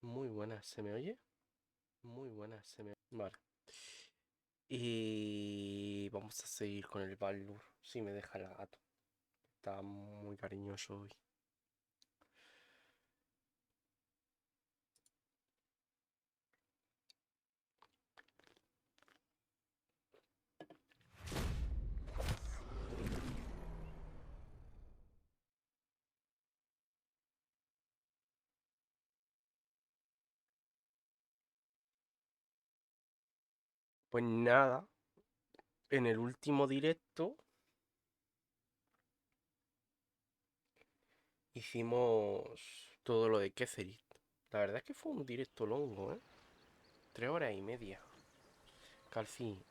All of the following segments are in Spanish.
Muy buena, ¿se me oye? Muy buena, se me oye. Vale. Y vamos a seguir con el Baldur. Si me deja el gato. Está muy cariñoso hoy. Pues nada, en el último directo hicimos todo lo de Kezerit. La verdad es que fue un directo longo, ¿eh? 3 horas y media. Que al fin...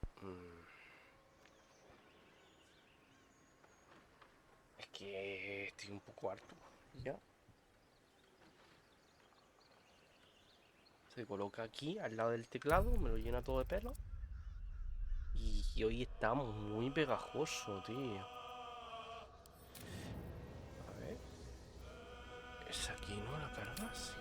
Es que estoy un poco harto. Ya. Se coloca aquí, al lado del teclado, me lo llena todo de pelo. Y hoy está muy pegajoso, tío. A ver. ¿Es aquí, no? ¿La cargas?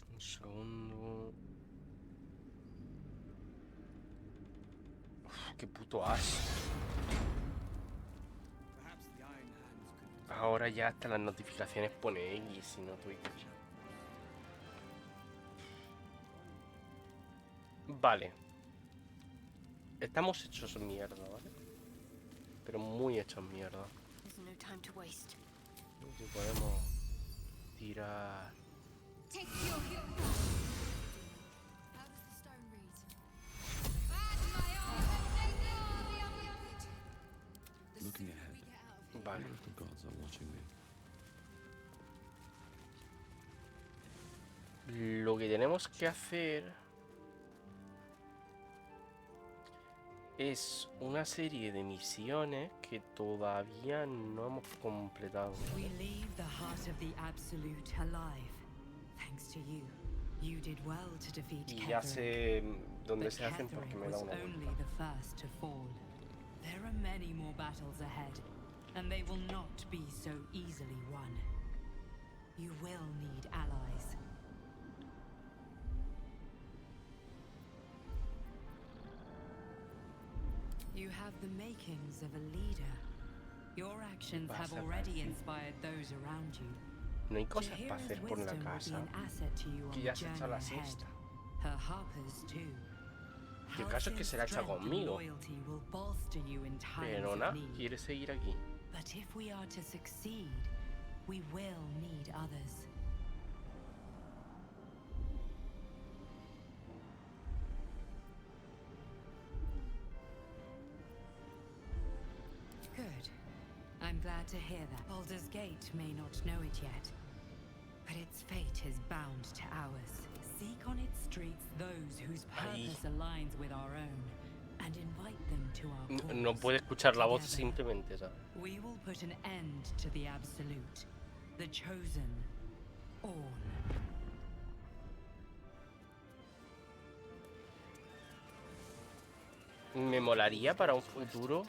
Un segundo. Uf, qué puto asco. Ahora ya hasta las notificaciones pone X y no Twitter. Vale. Estamos hechos mierda, ¿vale? Pero muy hechos mierda. Si podemos tirar... Vale. Lo que tenemos que hacer es una serie de misiones que todavía no hemos completado. Y ya sé dónde se hacen porque me da una vuelta. There are many more battles ahead, and they will not be so easily won. You will need allies. You have the makings of a leader. Your actions have already inspired those around you. No hay cosas para hacer por la casa. Que ya se echa la siesta. Her harpers too. El caso es que se la echa conmigo. Pero nada, quiere seguir aquí. But if we are to succeed, we will need others. Good. I'm glad to hear that. Baldur's Gate may not know it yet, but its fate is bound to ours. Seek on its streets those whose purpose aligns with our own, and invite them to our cause. No puede escuchar la voz simplemente, ¿sabes? We will put an end to the absolute, the chosen, all. Me molaría para un futuro.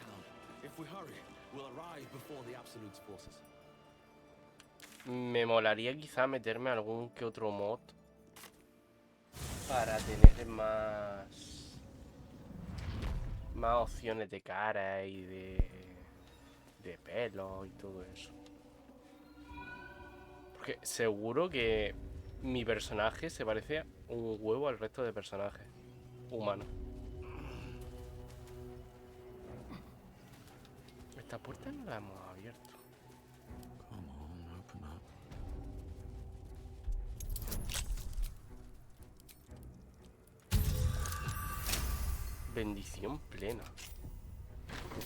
Me molaría quizá meterme algún que otro mod para tener más opciones de cara y de pelo y todo eso. Porque seguro que mi personaje se parece un huevo al resto de personajes humanos. Esta puerta no la hemos abierto. Bendición plena.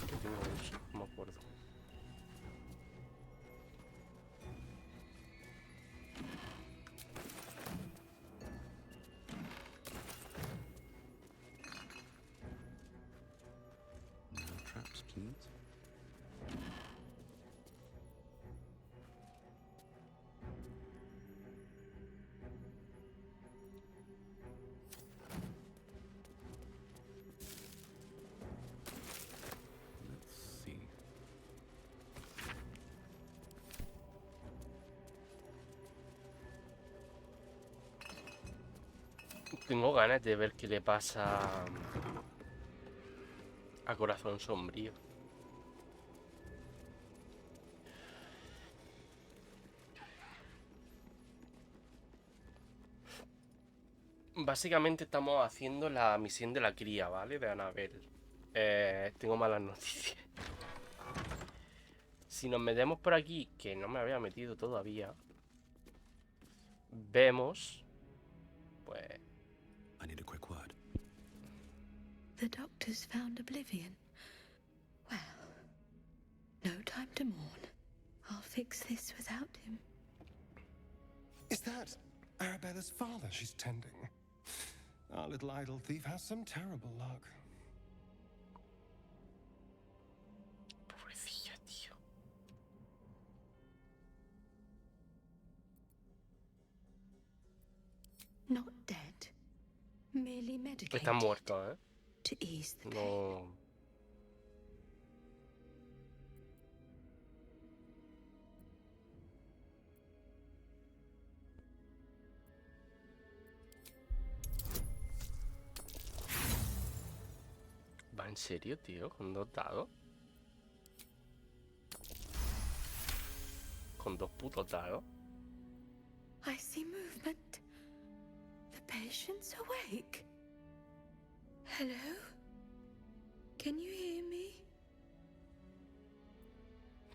¿Qué tengo eso? No me acuerdo. keys? Let's see. Tengo ganas de ver qué le pasa a Corazón Sombrío. Básicamente estamos haciendo la misión de la cría, ¿vale? De Annabelle. Tengo malas noticias. Si nos metemos por aquí, que no me había metido todavía, vemos, pues... I need a quick word. The doctor's found oblivion. Well, no time to mourn. I'll fix this without him. Is that Arabella's father she's tending? Our little idol thief has some terrible luck. Pobrecilla, tío. Not dead. Merely medicated. Está muerto, ¿eh? To ease the pain. No... ¿Va en serio, tío? ¿Con 2 dados? ¿Con 2 putos dados? I see movement. The patient's awake. Hello? Can you hear me?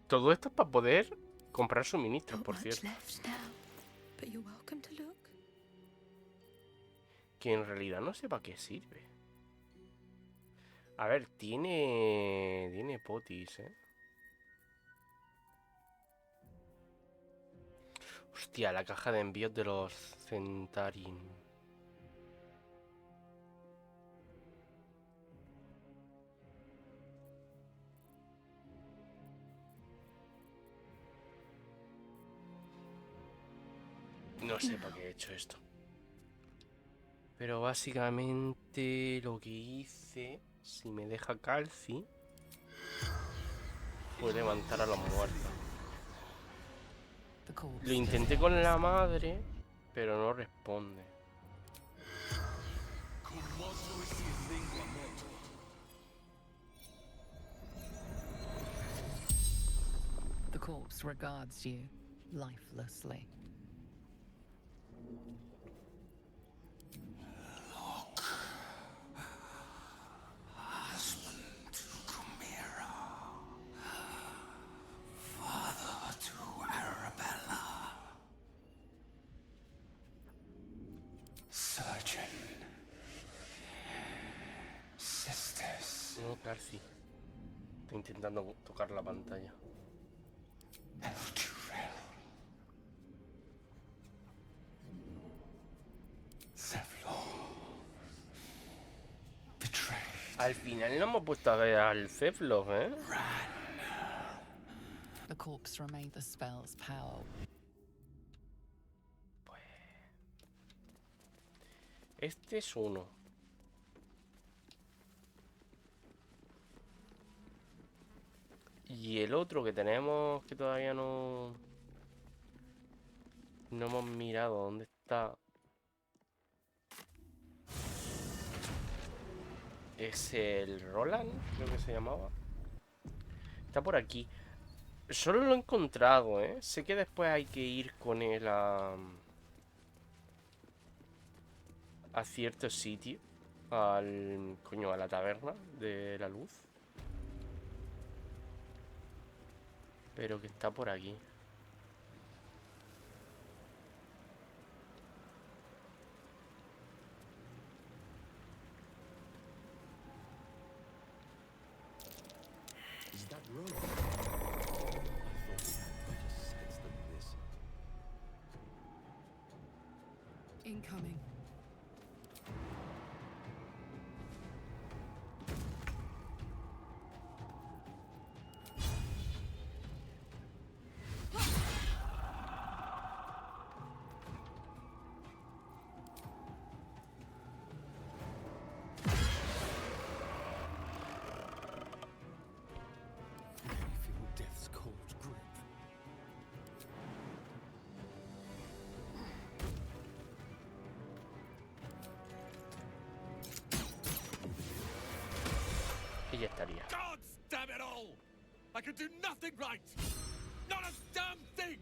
Todo esto es para poder comprar suministros, Not por much cierto. left now, but you're welcome to look. Que en realidad no sé para qué sirve. A ver, tiene potis, ¿eh? Hostia, la caja de envíos de los Centarin. No sé para qué he hecho esto. Pero básicamente lo que hice, si me deja Calci, fue levantar a los muertos. The corpse Lo intenté con la madre, pero no responde. The corpse regards you lifelessly. Husband to Chimera. Father to Arabella. Surgeon. Sisters. No, Calci. Estoy intentando tocar la pantalla. Eldurel. Zevlor. Betrayed. Al final no hemos puesto a ver al Ceflog, ¿eh? The corpse remained the spell's power. Este es uno. Y el otro que tenemos que todavía no hemos mirado dónde está. Es el Roland, creo que se llamaba. Está por aquí. Solo lo he encontrado, ¿eh? Sé que después hay que ir con él a cierto sitio. Coño, a la taberna de la luz. Pero que está por aquí. Is that Rowan? I thought we had better sense than this. Incoming. estaría. Gods damn it all! I can do nothing right! Not a damn thing!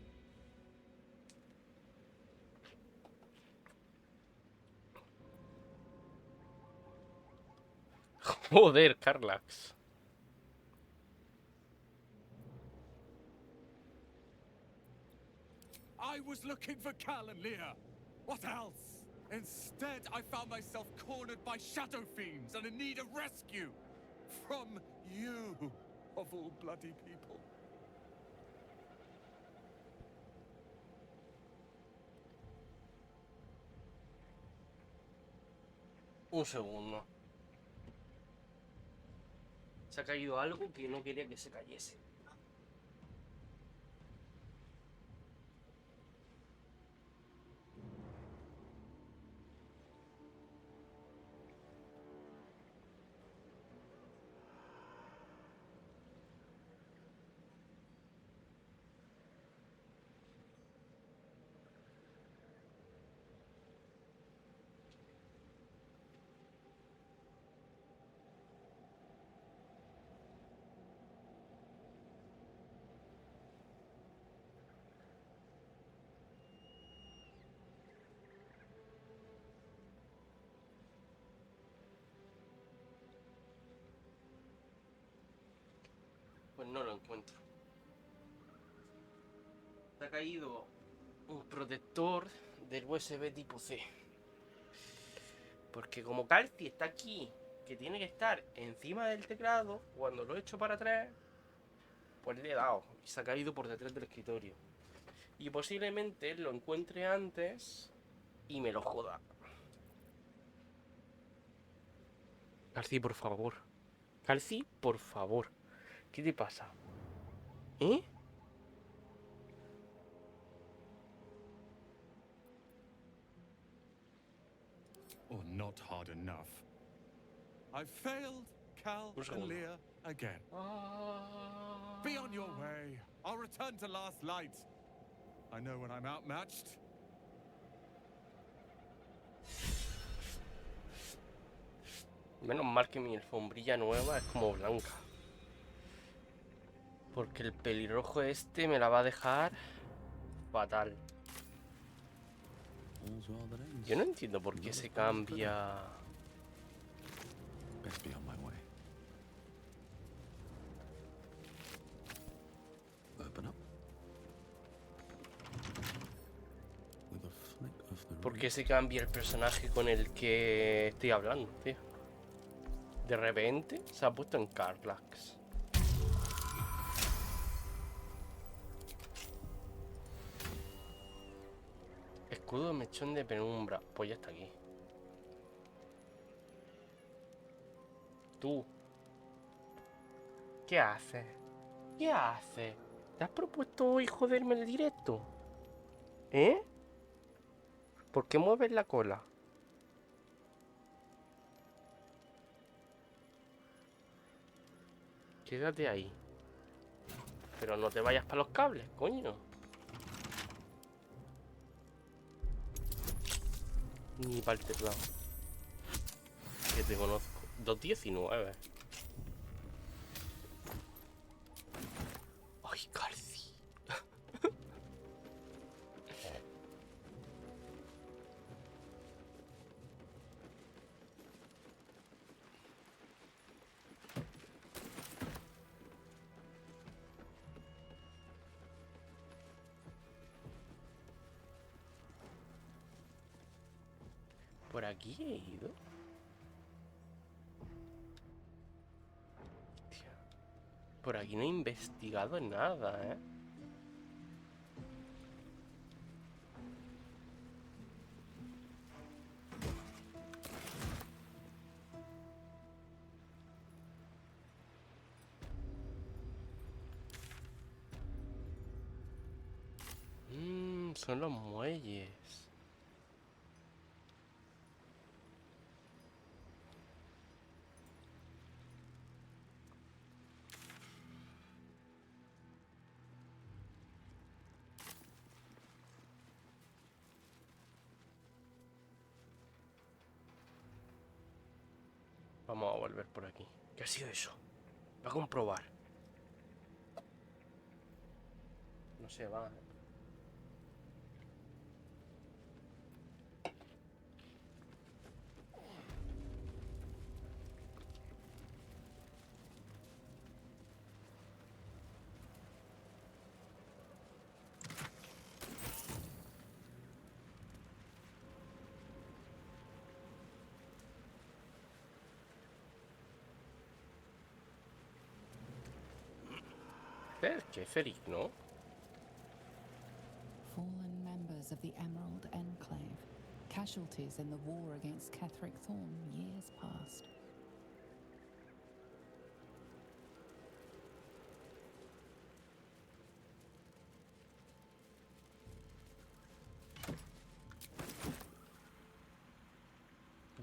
Joder, Carlax. I was looking for Cal and Leah. What else? Instead, I found myself cornered by shadow fiends and in need of rescue. From you, of all bloody people. Un segundo. Se ha caído algo que no quería que se cayese. Pues no lo encuentro. Se ha caído un protector del USB tipo C. Porque como Calci está aquí, que tiene que estar encima del teclado, cuando lo he hecho para atrás, pues le he dado. Y se ha caído por detrás del escritorio. Y posiblemente lo encuentre antes y me lo joda. Calci, por favor. Calci, por favor. ¿Qué te pasa? ¿Eh? Or not hard enough. I've failed Cal Un and segundo. Leah again. Be on your way. I'll return to Last Light. I know when I'm outmatched. Menos mal que mi alfombrilla nueva es como blanca. Porque el pelirrojo este me la va a dejar fatal. All's well that ends. Yo no entiendo por qué se cambia. Best be on my way. Open up. With a flick of the ¿Por qué wrist. se cambia el personaje con el que estoy hablando, tío? De repente se ha puesto en Carlax. Escudo de mechón de penumbra. Pues ya está aquí. Tú. ¿Qué haces? ¿Qué haces? ¿Te has propuesto hoy joderme el directo? ¿Eh? ¿Por qué mueves la cola? Quédate ahí. Pero no te vayas para los cables, coño. Ni para el teclado. Que te conozco. 2.19. Ay, Calci. ¿Por aquí he ido? Hostia. Por aquí no he investigado nada, ¿eh? Son los muelles. Vamos a volver por aquí. ¿Qué ha sido eso? Va a comprobar. No se va, ¿eh? ¿Qué Feric, no? Fallen members of the Emerald Enclave, casualties in the war against Ketheric Thorn years past.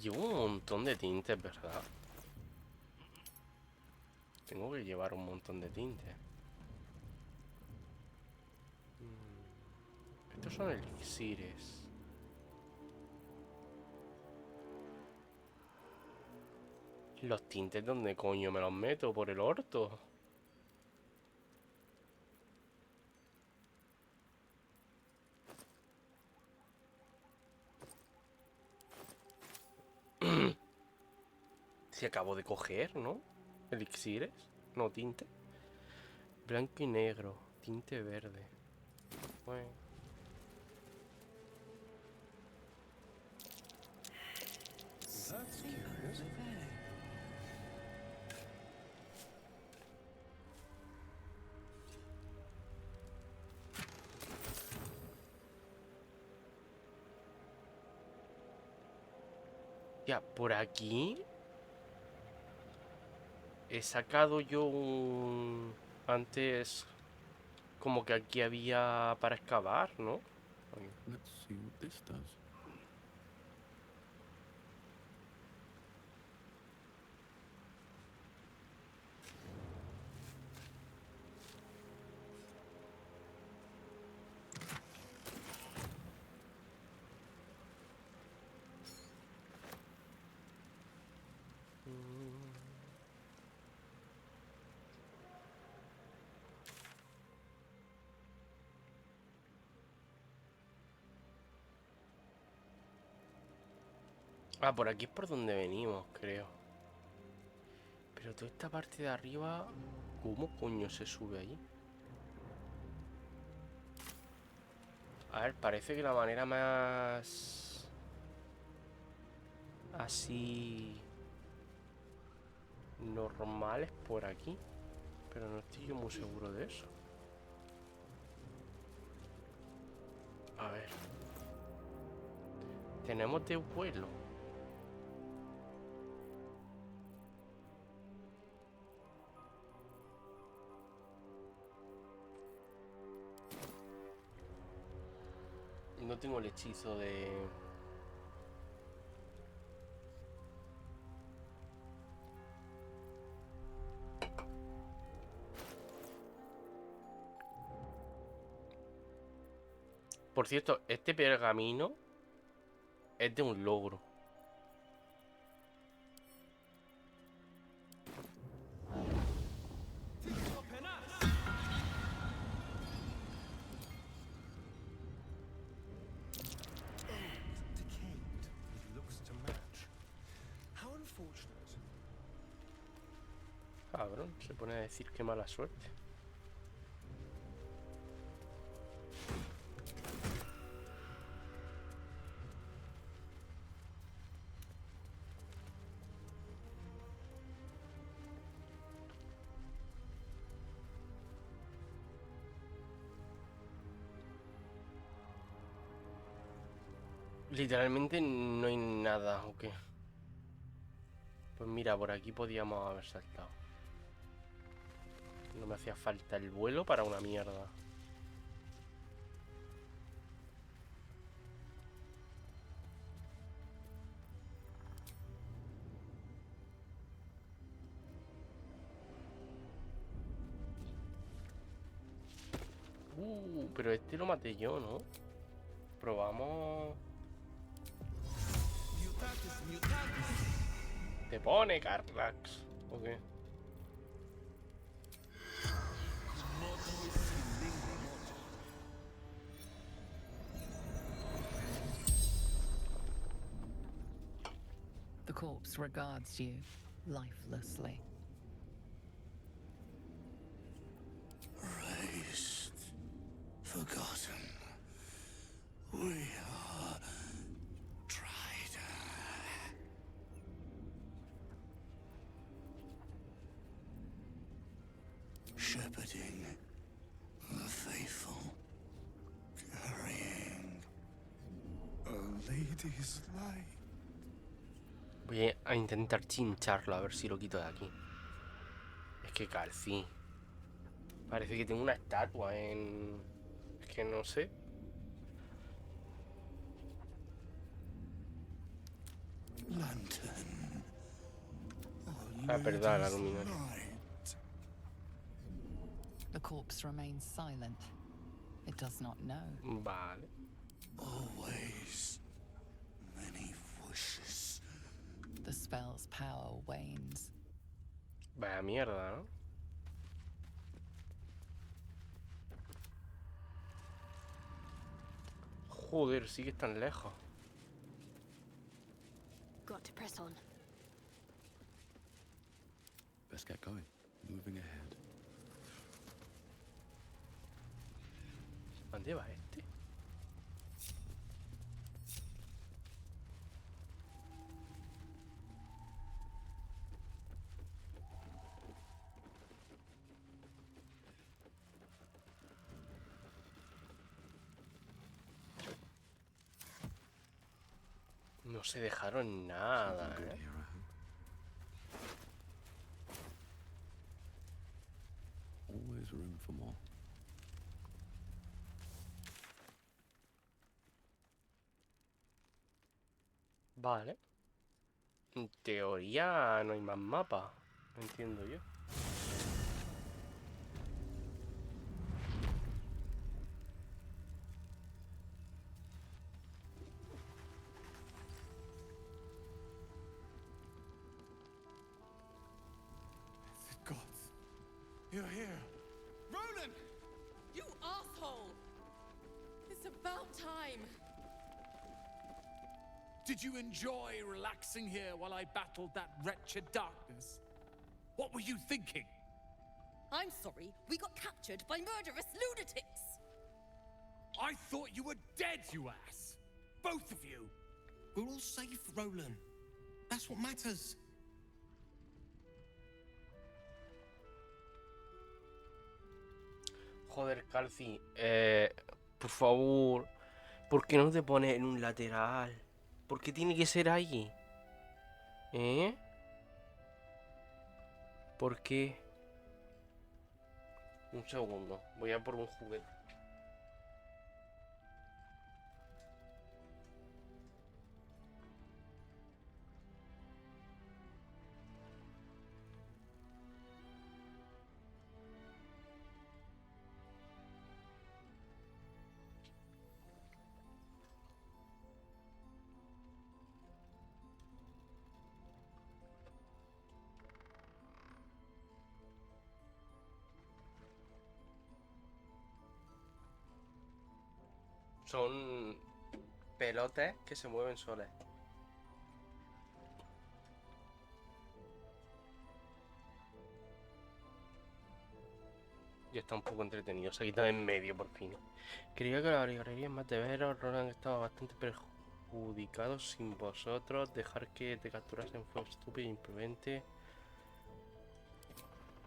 Llevo un montón de tintes, ¿verdad? Tengo que llevar un montón de tintes. Estos son elixires. ¿Los tintes dónde coño me los meto? ¿Por el orto? Si acabo de coger, ¿no? Elixires, no tinte. Blanco y negro, tinte verde. Bueno. That's curious. Ya, por aquí he sacado yo un... Antes, como que aquí había para excavar, ¿no? Let's see what this does. Ah, por aquí es por donde venimos, creo. Pero toda esta parte de arriba... ¿Cómo coño se sube allí? A ver, parece que la manera más... así... normal es por aquí. Pero no estoy yo muy seguro de eso. A ver. Tenemos de vuelo. No tengo el hechizo de... Por cierto, este pergamino es de un logro. Decayed. It looks to match. How unfortunate. Cabrón, se pone a decir qué mala suerte. Literalmente no hay nada, ¿o qué? Pues mira, por aquí podíamos haber saltado. No me hacía falta el vuelo para una mierda. Pero este lo maté yo, ¿no? Probamos... ¿Te pone, Carlax? ¿O qué? The corpse regards you lifelessly. Raised, forgotten. We are tried. Shepherding the faithful, carrying a lady's light. Voy a intentar chincharlo a ver si lo quito de aquí. Es que calcí. Parece que tengo una estatua en... Es que no sé. Lantern. Ah, perdón, la luminaria. The corpse remains silent. It does not know. Vale. Always many wishes. The spell's power wanes. Vaya mierda, ¿no? Joder, sí que están lejos. Got to press on. Let's get going. Moving ahead. ¿Dónde va este? No se dejaron nada, Good ¿eh? here, I hope. Always room for more. Vale. En teoría no hay más mapas. No entiendo yo. God, you're here. Roland! You asshole! It's about time. Did you enjoy relaxing here while I battled that wretched darkness? What were you thinking? I'm sorry, we got captured by murderous lunatics. I thought you were dead, you ass! Both of you! We're all safe, Roland. That's what matters. Joder, Calci. Por favor. ¿Por qué no te pones en un lateral? ¿Por qué tiene que ser allí? ¿Eh? ¿Por qué? Un segundo. Voy a por un juguete. Son pelotas que se mueven solas. Ya está un poco entretenido, se ha quitado en medio por fin. Creía que la librería más de veros, Roland estaba bastante perjudicado sin vosotros. Dejar que te capturasen fue estúpido e imprudente.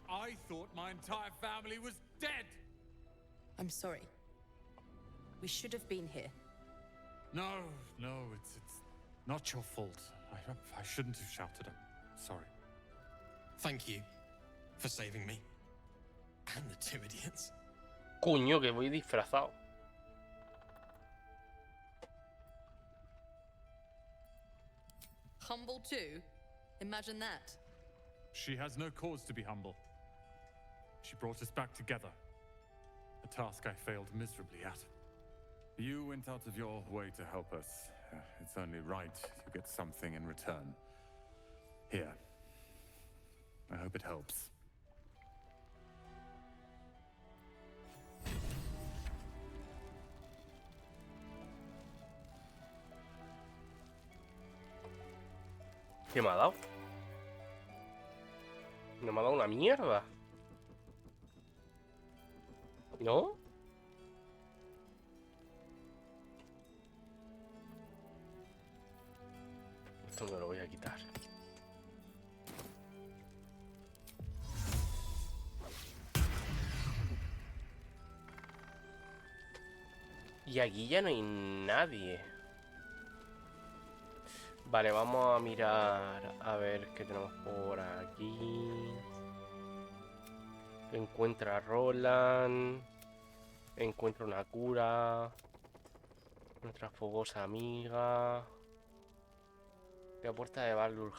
I thought my entire family was dead! I'm sorry. We should have been here. No, it's not your fault. I shouldn't have shouted. I'm sorry. Thank you for saving me. And the two idiots. Coño, que voy disfrazado. Humble too? Imagine that. She has no cause to be humble. She brought us back together. A task I failed miserably at. You went out of your way to help us. It's only right you get something in return. Here. I hope it helps. ¿Qué me ha dado? No me ha dado una mierda. ¿No? Esto me lo voy a quitar. Y aquí ya no hay nadie. Vale, vamos a mirar a ver qué tenemos por aquí. Encuentra a Roland. Encuentra una cura. Nuestra fogosa amiga. La puerta de Baldur.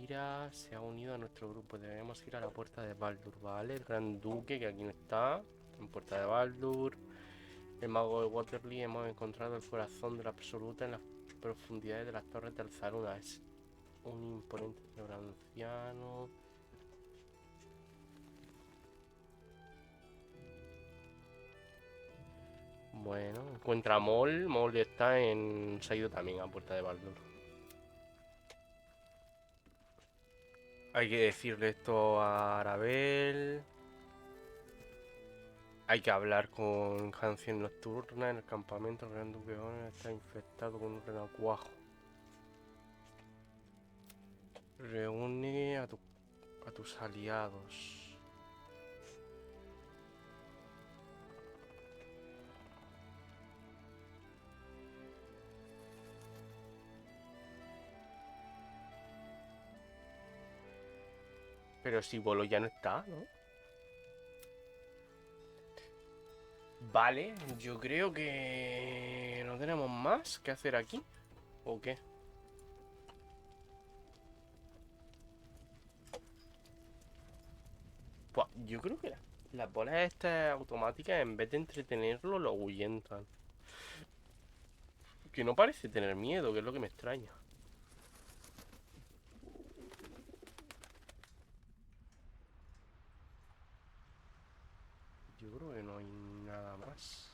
Ira se ha unido a nuestro grupo. Debemos ir a la puerta de Baldur, ¿vale? El gran duque, que aquí no está. En puerta de Baldur. El mago de Waterloo. Hemos encontrado el corazón de la absoluta en las profundidades de las torres de Alzaruna. Es un imponente señor anciano. Bueno, encuentra a Moll. Moll está en... Se ha ido también a Puerta de Baldur. Hay que decirle esto a Arabel. Hay que hablar con Canción Nocturna en el campamento. El gran duque está infectado con un renacuajo. Reúne a tus aliados. Pero si Bolo ya no está, ¿no? Vale, yo creo que no tenemos más que hacer aquí. ¿O qué? Pues yo creo que las bolas estas automáticas, en vez de entretenerlo, lo ahuyentan. Que no parece tener miedo, que es lo que me extraña. Yo creo que no hay nada más.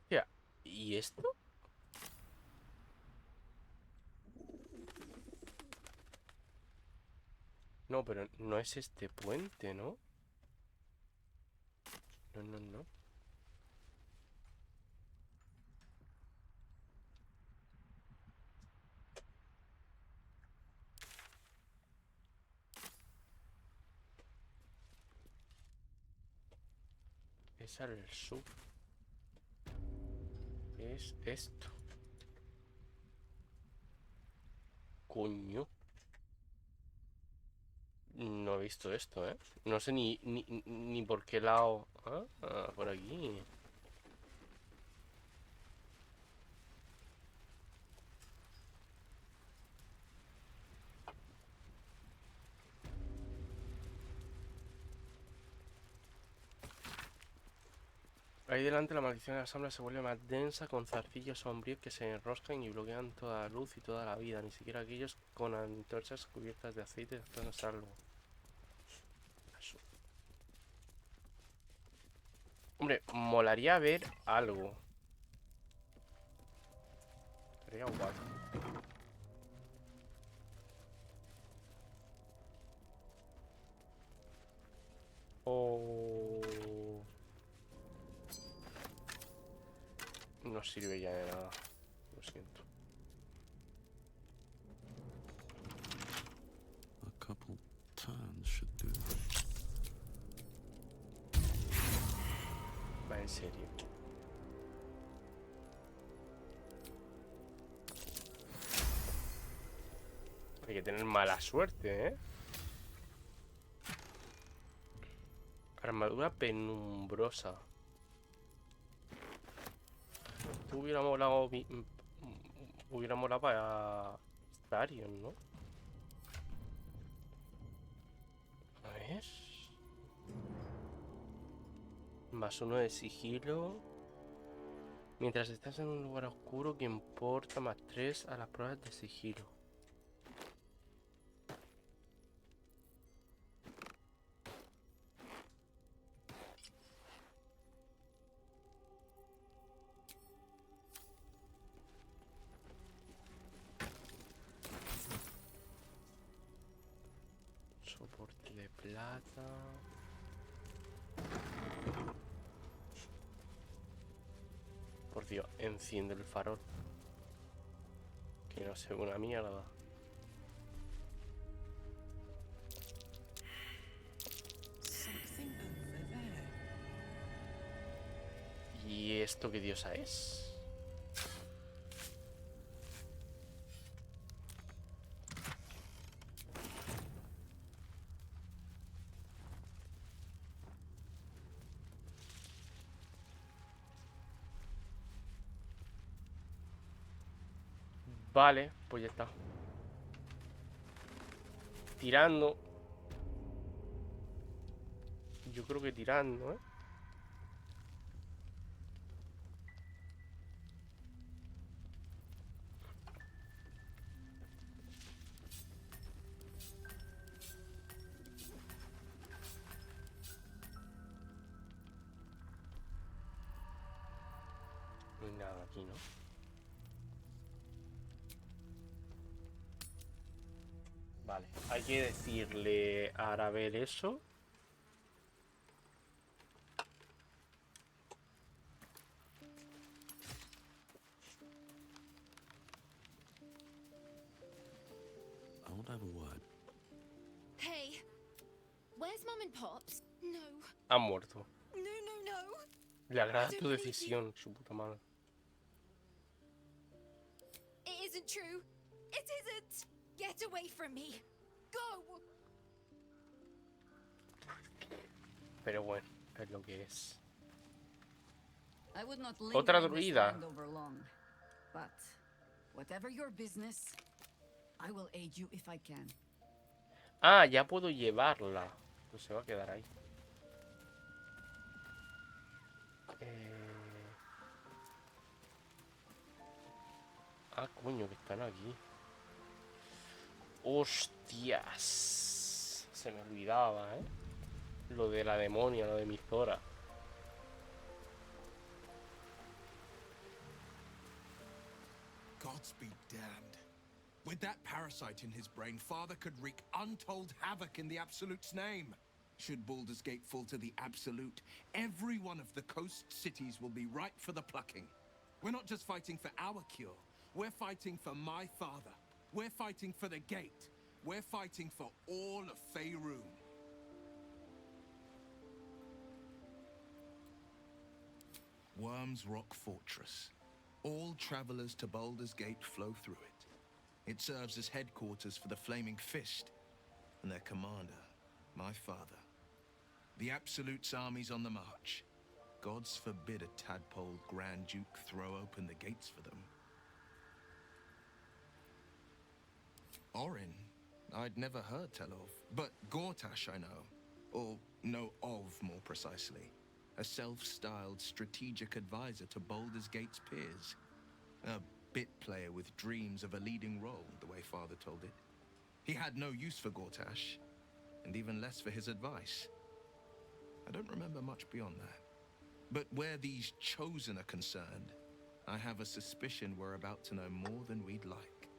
Ya, ¿y esto? No, pero no es este puente, ¿no? No, no, no. Es al sur. Es esto. Coño. No he visto esto, ¿eh? No sé ni por qué lado. Ah, por aquí. Ahí delante la maldición de la sombra se vuelve más densa, con zarcillos sombríos que se enroscan y bloquean toda la luz y toda la vida. Ni siquiera aquellos con antorchas cubiertas de aceite están a salvo. Hombre, molaría ver algo. Estaría guay. Oh. No sirve ya de nada. Lo siento. A couple turns should do. Va, en serio. Hay que tener mala suerte, ¿eh? Armadura penumbrosa. Esto hubiera molado. Hubiera molado para Starion, ¿no? A ver. Más uno de sigilo. Mientras estás en un lugar oscuro, que importa más 3 a las pruebas de sigilo. Ata. Por Dios, enciende el farol. Que no se ve una mierda. Something over there. ¿Y esto qué diosa es? Vale, pues ya está. Tirando. Yo creo que tirando, ¿eh? No hay nada aquí, ¿no? Vale, hay que decirle a Arabel eso. I want to have a word. Hey, where's Mum and Pops? No, Ha muerto. no, no, no. Le agrada I don't tu believe decisión, su puta madre. It isn't true. It isn't. Get away from me. Go. Pero bueno, es lo que es. I would not Otra linger in this druida. land over long, but whatever your business, I will aid you if I can. Ah, ya puedo llevarla. Pues se va a quedar ahí. Ah, coño, que están aquí. Hostias. Se me olvidaba, ¿eh? Lo de la demonia, lo de mi Zora. Gods be damned. With that parasite in his brain, Father could wreak untold havoc in the Absolute's name. Should Baldur's Gate fall to the Absolute, every one of the coast cities will be ripe for the plucking. We're not just fighting for our cure. We're fighting for my father. We're fighting for the Gate. We're fighting for all of Faerun. Worm's Rock Fortress. All travelers to Baldur's Gate flow through it. It serves as headquarters for the Flaming Fist and their commander, my father. The Absolute's army's on the march. Gods forbid a tadpole Grand Duke throw open the gates for them. Orin, I'd never heard tell of, but Gortash I know. Or know of, more precisely. A self-styled strategic advisor to Baldur's Gate's peers. A bit player with dreams of a leading role, the way Father told it. He had no use for Gortash, and even less for his advice. I don't remember much beyond that. But where these chosen are concerned, I have a suspicion we're about to know more than we'd like.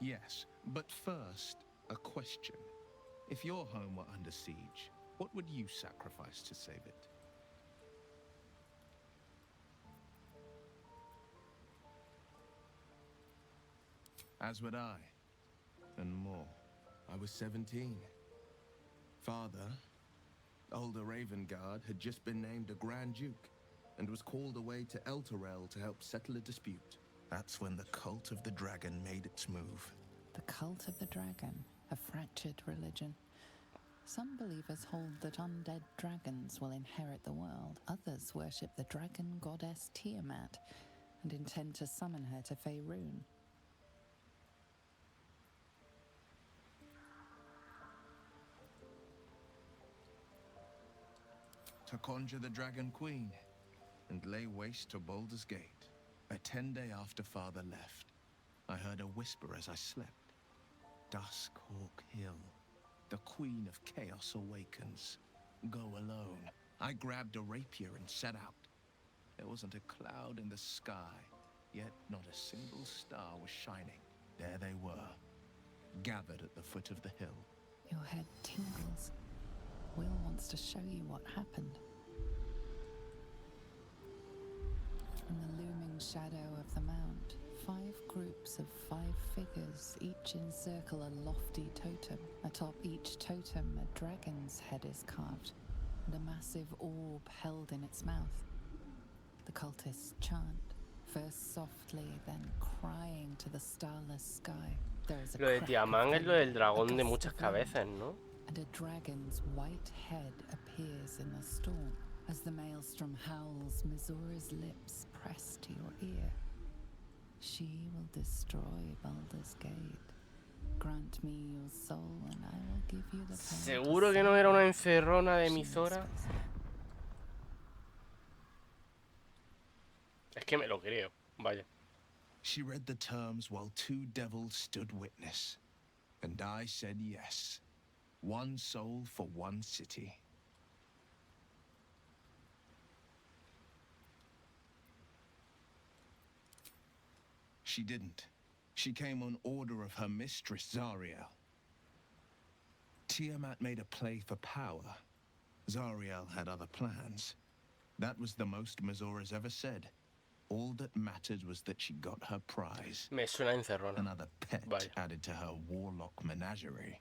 Yes, but first, a question. If your home were under siege, what would you sacrifice to save it? As would I, and more. I was 17. Father, older Ravengard, had just been named a Grand Duke, and was called away to Elturel to help settle a dispute. That's when the Cult of the Dragon made its move. The Cult of the Dragon, a fractured religion. Some believers hold that undead dragons will inherit the world. Others worship the dragon goddess Tiamat and intend to summon her to Faerun. To conjure the Dragon Queen and lay waste to Baldur's Gate. A 10-day after Father left, I heard a whisper as I slept. Duskhawk Hill. The Queen of Chaos awakens. Go alone. I grabbed a rapier and set out. There wasn't a cloud in the sky, yet not a single star was shining. There they were, gathered at the foot of the hill. Your head tingles. Will wants to show you what happened. In the looming shadow of the mount, 5 groups of 5 figures each encircle a lofty totem. Atop each totem, a dragon's head is carved, and a massive orb held in its mouth. The cultists chant, first softly, then crying to the starless sky. There is a Lo de crack of Tiamán es lo del thunder, a dragón de gust muchas of wind, cabezas, ¿no? and a dragon's white head appears in the storm. As the maelstrom howls, Missoura's lips press to your ear. She will destroy Baldur's Gate. Grant me your soul and I will give you the power. ¿Seguro que no era una encerrona de Misora? Es que me lo creo, vaya. She read the terms while 2 devils stood witness, and I said yes. 1 soul for 1 city. She didn't. She came on order of her mistress, Zariel. Tiamat made a play for power. Zariel had other plans. That was the most Missoura's ever said. All that mattered was that she got her prize. Me suena encerrona. Another pet Vaya. added to her warlock menagerie.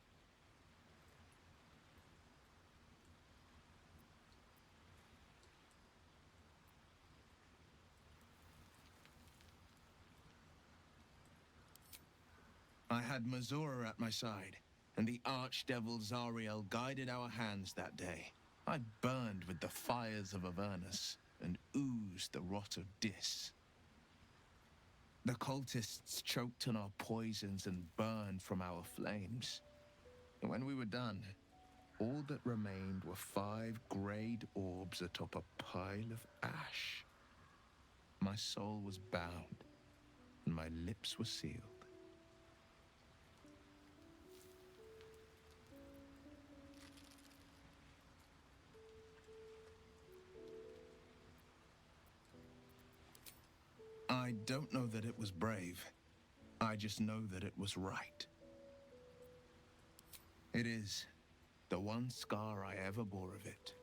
I had Missoura at my side, and the archdevil Zariel guided our hands that day. I burned with the fires of Avernus and oozed the rot of Dis. The cultists choked on our poisons and burned from our flames. And when we were done, all that remained were 5 greyed orbs atop a pile of ash. My soul was bound, and my lips were sealed. I don't know that it was brave. I just know that it was right. It is the one scar I ever bore of it.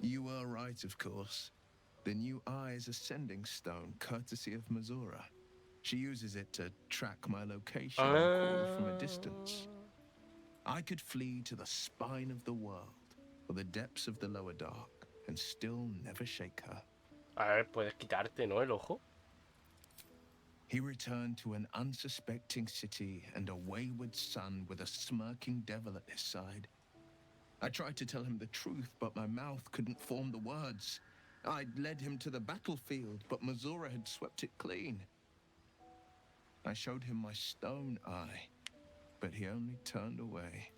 You were right, of course. The new eye is a sending stone, courtesy of Missoura. She uses it to track my location and call from a distance. I could flee to the spine of the world, or the depths of the lower dark, and still never shake her. A ver, puedes quitarte, ¿no? El ojo. He returned to an unsuspecting city and a wayward son with a smirking devil at his side. I tried to tell him the truth, but my mouth couldn't form the words. I'd led him to the battlefield, but Missoura had swept it clean. I showed him my stone eye, but he only turned away.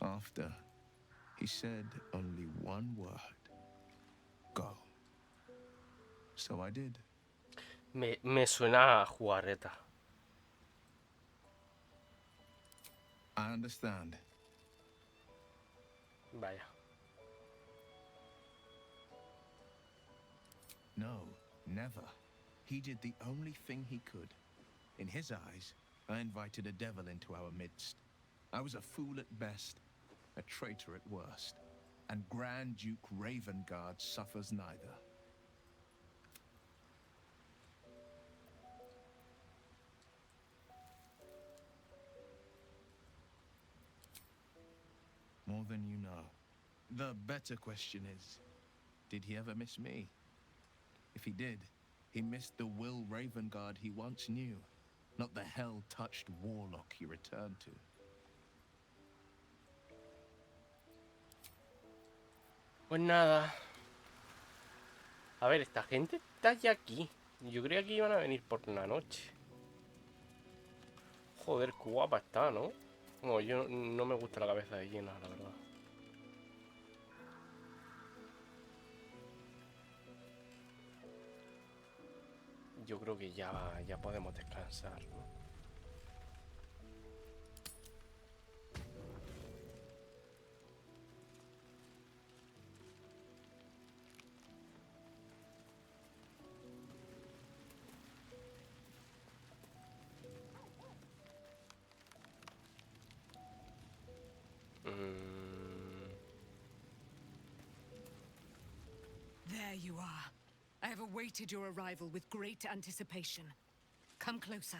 After, he said only one word. Go. So I did. Me suena a jugarreta. I understand. Vaya. No, never. He did the only thing he could. In his eyes, I invited a devil into our midst. I was a fool at best, a traitor at worst, and Grand Duke Ravengard suffers neither. More than you know. The better question is, did he ever miss me? If he did, he missed the Will Ravengard he once knew, not the hell-touched warlock he returned to. Pues nada. A ver, esta gente está ya aquí. Yo creía que iban a venir por la noche. Joder, qué guapa está, ¿no? No, yo no me gusta la cabeza de llena, la verdad. Yo creo que ya podemos descansar, ¿no? There you are. I have awaited your arrival with great anticipation. Come closer.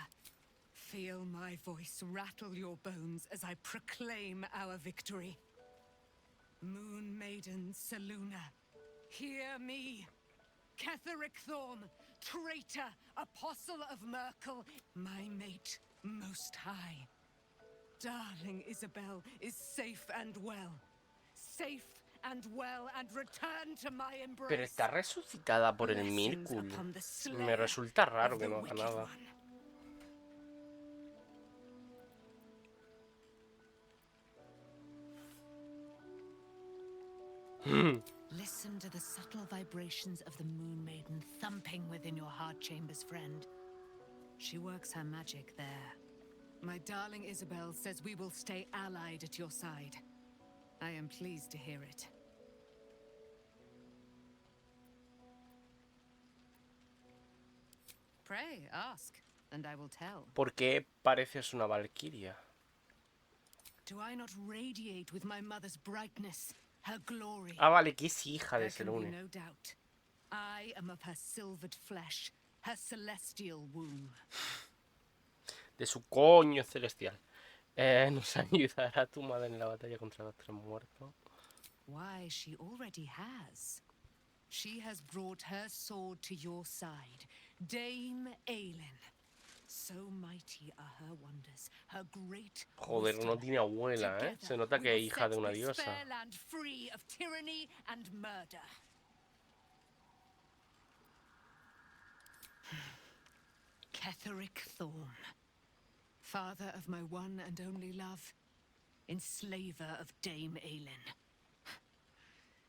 Feel my voice rattle your bones as I proclaim our victory. Moon Maiden Selûne, hear me. Ketheric Thorm, traitor, apostle of Merkel, my mate most high. Darling Isabel is safe and well. Safe and well, and return to my embrace. Pero está resucitada por el Mírculo. Me resulta raro que no haga nada. Listen to the subtle vibrations of the Moon Maiden thumping within your heart chambers, friend. She works her magic there. My darling Isabel says we will stay allied at your side. I am pleased to hear it. Pray, ask, and I will tell. ¿Por qué pareces una valquiria? Do I not radiate with my mother's brightness, her glory? Ah, vale, que es hija de There can be Selûne. no doubt. I am of her silvered flesh, her celestial womb. De su coño celestial. Nos ayudará tu madre en la batalla contra los tres muertos. Why, she already has. She has brought her sword to your side, Dame Aelin. So mighty are her wonders, her great Joder, no wisdom. tiene abuela, ¿eh? Se nota que es hija de una diosa. Spare land free of tyranny and murder. Ketheric Thorm, father of my one and only love, enslaver of Dame Aelin.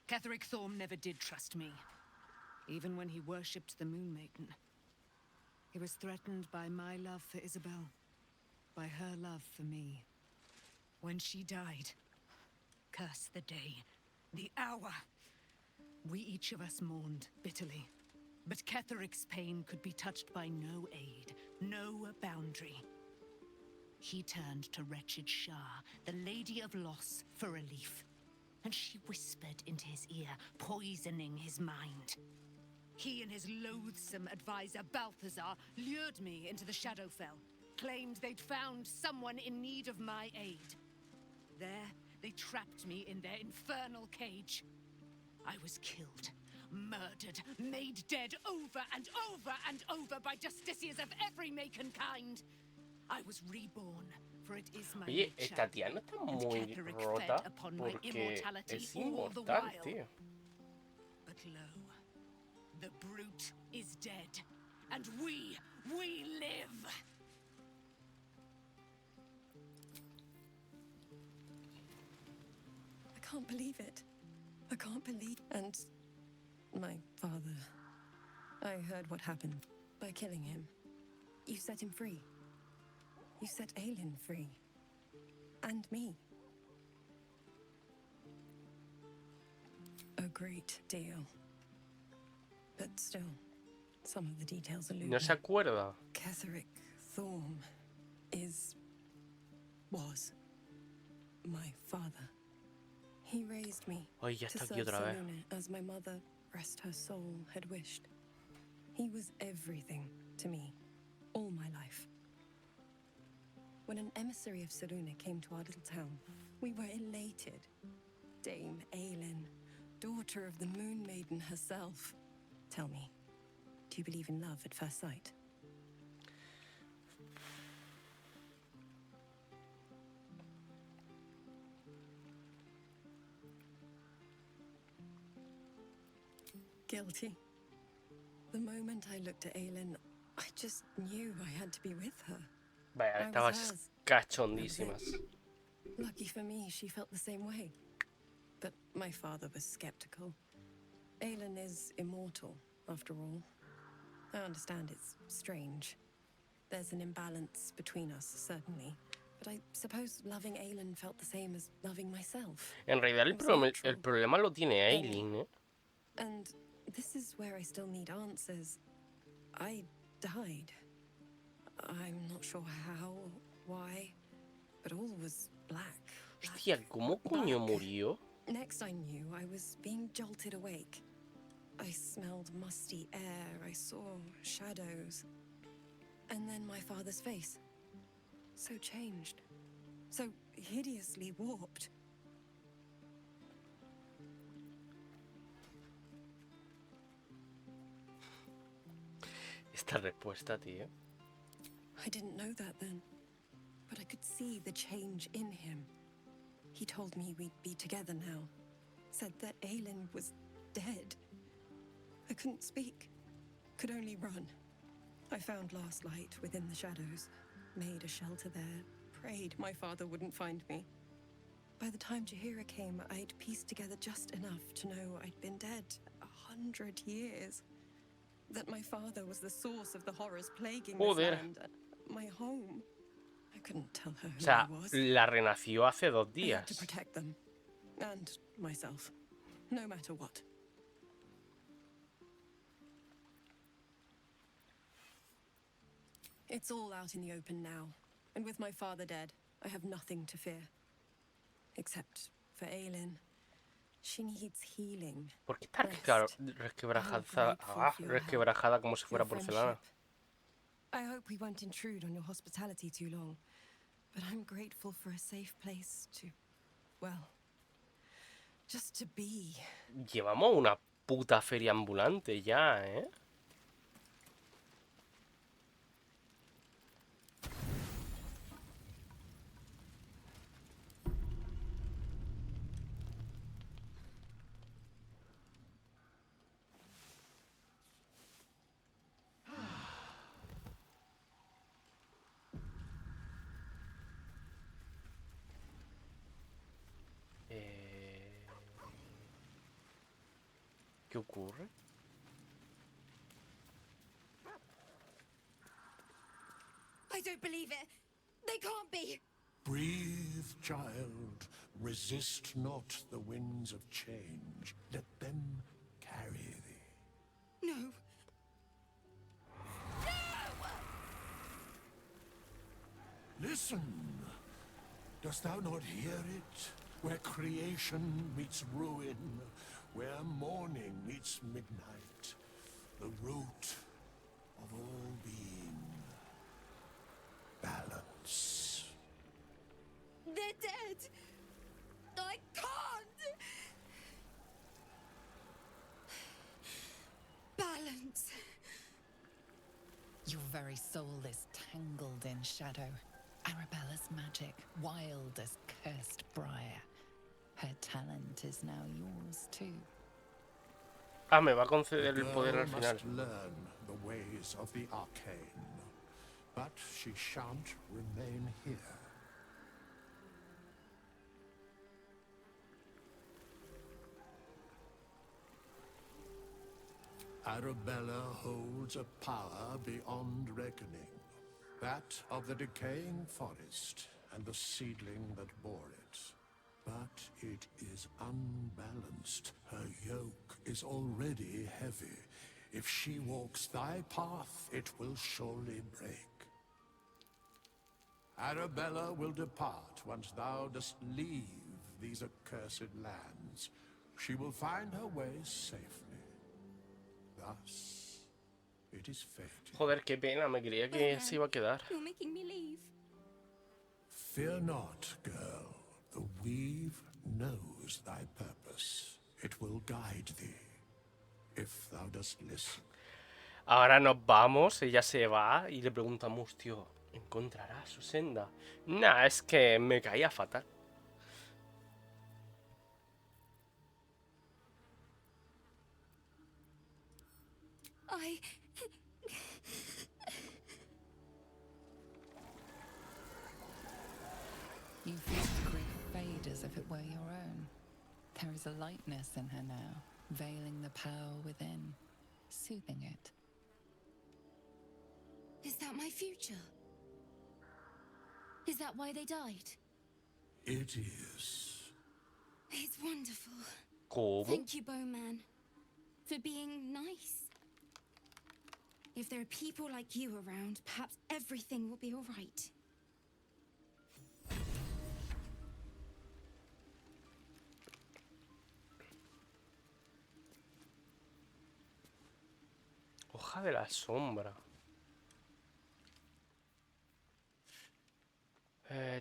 Ketheric Thorm never did trust me, even when he worshipped the Moon Maiden. He was threatened by my love for Isabel, by her love for me. When she died, curse the day, the hour. We each of us mourned bitterly, but Ketheric's pain could be touched by no aid, no boundary. He turned to wretched Shah, the Lady of Loss, for relief, and she whispered into his ear, poisoning his mind. He and his loathsome advisor, Balthazar, lured me into the Shadowfell, claimed they'd found someone in need of my aid. There, they trapped me in their infernal cage. I was killed, murdered, made dead over and over and over by justiciars of every make and kind. I was reborn, for it is my Oye, nature. esta tía no está And muy Ketheric rota fed upon my porque immortality es all the inmortal, while. tío. But lo, the brute is dead, and we live! I can't believe it. I can't believe... And my father... I heard what happened by killing him. You set him free. You set Aelin free. And me. A great deal. But still, some of the details elude No se me. acuerda. Ketheric Thorm was my father. He raised me Ay, ya to está aquí serve otra vez. Selûne as my mother, rest her soul, had wished. He was everything to me, all my life. When an emissary of Selûne came to our little town, we were elated. Dame Aelin, daughter of the Moon Maiden herself. Tell me, do you believe in love at first sight? Guilty. The moment I looked at Aelin, I just knew I had to be with her. Vaya, I estabas was hers. cachondísimas. Lucky for me, she felt the same way. But my father was skeptical. Aelin is immortal, after all. I understand it's strange. There's an imbalance between us, certainly. But I suppose loving Aelin felt the same as loving myself. En realidad el problema lo tiene Aelin, ¿eh? And this is where I still need answers. I died. I'm not sure how, why, but all was black. Hostia, ¿cómo coño murió? Next I knew, I was being jolted awake. I smelled musty air, I saw shadows. And then my father's face. So changed. So hideously warped. Esta respuesta, tío. I didn't know that then, but I could see the change in him. He told me we'd be together now. Said that Aelin was dead. I couldn't speak, could only run. I found last light within the shadows, made a shelter there, prayed my father wouldn't find me. By the time Jaheira came, I'd pieced together just enough to know I'd been dead 100 years. That my father was the source of the horrors plaguing this land, my home. I couldn't tell her who I was. La renació hace 2 días. I had to protect them and myself, no matter what. It's all out in the open now, and with my father dead, I have nothing to fear. Except for Aelin. She needs healing. ¿Por qué está resquebrajada como si fuera porcelana? I hope we won't intrude on your hospitality too long, but I'm grateful for a safe place to, well, just to be. Llevamos una puta feria ambulante ya, ¿eh? ¿Qué ocurre? I don't believe it. They can't be. Breathe, child. Resist not the winds of change. Let them carry thee. No. Listen. Dost thou not hear it? Where creation meets ruin, where morning meets midnight, the root of all being. Balance. They're dead. I can't. Balance. Your very soul is tangled in shadow. Arabella's magic, wild as cursed briar. Her talent is now yours too. Ah, me va a conceder el poder al final. Must learn the ways of the arcane, but she shan't remain here. Arabella holds a power beyond reckoning. That of the decaying forest and the seedling that bore it. But it is unbalanced. Her yoke is already heavy. If she walks thy path, it will surely break. Arabella will depart once thou dost leave these accursed lands. She will find her way safely. Thus, it is fated. Joder, qué pena, me creía que se iba a quedar. You're making me leave. Fear not, girl. The weave knows thy purpose. It will guide thee, if thou dost listen. Ahora nos vamos, ella se va y le preguntamos, tío, ¿encontrará su senda? Nah, es que me caía fatal. You feel the grief fade as if it were your own. There is a lightness in her now, veiling the power within, soothing it. Is that my future? Is that why they died? It is. It's wonderful. ¿Cómo? Thank you, Bowman, for being nice. If there are people like you around, perhaps everything will be all right. Hoja de la sombra.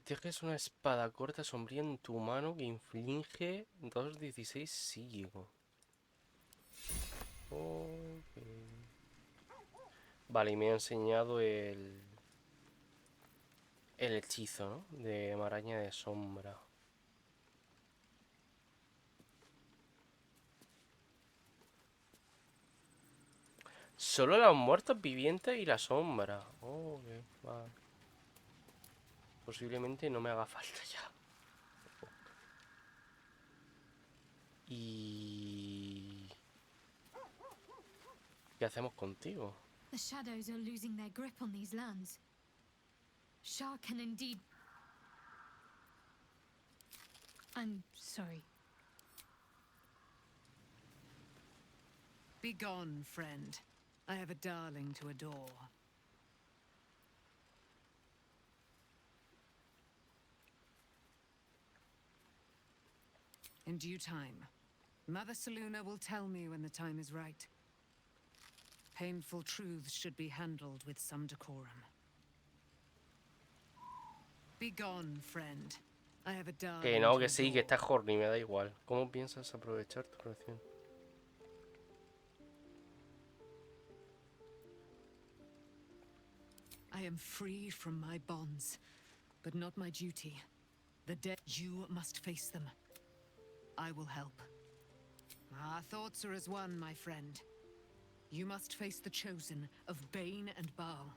Tienes una espada corta sombría en tu mano que inflige 2d16 psíquico. Ok. Vale, y me ha enseñado el hechizo, ¿no? De maraña de sombra. Solo los muertos vivientes y la sombra. Ok, vale. Posiblemente no me haga falta ya. Y... ¿qué hacemos contigo? The shadows are losing their grip on these lands. Shah can indeed... I'm sorry. Be gone, friend. I have a darling to adore. In due time, Mother Seluna will tell me when the time is right. Painful truths should be handled with some decorum. Be gone, friend. I have a darling Que no, to que sí, que adore. estás horny, me da igual. ¿Cómo piensas aprovechar tu relación? I am free from my bonds, but not my duty. The dead, you must face them. I will help. Our thoughts are as one, my friend. You must face the chosen of Bane and Baal.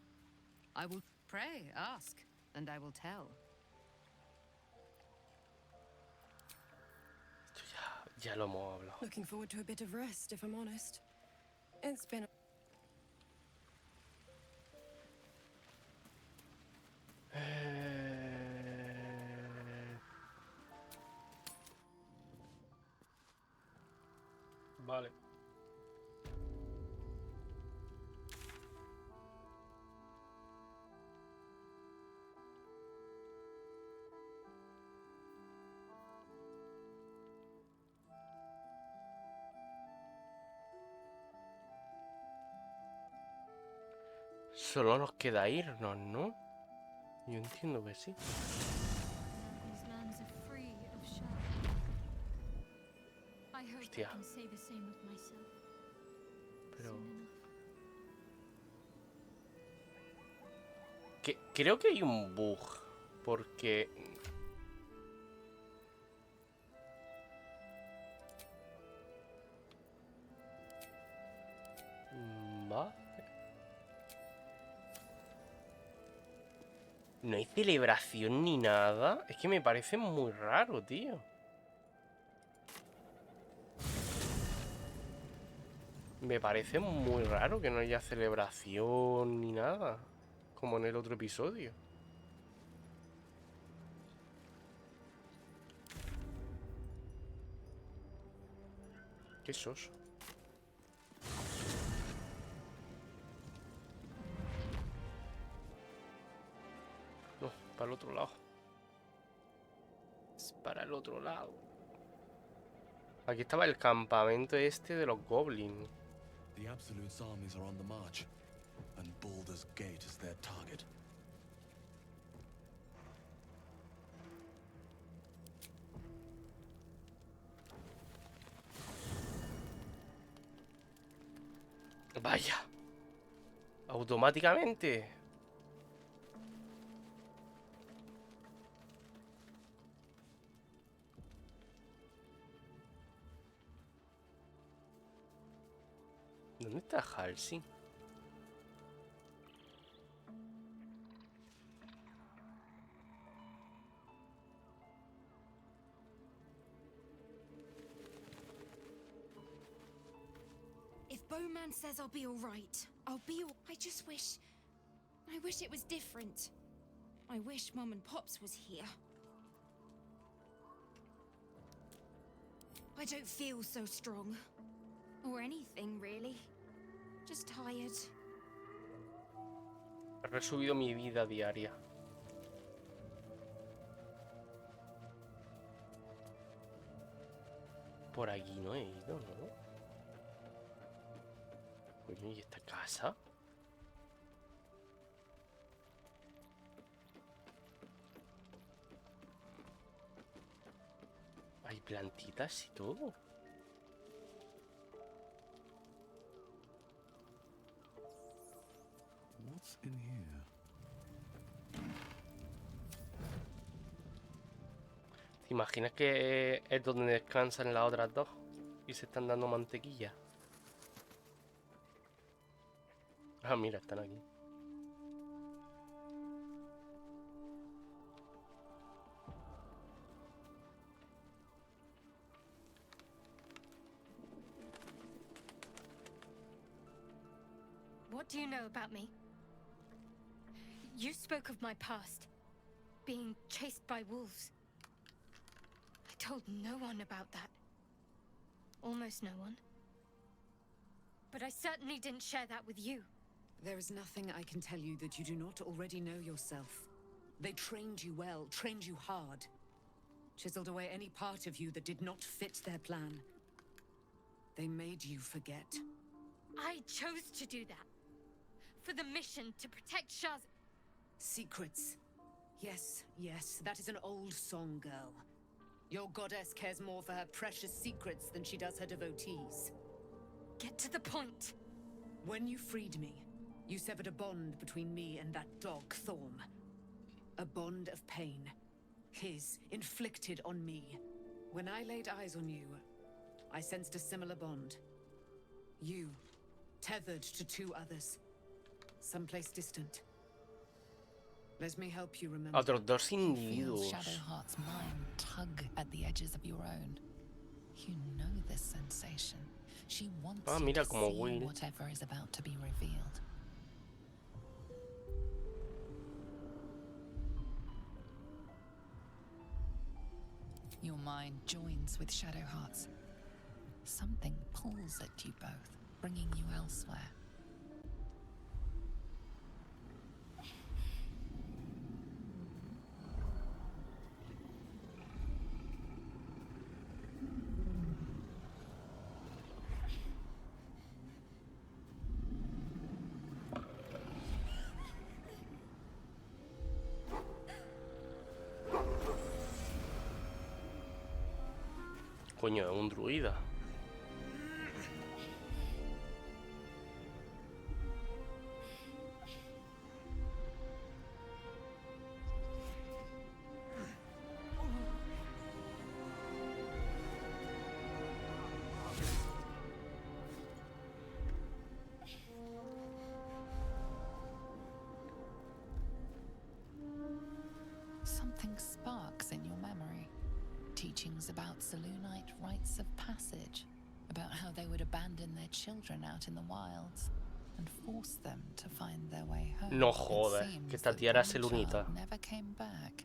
I will pray, ask, and I will tell. Ya lo hemos hablado. Looking forward to a bit of rest, if I'm honest. It's been Vale. Solo nos queda irnos, ¿no? Yo entiendo que sí. These lands are free of Shah. I hope I Hostia. can say the same of myself. Pero... soon enough. creo que hay un bug. Porque... ¿va? No hay celebración ni nada. Es que me parece muy raro, tío. Me parece muy raro que no haya celebración ni nada. Como en el otro episodio. Qué soso. No, para el otro lado. Es para el otro lado. Aquí estaba el campamento este de los goblins. The Absolute's armies are on the march, and Baldur's Gate is their target. Vaya. Automáticamente. ¿Dónde está Halsey? If Bowman says I'll be all right, I'll be all... I wish it was different. I wish Mom and Pops was here. I don't feel so strong. Or anything, really. Just tired. He resubido mi vida diaria. Por aquí no he ido, ¿no? Coño, ¿y esta casa? Hay plantitas y todo. What's in here? ¿Te imaginas que es donde descansan las otras dos? Y se están dando mantequilla. Ah, mira, están aquí. What do you know about me? You spoke of my past, being chased by wolves. I told no one about that. Almost no one. But I certainly didn't share that with you. There is nothing I can tell you that you do not already know yourself. They trained you well, trained you hard. Chiseled away any part of you that did not fit their plan. They made you forget. I chose to do that. For the mission to protect Shaz. Secrets. Yes, yes, that is an old song, girl. Your goddess cares more for her precious secrets than she does her devotees. Get to the point. When you freed me, you severed a bond between me and that dog, Thorm. A bond of pain. His, inflicted on me. When I laid eyes on you, I sensed a similar bond. You, tethered to two others. Someplace distant. Let me help you remember. Otros dos Feel individuos. Shadowheart's mind tug at the edges of your own. You know this sensation. She wants you mira, to como see Will. whatever is about to be revealed. Your mind joins with Shadowheart's. Something pulls at you both, bringing you elsewhere. Coño, es un druida. Something sparks in your memory. Teachings about Selûnite rites of passage, about how they would abandon their children out in the wilds and force them to find their way home. No It jodas, seems que esta that tía era one selunita. child never came back.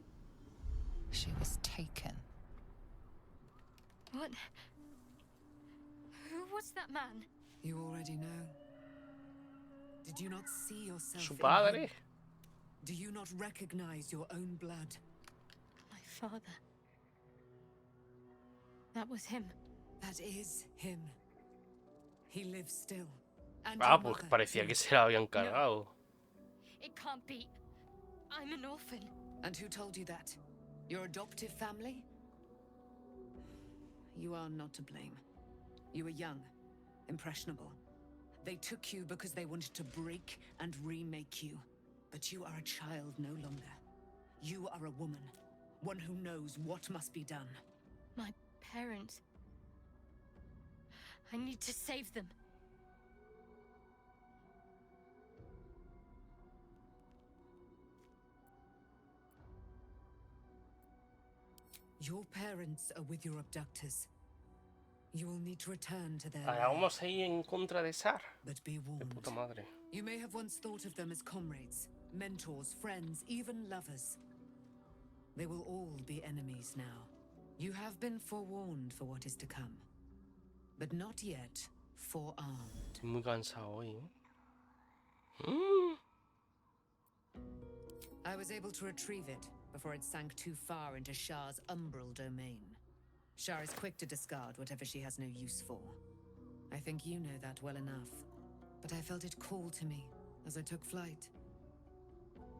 She was taken. What? Who was that man? You already know. Did you not see yourself Su in padre. him? Do you not recognize your own blood? My father. That was him. That is him. He lives still. And Ah, your pues mother, parecía too. que se la habían cargado. It can't be. I'm an orphan. And who told you that? Your adoptive family? You are not to blame. You were young, impressionable. They took you because they wanted to break and remake you. But you are a child no longer. You are a woman, one who knows what must be done. My parents. I need to save them. Your parents are with your abductors. You will need to return to their Ahora lair. vamos a ir en contra de Sar. But be De warned. puta madre. You may have once thought of them as comrades, mentors, friends, even lovers. They will all be enemies now. You have been forewarned for what is to come, but not yet forearmed. Estoy muy cansado hoy, ¿eh? I was able to retrieve it before it sank too far into Shah's umbral domain. Shah is quick to discard whatever she has no use for. I think you know that well enough. But I felt it call to me as I took flight.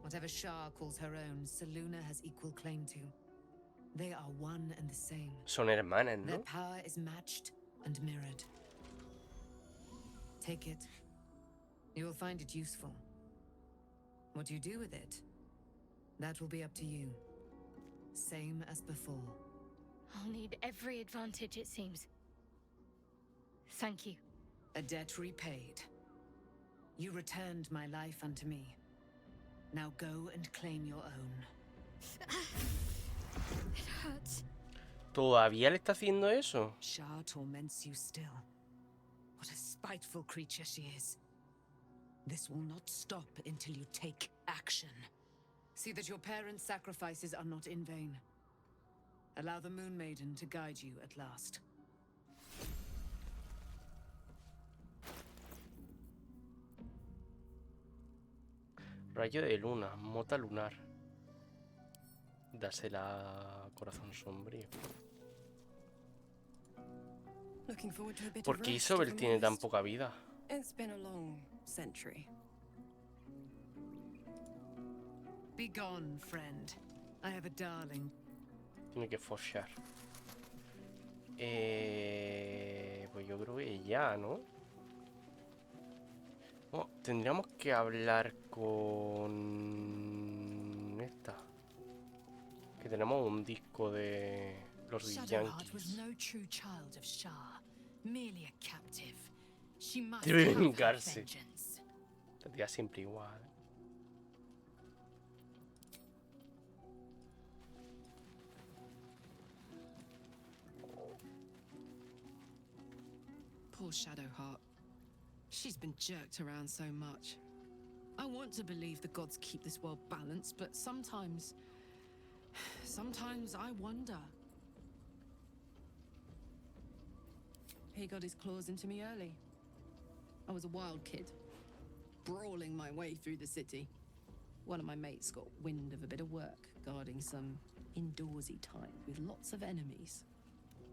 Whatever Shah calls her own, Selûne has equal claim to. They are one and the same. Son hermanas, Their ¿no? power is matched and mirrored. Take it. You will find it useful. What you do with it, that will be up to you. Same as before. I'll need every advantage, it seems. Thank you. A debt repaid. You returned my life unto me. Now go and claim your own. It hurts. ¿Todavía le está haciendo eso? Shah torments you still. What a spiteful creature she is. This will not stop until you take action. See that your parents' sacrifices are not in vain. Allow the Moon Maiden to guide you at last. Rayo de luna, mota lunar. Dásela corazón sombrío. Looking forward to a bit ¿Por of qué rest Isobel from tiene tan this. poca vida? It's been a long century. Be gone, friend. I have a darling. Tiene que follar. Pues yo creo que ya, ¿no? Oh, tendríamos que hablar con esta. Que tenemos un disco de los Shadowheart was Yankees. no true child of Shah, merely a captive. She must Debe have her vengarse. vengeance. La tía siempre igual. Poor Shadowheart. She's been jerked around so much. I want to believe the gods keep this world balanced, but sometimes I wonder. He got his claws into me early. I was a wild kid, brawling my way through the city. One of my mates got wind of a bit of work, guarding some indoorsy type with lots of enemies.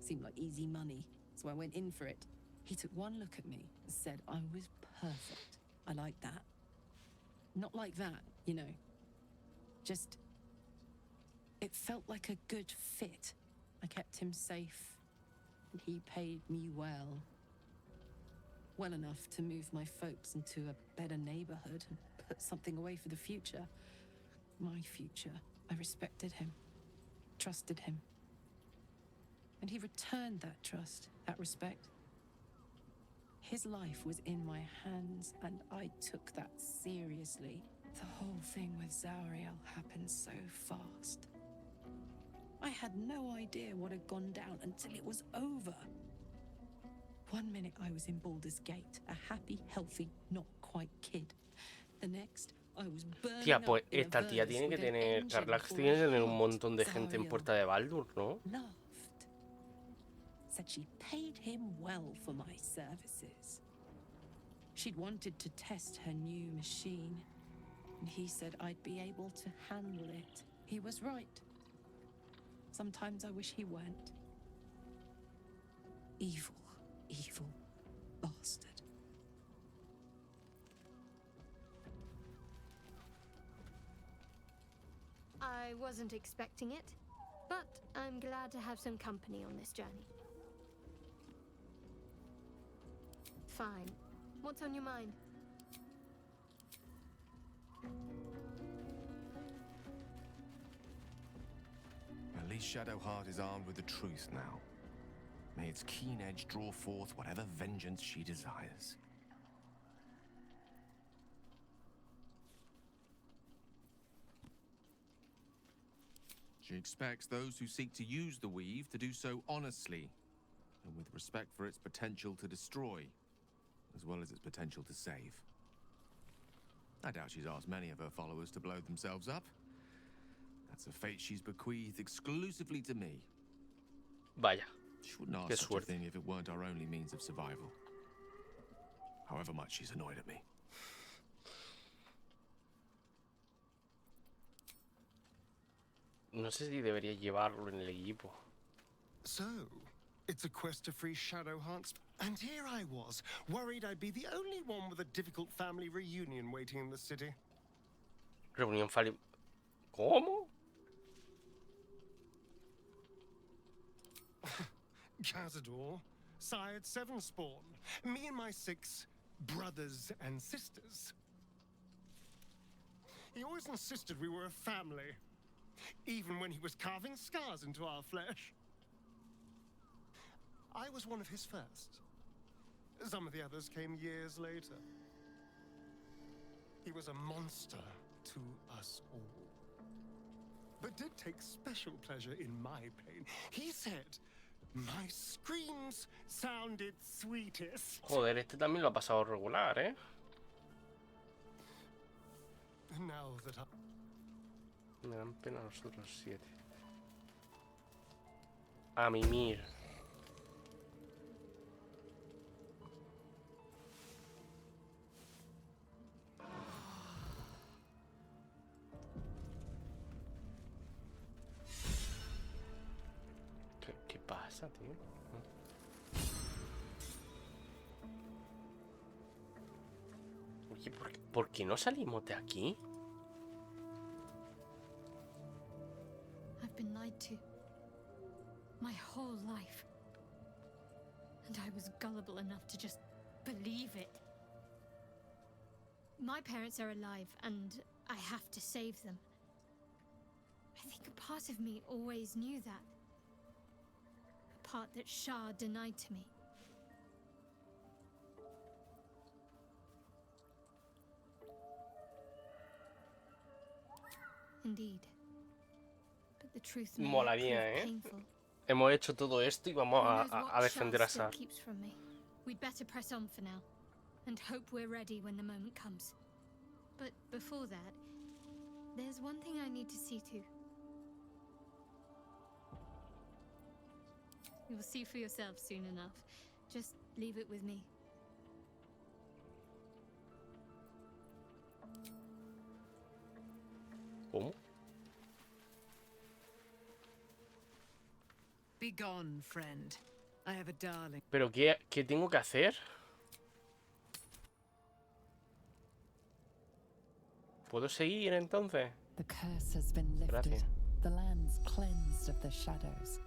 Seemed like easy money, so I went in for it. He took one look at me and said I was perfect. I like that. Not like that, you know. Just... it felt like a good fit. I kept him safe, and he paid me well. Well enough to move my folks into a better neighborhood and put something away for the future. My future. I respected him, trusted him. And he returned that trust, that respect. His life was in my hands, and I took that seriously. The whole thing with Zauriel happened so fast. I had no idea what had gone down until it was over. 1 minute I was in Baldur's Gate, a happy, healthy, not quite kid. The next, I was burning Tía, pues up in a esta tía verse tiene que with an tener... engine Carlax for tiene que a tener un heart. montón de gente en Zauriel Puerta de Baldur, ¿no? laughed. Said she paid him well for my services. She'd wanted to test her new machine, and he said I'd be able to handle it. He was right. Sometimes I wish he weren't. Evil, evil bastard. I wasn't expecting it, but I'm glad to have some company on this journey. Fine. What's on your mind? At least Shadowheart is armed with the truth now. May its keen edge draw forth whatever vengeance she desires. She expects those who seek to use the weave to do so honestly, and with respect for its potential to destroy, as well as its potential to save. I doubt she's asked many of her followers to blow themselves up. That's a fate she's bequeathed exclusively to me. Vaya. She wouldn't Qué ask such a suerte. thing if it weren't our only means of survival. However much she's annoyed at me. No sé si debería llevarlo en el equipo. So, It's a quest to free shadow hearts, and here I was, worried I'd be the only one with a difficult family reunion waiting in the city. Reunión fali... ¿Cómo? Cazador, sired 7 spawn, me and my 6 brothers and sisters. He always insisted we were a family, even when he was carving scars into our flesh. I was one of his first. Some of the others came years later. He was a monster to us all, but did take special pleasure in my pain. He said my screams sounded sweetest. Joder, este también lo ha pasado regular, ¿eh? Now that Me dan pena los otros 7. A mimir. ¿Qué pasa, tío? Oye, ¿por qué no salimos de aquí? I've been lied to. My whole life. And I was gullible enough to just believe it. My parents are alive, and I have to save them. I think a part of me always knew that. A part that Shah denied to me. Indeed. But the truth may prove Molaría, ¿eh? painful. Hemos hecho todo esto y vamos Who knows a what defender Shah a still Sar. keeps from me. We'd better press on for now, and hope we're ready when the moment comes. But before that, there's one thing I need to see to. You'll see for yourself soon enough. Just leave it with me. ¿Cómo? Be gone, friend. I have a darling. ¿Pero qué tengo que hacer? ¿Puedo seguir entonces? The curse has been lifted. Gracias. The land's cleansed of the shadows.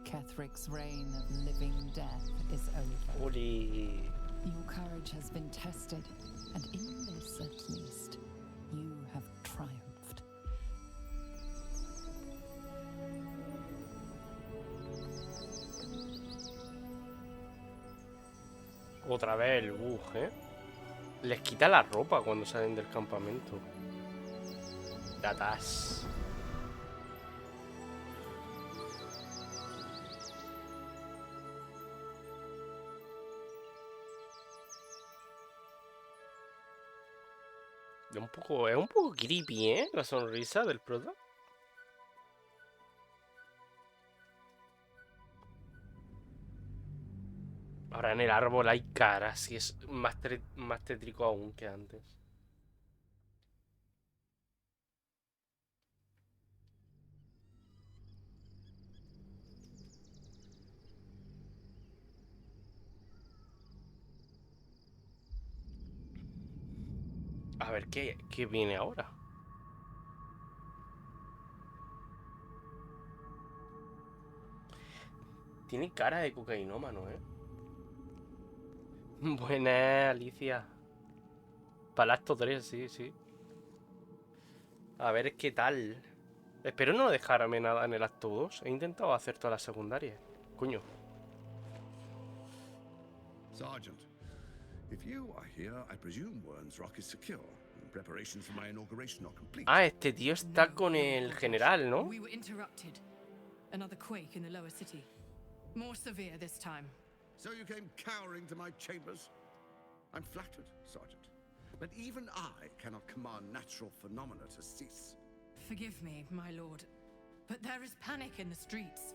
Kethric's reign of living death is over. Uli. Your courage has been tested, and in this at least, you have triumphed. Otra vez el bug, ¿eh? Les quita la ropa cuando salen del campamento. Datas. Es un poco creepy, ¿eh? La sonrisa del prota. Ahora en el árbol hay caras y es más tétrico aún que antes. A ver, ¿qué viene ahora? Tiene cara de cocainómano, ¿eh? Buena, Alicia. Para el acto 3, sí. A ver qué tal. Espero no dejarme nada en el acto 2. He intentado hacer todas las secundarias. Coño. Sergeant, if you are here, I presume Wern's Rock is secure. Preparations for my inauguration are complete. Ah, este tío está con el general, ¿no? We were interrupted. Another quake in the lower city. More severe this time. So you came cowering to my chambers? I'm flattered, Sergeant. But even I cannot command natural phenomena to cease. Forgive me, my lord, but there is panic in the streets.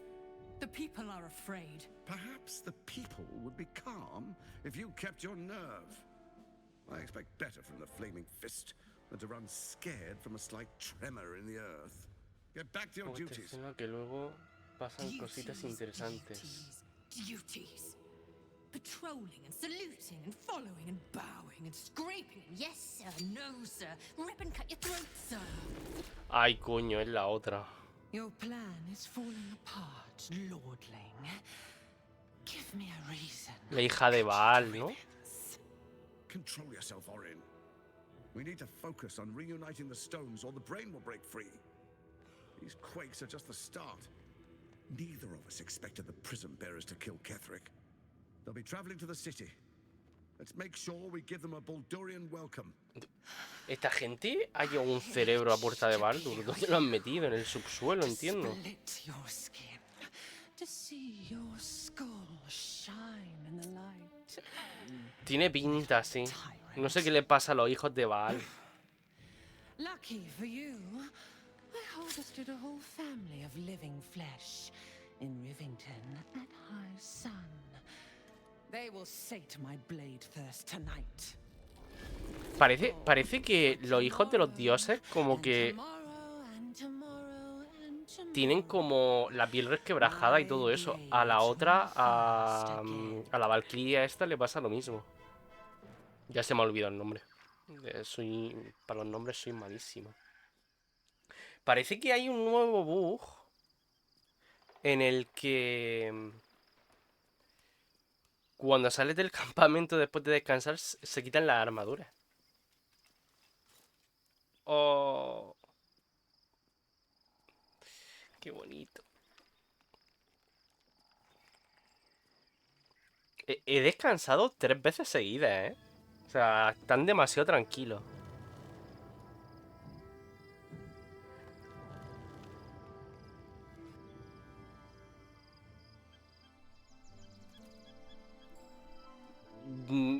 The people are afraid. Perhaps the people would be calm if you kept your nerve. I expect better from the flaming fist than to run scared from a slight tremor in the earth. Get back to your duties. Que luego pasan cositas interesantes. duties. Patrolling and saluting and following and bowing and scraping. Yes, sir. No, sir. Rip and cut your throat, sir. Ay, coño, es la otra. Your plan is falling apart, lordling. Give me a reason. La hija de Baal, ¿no? Control yourself, Orin. We need to focus on reuniting the stones or the brain will break free. These quakes are just the start. Neither of us expected the prison bearers to kill Ketheric. They'll be traveling to the city. Let's make sure we give them a Baldurian welcome. Esta gente ha llevado un cerebro a Puerta de Baldur. ¿Dónde lo han metido? En el subsuelo, entiendo. Tiene pinta, sí. No sé qué le pasa a los hijos de Baal. Lucky for you, I harvested a whole family of living flesh in Rivington at high sun. They will sate my blade thirst tonight. Parece que los hijos de los dioses como que tienen como la piel resquebrajada y todo eso. A la otra, a la Valkyria esta le pasa lo mismo. Ya se me ha olvidado el nombre. Para los nombres soy malísimo. Parece que hay un nuevo bug en el que cuando sales del campamento después de descansar se quitan las armaduras. Oh, qué bonito. He descansado 3 veces seguidas, ¿eh? O sea, están demasiado tranquilos.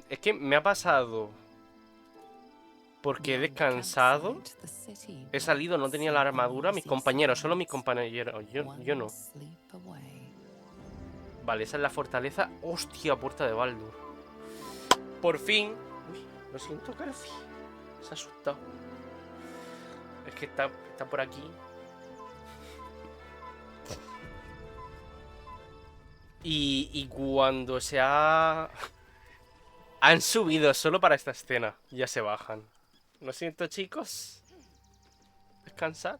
Es que me ha pasado porque he descansado, he salido, no tenía la armadura, mis compañeros, solo mis compañeros, yo no. Vale, esa es la fortaleza. Hostia, Puerta de Baldur. Por fin. Uy, lo siento, Carfi. Se ha asustado. Es que está por aquí. Y cuando se ha... Han subido solo para esta escena. Ya se bajan. Lo siento, chicos. Descansad.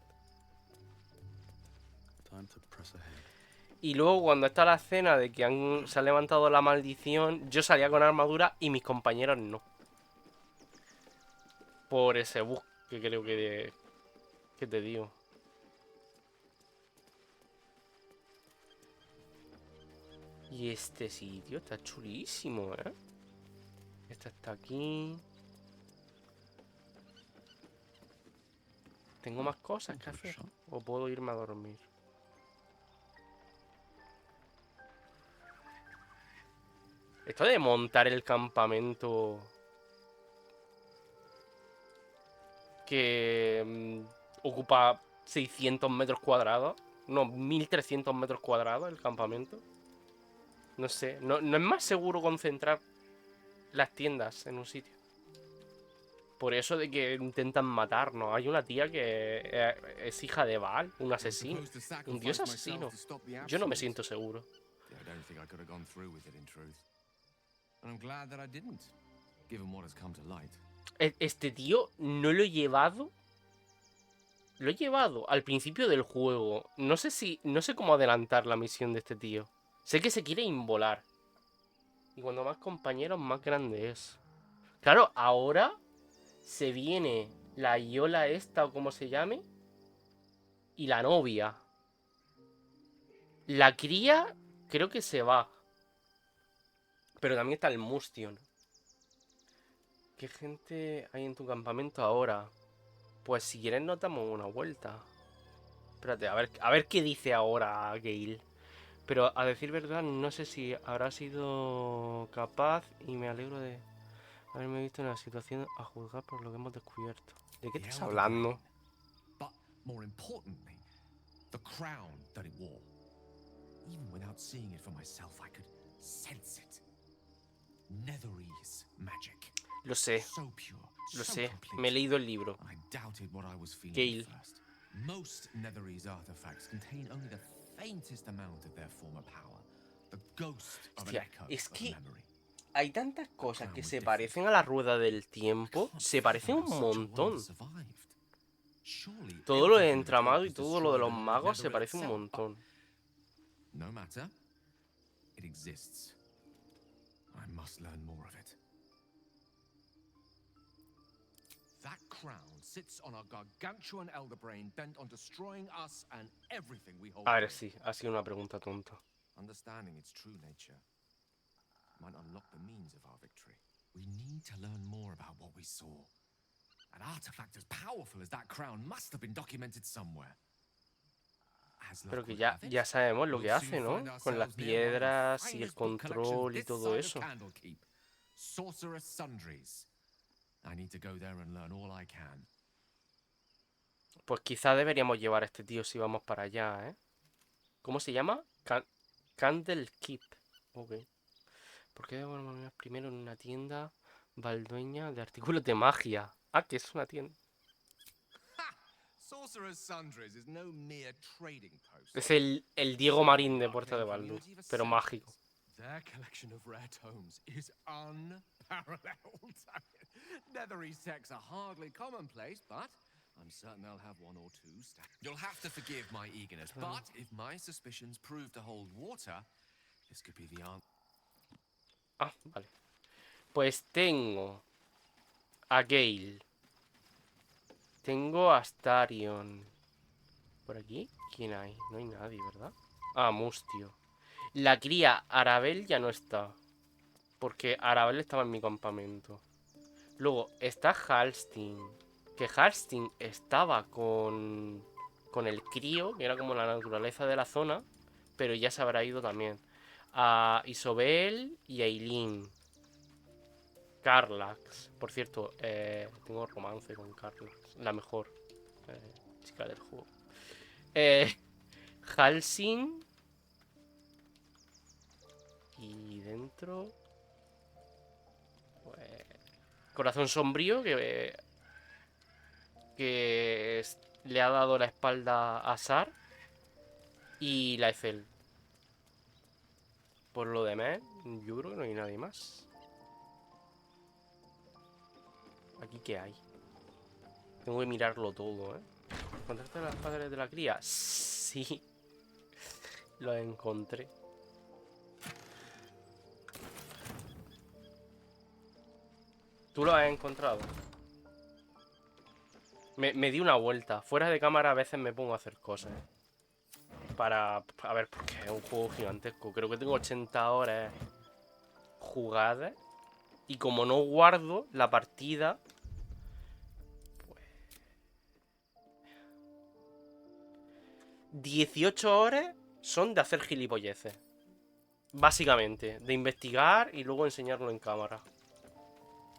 Y luego cuando está la escena de que se ha levantado la maldición, yo salía con armadura y mis compañeros no. Por ese bug que creo que te digo. Y este sitio está chulísimo, ¿eh? Esta está aquí. ¿Tengo más cosas que hacer? ¿O puedo irme a dormir? Esto de montar el campamento que ocupa 600 metros cuadrados. No, 1300 metros cuadrados el campamento. No sé, no es más seguro concentrar las tiendas en un sitio. Por eso de que intentan matarnos. Hay una tía que es hija de Baal, un asesino, un dios asesino. Yo no me siento seguro. Este tío no lo he llevado. Lo he llevado al principio del juego. No sé cómo adelantar la misión de este tío. Sé que se quiere involar. Y cuando más compañeros, más grande es. Claro, ahora se viene la Iola esta, o como se llame. Y la novia. La cría creo que se va. Pero también está el Mustion. ¿Qué gente hay en tu campamento ahora? Pues si quieres nos damos una vuelta. Espérate, a ver qué dice ahora Gale. Pero a decir verdad, no sé si habrá sido capaz y me alegro de haberme visto en la situación a juzgar por lo que hemos descubierto. ¿De qué estás hablando? But more importantly, the crown that it wore. Even without seeing it for myself, I could sense it. Netherese magic. Lo sé. Lo sé. Me he leído el libro. Gale. Most Netherese artifacts contain only the faintest amount of their former power. The Hostia, es que hay tantas cosas que se parecen a la rueda del tiempo. Se parecen un montón. Todo lo de entramado y todo lo de los magos se parece un montón. No matter, it exists. I must learn more of it. That crown sits on a gargantuan elder brain bent on destroying us and everything we hold. A ver, sí, ha sido una pregunta tonta. Understanding its true nature might unlock the means of our victory. We need to learn more about what we saw. An artifact as powerful as that crown must have been documented somewhere. Pero que ya sabemos lo que hace, ¿no? Con las piedras y el control y todo eso. Sorcerous Sundries. I need to go there and learn all I can. Pues quizá deberíamos llevar a este tío si vamos para allá, ¿eh? ¿Cómo se llama? Candle Keep. Ok. ¿Por qué debo monedas primero en una tienda baldueña de artículos de magia? Ah, que es una tienda. Sorcerer's Sundries is no mere trading post. Es el Diego Marín de Puerta de Baldur, pero mágico. Their collection of rare tomes is unparalleled. Netherese texts are hardly commonplace, but I'm certain they'll have one or two. You'll have to forgive my eagerness, but if my suspicions prove to hold water, this could be the answer. Ah, vale. Pues tengo a Gale. Tengo a Astarion. ¿Por aquí? ¿Quién hay? No hay nadie, ¿verdad? Ah, Mustio. La cría Arabel ya no está. Porque Arabel estaba en mi campamento. Luego está Halstein. Que Halstein estaba con el crío, que era como la naturaleza de la zona. Pero ya se habrá ido también. A Isobel y a Eileen. Carlax. Por cierto, tengo romance con Carlax. La mejor chica del juego. Halsin. Y dentro... Pues, Corazón Sombrío, que le ha dado la espalda a Sar. Y la Ethel. Por lo demás, yo creo que no hay nadie más. ¿Aquí qué hay? Tengo que mirarlo todo, ¿eh? ¿Encontraste a los padres de la cría? Sí. Los encontré. ¿Tú lo has encontrado? Me di una vuelta. Fuera de cámara a veces me pongo a hacer cosas. Para... A ver, porque es un juego gigantesco. Creo que tengo 80 horas jugadas. Y como no guardo la partida... Pues... 18 horas son de hacer gilipolleces. Básicamente. De investigar y luego enseñarlo en cámara.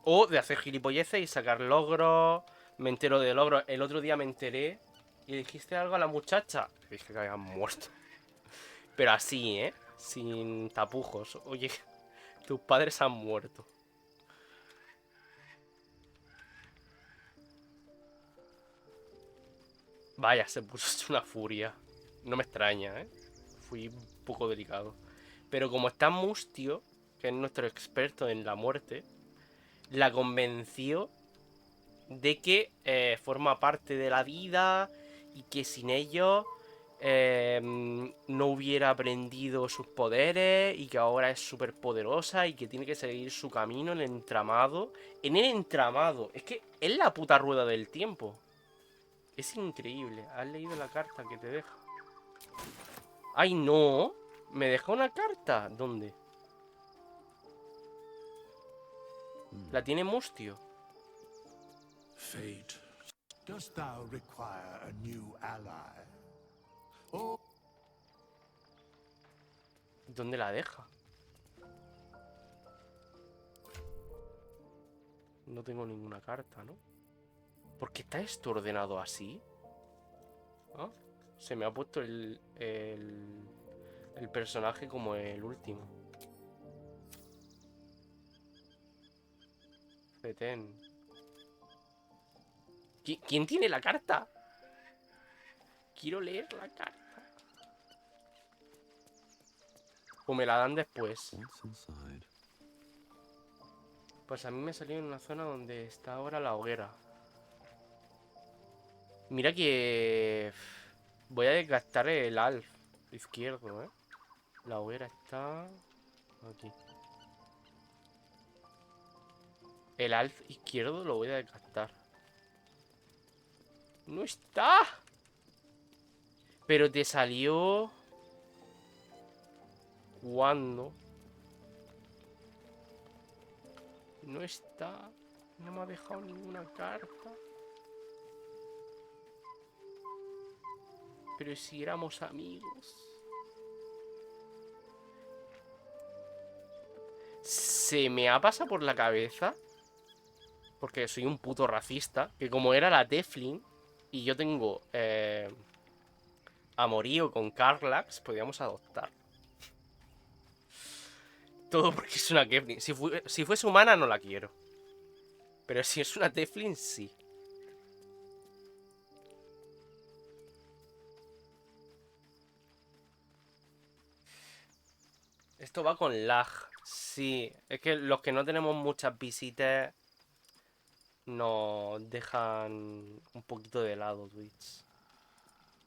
O de hacer gilipolleces y sacar logros. Me entero de logros. El otro día me enteré y dijiste algo a la muchacha. Dije que habían muerto. Pero así, ¿eh? Sin tapujos. Oye, tus padres han muerto. Vaya, se puso una furia. No me extraña, ¿eh? Fui un poco delicado. Pero como está Mustio, que es nuestro experto en la muerte, la convenció de que forma parte de la vida y que sin ellos no hubiera aprendido sus poderes y que ahora es súper poderosa y que tiene que seguir su camino en el entramado. En el entramado. Es que es la puta rueda del tiempo. Es increíble. ¿Has leído la carta que te deja? ¡Ay, no! ¿Me deja una carta? ¿Dónde? La tiene Mustio. Fate, dost thou require a new ally? Oh. ¿Dónde la deja? No tengo ninguna carta, ¿no? ¿Por qué está esto ordenado así? ¿Ah? Se me ha puesto el personaje como el último. Feten. ¿Quién tiene la carta? Quiero leer la carta. O me la dan después. Pues a mí me salió en una zona donde está ahora la hoguera. Mira que... Voy a desgastar el alf izquierdo, ¿eh? La hoguera está... aquí. El alf izquierdo lo voy a desgastar. ¡No está! Pero te salió... ¿Cuándo? No está. No me ha dejado ninguna carta. Pero si éramos amigos. Se me ha pasado por la cabeza, porque soy un puto racista, que como era la Teflin y yo tengo amorío con Carlax, podíamos adoptar. Todo porque es una Teflin. Si fuese humana no la quiero. Pero si es una Teflin, sí. Esto va con lag. Sí, es que los que no tenemos muchas visitas nos dejan un poquito de lado Twitch.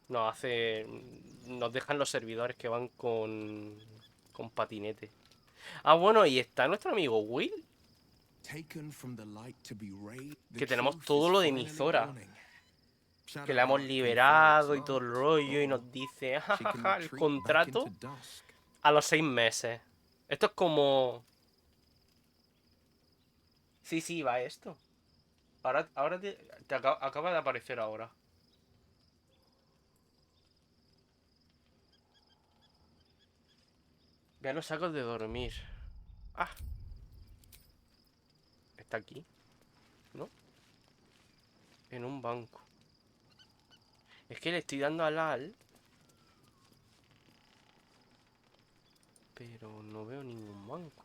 Nos dejan los servidores que van con patinete. Ah, bueno, y está nuestro amigo Will. Que tenemos todo lo de Mizora. Que la hemos liberado y todo el rollo. Y nos dice, jajaja, el contrato a los 6 meses. Esto es como... Sí, va esto. Ahora te acaba de aparecer ahora. Ya los saco de dormir. Ah. Está aquí, ¿no? En un banco. Es que le estoy dando al al. Pero no veo ningún banco.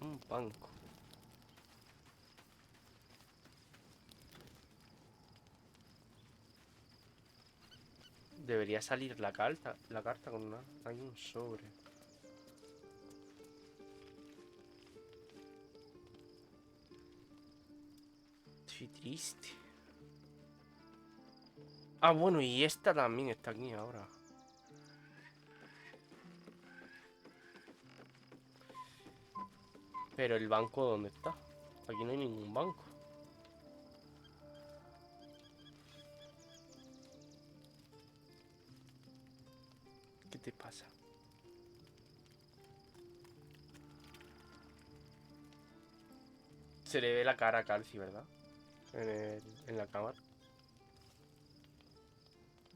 Un banco. Debería salir la carta con una... Hay un sobre. Estoy triste. Ah, bueno, y esta también está aquí ahora. Pero el banco, ¿dónde está? Aquí no hay ningún banco. ¿Qué te pasa? Se le ve la cara a Calci, ¿verdad? En la cámara.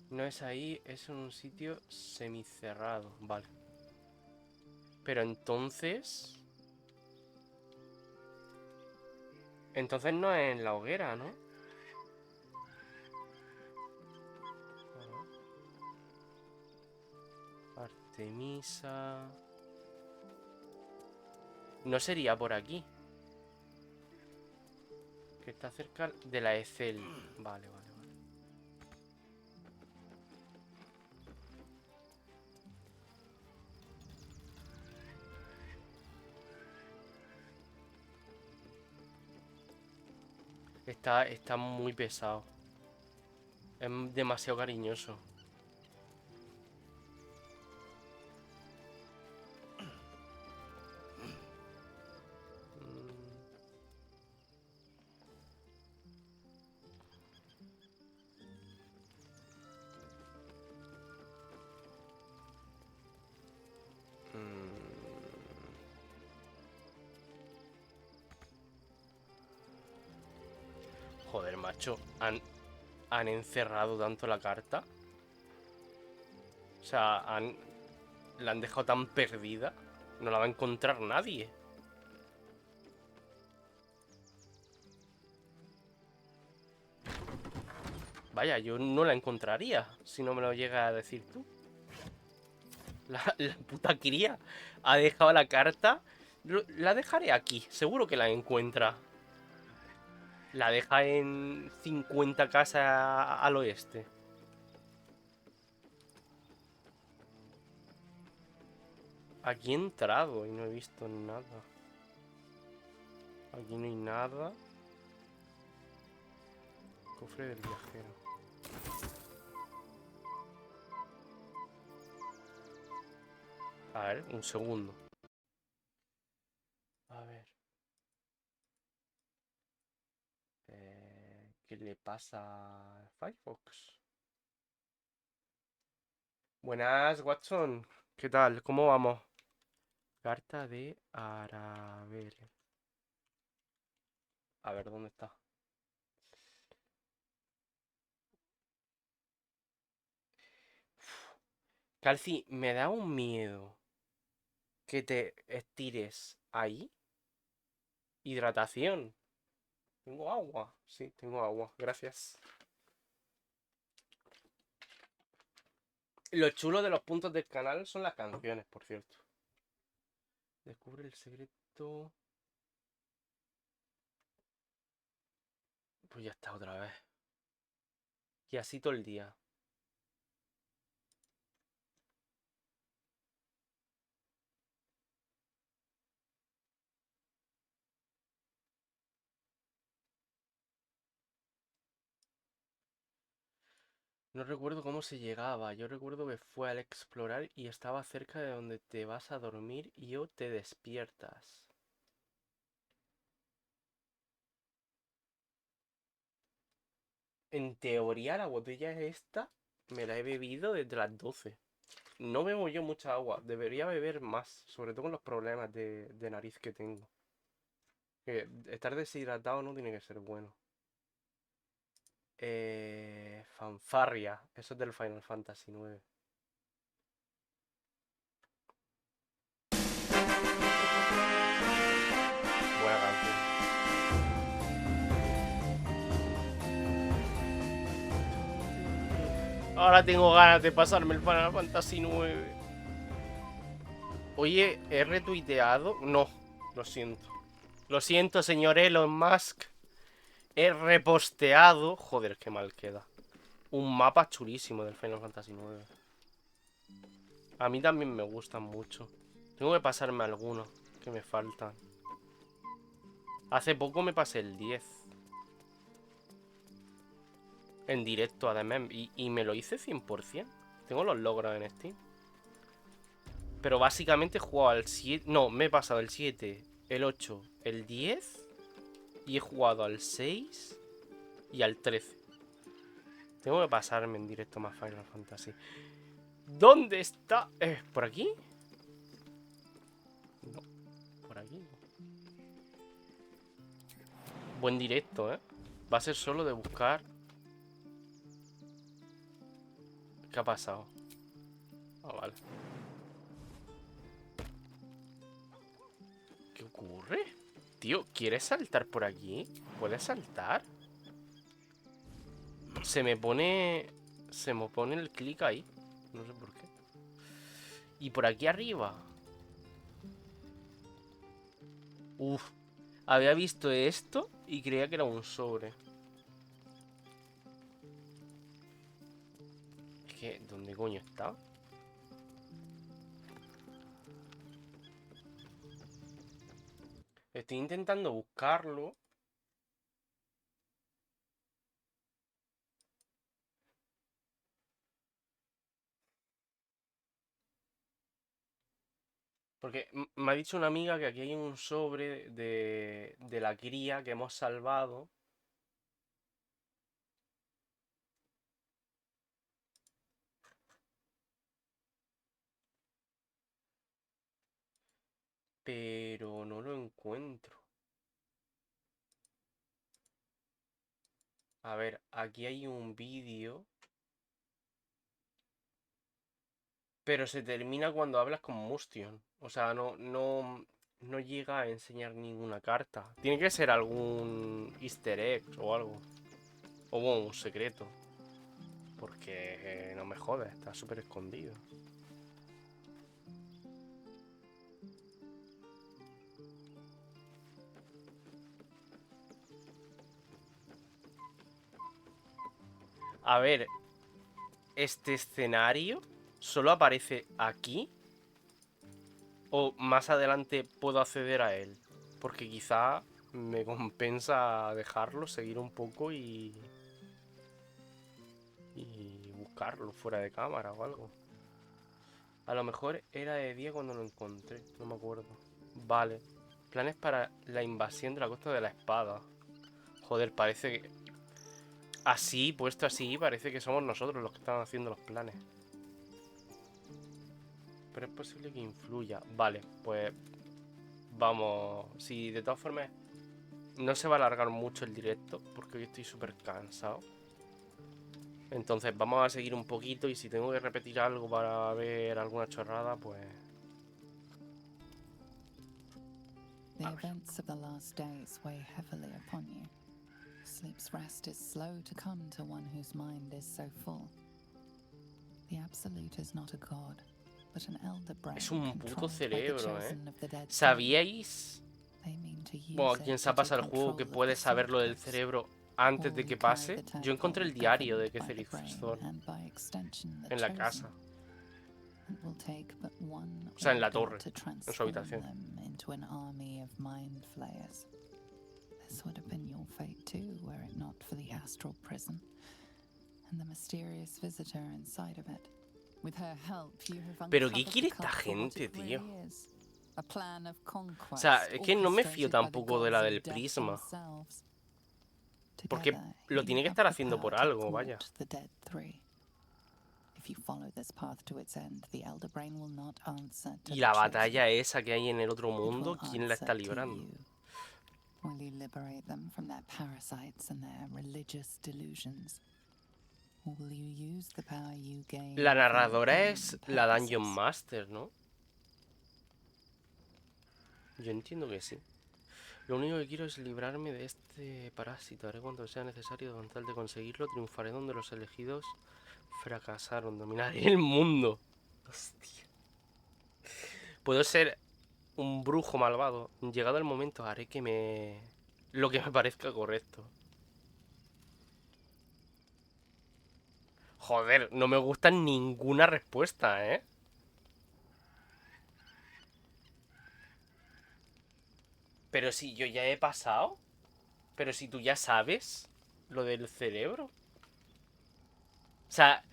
No es ahí, es en un sitio semicerrado. Vale. Pero entonces... Entonces no es en la hoguera, ¿no? Artemisa... No sería por aquí. Que está cerca de la Ethel. Vale. Está muy pesado. Es demasiado cariñoso. Joder, macho. Han encerrado tanto la carta. O sea, la han dejado tan perdida. No la va a encontrar nadie. Vaya, yo no la encontraría si no me lo llegas a decir tú. La puta cría ha dejado la carta. La dejaré aquí. Seguro que la encuentra. La deja en 50 casas al oeste. Aquí he entrado y no he visto nada. Aquí no hay nada. Cofre del viajero. A ver, un segundo. A ver. ¿Qué le pasa a Firefox? Buenas, Watson. ¿Qué tal? ¿Cómo vamos? Carta de Aravel. A ver, ¿dónde está? Calci, me da un miedo que te estires ahí. Hidratación. ¿Tengo agua? Sí, tengo agua. Gracias. Lo chulo de los puntos del canal son las canciones, por cierto. Descubre el secreto. Pues ya está otra vez. Y así todo el día. No recuerdo cómo se llegaba. Yo recuerdo que fue al explorar y estaba cerca de donde te vas a dormir y o te despiertas. En teoría la botella es esta. Me la he bebido desde las 12. No bebo yo mucha agua. Debería beber más. Sobre todo con los problemas de nariz que tengo. Que estar deshidratado no tiene que ser bueno. Fanfarria. Eso es del Final Fantasy 9. Buena canción. Ahora tengo ganas de pasarme el Final Fantasy 9. Oye, ¿he retuiteado? No, lo siento. Lo siento, señor Elon Musk. He reposteado. Joder, qué mal queda. Un mapa chulísimo del Final Fantasy 9. A mí también me gustan mucho. Tengo que pasarme algunos que me faltan. Hace poco me pasé el 10. En directo, además. Y me lo hice 100%. Tengo los logros en Steam. Pero básicamente he jugado al 7. No, me he pasado el 7, el 8, el 10. Y he jugado al 6 y al 13. Tengo que pasarme en directo más Final Fantasy. ¿Dónde está? ¿Por aquí? No, por aquí no. Buen directo, ¿eh? Va a ser solo de buscar. ¿Qué ha pasado? Ah, vale. ¿Qué ocurre? Tío, ¿quieres saltar por aquí? ¿Puedes saltar? Se me pone el clic ahí. No sé por qué. Y por aquí arriba. Uf. Había visto esto y creía que era un sobre. Es que, ¿dónde coño está? Estoy intentando buscarlo. Porque me ha dicho una amiga que aquí hay un sobre de la cría que hemos salvado. Pero no lo encuentro. A ver, aquí hay un vídeo. Pero se termina cuando hablas con Mustion. O sea, no llega a enseñar ninguna carta. Tiene que ser algún easter egg o algo. O bueno, un secreto. Porque no me jodes, está súper escondido. A ver, este escenario solo aparece aquí O más adelante puedo acceder a él. Porque quizá me compensa dejarlo, seguir un poco y buscarlo fuera de cámara o algo. A lo mejor era de día cuando lo encontré, no me acuerdo. Vale. Planes para la invasión de la Costa de la Espada. Joder, parece que... Así, puesto así, parece que somos nosotros los que están haciendo los planes. Pero es posible que influya. Vale, pues... Vamos... Si de todas formas... No se va a alargar mucho el directo, porque hoy estoy súper cansado. Entonces vamos a seguir un poquito y si tengo que repetir algo para ver alguna chorrada, pues... The events of the last days weigh heavily upon you. Sleep's rest is slow to come to one whose mind is so full. The Absolute is not a god, but an elder brain. Es un puto controlled by the cerebro, chosen of the dead. ¿Sabíais? They mean to use Bueno, it quien se to ha pasado take el juego que control of puede the saber lo del Sword cerebro antes de que pase. Yo encontré el diario de governed by the brain, Thorn and by extension the en la chosen. casa. It will take but one O sea, en la order torre, to en su transform habitación. them into an army of mind flayers. This would have been your fate too, were it not for the astral prison and the mysterious visitor inside of it. With her help, you have Pero ¿qué uncovered quiere the esta cult for what gente, it tío? really is. A plan of conquest, O sea, es que no me fío orchestrated by the tampoco de la gods del of death prisma. themselves. Porque Together, lo you tiene que have estar the haciendo por power to algo, vaya. thwart the dead three. If you follow this path to its end, the elder brain will not answer to Y the la chosen. batalla esa que hay en el otro It will mundo, ¿quién la está answer to librando? you. Will you liberate them from their parasites and their religious delusions? Or will you use the power you gain La for your narradora own es la Dungeon purposes? Master, ¿no? Yo entiendo que sí. Lo único que quiero es librarme de este parásito. Haré cuanto sea necesario con tal de conseguirlo. Triunfaré donde los elegidos fracasaron. Dominaré el mundo. Hostia. Puedo ser un brujo malvado. Llegado el momento, haré que me... lo que me parezca correcto. Joder, no me gusta ninguna respuesta, ¿eh? Pero si yo ya he pasado. Pero si tú ya sabes lo del cerebro. O sea,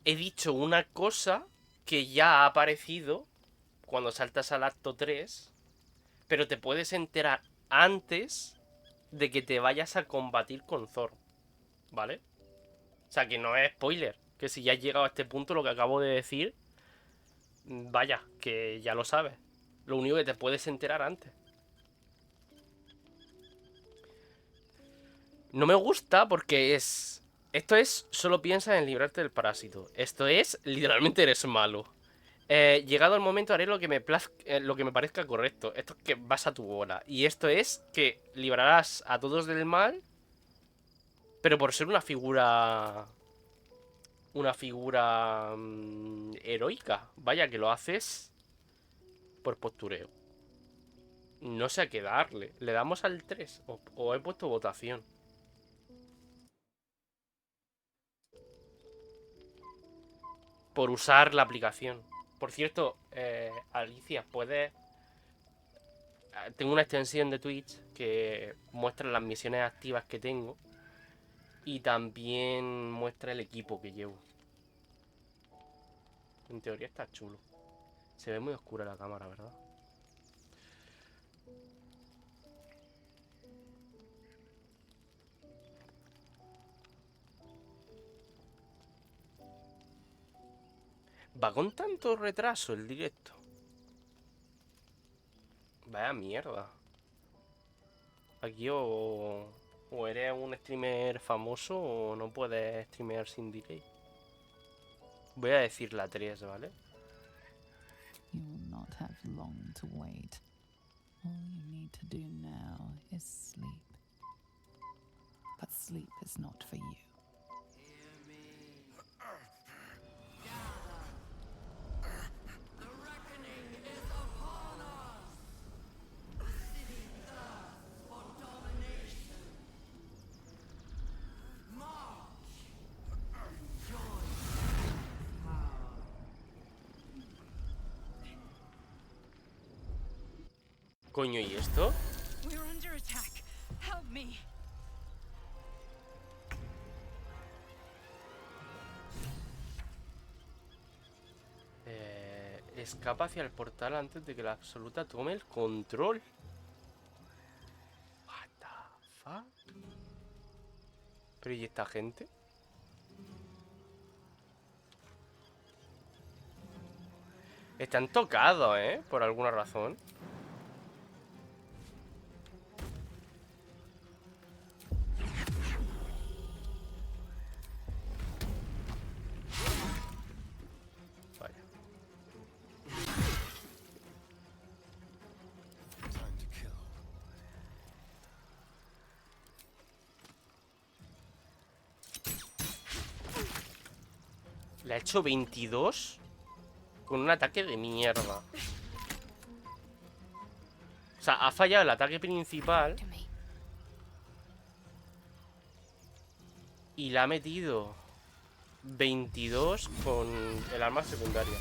he dicho una cosa que ya ha aparecido cuando saltas al acto 3. Pero te puedes enterar antes de que te vayas a combatir con Thor. ¿Vale? O sea, que no es spoiler. Que si ya has llegado a este punto, lo que acabo de decir, vaya, que ya lo sabes. Lo único que te puedes enterar antes. No me gusta porque es... Esto es, solo piensa en librarte del parásito. Esto es, literalmente eres malo. Llegado el momento haré lo que me parezca correcto. Esto es que vas a tu bola. Y esto es que librarás a todos del mal. Pero por ser una figura... Una figura... heroica. Vaya, que lo haces por postureo. No sé a qué darle. ¿Le damos al 3? ¿O he puesto votación? Por usar la aplicación. Por cierto, Alicia, puedes... Tengo una extensión de Twitch que muestra las misiones activas que tengo. Y también muestra el equipo que llevo. En teoría está chulo. Se ve muy oscura la cámara, ¿verdad? Va con tanto retraso el directo. Vaya mierda. Aquí o eres un streamer famoso o no puedes streamear sin delay. Voy a decir la 3, ¿vale? You will not have long to wait. All you need to do now is sleep. But sleep is not for you. Coño, ¿y esto? We're under attack. Help me. Escapa hacia el portal antes de que la absoluta tome el control. What the fuck? ¿Pero y esta gente? Están tocados, por alguna razón. Vaya. Le ha hecho 22 con un ataque de mierda. O sea, ha fallado el ataque principal y le ha metido 22 con el arma secundaria.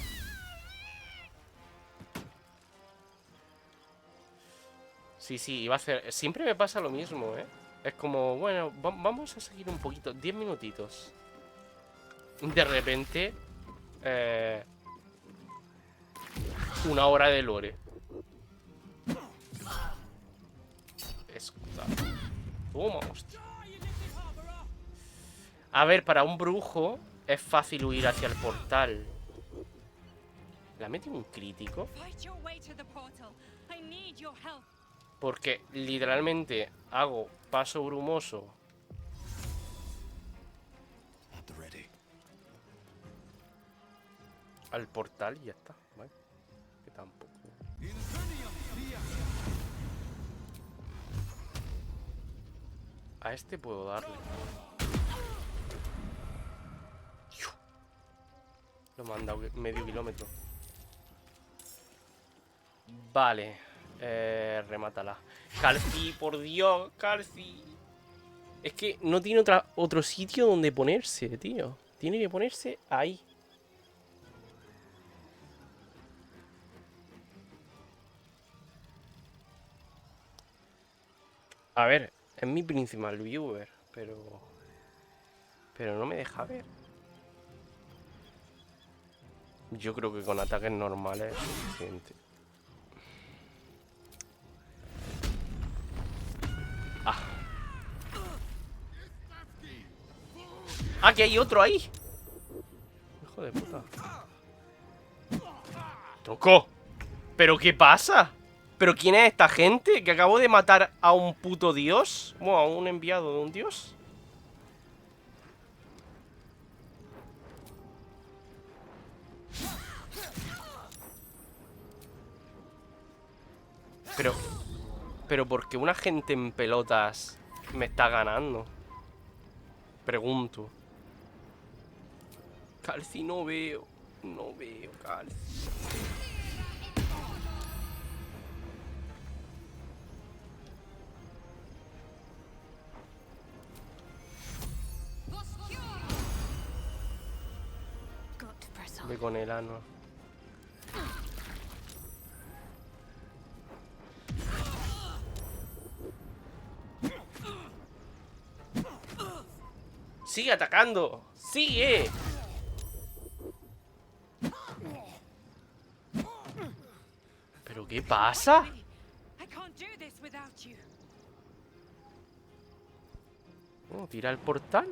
Sí, sí, iba a hacer... Siempre me pasa lo mismo, Es como, bueno, vamos a seguir un poquito, 10 minutitos. De repente... una hora de lore. Escuda. Toma, hostia. A ver, para un brujo es fácil huir hacia el portal. ¿Le ha metido un crítico? Porque literalmente hago paso brumoso al portal y ya está, ¿vale? Que tampoco. A este puedo darle. Lo he mandado medio kilómetro. Vale. Remátala. Calci, por Dios, Calci. Es que no tiene otro sitio donde ponerse, tío. Tiene que ponerse ahí. A ver, es mi principal viewer, pero no me deja ver. Yo creo que con ataques normales es suficiente. Ah. Ah, que hay otro ahí. Hijo de puta. Tronco. ¿Pero qué pasa? ¿Pero quién es esta gente? ¿Que acabo de matar a un puto dios? Bueno, a un enviado de un dios. Pero ¿por qué una gente en pelotas me está ganando? Pregunto. Calci, no veo. No veo, Calci. Ve con el ano. ¡Sigue atacando! ¡Sigue! ¿Pero qué pasa? Oh, tira el portal.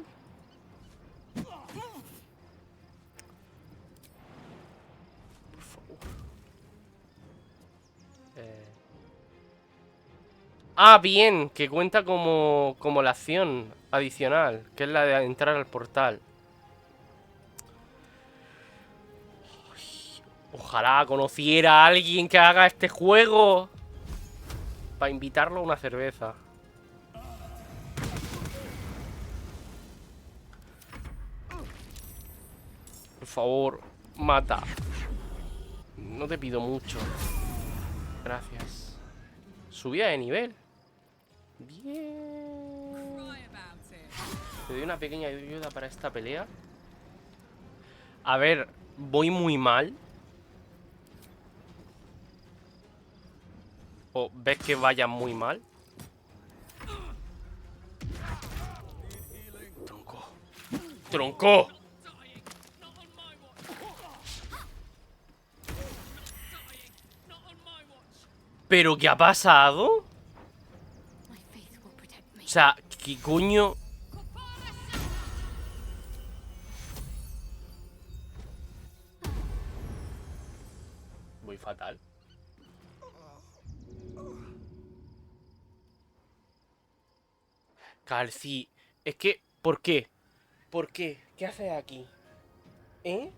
Por favor. Ah, bien, que cuenta como la acción adicional, que es la de entrar al portal. Ay, ojalá conociera a alguien que haga este juego para invitarlo a una cerveza. Por favor, mata. No te pido mucho. Gracias. Subida de nivel. Bien. Te doy una pequeña ayuda para esta pelea. A ver, voy muy mal. ¿O ves que vaya muy mal? Tronco. ¡Tronco! ¿Pero qué ha pasado? O sea, ¿qué coño? Muy fatal. Calci, es que, ¿por qué? ¿Por qué? ¿Qué haces aquí? ¿Eh?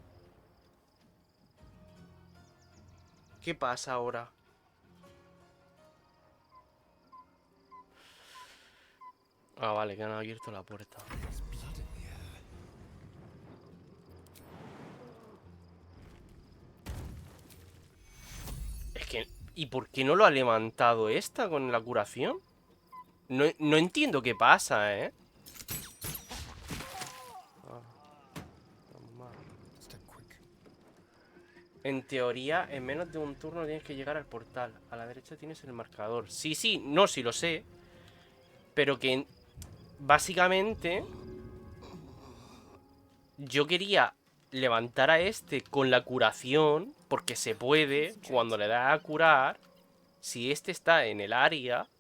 ¿Qué pasa ahora? Ah, vale, que han abierto la puerta. Es que... ¿Y por qué no lo ha levantado esta con la curación? No entiendo qué pasa, ¿eh? En teoría, en menos de un turno tienes que llegar al portal. A la derecha tienes el marcador. Sí, sí, no, sí lo sé. Pero que... Básicamente... Yo quería levantar a este con la curación, porque se puede, cuando le das a curar, si este está en el área,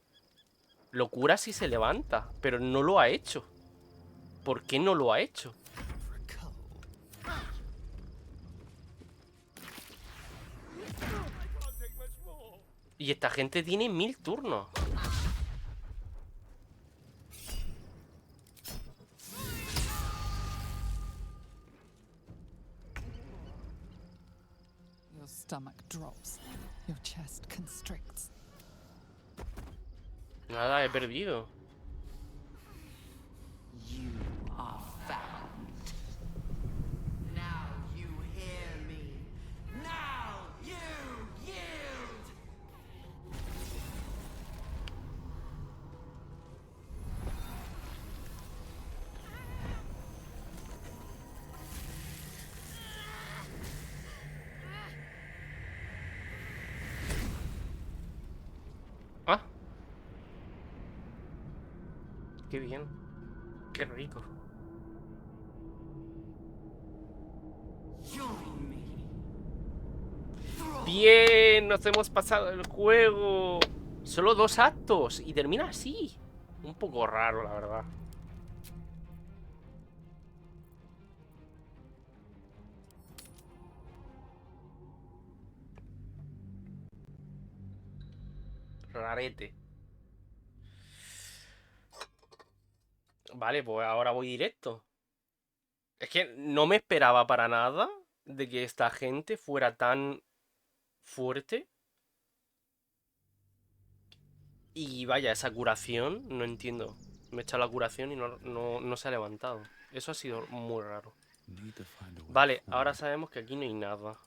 lo curas y se levanta, pero no lo ha hecho. ¿Por qué no lo ha hecho? Y esta gente tiene 1000 turnos. Your stomach drops. Your chest constricts. Nada, he perdido. You are found. Now you hear me. Now you yield. Ah. Qué bien. Qué rico. Bien, nos hemos pasado el juego. Solo 2 actos y termina así. Un poco raro, la verdad. Rarete. Vale, pues ahora voy directo. Es que no me esperaba para nada de que esta gente fuera tan fuerte. Y vaya, esa curación, no entiendo. Me he echado la curación y no se ha levantado. Eso ha sido muy raro. Vale, ahora sabemos que aquí no hay nada.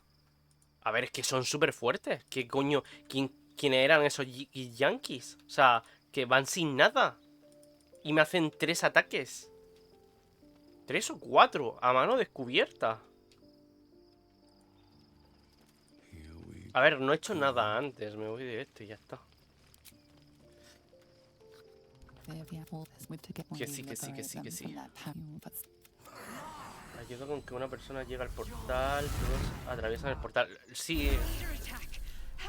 A ver, es que son súper fuertes. ¿Qué coño? ¿Quiénes eran esos yankees? O sea, que van sin nada. Y me hacen 3 ataques. 3 o 4 a mano descubierta. A ver, no he hecho nada antes. Me voy directo y ya está. Que sí, que sí, que sí, que sí. Ayuda con que una persona llegue al portal, todos atraviesan el portal. Sí.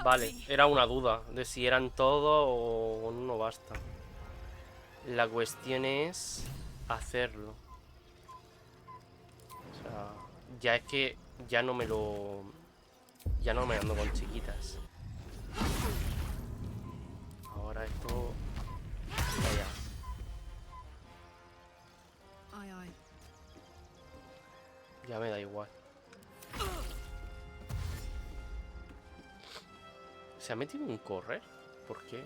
Vale, era una duda de si eran todos o no basta. La cuestión es hacerlo. O sea, ya es que ya no me lo... Ya no me ando con chiquitas. Ahora esto... Vaya. Ya me da igual. ¿Se ha metido un correr? ¿Por qué?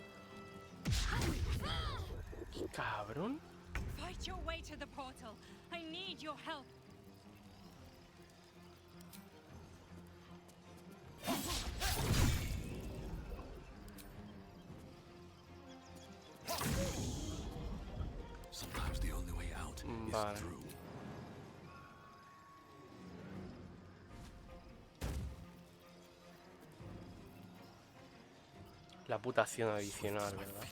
¿Qué cabrón? Fight your way to the portal. I need your help. Sometimes the only way out is through. La puta acción adicional, ¿verdad?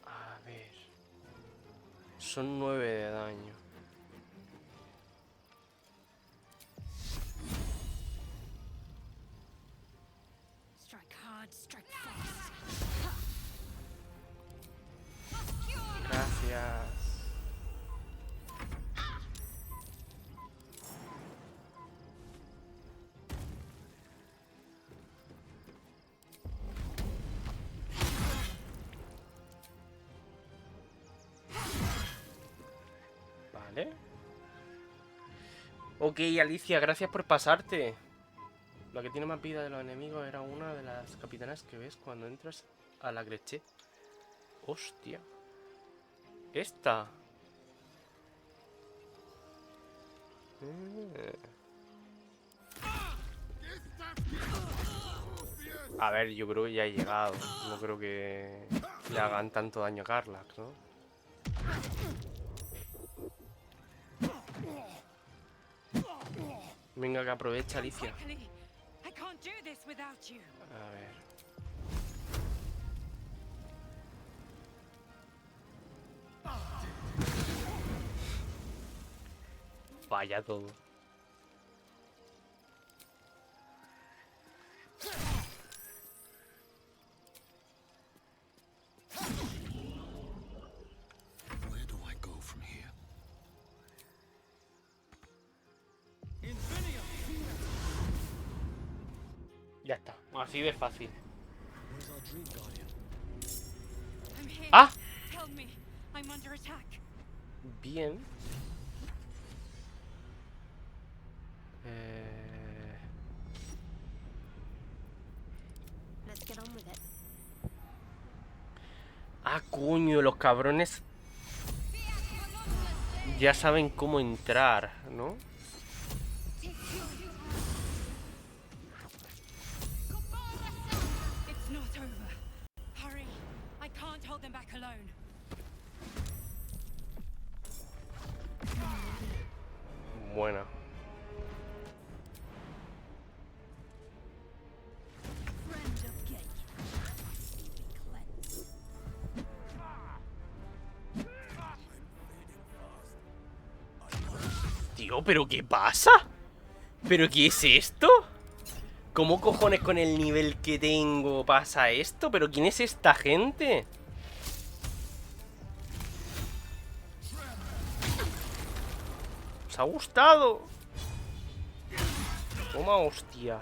A ver. Son 9 de daño. Strike hard, strike fast. Gracias. Vale. Ok, Alicia, gracias por pasarte. La que tiene más vida de los enemigos era una de las capitanas que ves cuando entras a la Greche. Hostia. Esta. A ver, yo creo que ya he llegado. No creo que le hagan tanto daño a Karlach, ¿no? Venga, que aprovecha, Alicia. A ver. Vaya todo. Where do I go from here? Ya está, así de fácil. Where's our dream guardian? I'm here. ¡Ah! Help me. I'm under attack. Bien. Let's get on with it. Ah, coño, los cabrones ya saben cómo entrar, ¿no? It's not over. Hurry. I can't hold them back alone. Buena. Friend of Gate. Tío, ¿pero qué pasa? ¿Pero qué es esto? ¿Cómo cojones con el nivel que tengo pasa esto? ¿Pero quién es esta gente? ¿Os ha gustado? Toma, hostia.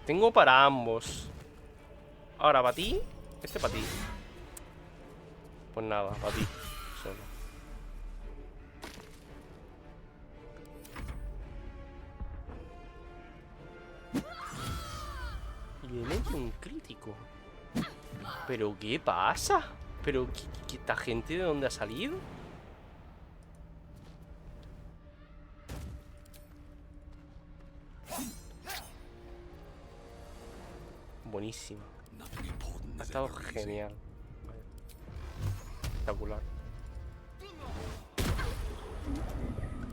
Tengo para ambos. Ahora, ¿para ti? Este para ti. Pues nada, para ti. Solo. Y le mete un crítico. ¿Pero qué pasa? ¿Pero esta gente de dónde ha salido? Buenísimo. Ha estado genial. Espectacular.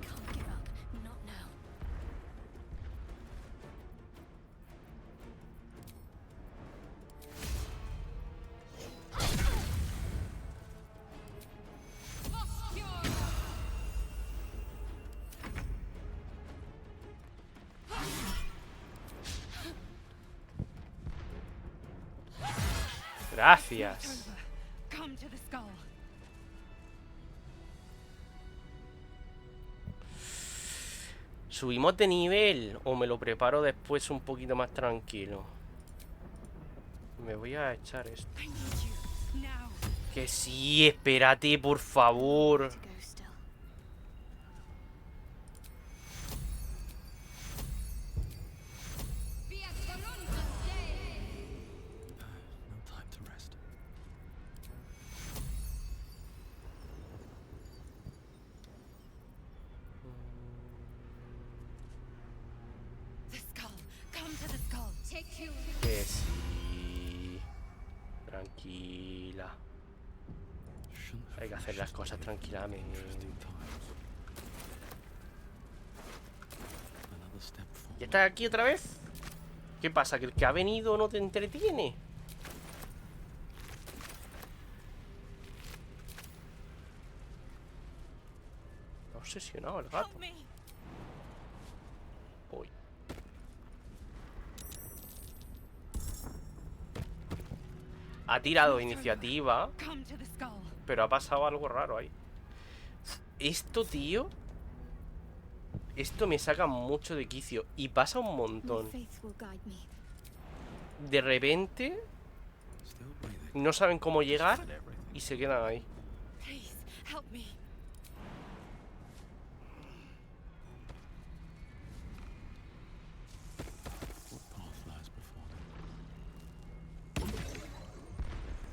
Can't give up. Not now. Gracias. Come to the skull. ¿Subimos de nivel o me lo preparo después un poquito más tranquilo? Me voy a echar esto. Que sí, espérate, por favor. Que sí. Tranquila. Hay que hacer las cosas tranquilamente. ¿Ya estás aquí otra vez? ¿Qué pasa? ¿Que el que ha venido no te entretiene? Está obsesionado el gato. Voy. Ha tirado iniciativa, pero ha pasado algo raro ahí. Esto, tío, esto me saca mucho de quicio. Y pasa un montón. De repente no saben cómo llegar y se quedan ahí.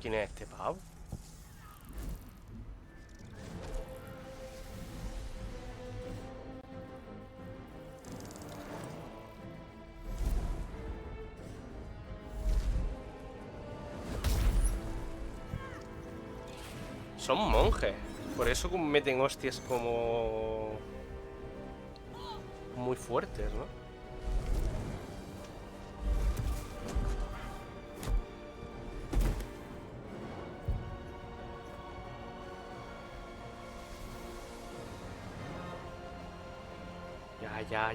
¿Quién es este pavo? Son monjes. Por eso meten hostias como... muy fuertes, ¿no?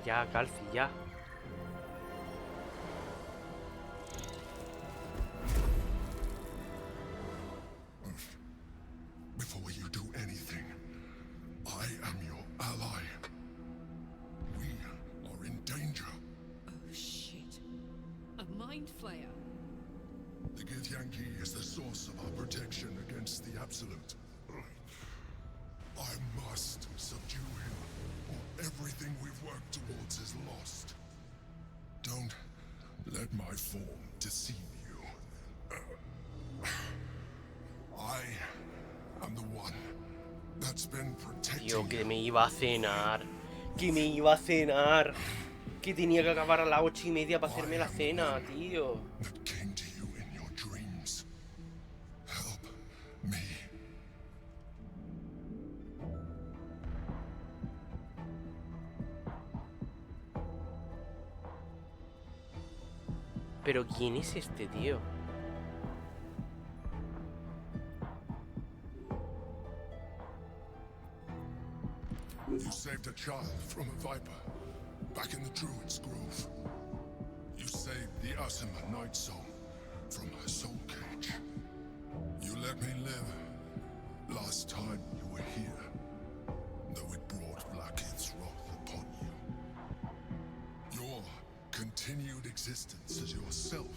Ya, Calci, ya. Before you do anything, I am your ally. We are in danger. Oh shit. A mind flayer. The Githyanki is the source of our protection against the Absolute. I must subdue him, or everything we've worked towards is lost. Don't let my form deceive you. I am the one that's been protecting. Tío, que me iba a cenar. Que me iba a cenar. Que tenía que acabar a las 8:30 para hacerme la cena, tío. Pero ¿quién es este tío? You saved a child from a viper back in the Druid's Grove. You saved the Asima Night Soul from her soul cage. You let me live last time you were here, though it brought Blackhead's wrath upon you. Your continued existence as yourself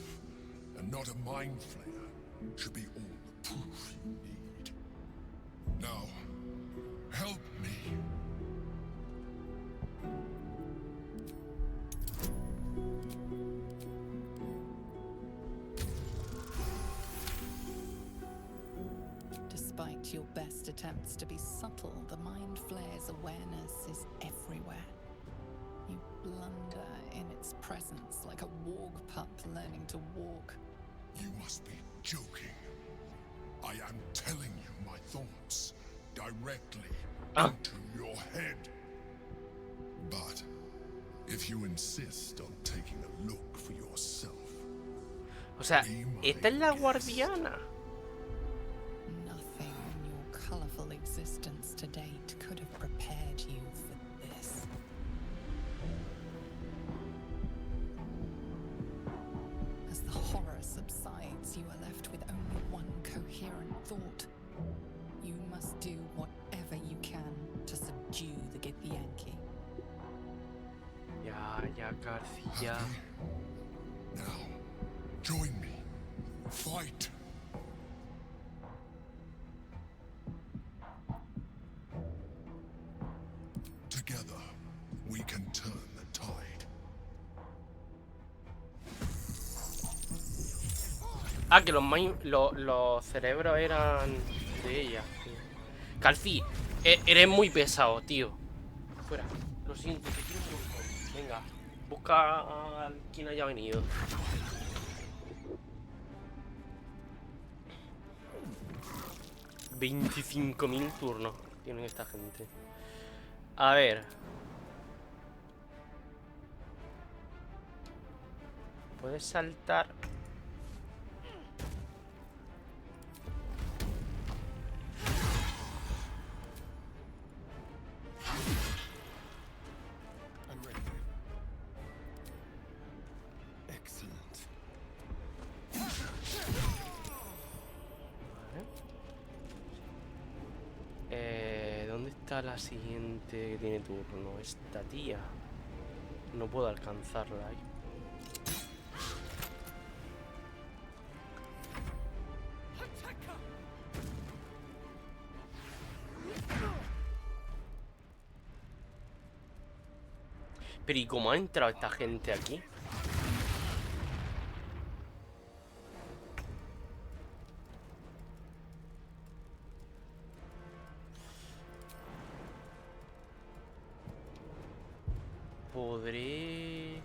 and not a mind flayer should be all the proof you need. Now, help me. Despite your best attempts to be subtle, the Mind Flayer's awareness is everywhere. You blunder in its presence like a warg pup learning to walk. You must be joking. I am telling you my thoughts directly into your head. But if you insist on taking a look for yourself. O sea, esta es la guardiana. Nothing in your colorful existence to date could have prepared you for this. As the horror subsides, you are left with only one coherent thought. You must do whatever you can to subdue the Githyanki. Ya, García. Now, join me. Fight. Together, we can turn the tide. Ah, que los cerebros eran de ella. Calci, eres muy pesado, tío. Fuera. Lo siento, te quiero un montón. Venga, busca a quien haya venido. 25.000 turnos tienen esta gente. A ver. Puedes saltar. ¿Dónde está la siguiente que tiene turno? Esta tía. No puedo alcanzarla ahí. Pero ¿y cómo ha entrado esta gente aquí? ¿Podré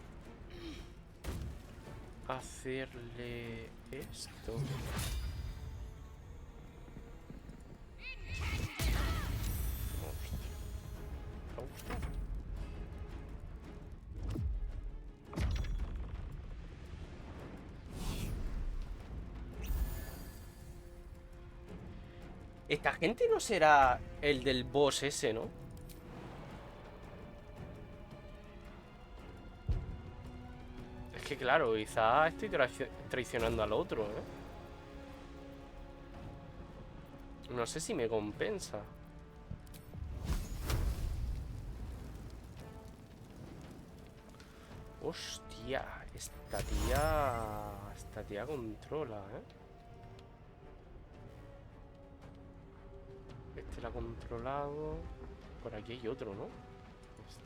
hacerle esto? Esta gente no será el del boss ese, ¿no? Es que claro, quizá estoy traicionando al otro, ¿eh? No sé si me compensa. Hostia, esta tía controla, ¿eh? Este la ha controlado. Por aquí hay otro, ¿no? Este.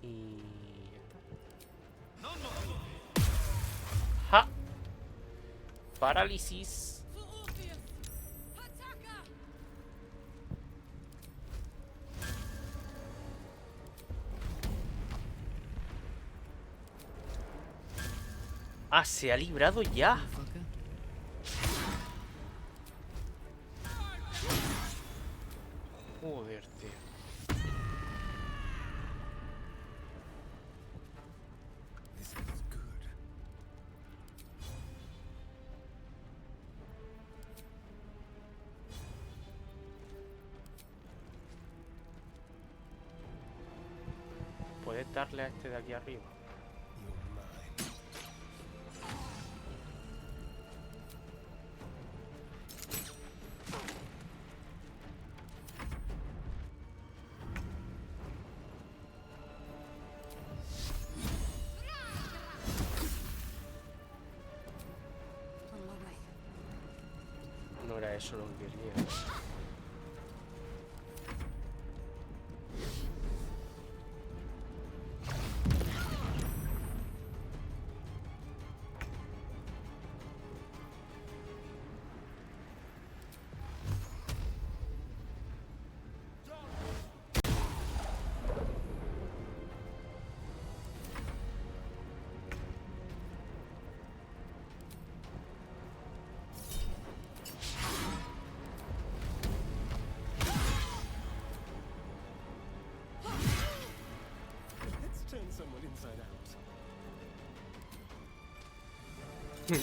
Y... ¡Ja! Parálisis. Ah, se ha librado ya. Joder, tío. ¿Puedes darle a este de aquí arriba? No era eso lo que quería.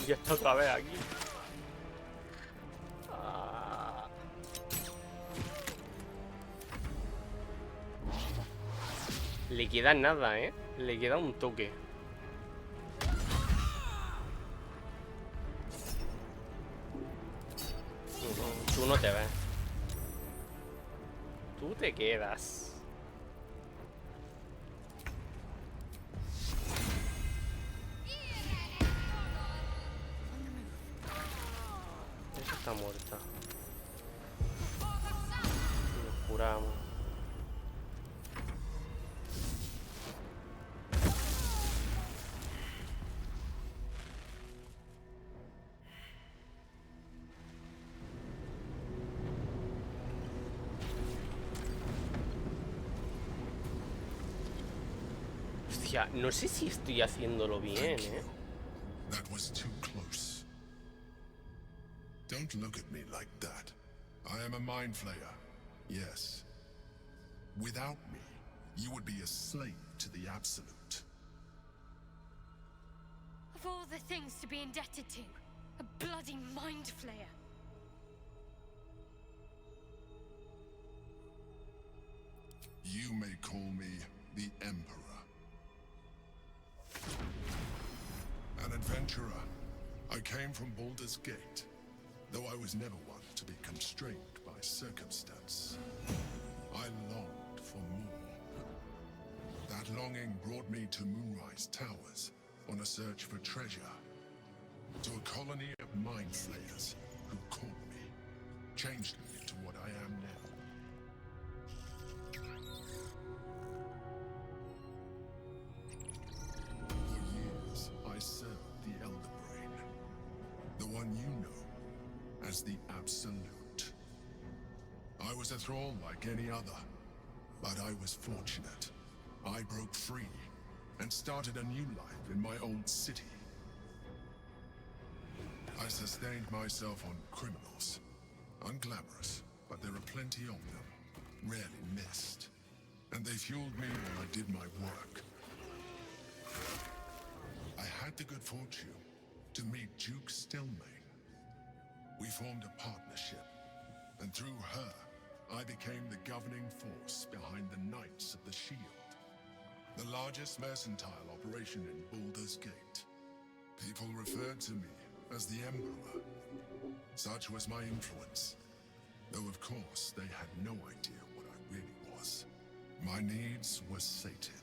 Ya está otra vez aquí. Ah. Le queda nada, ¿eh? Le queda un toque. Tú no te ves. Tú te quedas. Está muerta. Nos curamos. Hostia, no sé si estoy haciéndolo bien, ¿eh? That was too close. Don't look at me like that. I am a mind flayer. Yes. Without me, you would be a slave to the Absolute. Of all the things to be indebted to, a bloody mind flayer. You may call me the Emperor. An adventurer. I came from Baldur's Gate, though I was never one to be constrained by circumstance. I longed for more. That longing brought me to Moonrise Towers on a search for treasure. To a colony of mind flayers who caught me, changed me into what I am now. For years, I served the Elder Brain, the one you know as the Absolute. I was a thrall like any other, but I was fortunate. I broke free and started a new life in my old city. I sustained myself on criminals. Unglamorous, but there are plenty of them, rarely missed. And they fueled me while I did my work. I had the good fortune to meet Duke Stillmain. We formed a partnership, and through her, I became the governing force behind the Knights of the Shield, the largest mercantile operation in Baldur's Gate. People referred to me as the Emperor. Such was my influence, though of course they had no idea what I really was. My needs were sated.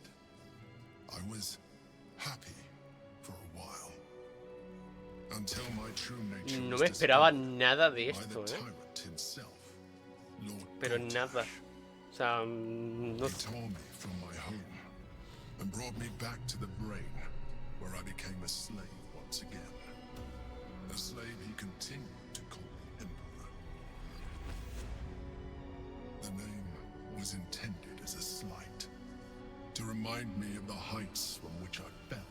I was happy for a while, until my true nature No was me esperaba discovered nada de by esto, the tyrant himself, Lord Pero Baldur. nada. O sea, no He tore me from my home and brought me back to the Brain, where I became a slave once again. A slave he continued to call me Emperor. The name was intended as a slight, to remind me of the heights from which I fell.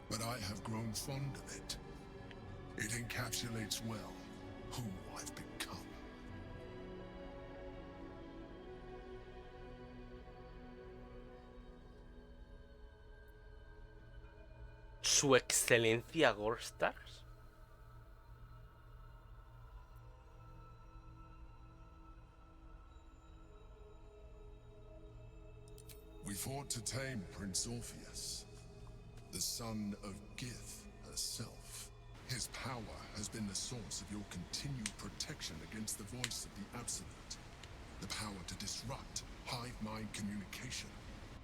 But I have grown fond of it. It encapsulates well who I've become. Su excelencia Gorstars. We fought to tame Prince Orpheus, the son of Gith herself. His power has been the source of your continued protection against the voice of the Absolute. The power to disrupt hive mind communication.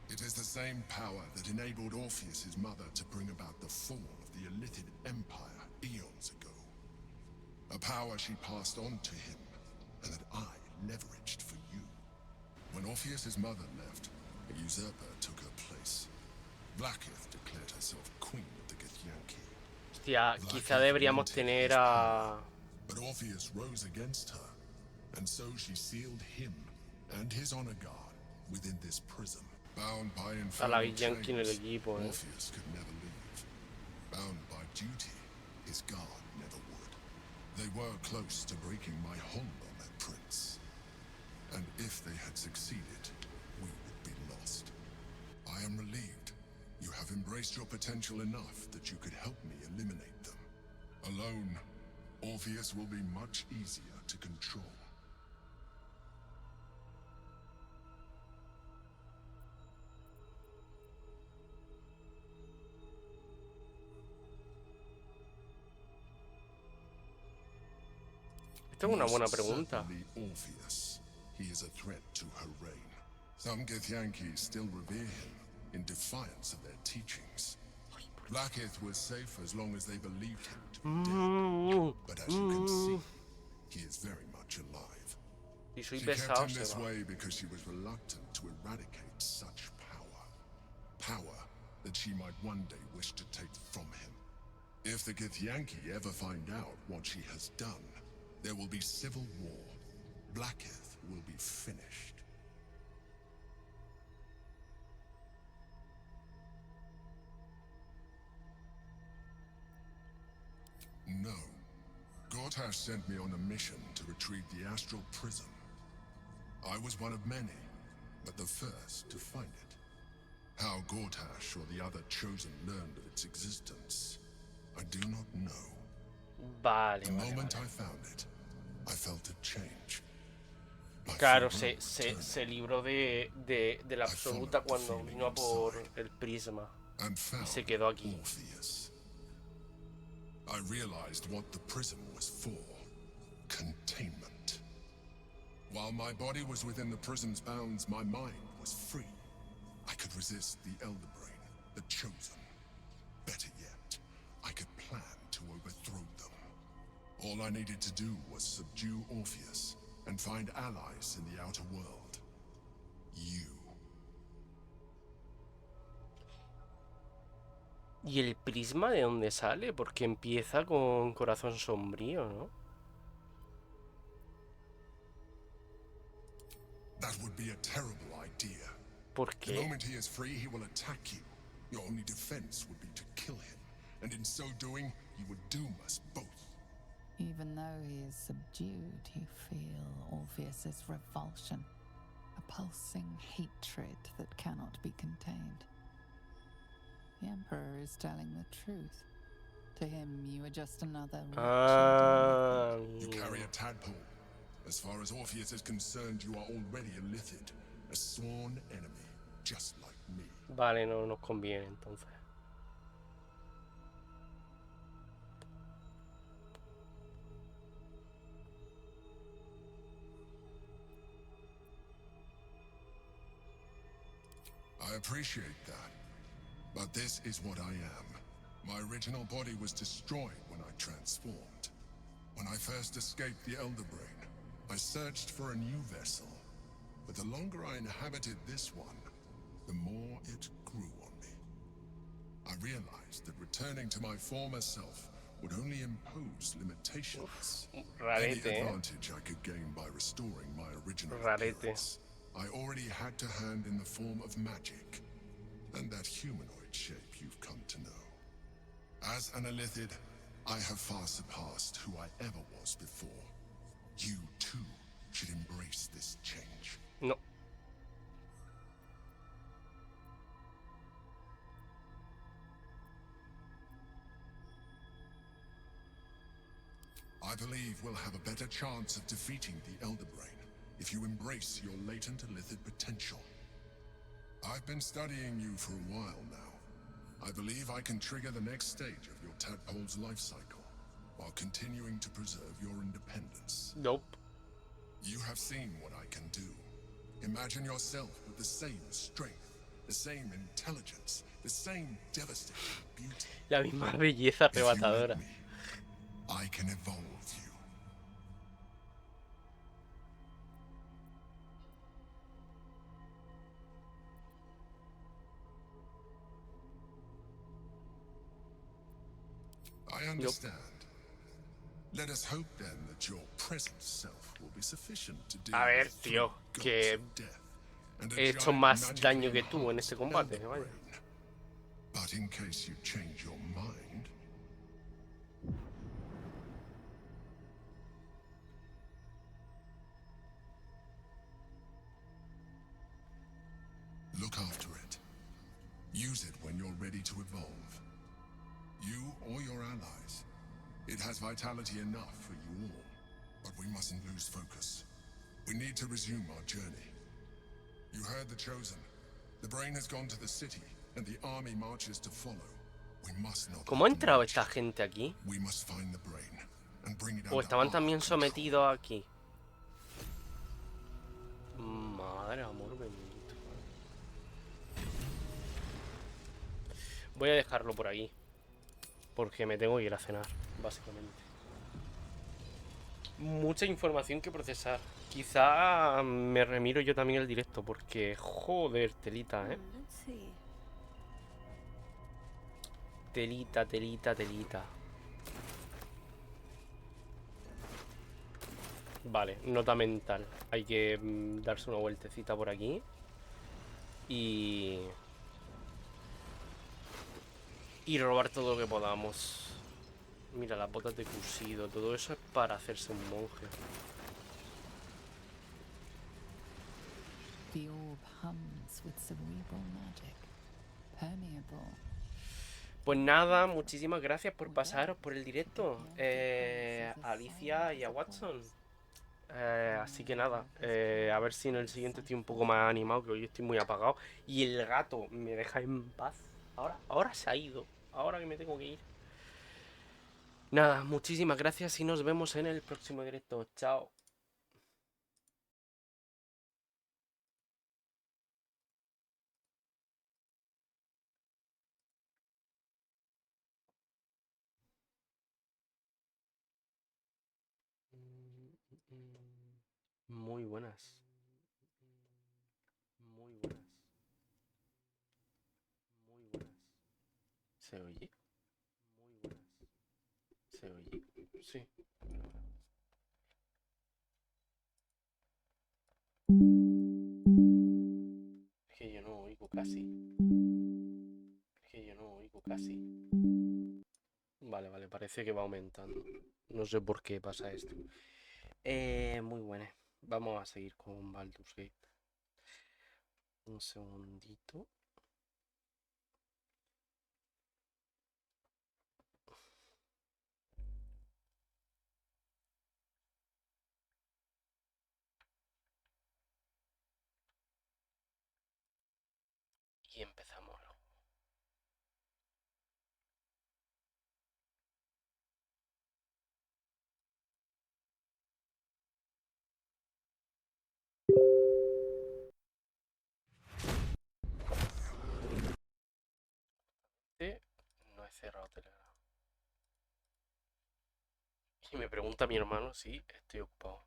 It is the same power that enabled Orpheus's mother to bring about the fall of the Illithid Empire eons ago. A power she passed on to him, and that I leveraged for you. When Orpheus's mother left, a usurper took her place. Blackith declared herself queen of the Githyanki. Hostia, quizá deberíamos tener a... But Orpheus rose against her, and so she sealed him and his honor guard within this prison. Bound by a la infernal Githyanki en el chains, equipo, Orpheus could never leave. Bound by duty, his guard never would. They were close to breaking my hold on that prince. And if they had succeeded, we would be lost. I am relieved. You have embraced your potential enough that you could help me eliminate them. Alone, Orpheus will be much easier to control. Esta es una buena pregunta. Certainly Orpheus. He is a threat to her reign. Some Githyanki still revere him in defiance of their teachings. Blackith was safe as long as they believed him to be dead. But as you can see, he is very much alive. Y soy She kept pesado, him this se va. way because she was reluctant to eradicate such power. Power that she might one day wish to take from him. If the Githyanki ever find out what she has done, there will be civil war. Blackith will be finished. No. Gortash sent me on a mission to retrieve the astral prism. I was one of many, but the first to find it. How Gortash or the other chosen learned of its existence, I do not know. Vale, The vale, moment vale. I found it, I felt a change. Claro, se libró de la absoluta cuando vino a por el prisma y se quedó aquí. I realized what the prism was for. Containment. While my body was within the prism's bounds, my mind was free. I could resist the Elder Brain, the Chosen. Better yet, I could plan to overthrow them. All I needed to do was subdue Orpheus and find allies in the outer world. You. ¿Y el prisma de dónde sale? Porque empieza con corazón sombrío, ¿no? That would be a terrible idea. ¿Por The qué? moment he is free, he will attack you. Your only defense would be to kill him. And in so doing, you would doom us both. Even though he is subdued, you feel Orpheus's revulsion, a pulsing hatred that cannot be contained. The Emperor is telling the truth. To him, you are just another You carry a tadpole. As far as Orpheus is concerned, you are already a Lithid, a sworn enemy, just like me. Vale, no nos conviene entonces. I appreciate that. But this is what I am. My original body was destroyed when I transformed. When I first escaped the Elder Brain, I searched for a new vessel. But the longer I inhabited this one, the more it grew on me. I realized that returning to my former self would only impose limitations. Rarete, Any advantage I could gain by restoring my original appearance, I already had to hand in the form of magic, and that humanoid shape you've come to know. As an Elithid, I have far surpassed who I ever was before. You, too, should embrace this change. No. I believe we'll have a better chance of defeating the Elder Brain if you embrace your latent Elithid potential. I've been studying you for a while now. I believe I can trigger the next stage of your tadpole's life cycle, while continuing to preserve your independence. Nope. You have seen what I can do. Imagine yourself with the same strength, the same intelligence, the same devastating beauty. La misma belleza arrebatadora. I can evolve you. I understand. Let us hope then that your present self will be sufficient to deal A ver, with tío, the que gods of death and a he hecho giant más magically daño que tú en enhanced este combate, elder vaya. brain. But in case you change your mind, look after it. Use it when you're ready to evolve. You or your allies. It has vitality enough for you all, but we mustn't lose focus. We need to resume our journey. You heard the Chosen. The brain has gone to the city, and the army marches to follow. We must not. ¿Cómo ha entrado esta gente aquí? We must find the brain and bring it ¿O under estaban our también control. sometidos aquí? Madre amor bendito. Voy a dejarlo por aquí. Porque me tengo que ir a cenar, básicamente. Mucha información que procesar. Quizá me remiro yo también el directo, porque joder, telita, Telita, telita, telita. Vale, nota mental. Hay que darse una vueltecita por aquí. Y robar todo lo que podamos. Mira, las botas de cosido. Todo eso es para hacerse un monje. The orb hums with cerebral magic, permeable. Pues nada, muchísimas gracias por pasaros por el directo, a Alicia y a Watson. Así que nada, a ver si en el siguiente estoy un poco más animado, que hoy estoy muy apagado. Y el gato me deja en paz. Ahora se ha ido, ahora que me tengo que ir. Nada, muchísimas gracias y nos vemos en el próximo directo. Chao. Muy buenas. Muy buenas. Muy buenas. ¿Se oye? Muy buenas. ¿Se oye? Sí. Es que yo no oigo casi. Es que yo no oigo casi. Vale, vale, parece que va aumentando. No sé por qué pasa esto. Muy buena. Vamos a seguir con Baldur's Gate. Un segundito. Y empezamos. No he cerrado Telegram. Y me pregunta mi hermano si estoy ocupado.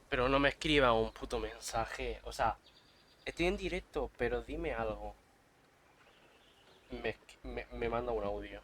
Pero no me escriba un puto mensaje. O sea, estoy en directo, pero dime algo. Me manda un audio.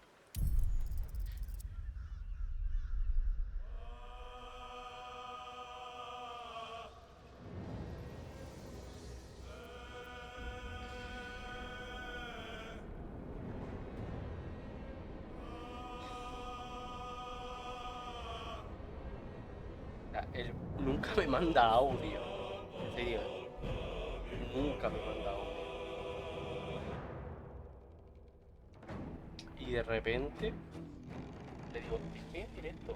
Él nunca me manda audio. En serio. Nunca me manda audio. Y de repente le digo, estoy en directo.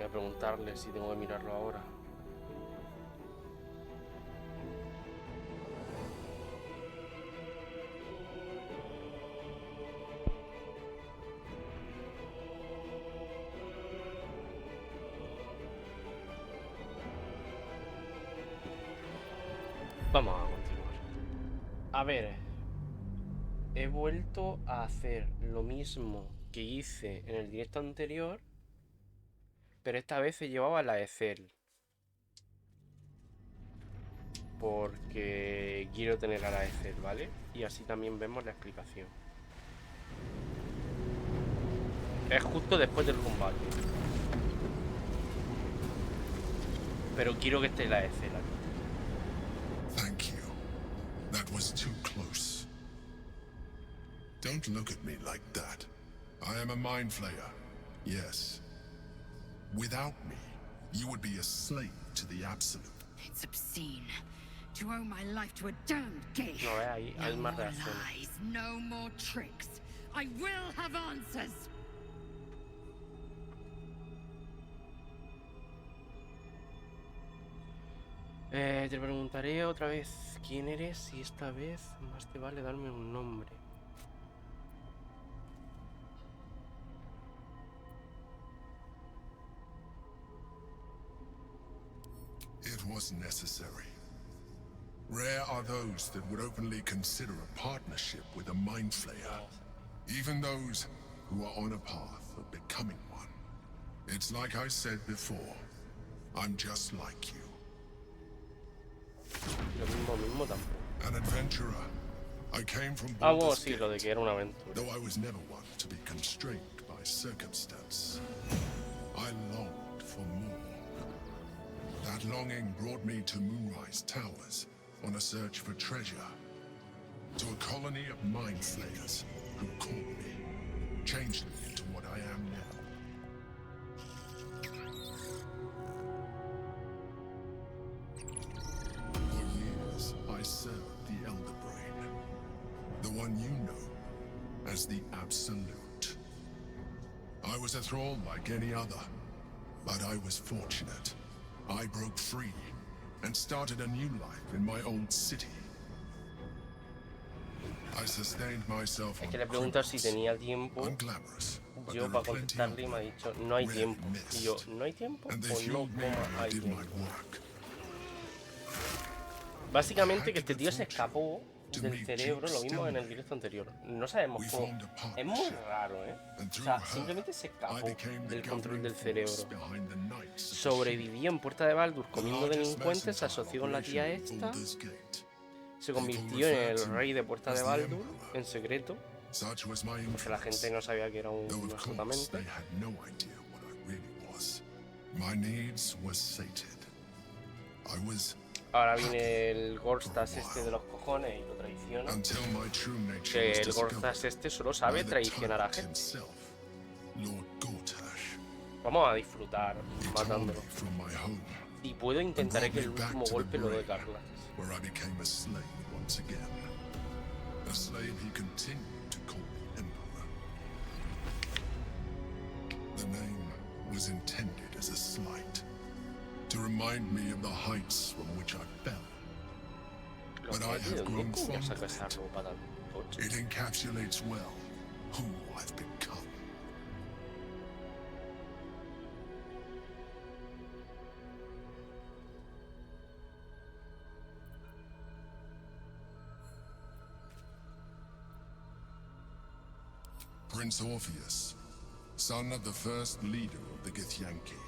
Voy a preguntarle si tengo que mirarlo ahora. Vamos a continuar. A ver, he vuelto a hacer lo mismo que hice en el directo anterior, pero esta vez se llevaba la Ethel. Porque quiero tener a la Ethel, ¿vale? Y así también vemos la explicación. Es justo después del combate. Pero quiero que esté la Ethel aquí. Thank you. That was too close. Don't look at me like that. I am a mind flayer. Yes. Without me, you would be a slave to the Absolute. It's obscene. To owe my life to a damned gay. No, hay No más more reacciones. lies, no more tricks. I will have answers. Te preguntaré otra vez quién eres y esta vez más te vale darme un nombre. It was necessary. Rare are those that would openly consider a partnership with a mind flayer. Even those who are on a path of becoming one. It's like I said before. I'm just like you. Lo mismo tampoco. An adventurer. I came from Ah, bueno, Baldur's sí, lo de que era una aventura. Though I was never one to be constrained by circumstance. I longed for more. That longing brought me to Moonrise Towers on a search for treasure. To a colony of mind flayers who caught me, changed me into what I am now. For years, I served the Elder Brain. The one you know as the Absolute. I was a thrall like any other, but I was fortunate. I broke free and started a new life in my old city. I sustained myself Es on que le pregunto si tenía tiempo. unglamorous, but Yo there para are plenty contestarle y me ha dicho no hay tiempo. Y yo, ¿no hay tiempo? and they O no, fueled me ¿cómo when I hay did tiempo? my work. Básicamente que este tío se escapó del cerebro, lo vimos en el directo anterior. No sabemos cómo. Es muy raro, ¿eh? O sea, simplemente se escapó del control del cerebro. Sobrevivió en Puerta de Baldur comiendo delincuentes, se asoció con la tía esta. Se convirtió en el rey de Puerta de Baldur, en secreto. Porque la gente no sabía que era un absolutamente. My needs were sated. I was Ahora viene el Gorstas este de los cojones y lo traiciona. until my true nature Que was el discovered Gorstas este solo sabe by the traicionar a tyrant gente. himself, Lord Gortash. Vamos a disfrutar He told me matándolo. from my home Si puedo, intentaré que el último golpe lo dé Carla. where I became a slave once again. A slave he continued to call me Emperor. The name was intended as a slight, to remind me of the heights from which I fell. Lo But que I ¿de have dónde grown coño fond saca of esa it. ropa tan tocha? It encapsulates well who I've become. Prince Orpheus, son of the first leader of the Githyanki.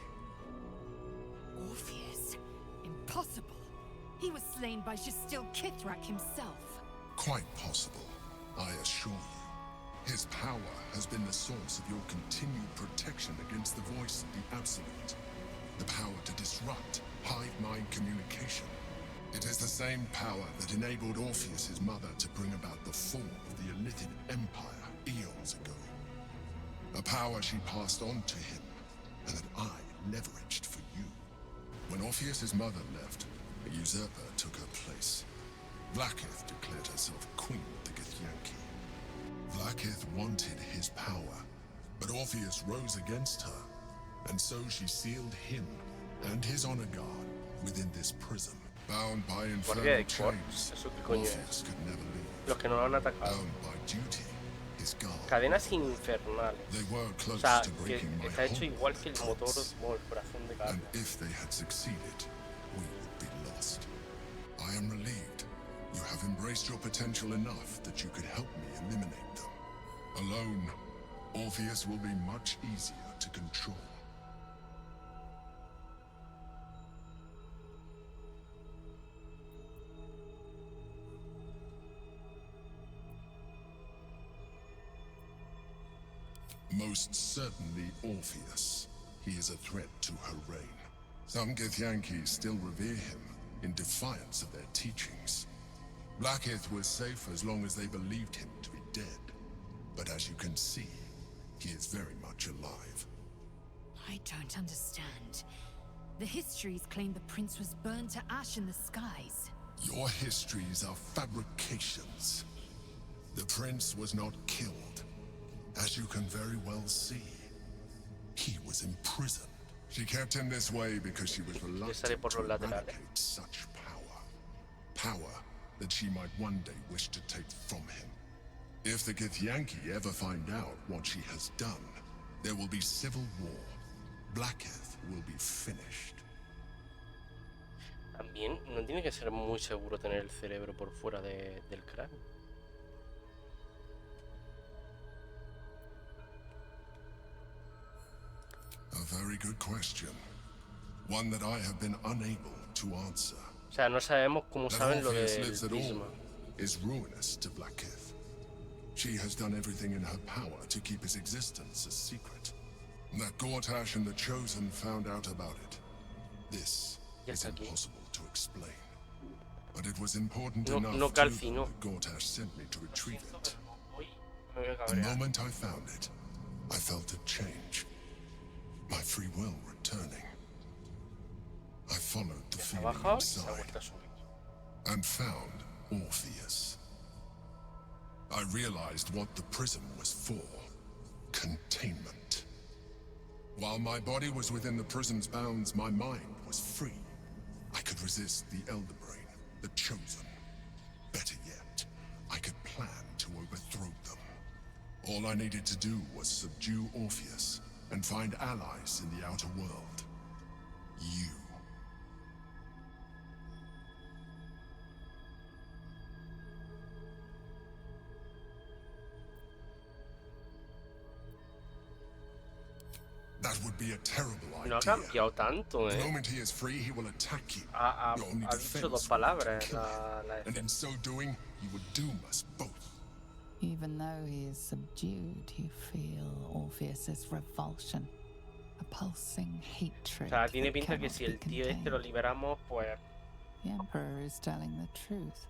Orpheus? Impossible. He was slain by Jastil Kithrak himself. Quite possible, I assure you. His power has been the source of your continued protection against the voice of the Absolute. The power to disrupt hive mind communication. It is the same power that enabled Orpheus's mother to bring about the fall of the Elithid Empire eons ago. A power she passed on to him, and that I leveraged for you. When Orpheus's mother left, a usurper took her place. Vlaakith declared herself queen of the Githyanki. Vlaakith wanted his power, but Orpheus rose against her, and so she sealed him and his honor guard within this prison. Bound by Guardia infernal de Corps, chains, ¿eso qué coño Orpheus es? could never leave. Los que no lo han atacado. Bound by duty, his guard. Cadenas infernales. They were O close sea, to que breaking my está hecho home, igual que el motor Prince. o el corazón de Carla. And if they had succeeded, we would be lost. I am relieved. You have embraced your potential enough that you could help me eliminate them. Alone, Orpheus will be much easier to control. Most certainly Orpheus. He is a threat to her reign. Some Githyanki still revere him in defiance of their teachings. Blackith was safe as long as they believed him to be dead. But as you can see, he is very much alive. I don't understand. The histories claim the prince was burned to ash in the skies. Your histories are fabrications. The prince was not killed. As you can very well see, he was imprisoned. She kept him this way because she was reluctant to eradicate such power. Power that she might one day wish to take from him. If the Githyanki ever find out what she has done, there will be civil war. Blackith will be finished. También no tiene que ser muy seguro tener el cerebro por fuera del cráneo. A very good question. One that I have been unable to answer. O sea, no sabemos cómo saben lo del prisma. Is ruinous to Blackith. She has done everything in her power to keep his existence a secret. That Gortash and the Chosen found out about it. This is impossible to explain. But it was important enough that Gortash sent me to retrieve it. The moment I found it, I felt a change. My free will returning. I followed the feeling inside and found Orpheus. I realized what the prism was for. Containment. While my body was within the prism's bounds, my mind was free. I could resist the Elder Brain, the Chosen. Better yet, I could plan to overthrow them. All I needed to do was subdue Orpheus and find allies in the outer world. You. That would be a terrible idea. No ha cambiado tanto, The moment he is free, he will attack you. Ha dicho dos palabras. And in so doing, he would doom us both. Even though he is subdued, you feel Orpheus's revulsion, a pulsing hatred. O sea, tiene pinta que si el tío este lo liberamos, pues. The Emperor is telling the truth.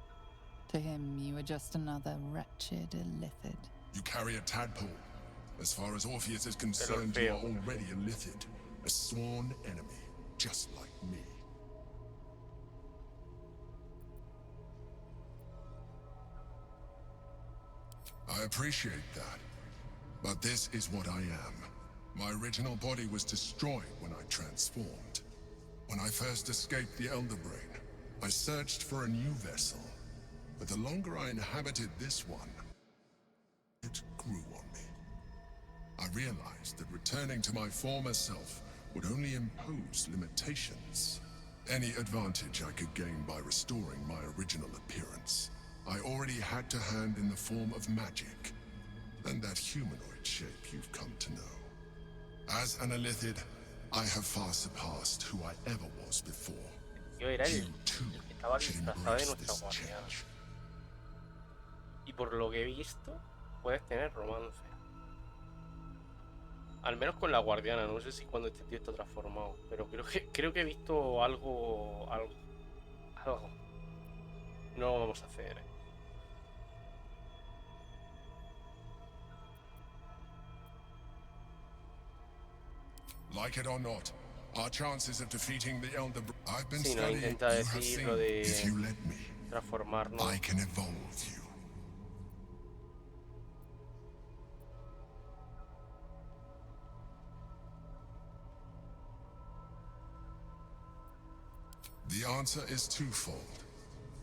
To him, you are just another wretched illithid. You carry a tadpole. As far as Orpheus is concerned, you are already a illithid, a sworn enemy, just like me. I appreciate that, but this is what I am. My original body was destroyed when I transformed. When I first escaped the Elder Brain, I searched for a new vessel, but the longer I inhabited this one, it grew on me. I realized that returning to my former self would only impose limitations. Any advantage I could gain by restoring my original appearance, I already had to hand in the form of magic, and that humanoid shape you've come to know. As an illithid, I have far surpassed who I ever was before. You too should embrace this change. Y por lo que he visto, puedes tener romance. Al menos con la guardiana, no sé si cuando este tío está transformado, pero creo que he visto algo. No lo vamos a hacer. Like it or not, our chances of defeating the Elder I've been sí, no, studying. intenta You have decir seen. lo de If you let me, transformarnos. I can evolve you. The answer is twofold.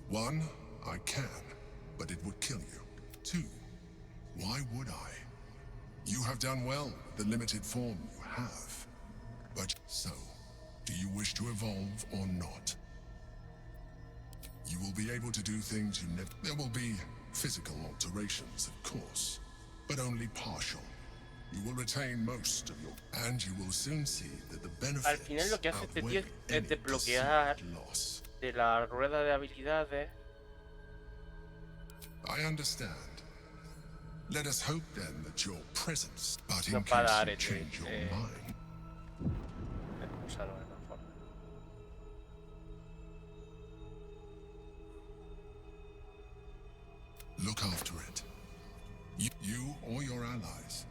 One, I can, but it would kill you. Two, why would I? You have done well with the limited form you have. But so, do you wish to evolve or not? You will be able to do things you never... There will be physical alterations, of course, but only partial. You will retain most of your... And you will soon see that the benefits Al final lo que hace este tío es desbloquear de la rueda de habilidades. I understand. Let us hope then that your presence, but in No case para you Arete, change your mind. O sea, no es la forma. Look after it. You or your allies.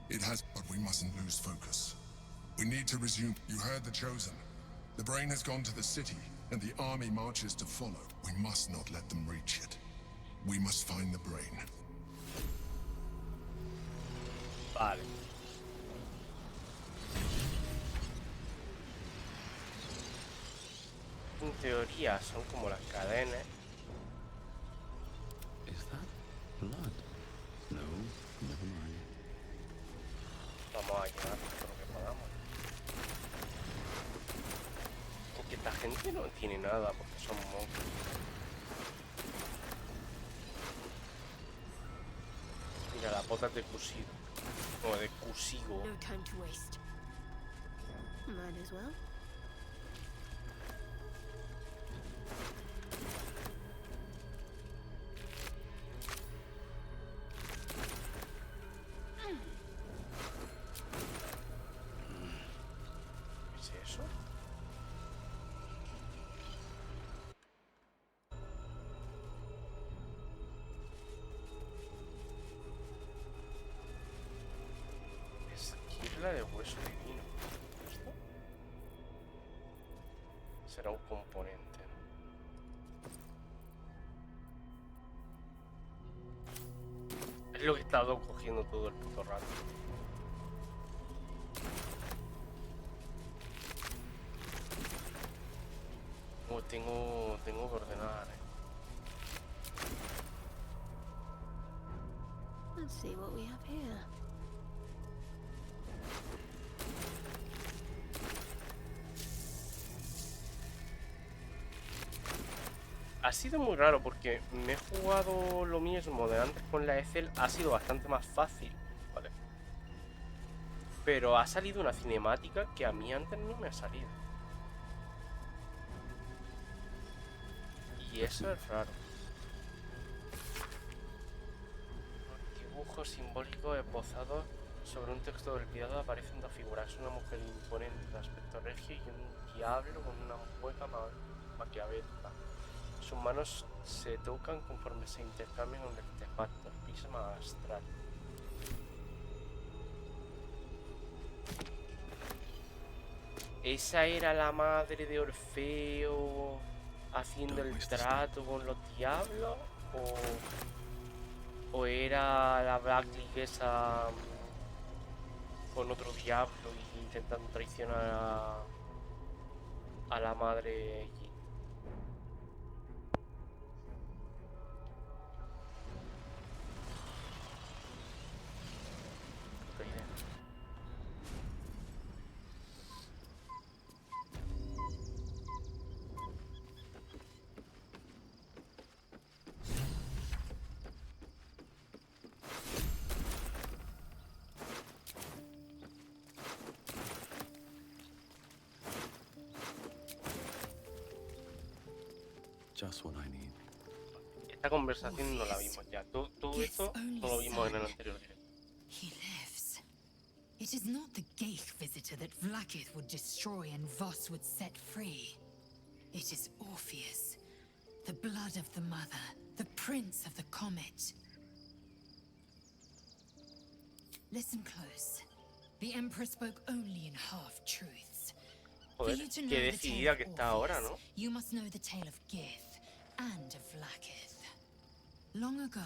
It has, but we mustn't lose focus. We need to resume. You heard the Chosen. The brain has gone to the city, and the army marches to follow. We must not let them reach it. We must find the brain. Vale. En teoría son como las cadenas. Is that blood? No, never mind. Vamos a llevar todo lo que podamos. Porque esta gente no tiene nada porque son monstruos. Mira, las botas de cusido. O de cusigo. No time to waste. Might as well. ¿Qué es eso? Esquirla de hueso divino. ¿Esto? Será un componente, ¿no? Es lo que he estado cogiendo todo el puto rato. Oh, tengo que ordenar, Let's see what we have here. Ha sido muy raro porque me he jugado lo mismo de antes con la Excel, ha sido bastante más fácil, ¿vale? Pero ha salido una cinemática que a mí antes no me ha salido. Y eso es raro. Dibujos simbólicos esbozados sobre un texto olvidado aparecen dos figuras, una mujer imponente de aspecto regio y un diablo con una mueca maquiavélica. Sus manos se tocan conforme se intercambian un artefacto, el prisma astral. ¿Esa era la madre de Orfeo haciendo el trato con los diablos? ¿O era la Blacklick esa con otro diablo y intentando traicionar a la madre? Just what I need. Esta conversación no la vimos ya. Todo esto no lo vimos en el anterior directo. He lives. It is not the Geich visitor that Vlaakith would destroy and Voss would set free. It is Orpheus, the blood of the mother, the prince of the comet. Listen close. The Emperor spoke only in half-truths. Joder, qué decidida que está ahora, ¿no? You must know the tale of Gith and of Vlaakith. Long ago,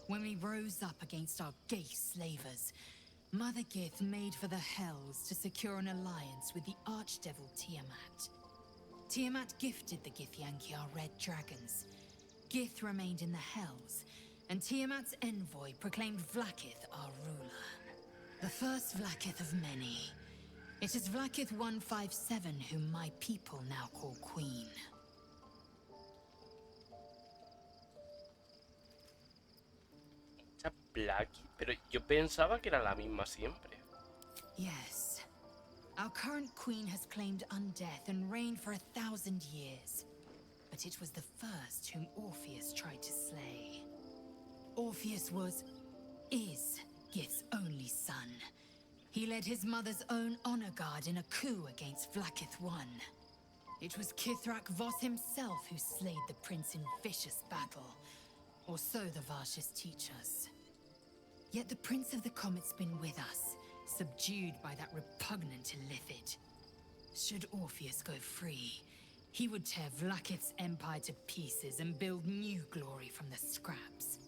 when we rose up against our Geich slavers, Mother Gith made for the Hells to secure an alliance with the Archdevil Tiamat. Tiamat gifted the Githyanki our red dragons. Gith remained in the Hells, and Tiamat's envoy proclaimed Vlaakith our ruler. The first Vlaakith of many. It is Vlaakith 157 whom my people now call Queen. Esa Blackie, pero yo pensaba que era la misma siempre. Yes. Our current queen has claimed undeath and reigned for 1,000 years. But it was the first whom Orpheus tried to slay. Orpheus was... is Gith's only son. He led his mother's own honor guard in a coup against Vlaakith I. It was Kithrak Voss himself who slayed the prince in vicious battle, or so the Varshis teach us. Yet the Prince of the Comet's been with us, subdued by that repugnant Illithid. Should Orpheus go free, he would tear Vlaakith's empire to pieces and build new glory from the scraps.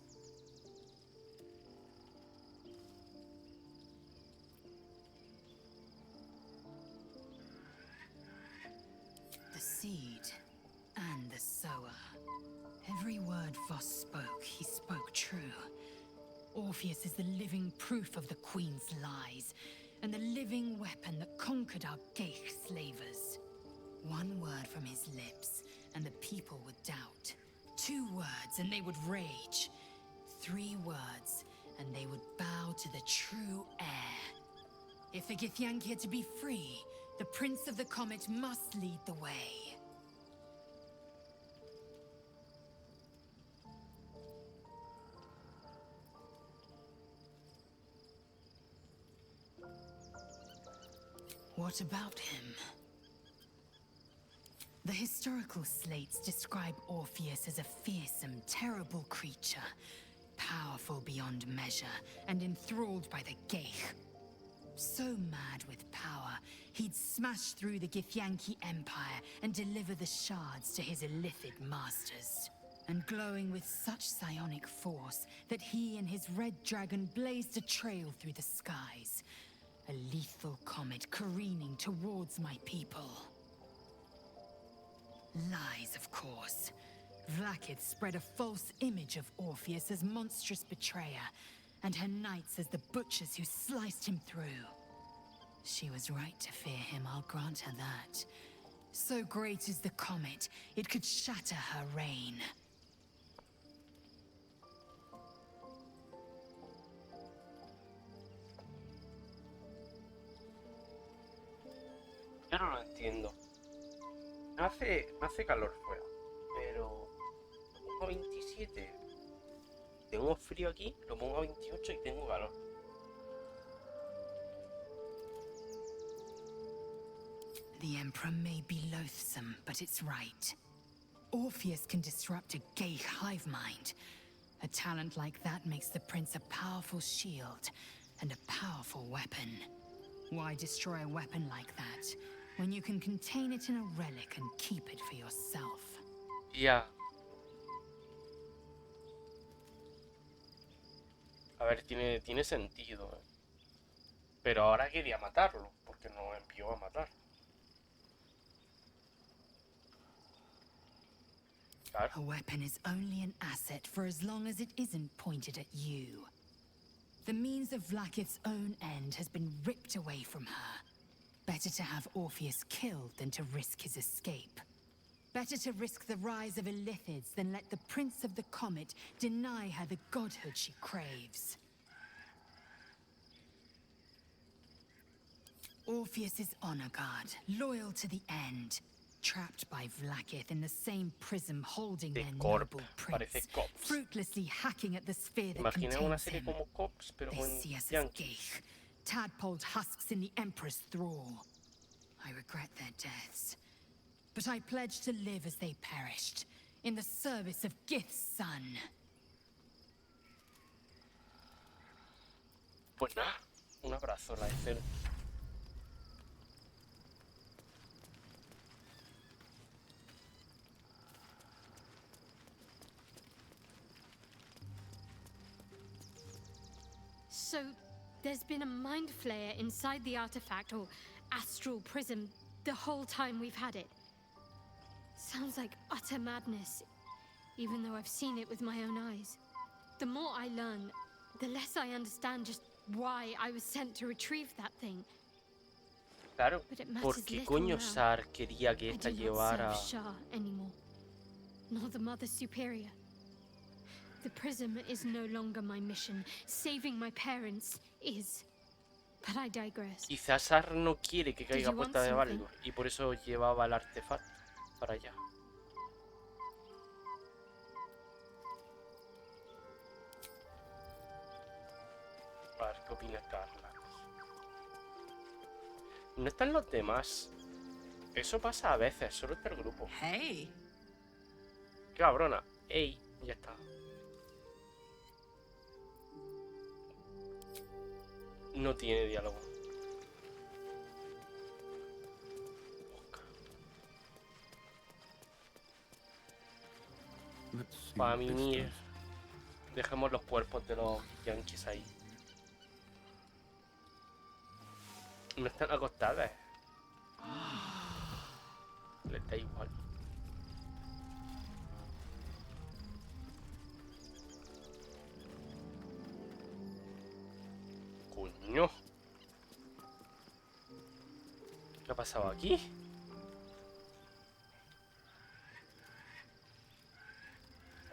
The seed and the sower. Every word Voss spoke, he spoke true. Orpheus is the living proof of the Queen's lies, and the living weapon that conquered our Geich slavers. One word from his lips, and the people would doubt. 2 words, and they would rage. 3 words, and they would bow to the true heir. If the Githyanki are to be free, the Prince of the Comet must lead the way. What about him? The historical slates describe Orpheus as a fearsome, terrible creature, powerful beyond measure, and enthralled by the Geich. So mad with power, he'd smash through the Githyanki Empire and deliver the shards to his Illithid masters. And glowing with such psionic force that he and his red dragon blazed a trail through the skies. A lethal comet careening towards my people. Lies, of course. Vlaakith spread a false image of Orpheus as monstrous betrayer, and her knights as the butchers who sliced him through. She was right to fear him, I'll grant her that. So great is the comet, it could shatter her reign. Yo no lo entiendo. Hace calor fuera, pero lo pongo a 27. Tengo frío aquí, lo pongo a 28 y tengo calor. The Emperor may be loathsome, but it's right. Orpheus can disrupt a Geich hive mind. A talent like that makes the Prince a powerful shield and a powerful weapon. Why destroy a weapon like that, when you can contain it in a relic and keep it for yourself? Ya. A ver, tiene sentido, ¿eh? Pero ahora quería matarlo, porque nos envió a matar. Claro. A weapon is only an asset for as long as it isn't pointed at you. The means of Vlaakith's own end has been ripped away from her. Better to have Orpheus killed than to risk his escape. Better to risk the rise of Illithids than let the Prince of the Comet deny her the godhood she craves. Orpheus is honor guard, loyal to the end. Trapped by Vlaakith in the same prism holding their noble prince, fruitlessly hacking at the sphere that contains him. They see us as Geich, tadpoled husks in the Emperor's thrall. I regret their deaths, but I pledge to live as they perished, in the service of Gith's son. Pues nada, un abrazo, la escena. So, there's been a mind flayer inside the artifact, or astral prism, the whole time we've had it. Sounds like utter madness, even though I've seen it with my own eyes. The more I learn, the less I understand just why I was sent to retrieve that thing. Claro, ¿por qué coño Sar quería que esta llevara? Shah anymore, nor the Mother Superior. The prism is no longer my mission. Saving my parents is. But I digress. Quizás Sar no quiere que caiga Puerta de Baldur y por eso llevaba el artefacto para allá. A ver qué opina Carla. No están los demás. Eso pasa a veces, solo está el grupo. Hey. Cabrona. Ey, ya está. No tiene diálogo. Para mimir. Dejemos los cuerpos de los yankees ahí. No están acostadas. Les da igual. Coño. ¿Qué ha pasado aquí?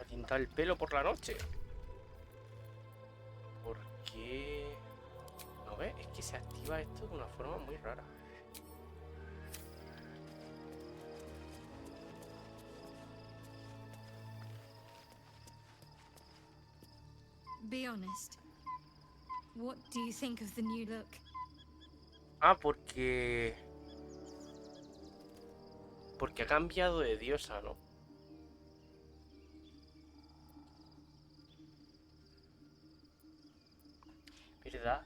¿Ha tintado el pelo por la noche? ¿Por qué? ¿No ves? Es que se activa esto de una forma muy rara. Be honest. What do you think of the new look? Ah, porque ha cambiado de diosa, ¿no? ¿Verdad?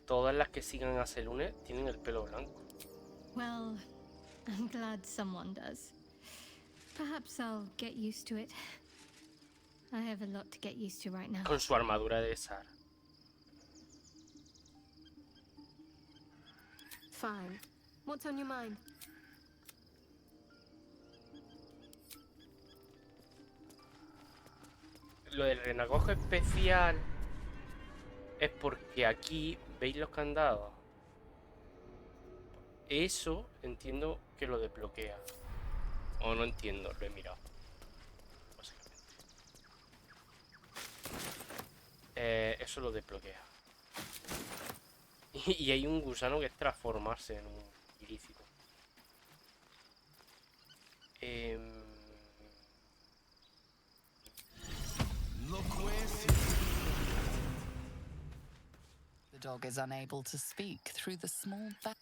Todas las que sigan a Selune tienen el pelo blanco. Well, I'm glad someone does. Perhaps I'll get used to it. I have a lot to get used to right now. Con su armadura de Sar. Fine. What's on your mind? Lo del renacuajo especial es porque aquí veis los candados. Eso entiendo que lo desbloquea. O no entiendo, lo he mirado. Básicamente. Eso lo desbloquea. Y hay un gusano que es transformarse en un ilícito. The dog is unable to speak through the small back.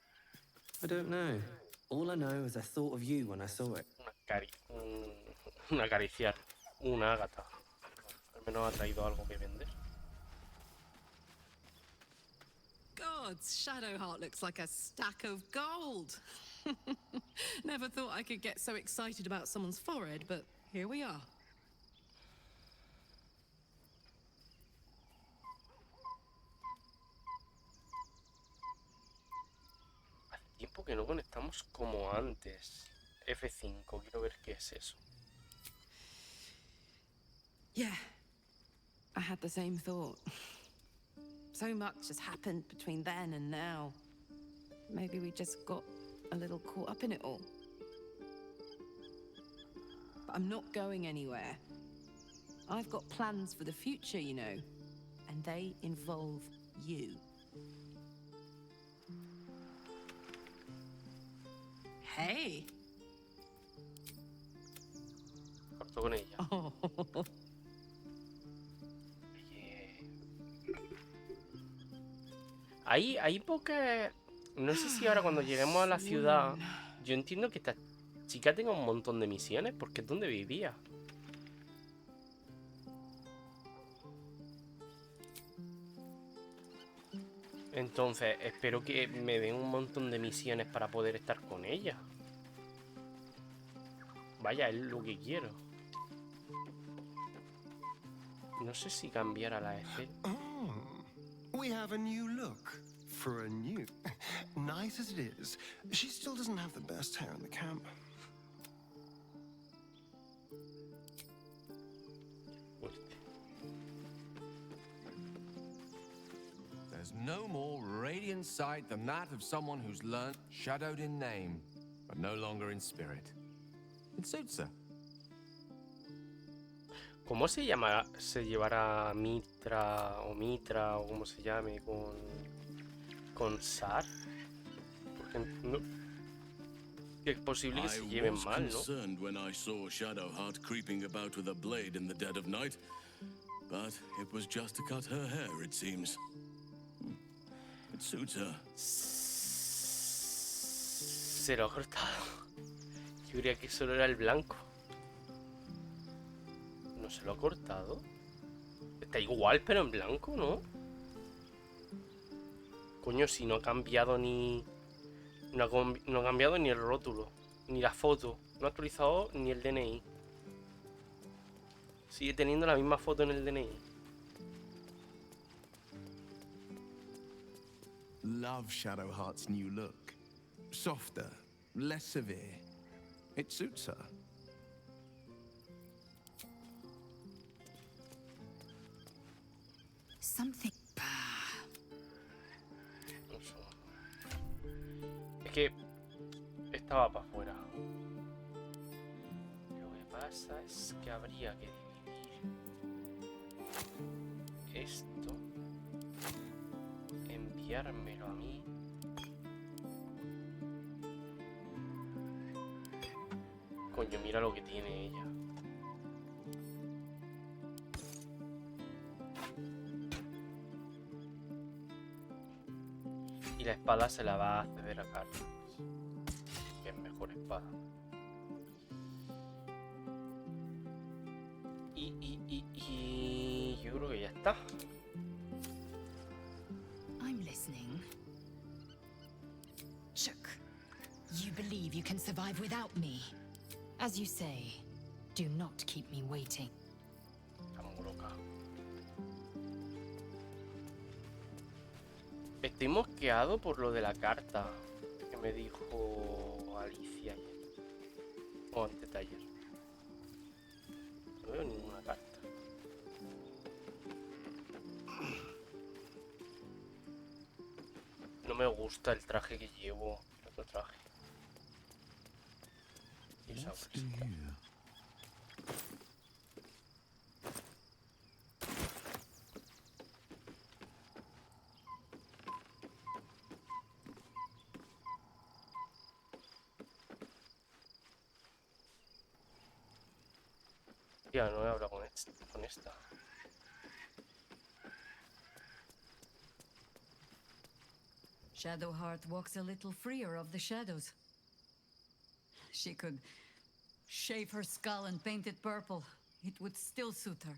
I don't know. All I know is I thought of you when I saw it. Una acariciar. Una ágata. Al menos ha traído algo que vender. Gods, Shadowheart looks like a stack of gold. Never thought I could get so excited about someone's forehead, but here we are. Hace tiempo que no conectamos como antes. F5, quiero ver qué es eso. Yeah, I had the same thought. So much has happened between then and now. Maybe we just got a little caught up in it all. But I'm not going anywhere. I've got plans for the future, you know, and they involve you. Hey. Corto con ella. Oh. Hay pocas... No sé si ahora cuando lleguemos a la ciudad... Yo entiendo que esta chica tenga un montón de misiones, porque es donde vivía. Entonces, espero que me den un montón de misiones para poder estar con ella. Vaya, es lo que quiero. No sé si cambiar a la escena. We have a new look for a new. Nice as it is, she still doesn't have the best hair in the camp. There's no more radiant sight than that of someone who's learnt, shadowed in name, but no longer in spirit. It suits her. ¿Cómo se llama? ¿Se llevará Mitra o Mitra o como se llame con Sar? Porque no, es posible que se lleven mal, ¿no? I was concerned when I saw Shadowheart creeping about with a blade in the dead of night, but it was just to cut her hair, it seems. That suits her. Se lo ha cortado. Yo creía que solo era el blanco. ¿No se lo ha cortado? Está igual, pero en blanco, ¿no? Coño, si no ha cambiado ni... No ha cambiado ni el rótulo, ni la foto. No ha actualizado ni el DNI. Sigue teniendo la misma foto en el DNI. Love Shadowheart's new look. Softer, less severe. It suits her. Something. Es que estaba para afuera. Lo que pasa es que habría que dividir esto, enviármelo a mí. Coño, mira lo que tiene ella. Y la espada se la va a ceder a Carlos, que es mejor espada. Y yo creo que ya está. I'm listening. Chuck, you believe you can survive without me. As you say, do not keep me waiting. Estamos loca. Estoy mosqueado por lo de la carta que me dijo Alicia ayer. O antes de ayer. No veo ninguna carta. No me gusta el traje que llevo. El otro traje. Y esa bolsita. Ya, no he hablado con esta. Shadowheart walks a little freer of the shadows. She could shave her skull and paint it purple. It would still suit her.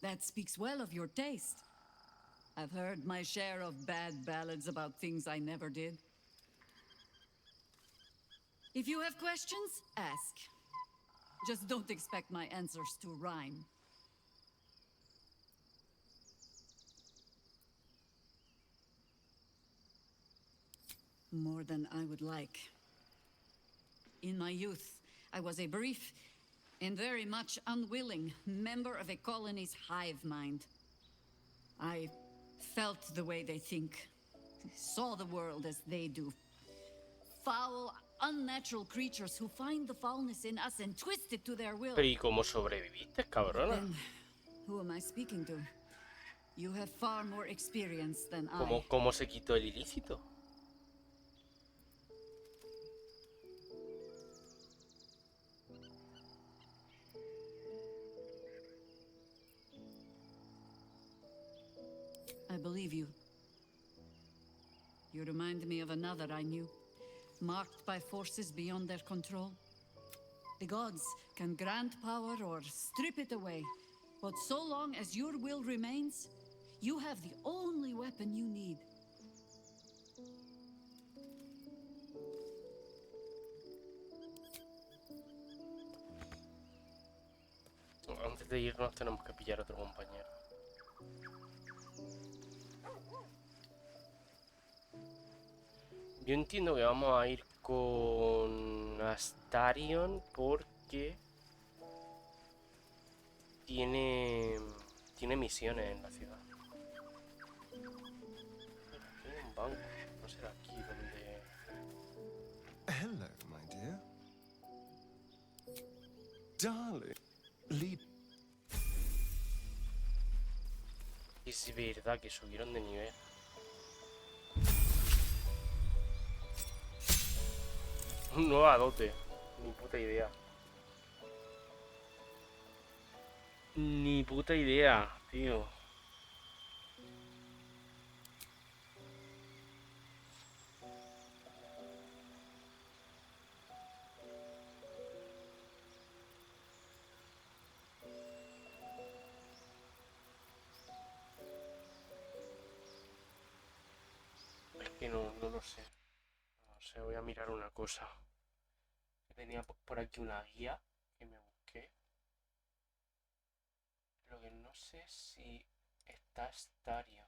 That speaks well of your taste. I've heard my share of bad ballads about things I never did. If you have questions, ask. Just don't expect my answers to rhyme. More than I would like. In my youth, I was a brief and very much unwilling member of a colony's hive mind. I felt the way they think, saw the world as they do. Foul, unnatural creatures who find the foulness in us and twist it to their will. Pero ¿y cómo sobreviviste, cabrona? Then, who am I speaking to? You have far more experience than I. ¿Cómo se quitó el ilícito? I believe you. You remind me of another I knew, marked by forces beyond their control. The gods can grant power or strip it away, but so long as your will remains, you have the only weapon you need. Antes de irnos tenemos que pillar a otro compañero. Yo entiendo que vamos a ir con Astarion porque tiene misiones en la ciudad. Tiene un banco, no será aquí donde... Hello, my dear. Darling, lead. Es verdad que subieron de nivel. Nueva dote, ni puta idea. Ni puta idea, tío. Es que no lo sé. No sé, voy a mirar una cosa. Tenía por aquí una guía que me busqué. Lo que no sé si está Staria.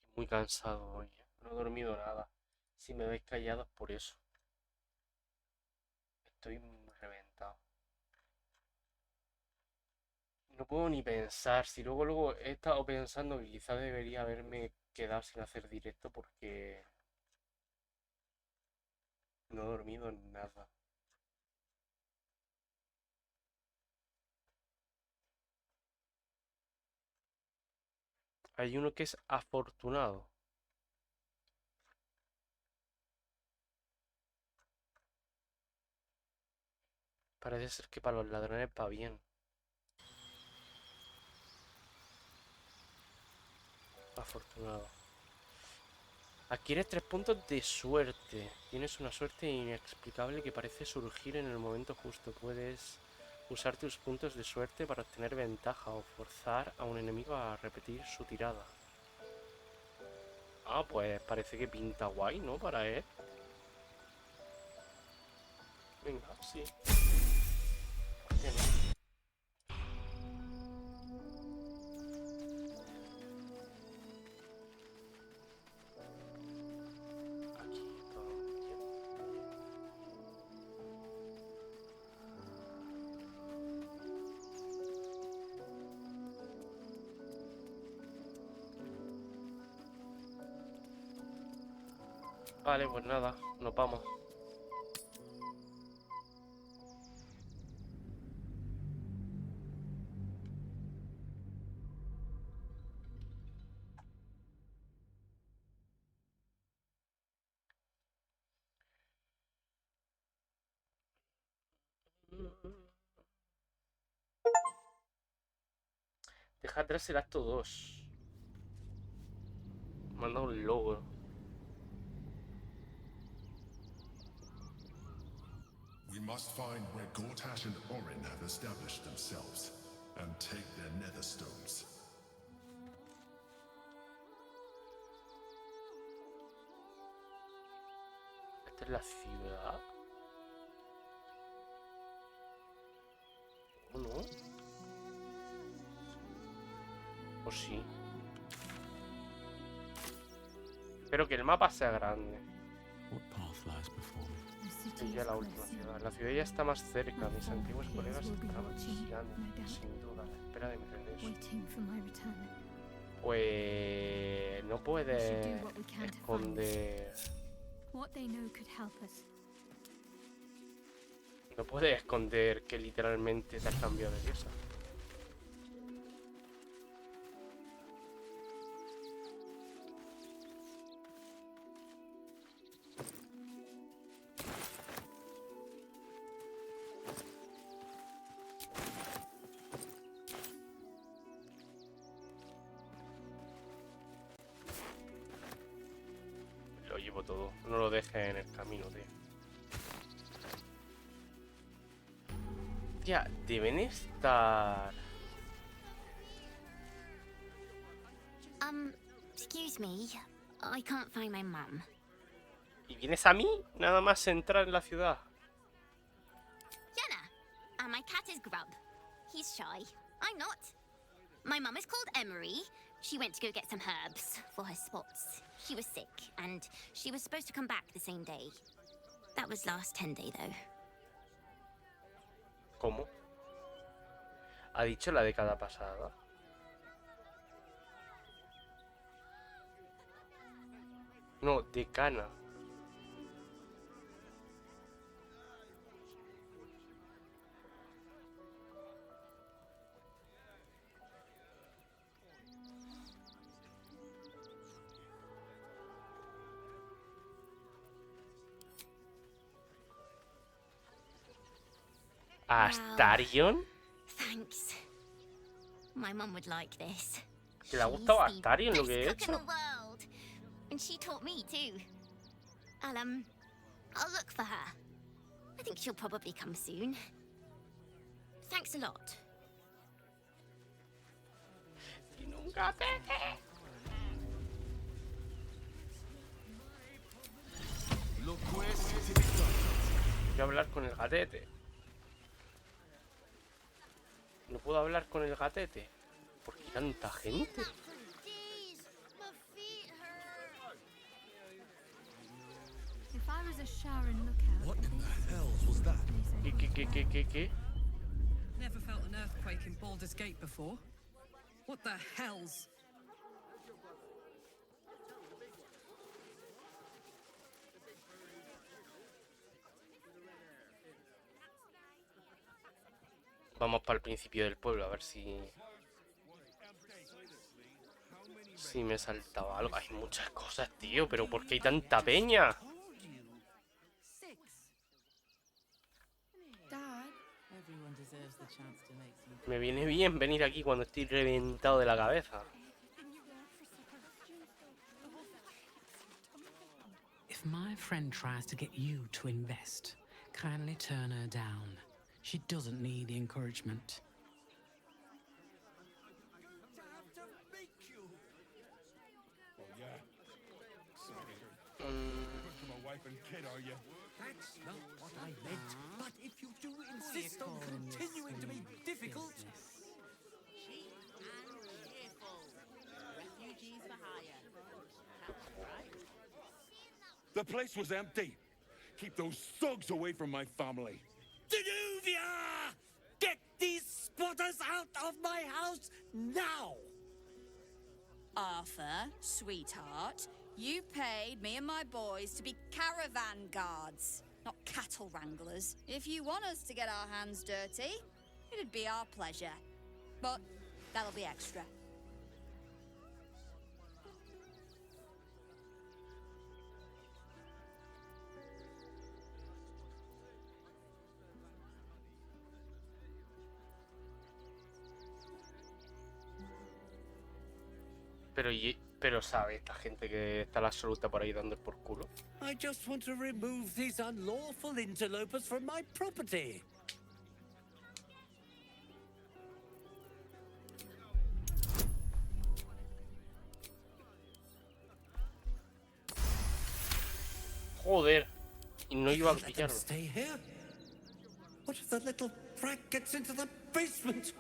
Estoy muy cansado hoy, ¿eh? No he dormido nada. Si me veis callado es por eso. Estoy reventado. No puedo ni pensar. Si luego he estado pensando que quizás debería haberme quedado sin hacer directo porque no he dormido nada. Hay uno que es afortunado. Parece ser que para los ladrones va bien. Afortunado. Adquieres 3 puntos de suerte. Tienes una suerte inexplicable que parece surgir en el momento justo. Puedes usar tus puntos de suerte para obtener ventaja o forzar a un enemigo a repetir su tirada. Ah, pues parece que pinta guay, ¿no? Para él. Venga, sí. ¿Por qué no? Aquí todo bien. Vale, pues nada, nos vamos. Deja atrás el acto 2. Manda un logro. We must find where Gortash and Orin have established themselves, and take their nether stones. Esta es la ciudad. ¿O no? ¿O sí? Espero que el mapa sea grande. Es ya la última ciudad. La ciudad ya está más cerca. Mis antiguos colegas estaban vigilando, sin duda, a la espera de mi regreso. Pues no puedes esconder. No puedes esconder que literalmente te has cambiado de diosa. Lo llevo todo. No lo dejes en el camino, tío. Tía, deben estar... Excuse me. I can't find my mum. ¿Y vienes a mí? Nada más entrar en la ciudad. Jenna, my cat is Grub. He's shy. I'm not. My mum is called Emery. She went to go get some herbs for her spots. She was sick, and she was supposed to come back the same day. That was last 10-day, though. ¿Cómo? Ha dicho la década pasada. No, decana. ¿Astarion? Thanks. My mum would like this. ¿Te le ha gustado Astarion lo que he Best cook in hecho? the world. And she taught me too. I'll look for her. I think she'll probably come soon. Thanks a lot. Tiene un gatete. Voy a hablar con el gatete. No puedo hablar con el gatete. ¿Por qué tanta gente? If I was a Sharon lookout. What in the hells was that? ¿Qué? Never felt an earthquake in Baldur's Gate before. What the hells? Vamos para el principio del pueblo a ver si... Si me saltaba algo. Hay muchas cosas, tío. Pero ¿por qué hay tanta peña? Me viene bien venir aquí cuando estoy reventado de la cabeza. If my friend tries to get you to invest, kindly turn her down. She doesn't need the encouragement. That's not what I meant. But if you do insist on continuing to be difficult... Cheap and cheerful. Refugees for hire. That's right. The place was empty. Keep those thugs away from my family. Danuvia! Get these spotters out of my house now! Arthur, sweetheart, you paid me and my boys to be caravan guards, not cattle wranglers. If you want us to get our hands dirty, it'd be our pleasure. But that'll be extra. Pero sabe esta gente que está la absoluta por ahí dando por culo. I just want to remove these unlawful interlopers from my property. Joder. Y no iba a pillarlo. Stay here? What if the little brat gets into the basement?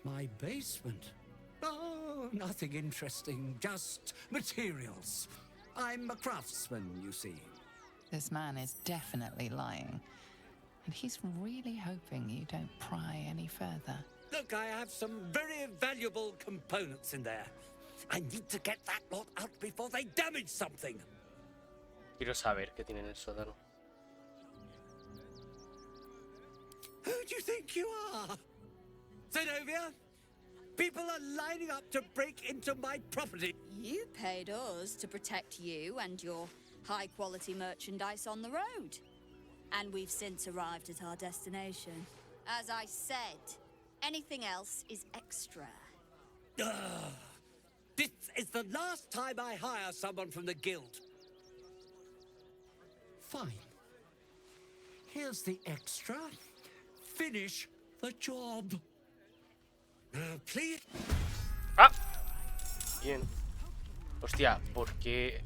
My basement? Oh, nothing interesting, just materials. I'm a craftsman, you see. This man is definitely lying. And he's really hoping you don't pry any further. Look, I have some very valuable components in there. I need to get that lot out before they damage something. Quiero saber qué tiene en el sótano. Who do you think you are? Zenobia? People are lining up to break into my property. You paid us to protect you and your high-quality merchandise on the road. And we've since arrived at our destination. As I said, anything else is extra. This is the last time I hire someone from the guild. Fine. Here's the extra. Finish the job. Please. ¡Ah! Bien. Hostia, ¿por qué?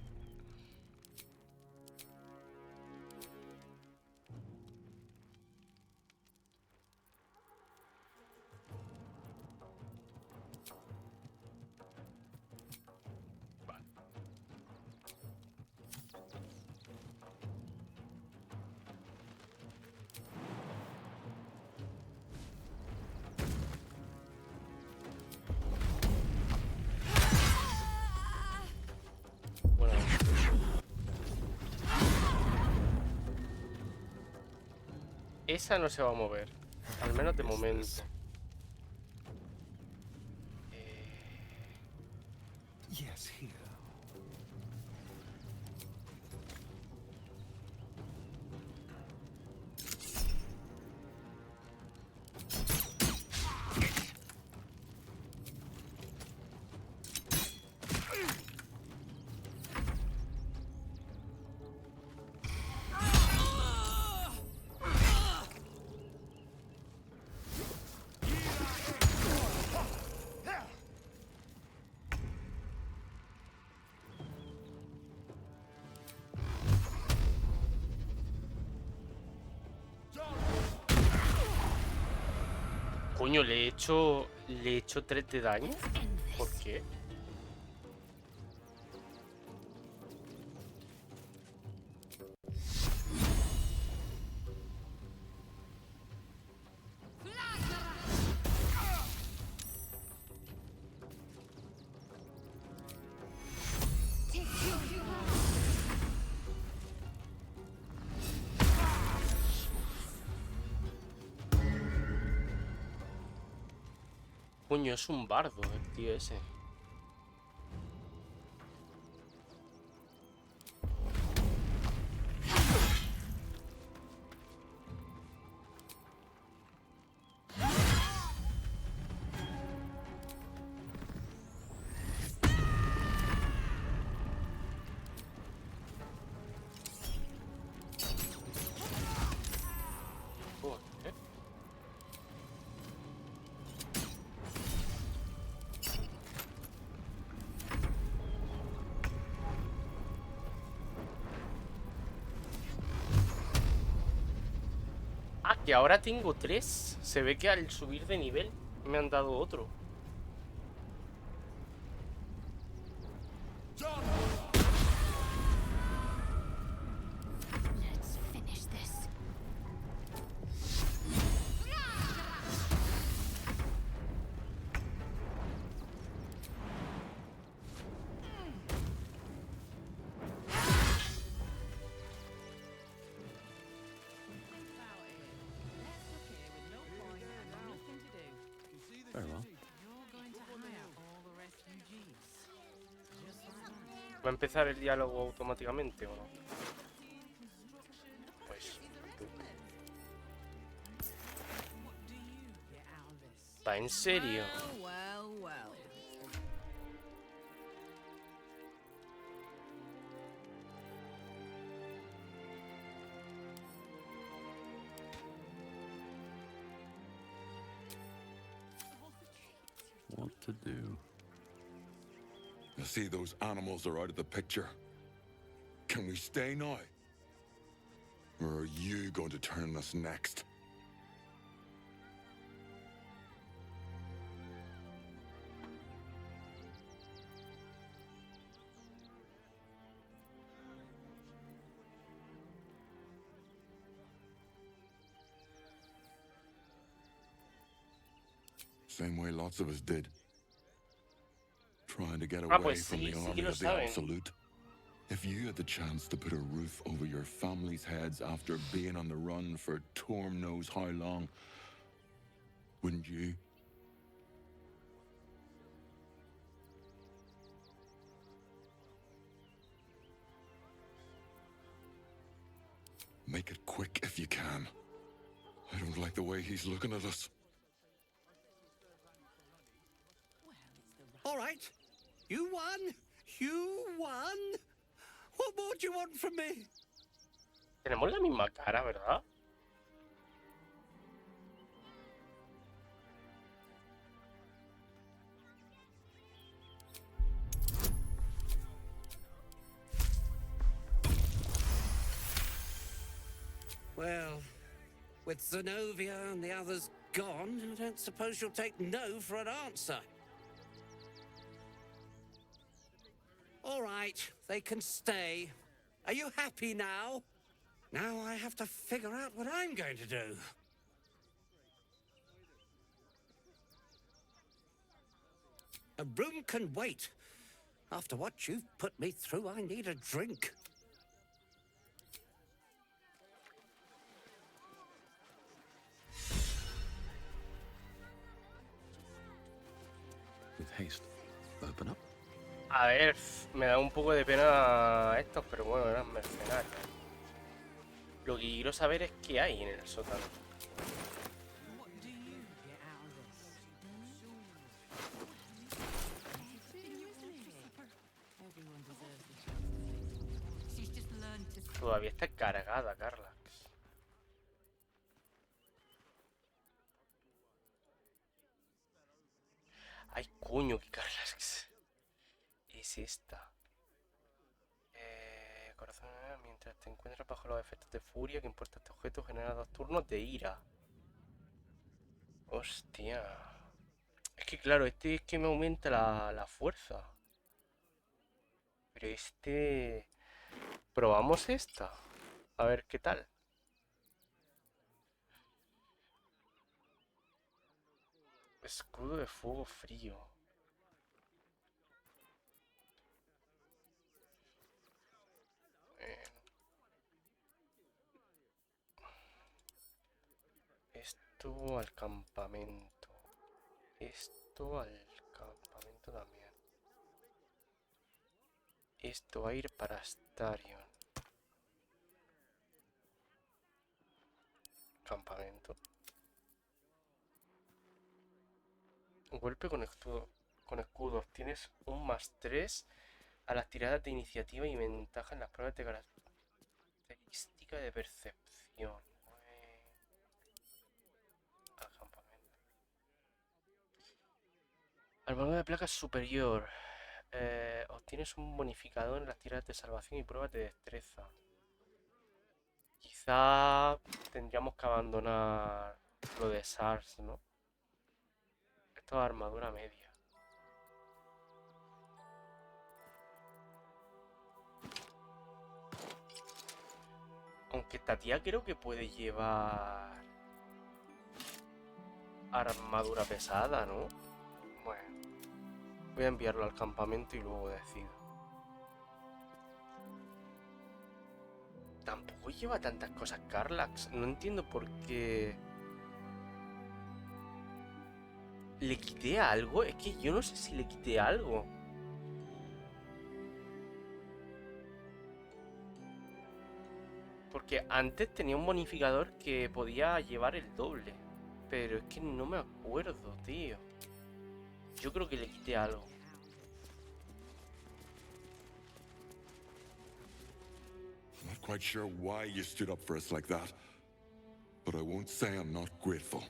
Bueno, Esa no se va a mover. Al menos de momento. Yes, here. Coño, le he hecho 3 de daño. ¿Por qué? Coño, es un bardo el tío ese. Ah, que ahora tengo 3. Se ve que al subir de nivel me han dado otro. Let's finish this. Very well. ¿Va a empezar el diálogo automáticamente o no? Pues... ¿Va en serio? Well, well. What to do? You see, those animals are out of the picture. Can we stay now? Or are you going to turn us next? Same way lots of us did. Trying to get away pues from sí, the sí army que lo of the saben. Absolute. If you had the chance to put a roof over your family's heads after being on the run for Torm knows how long, wouldn't you? Make it quick if you can. I don't like the way he's looking at us. All right. You won. You won. What more do you want from me? Tenemos la misma cara, ¿verdad? Well, with Zenobia and the others gone, I don't suppose you'll take no for an answer. All right, they can stay. Are you happy now? Now I have to figure out what I'm going to do. A room can wait. After what you've put me through, I need a drink. Open up. A ver, me da un poco de pena estos, pero bueno, eran mercenarios. Lo que quiero saber es qué hay en el sótano. Todavía está cargada, Carla. Ay, coño, qué Carlax. Es esta. Corazón, mientras te encuentras bajo los efectos de furia que importa este objeto, genera 2 turnos de ira. Hostia. Es que claro, este es que me aumenta la fuerza. Pero este... Probamos esta. A ver qué tal. Escudo de fuego frío. Esto al campamento. Esto al campamento también. Esto va a ir para Starion. Campamento. Golpe con escudo. Con escudos. Tienes un +3 a las tiradas de iniciativa y ventaja en las pruebas de característica de percepción. Al campamento. Armadura de placa superior. Obtienes un bonificador en las tiradas de salvación y pruebas de destreza. Quizá tendríamos que abandonar lo de SARS, ¿no? Esto es armadura media. Aunque esta tía creo que puede llevar armadura pesada, ¿no? Bueno, voy a enviarlo al campamento y luego decido. Tampoco lleva tantas cosas Carlax. No entiendo por qué... ¿Le quité algo? Es que yo no sé si le quité algo. Porque antes tenía un bonificador que podía llevar el doble. Pero es que no me acuerdo, tío. Yo creo que le quité algo. Not quite sure why you stood up for us like that, but I won't say I'm not grateful.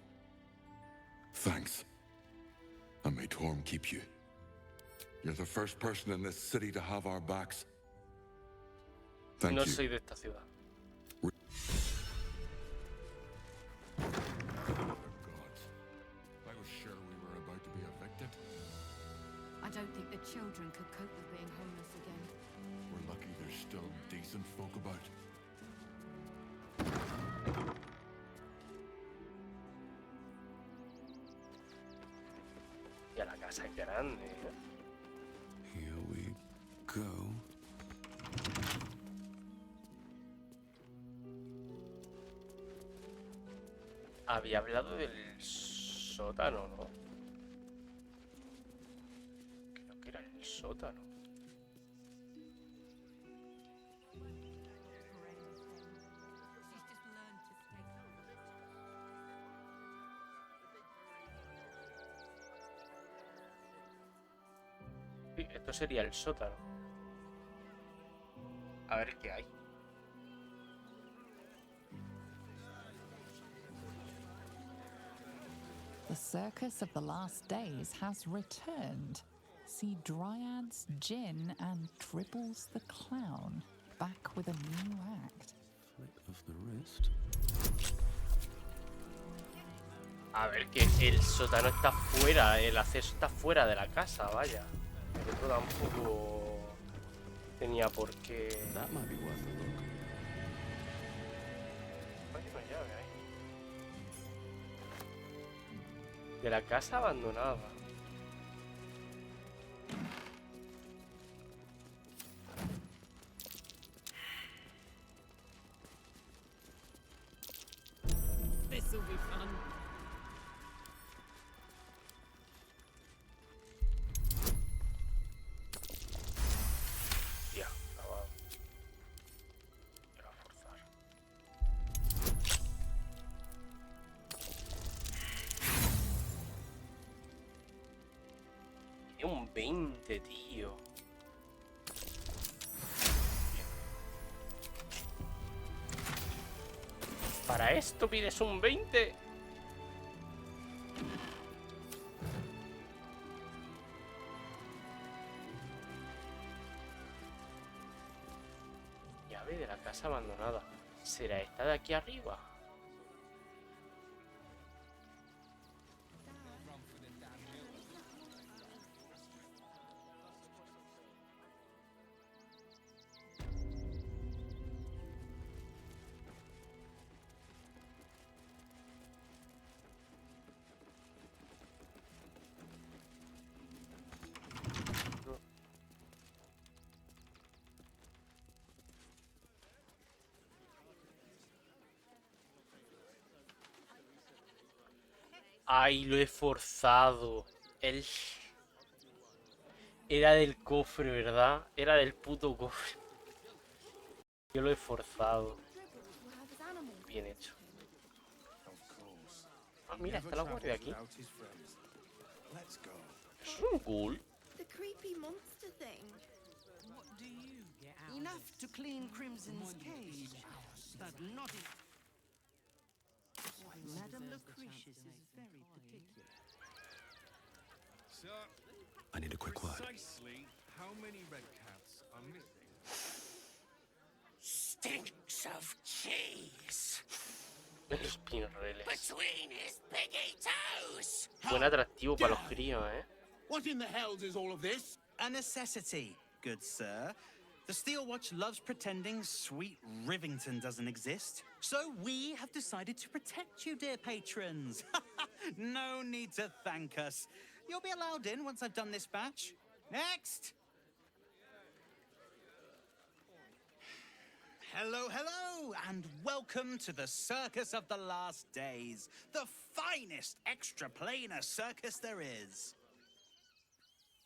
Thanks. And may Torm keep you. You're the first person in this city to have our backs. Thank No you. soy de esta ciudad. I was sure we were about to be evicted. I don't think the children could cope with being homeless again. We're lucky there's still decent folk about. Ya la casa es grande, ¿eh? Here we go. Había hablado del sótano, ¿no? Creo que era el sótano. Sí, esto sería el sótano. A ver qué hay. The circus of the last days has returned. See Dryads, Jin, and Dribbles the Clown back with a new act. Flick of the wrist. A ver, que el sótano está fuera, el acceso está fuera de la casa, vaya. El otro tampoco tenía por qué... That might be worth a look. Hay una llave ahí. De la casa abandonada. This'll be fun. 20, tío. ¿Para esto pides un 20? Llave de la casa abandonada. ¿Será esta de aquí arriba? Ay, lo he forzado. Él era del cofre, ¿verdad? Era del puto cofre. Yo lo he forzado. Bien hecho. Ah, mira, está la guardia aquí. ¿Es un ghoul? The creepy monster thing. What do you get out? Enough to clean Crimson's cage, but not in... Madame Lucretius is very particular. So, I need a quick word. precisely how many red cats are missing? Stinks of cheese Los pinreles. between his piggy toes. Buen atractivo para los críos, ¿eh? What in the hells is all of this? A necessity, good sir. The Steel Watch loves pretending sweet Rivington doesn't exist. So we have decided to protect you, dear patrons. No need to thank us. You'll be allowed in once I've done this batch. Next! Hello, hello, and welcome to the Circus of the Last Days, the finest extra-planar circus there is.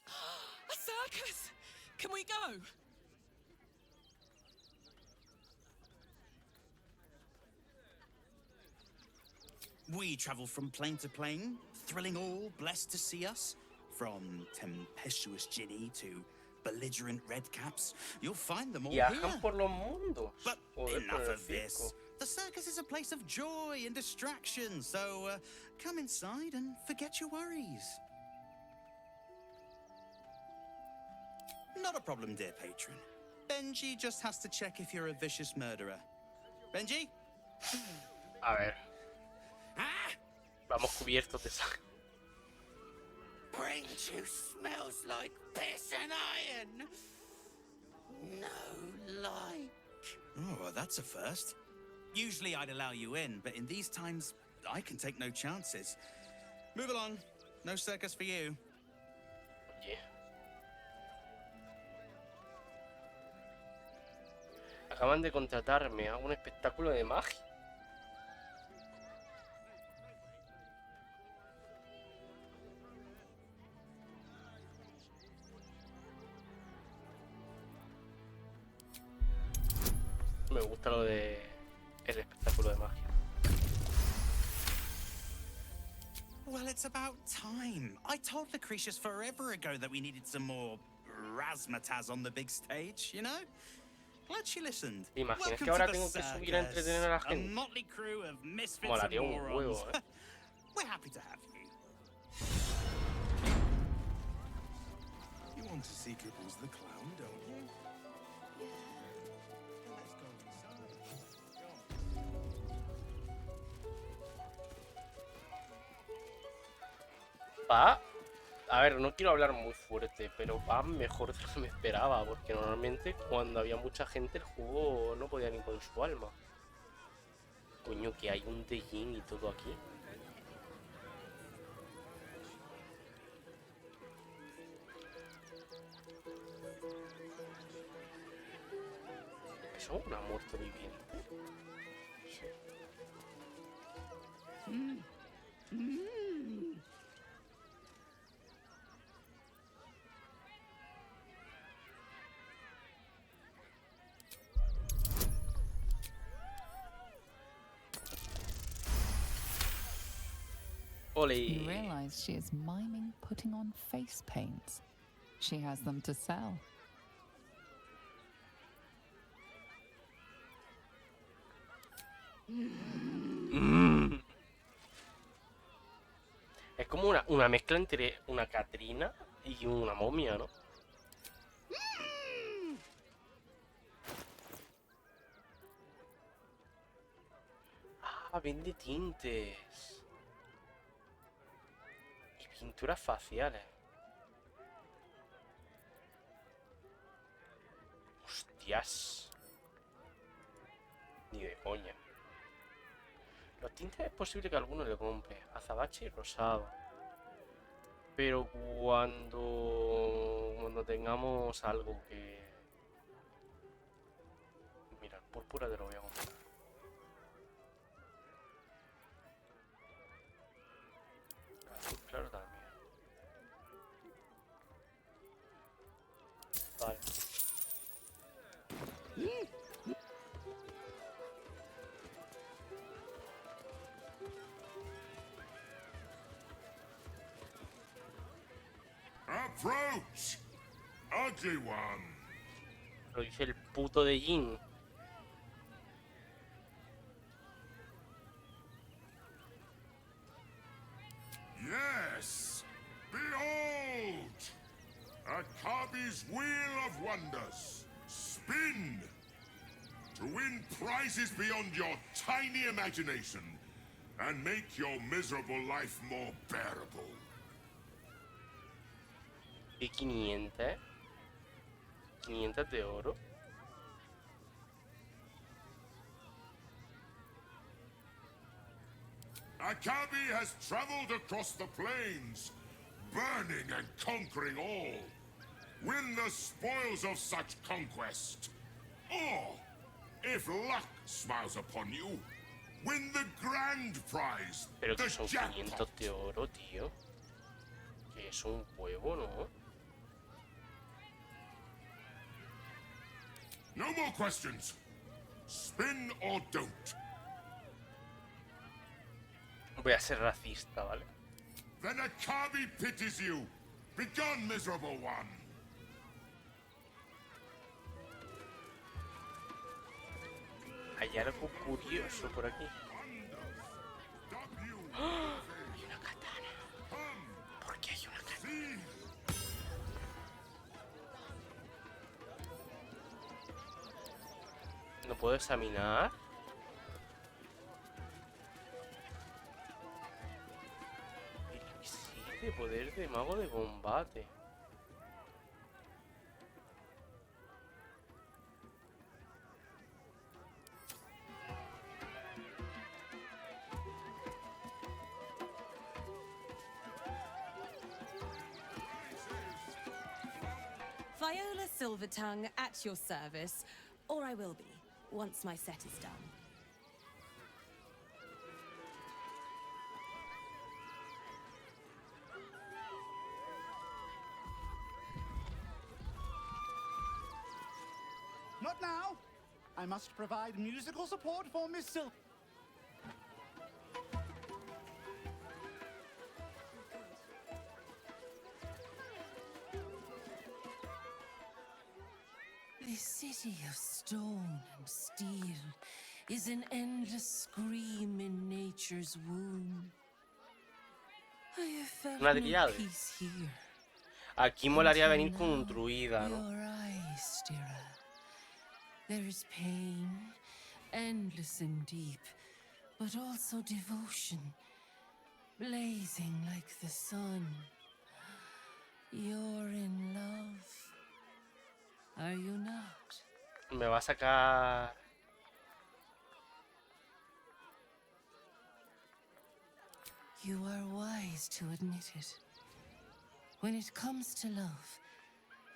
A circus! Can we go? We travel from plane to plane, thrilling all blessed to see us. From tempestuous Ginny to belligerent redcaps, you'll find them all Viajan here. por los mundos. But Joder, enough por el of this. circo. The circus is a place of joy and distraction, so come inside and forget your worries. Not a problem, dear patron. Benji just has to check if you're a vicious murderer. Benji? A ver. Vamos cubiertos de sangre. Brain juice smells like piss and iron. No light. Oh, well, that's a first. Usually I'd allow you in, but in these times, I can take no chances. Move along. No circus for you. Oye. Acaban de contratarme a un espectáculo de magia. Me gusta lo de el espectáculo de magia. Well, it's about time. I told Lucretius forever ago that we needed some more razzmatazz on the big stage, you know? Glad she listened. ¿Te imaginas Welcome que ahora to the tengo que subir a circus. entretener a la A gente? motley crew of misfits Molaría and un morons. huevo, ¿eh? We're happy to have you. You want to see Gibbons the clown, don't you? Let's go inside. Va, a ver, no quiero hablar muy fuerte, pero va mejor de lo que me esperaba, porque normalmente cuando había mucha gente el juego no podía ni con su alma. Coño, que hay un Dejin y todo aquí. ¿Eso es una muerto viviente? Sí. Ole. You realize she is miming putting on face paints. She has them to sell. Es como una mezcla entre una Catrina y una momia, ¿no? Ah, vende tintes. Y pinturas faciales. Hostias. Ni de coña. Los tintes es posible que alguno le compre. Azabache y rosado. Pero cuando tengamos algo que... Mira, el púrpura te lo voy a comprar. Azul claro también. Vale. Approach, ugly one. Lo dice el puto de Jin. Yes, behold, Akabi's Wheel of Wonders. Spin to win prizes beyond your tiny imagination and make your miserable life more bearable. Y 500. 500 de oro. Akabi has traveled across the plains, burning and conquering all. Win the spoils of such conquest. Or, if luck smiles upon you, win the grand prize, Pero que the son jackpot. 500 de oro, tío. Que es un huevo, ¿no? No more questions. Spin or don't. Voy a ser racista, ¿vale? Then Akabi pities you. Begone, miserable one. Hay algo curioso por aquí. ¡Ah! Hay una katana. ¿Por qué hay una katana? ¿No puedo examinar? Elixir de poder de mago de combate. Viola Silvertongue at your service, or I will be, once my set is done. Not now. I must provide musical support for Miss Sil. This city of stone and steel is an endless scream in nature's womb. I have felt Una no triade. peace here. Aquí molaría venir con un druida, ¿no? Your eyes, Stira. There is pain, endless and deep, but also devotion, blazing like the sun. You're in love. Are you not? Me va a sacar... You are wise to admit it. When it comes to love,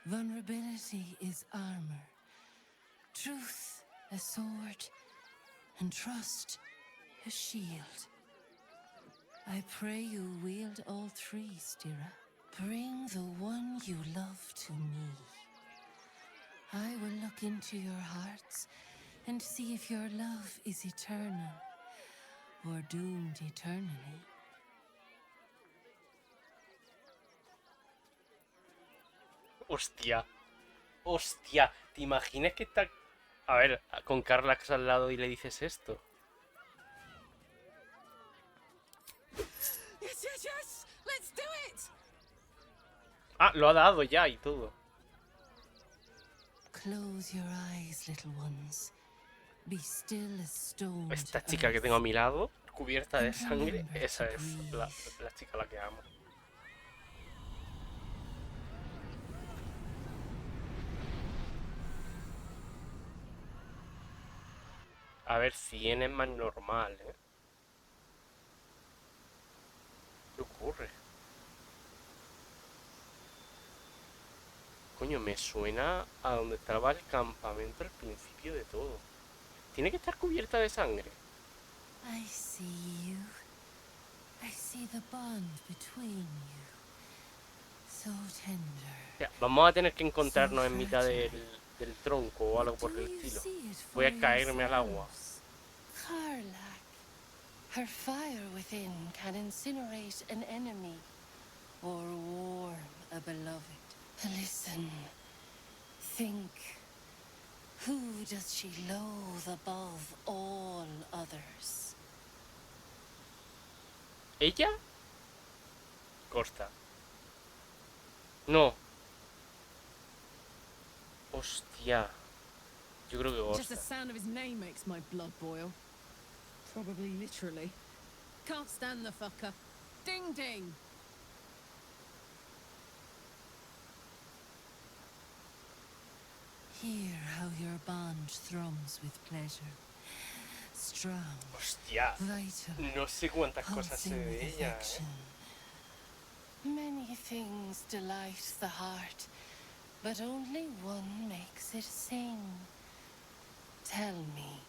vulnerability is armor, truth a sword, and trust a shield. I pray you wield all three, Stira. Bring the one you love to me. I will look into your hearts and see if your love is eternal or doomed eternally. Hostia. Hostia. ¿Te imaginas que está... A ver, con Carlax al lado y le dices esto? Yes, yes, yes! Let's do it! Ah, lo ha dado ya y todo. Close your eyes, little ones. Be still as stone. Esta chica que tengo a mi lado, cubierta de sangre, esa es la chica a la que amo. A ver, 100 es más normal, ¿eh? ¿Qué ocurre? Coño, me suena a donde estaba el campamento al principio de todo. Tiene que estar cubierta de sangre. I see you. I see the bond between you. So tender. O sea, vamos a tener que encontrarnos en mitad del tronco o algo por el estilo. Voy a caerme al agua. Karlak. Her fire within can incinerate an enemy or warm a beloved. Listen. Think. Who does she loathe above all others? ¿Ella? Costa. No. Hostia. Yo creo que Just the Costa. sound of his name makes my blood boil. Probably literally. Can't stand the fucker. Ding ding! Hear how your bond thrums with pleasure. Strong, Hostia. vital, No sé cuántas cosas sé pulsing de with ella, affection. Many things delight the heart, but only one makes it sing. Tell me,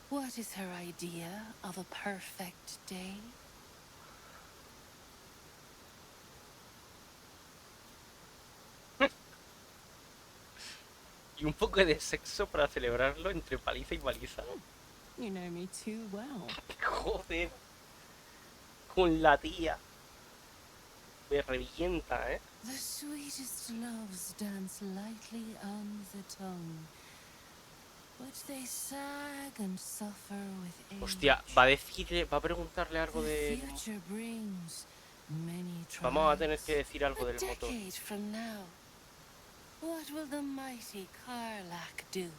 what is her idea of a perfect day? Y un poco de sexo para celebrarlo entre paliza y paliza. You know me too well. Joder. Con la tía. Me revienta, ¿eh? The sweetest loves dance lightly on the tongue, but they sag and suffer with age. Hostia, va a preguntarle algo The de... future brings many Vamos a tener trials. que decir algo A del motor. decade from now, what will the mighty Karlak do?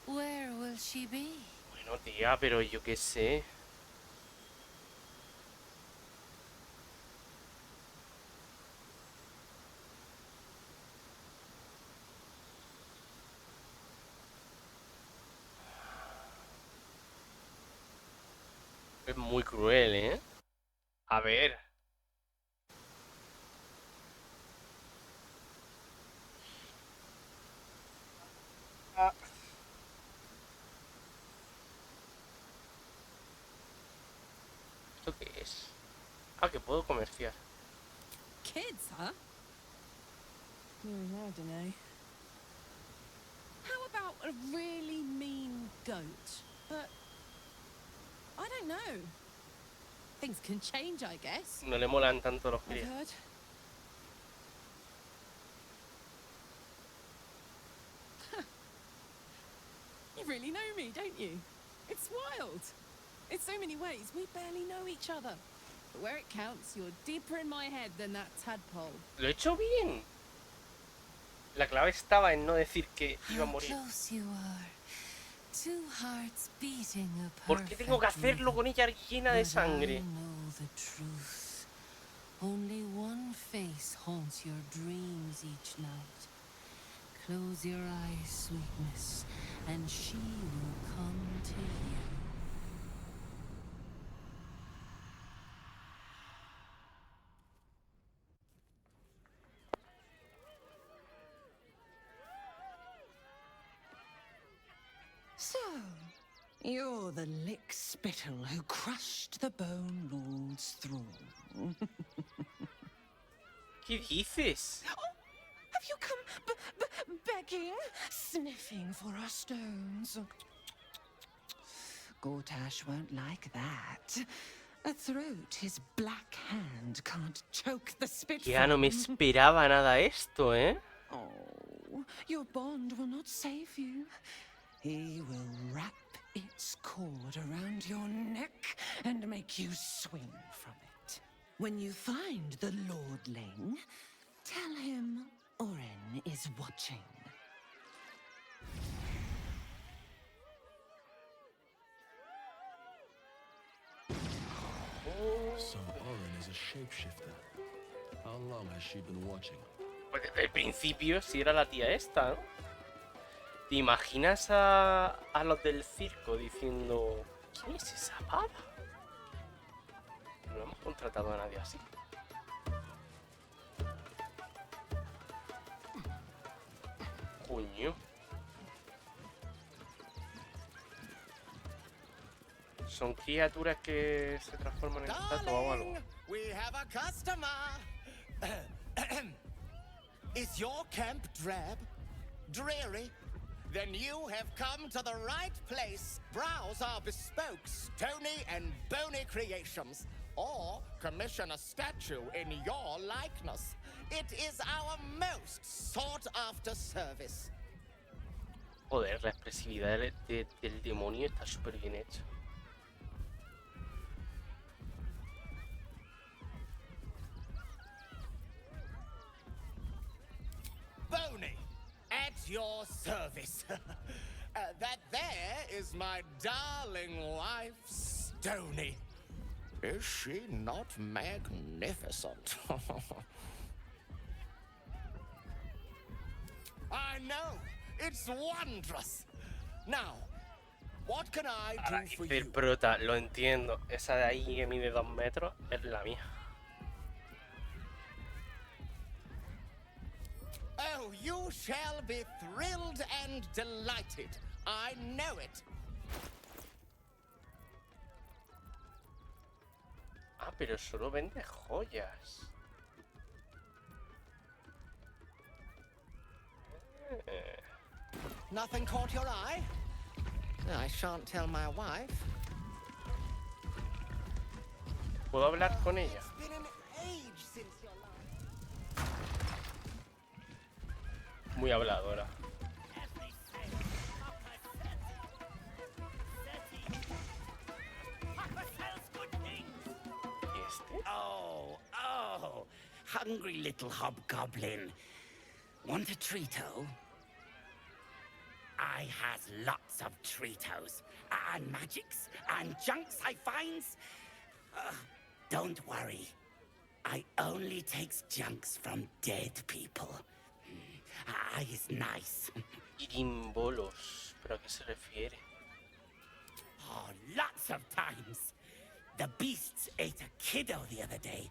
Where will she be? Bueno, tía, pero yo qué sé. Es muy cruel, ¿eh? A ver. Ah. ¿Esto qué es? Ah, que puedo comerciar. Kids, huh? I don't know. How about a really mean goat? But I don't know. Things can change, I guess. No le molan tanto los I've críos. heard. You really know me, don't you? It's wild. In so many ways, we barely know each other. But where it counts, you're deeper in my head than that tadpole. Lo he hecho bien. La clave estaba en no decir que iba a How morir. close you are. Two hearts beating a ¿Por qué tengo que hacerlo con ella llena de sangre? I know the truth. Only one face haunts your dreams each night. Close your eyes, sweetness, and she will come to you. So, you're the lick-spittle who crushed the Bone Lord's throne. ¿Qué dices? Have you come begging, sniffing for our stones? Gortash won't like that. A throat his black hand can't choke the spit Ya no me from. esperaba nada esto, ¿eh? Oh, your bond will not save you. He will wrap its cord around your neck and make you swing from it. When you find the lordling, tell him Oren is watching. So Oren is a shapeshifter. How long has she been watching? Pues desde el principio sí era la tía esta, ¿no? ¿Te imaginas a los del circo diciendo ¿quién es esa pava? No hemos contratado a nadie así. Coño. ¿Son criaturas que se transforman en estatua o algo? We have a customer. Is your camp drab? Dreary? Then you have come to the right place. Browse our bespoke, stony and bony creations. Or commission a statue in your likeness. It is our most sought-after service. Joder, la expresividad del demonio está súper bien hecha. Bony, at your service. That there is my darling wife, Stony. Is she not magnificent? I know, it's wondrous. Now, what can I Ahora, do for dice el you? prota, lo entiendo. Esa de ahí que mide 2 metros es la mía. Oh, you shall be thrilled and delighted. I know it. Ah, pero solo vende joyas. Nothing caught your eye? I shan't tell my wife. ¿Puedo hablar con ella? It's been an age since your last. Muy habladora. Oh, hungry little hobgoblin. Want a treato? I has lots of treatos, and magics, and junks I finds. Don't worry, I only takes junks from dead people. I is nice. Irimbolos, ¿pero a qué se refiere? Oh, lots of times. The beasts ate a kiddo the other day,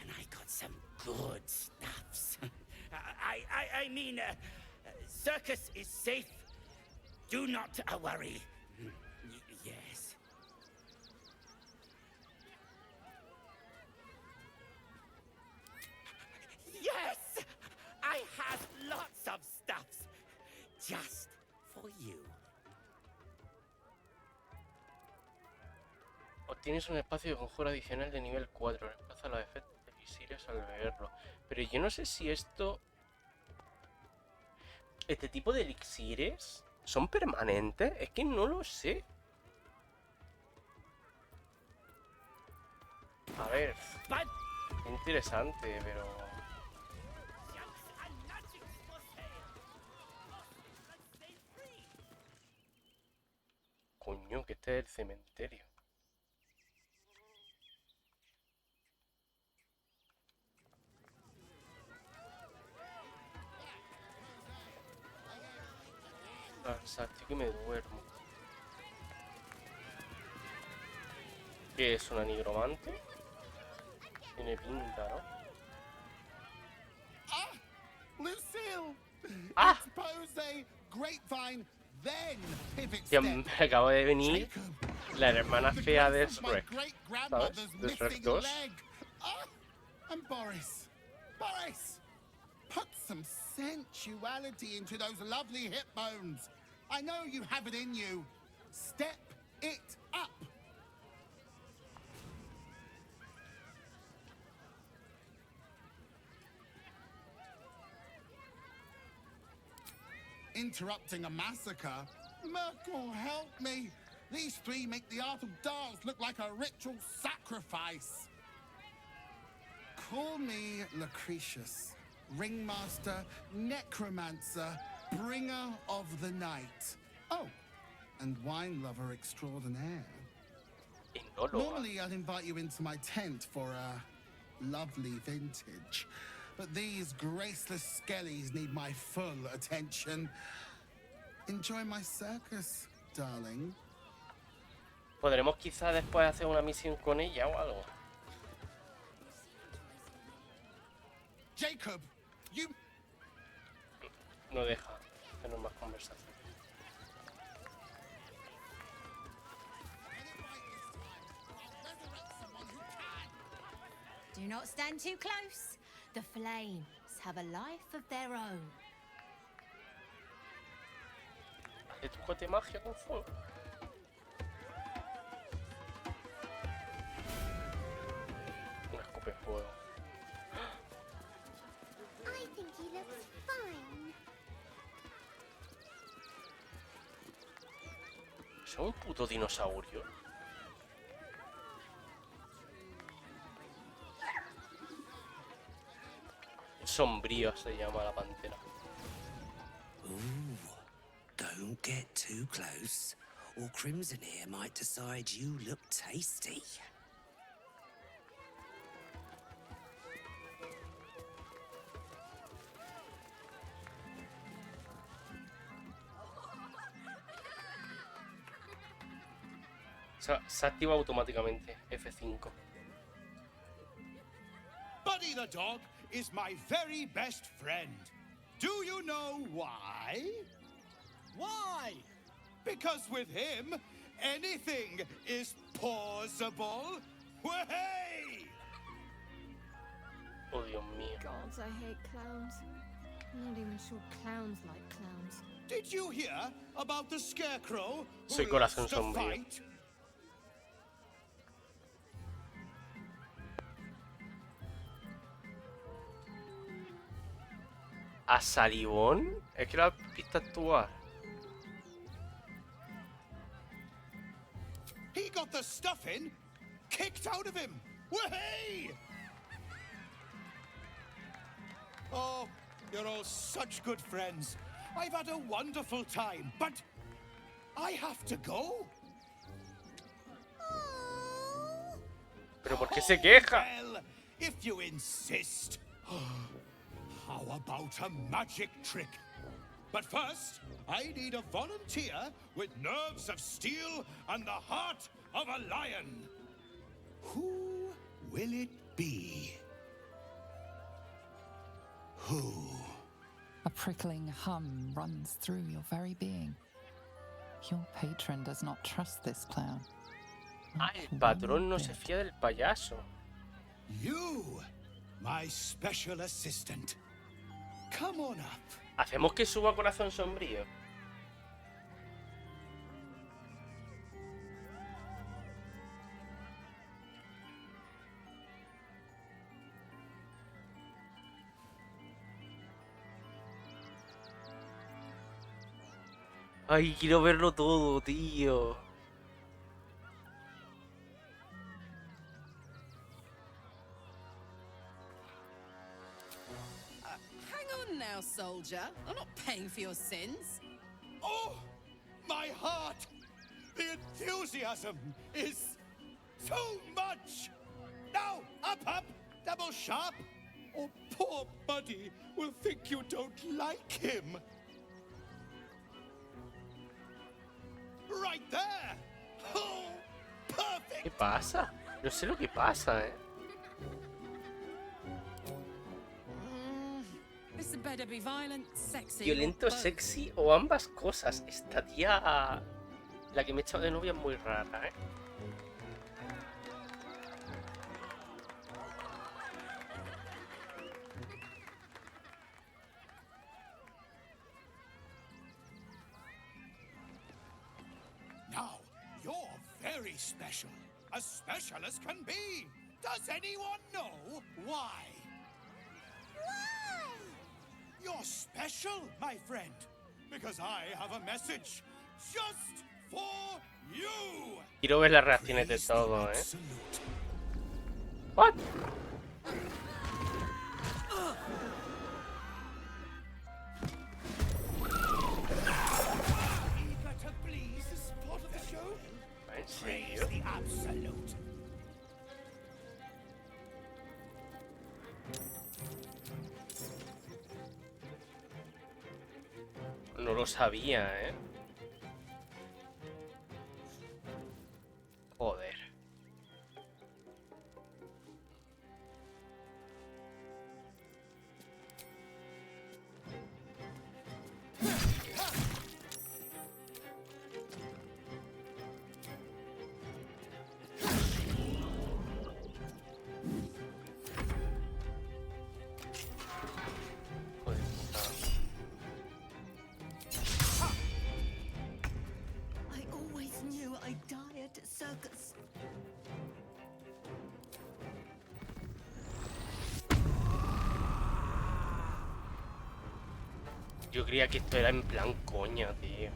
and I got some good stuffs. I mean, circus is safe. Do not worry. Yes. Yes! I have lots of stuffs. Just for you. Obtienes un espacio de conjuro adicional de nivel 4. Reemplaza los efectos de elixires al beberlo. Pero yo no sé si esto... ¿Este tipo de elixires son permanentes? Es que no lo sé. A ver... Interesante, pero... Coño, que este es el cementerio. Estoy que me duermo. ¿Qué es una nigromante? Tiene pinta, ¿no? Lucille! Ah! Expose a grapevine, then pivot Que step. me acabo de venir la hermana fea de Shrek. ¿Sabes? Grandmother's De Shrek missing 2. leg. And Boris, put some sensuality into those lovely hip bones. I know you have it in you. Step it up. interrupting a massacre. Merkel, help me. These three make the art of dance look like a ritual sacrifice. Call me Lucretius, ringmaster, necromancer, bringer of the night. Oh, and wine lover extraordinaire. Normally, I'd invite you into my tent for a lovely vintage. But these graceless skellies need my full attention. Enjoy my circus, darling. Podremos quizá después hacer una misión con ella o algo. Jacob, you... No deja tener más conversación. Do not stand too close. The flames have a life of their own. Hace trucos de magia con fuego. Una escupe fuego. I think he looks fine. ¿Es un puto dinosaurio? Sombrío se llama la pantera. Ooh, don't get too close, or Crimson here might decide you look tasty. Se activa automáticamente, F5. Buddy the dog is my very best friend. Do you know why? Why? Because with him, anything is possible. Way! Oh, Dios mío. God, I hate clowns. I'm not even sure clowns like clowns. Did you hear about the scarecrow Soy who corazón lost a sombrío. fight? ¿A Salivón? Es que la pista actual. He got the stuffing kicked out of him. Way! Oh, you're all such good friends. I've had a wonderful time, but I have to go. ¿Pero por qué se queja? Well, if you insist. How about a magic trick? But first, I need a volunteer with nerves of steel and the heart of a lion. Who will it be? Who? A prickling hum runs through your very being. Your patron does not trust this clown. Ah, el patrón no se fía del payaso. You, my special assistant. Come on up. Hacemos que suba corazón sombrío. Ay, quiero verlo todo, tío. Hang on now, soldier. I'm not paying for your sins. Oh, my heart! The enthusiasm is so much! Now, up, double sharp, or poor Buddy will think you don't like him. Right there! Oh, perfect! ¿Qué pasa? No sé lo que pasa, This had better be violent, sexy. Violento, or both. sexy o ambas cosas. Esta tía, la que me he echado de novia, es muy rara, Now, you're very special. As special as can be. Does anyone know why? Why? You're special, my friend. because I have a message just for you. Quiero ver las reacciones de todos, What? Eager to please the spot of the show? ¿En Praise serio? the absolute. No lo sabía, Joder. Joder, I always knew I'd die at a circus. yo creía que esto era en plan coña, tío.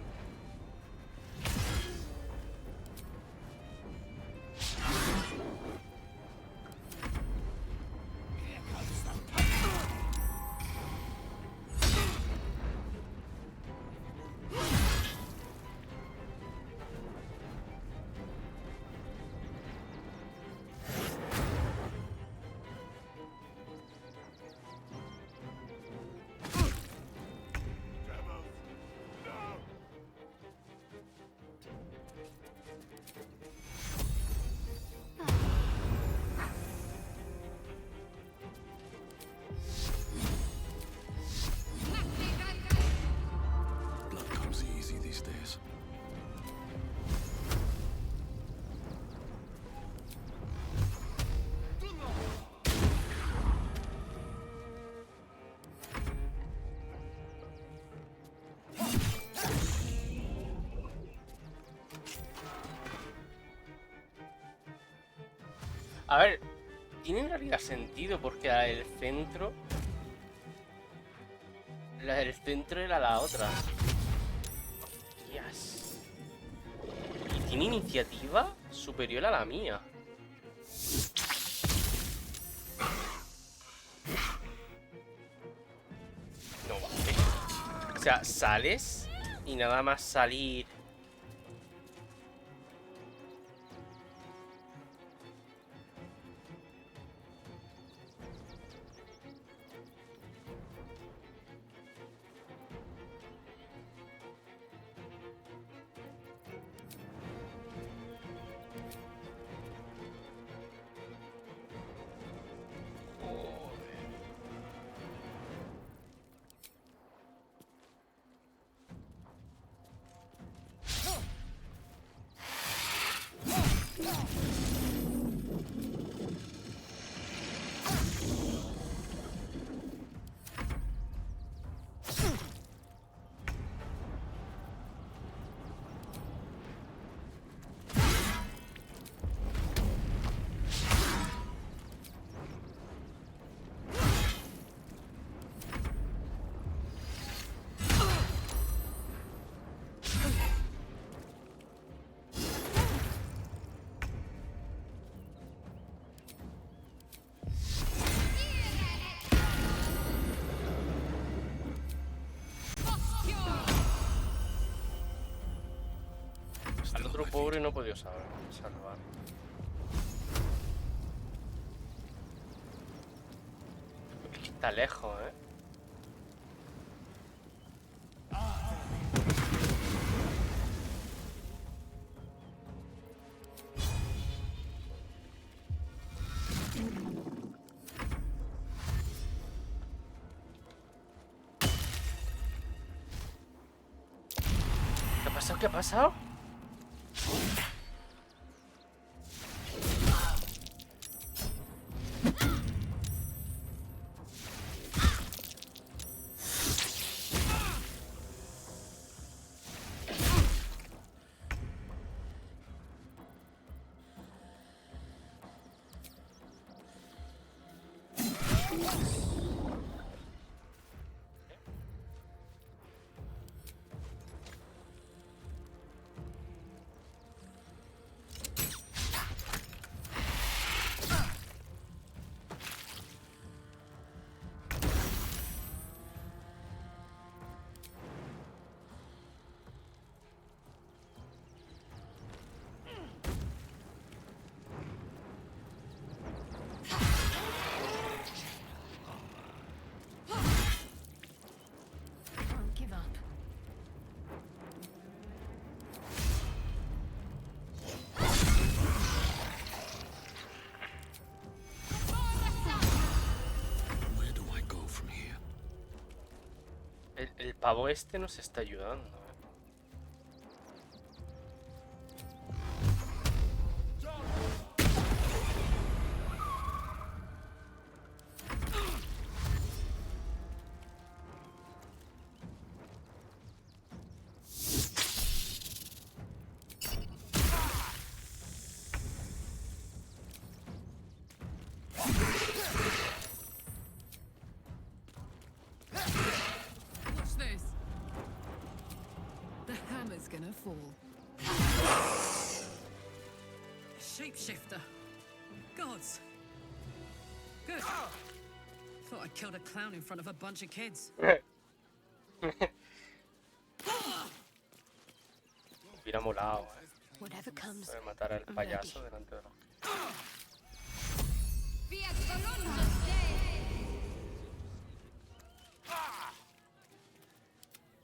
Blood comes easy these days. A ver, tiene en realidad sentido porque la del centro... La del centro era la otra. Hostias. Y tiene iniciativa superior a la mía. No vale. O sea, sales y nada más salir... Al otro pobre no he podido salvar. Es que está lejos, ¿Qué ha pasado? ¿Qué ha pasado? pavo este nos está ayudando, ¿eh? Watch this. The hammer's gonna fall. Shapeshifter. Gods. Good. Thought I killed a clown in front of a bunch of kids. Hubiera molado, ¿eh? Whatever comes, Poder matar al payaso delante de los...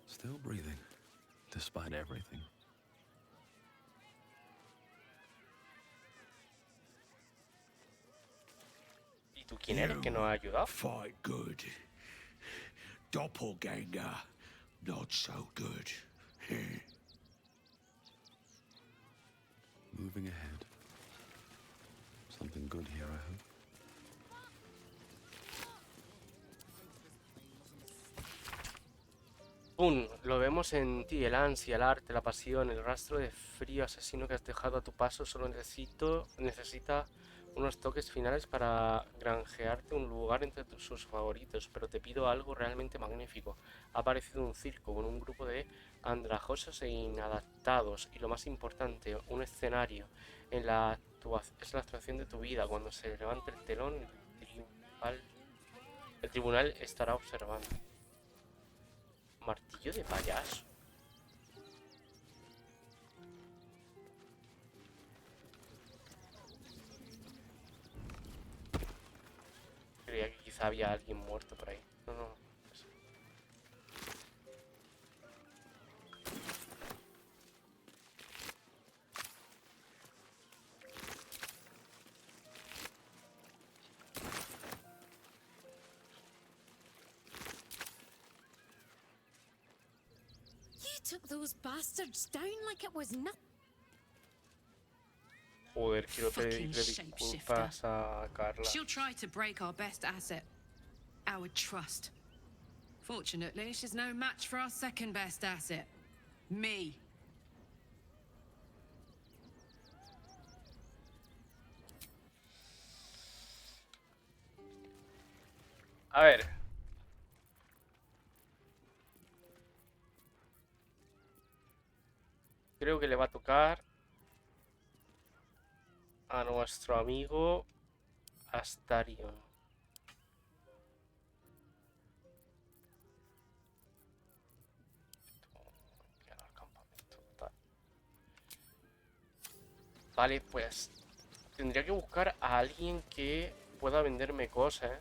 Still breathing, despite everything. ¿Y tú quién eres que nos ha ayudado? Fight good. Doppelganger, not so good. Moving ahead. Something good here, I hope. ¡Pum! Lo vemos en ti, el ansia, el arte, la pasión, el rastro de frío asesino que has dejado a tu paso. Solo necesita unos toques finales para granjearte un lugar entre sus favoritos. Pero te pido algo realmente magnífico. Ha aparecido un circo con un grupo de andrajosos e inadaptados. Y lo más importante, un escenario. Es la actuación de tu vida. Cuando se levante el telón, el tribunal estará observando. Martillo de payaso. Creía que quizá había alguien muerto por ahí. No, no. took those bastards down like it was nothing. Joder, quiero Fucking pedirle disculpas a Carla. She'll try to break our best asset, our trust. Fortunately, she's no match for our second best asset, me. A ver. Creo que le va a tocar a nuestro amigo Astarion. Vale, pues tendría que buscar a alguien que pueda venderme cosas,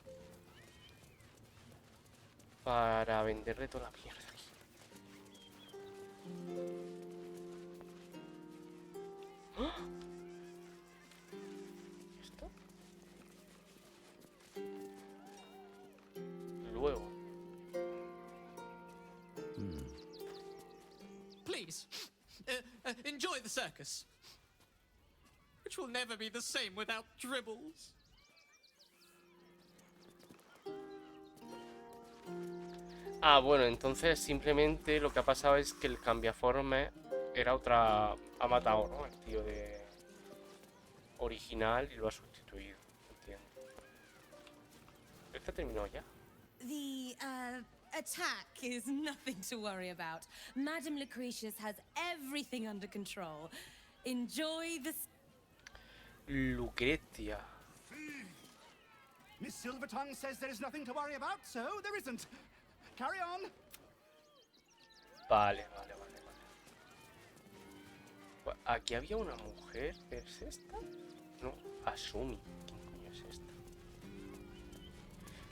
para venderle toda la mierda aquí. ¡Ah! ¿Esto? Luego. Please, enjoy the circus, which will never be the same without dribbles. Ah, bueno, entonces simplemente lo que ha pasado es que el cambiaforme era otra... Ha matado, ¿no? El tío de... original y lo ha sustituido. Entiendo. ¿Este ha terminado ya? The attack is nothing to worry about. Madame Lucretius has everything under control. Enjoy the... Lucretia. Miss Silvertongue says there is nothing to worry about, so there isn't. Carry on. Vale. Aquí había una mujer. ¿Es esta? No, Asumi. ¿Quién coño es esta?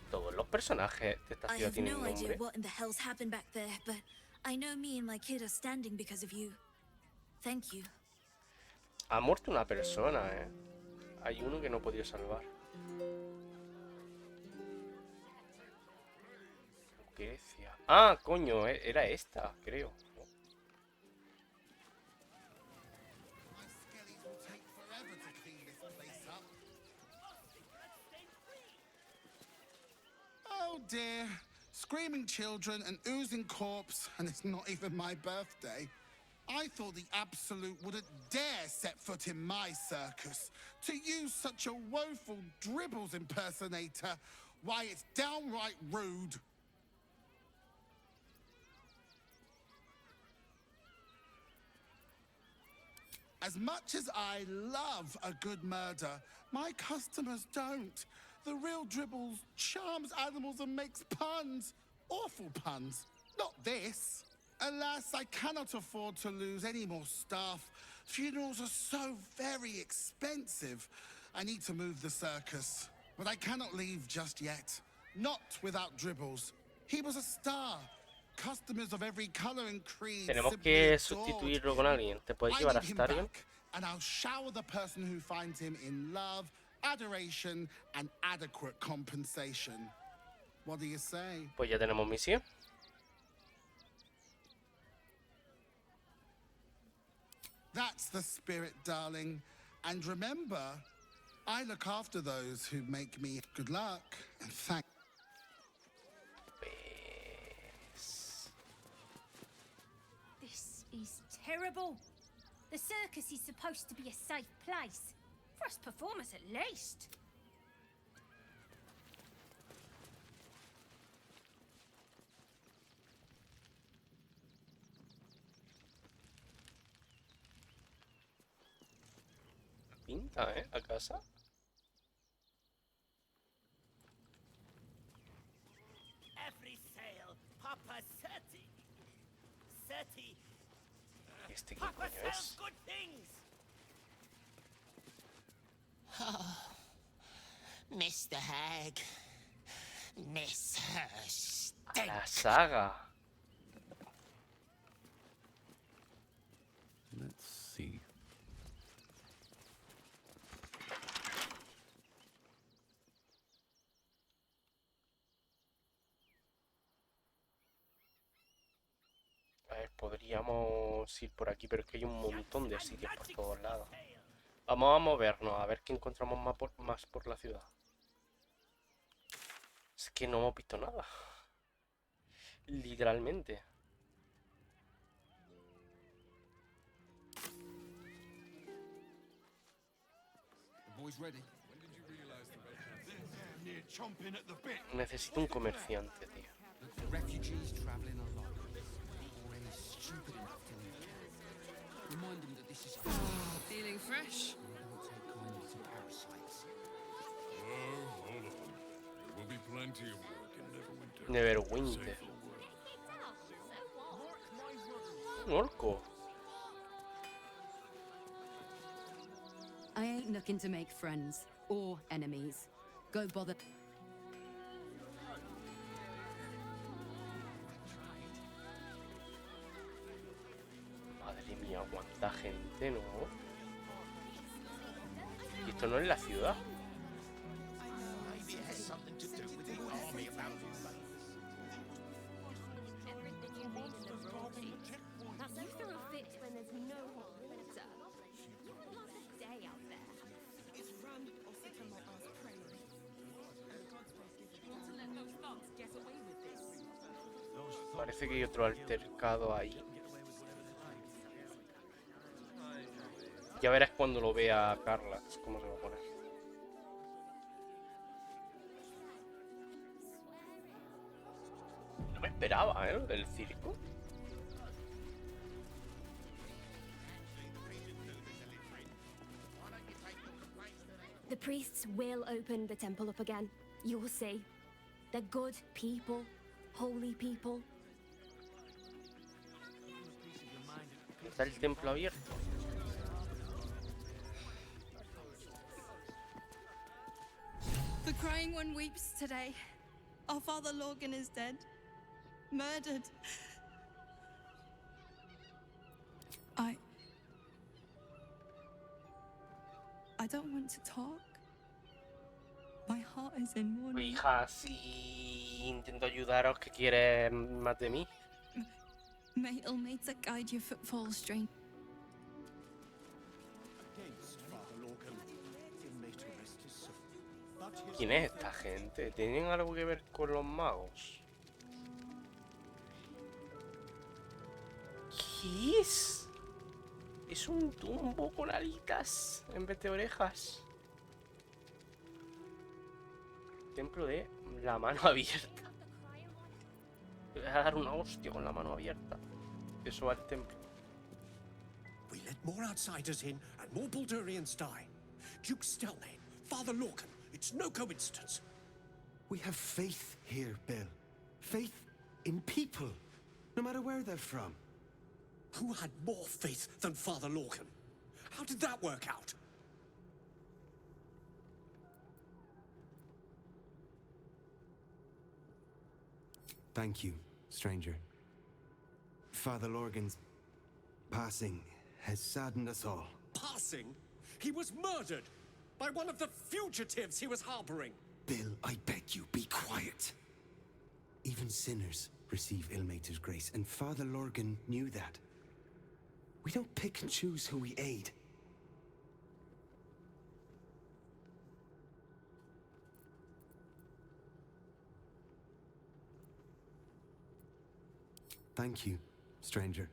Todos los personajes de esta I ciudad have tienen no idea nombre. what in the hell's happened back there, but I know me and my kid are standing because of you. Thank you. Ha muerto una persona, Hay uno que no he podido salvar. Lucrecia. Ah, coño, era esta, creo. Oh dear. Screaming children, an oozing corpse, and it's not even my birthday. I thought the Absolute wouldn't dare set foot in my circus. To use such a woeful Dribbles impersonator, why, it's downright rude. As much as I love a good murder, my customers don't. The real Dribbles charms animals and makes puns. Awful puns. Not this. Alas, I cannot afford to lose any more staff. Funerals are so very expensive. I need to move the circus. But I cannot leave just yet. Not without Dribbles. He was a star. Customers of every color and creed. Tenemos que sustituirlo con alguien. ¿Te puedes llevar a Starion? And I'll shower the person who finds him in love, adoration, and adequate compensation. What do you say? Pues ya tenemos misión. That's the spirit, darling. And remember, I look after those who make me. Good luck and thank. This is terrible. The circus is supposed to be a safe place. For us performers, at least. Pinta, la casa. Every sale, Papa 30. 30. ¿Este qué Papa coño sells es? good things. Oh, Mr. Hag. Miss her stink. La saga. Let's see. A ver, podríamos ir por aquí, pero es que hay un montón de sitios por todos lados. Vamos a movernos, a ver qué encontramos más por la ciudad. Es que no hemos visto nada. Literalmente. Necesito un comerciante, tío. Feeling fresh? Neverwinter. Un orco. I ain't looking to make friends or enemies. Go bother. Madre mía, cuánta gente, ¿no? ¿Y esto no es la ciudad? Parece que hay otro altercado ahí. Ya verás cuando lo vea Carla cómo se va a poner. No me esperaba, ¿eh? Del circo. The priests will open the temple up again. You will see. They're good people, holy people. Está el templo abierto. The crying one weeps today. Our father Lorgan is dead. Murdered. I don't want to talk. My heart is in mourning. Hija, si intento ayudaros, ¿qué quieres más de mí? May Ilmater guide your footfalls, strange. ¿Quién es esta gente? ¿Tienen algo que ver con los magos? ¿Qué es? Es un tumbo con alitas en vez de orejas. Templo de la mano abierta. Le voy a dar una hostia con la mano abierta. Eso va al templo. We let more outsiders in and more Baldurians die. Duke Stelnane, Father Lorcan, it's no coincidence. We have faith here, Bill. Faith in people, no matter where they're from. Who had more faith than Father Lorcan? How did that work out? Thank you, stranger. Father Lorgan's passing has saddened us all. Passing? He was murdered by one of the fugitives he was harboring. Bill, I beg you, be quiet. Even sinners receive Ilmater's grace, and Father Lorgan knew that. We don't pick and choose who we aid. Thank you, stranger.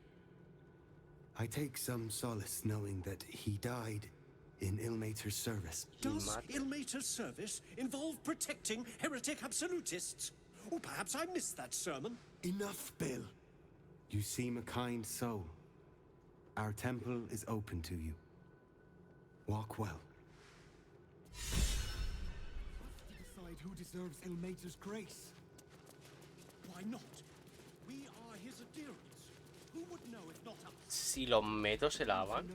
I take some solace knowing that he died in Ilmater's service. Does Ilmater's service involve protecting heretic absolutists? Or perhaps I missed that sermon. Enough, Bill. You seem a kind soul. Our temple is open to you. Walk well. Decide who deserves Ilmater's grace. Why not? We are his adherents. Who would know if not us? Si los meto se lavan. I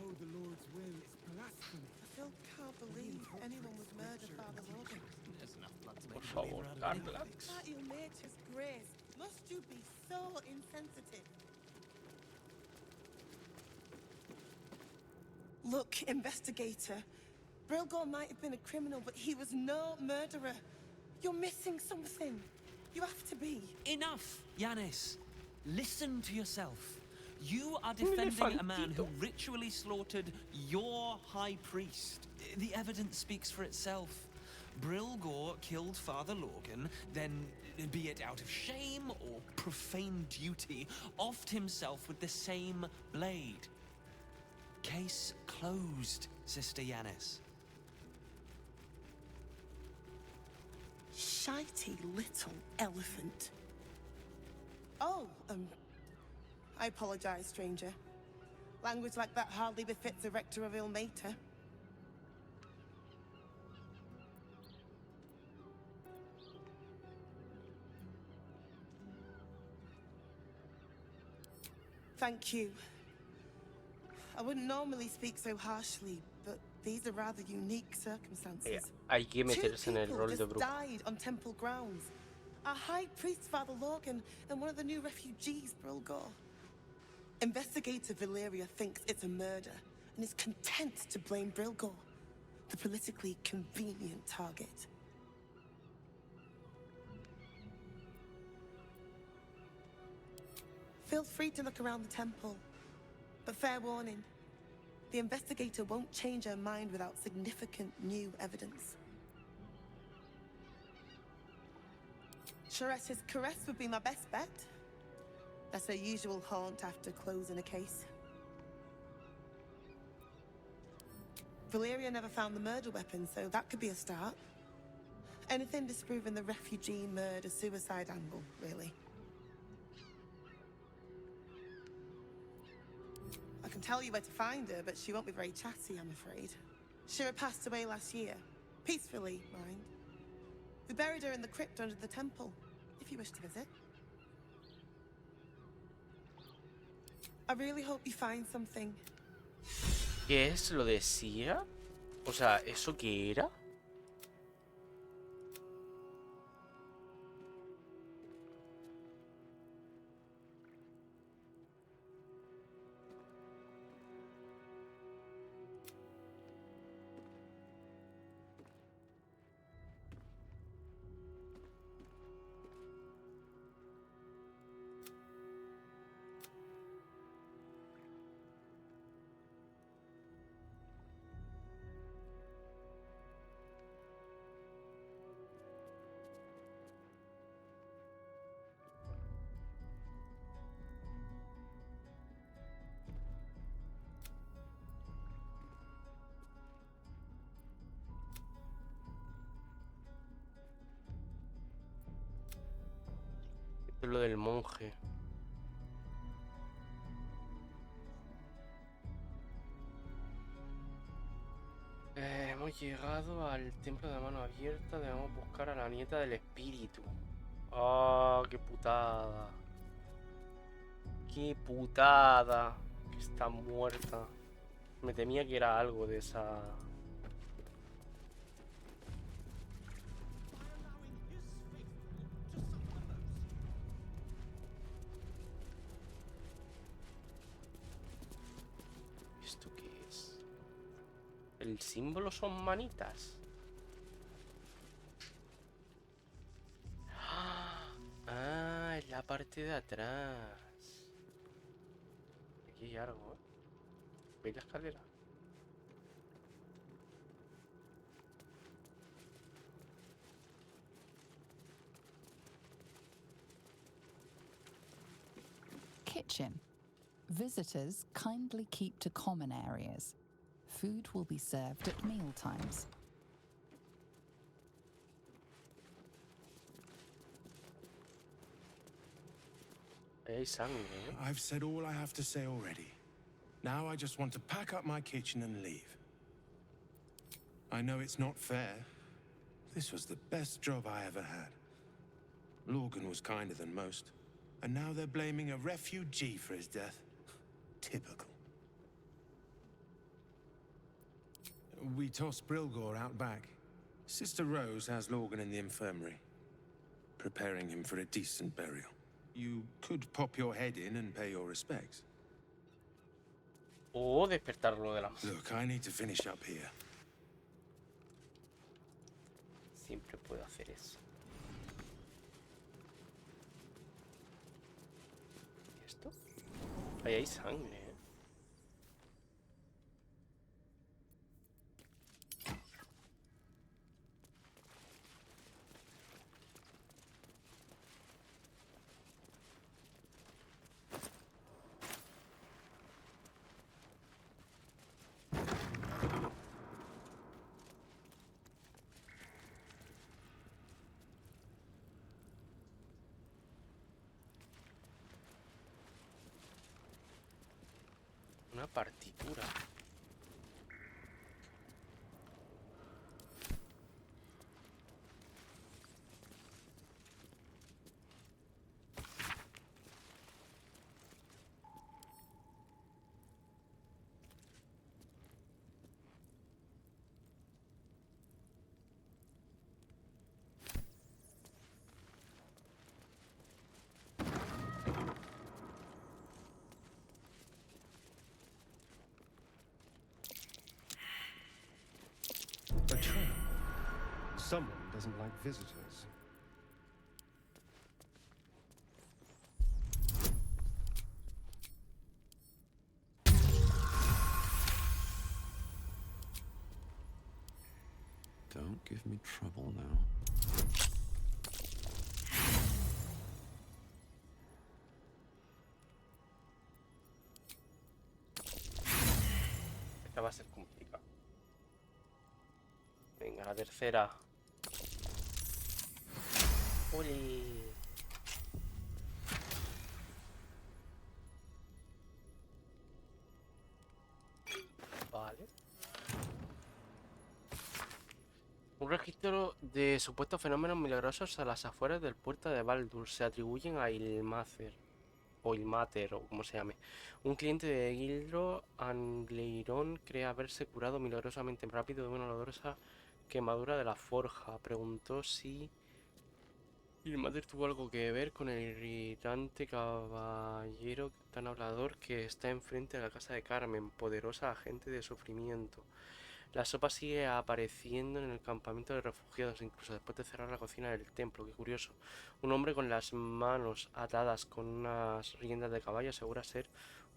still can't believe anyone would murder Father Logan. There's enough blood to Por make favor, Carla. That Ilmater's grace. Must you be so insensitive? Look, investigator. Brilgor might have been a criminal, but he was no murderer. You're missing something. You have to be. Enough, Yanis. Listen to yourself. You are defending a man who ritually slaughtered your high priest. The evidence speaks for itself. Brilgor killed Father Lorgan, then, be it out of shame or profane duty, offed himself with the same blade. Case closed, Sister Yanis. Shitey little elephant. Oh, I apologize, stranger. Language like that hardly befits a rector of Ilmater. Thank you. I wouldn't normally speak so harshly, but these are rather unique circumstances. Hay que meterse en el rol de Just brujo. died on temple grounds. Our high priest, Father Lorgan, and one of the new refugees, Brilgor. Investigator Valeria thinks it's a murder and is content to blame Brilgor, the politically convenient target. Feel free to look around the temple, but fair warning, the investigator won't change her mind without significant new evidence. Chares's caress would be my best bet. That's her usual haunt after closing a case. Valeria never found the murder weapon, so that could be a start. Anything disproving the refugee murder-suicide angle, really. I can tell you where to find her, but she won't be very chatty, I'm afraid. Shira passed away last year. Peacefully, mind. We buried her in the crypt under the temple, if you wish to visit. I really hope you find something. ¿Qué es? ¿Lo decía? O sea, ¿eso qué era? es lo del monje. Hemos llegado al templo de mano abierta. Debemos buscar a la nieta del espíritu. ¡Ah, qué putada! ¡Qué putada! Que está muerta. Me temía que era algo de esa... ¿Esto qué es? ¿El símbolo son manitas? Ah, es la parte de atrás. Aquí hay algo, ¿eh? ¿Veis la escalera? Kitchen. Visitors kindly keep to common areas. Food will be served at meal times. Hay sangre, ¿eh? I've said all I have to say already. Now I just want to pack up my kitchen and leave. I know it's not fair. This was the best job I ever had. Lorgan was kinder than most. And now they're blaming a refugee for his death. Typical. We toss Brilgor out back. Sister Rose has Lorgan in the infirmary, preparing him for a decent burial. You could pop your head in and pay your respects. O despertarlo de la... Look, I need to finish up here. Siempre puedo hacer eso. ¿Y esto? Ahí hay sangre, ¿eh? Una partitura. A trap. Someone doesn't like visitors. Don't give me trouble now. Esta va a ser complicada. Venga, la tercera. ¡Ole! Vale. Un registro de supuestos fenómenos milagrosos a las afueras del Puerta de Baldur se atribuyen a Ilmater, o como se llame. Un cliente de Gildro Angleiron cree haberse curado milagrosamente rápido de una olorosa quemadura de la forja. Preguntó si Ilmater tuvo algo que ver con el irritante caballero tan hablador que está enfrente de la casa de Carmen, poderosa agente de sufrimiento. La sopa sigue apareciendo en el campamento de refugiados, incluso después de cerrar la cocina del templo. Qué curioso. Un hombre con las manos atadas con unas riendas de caballo asegura ser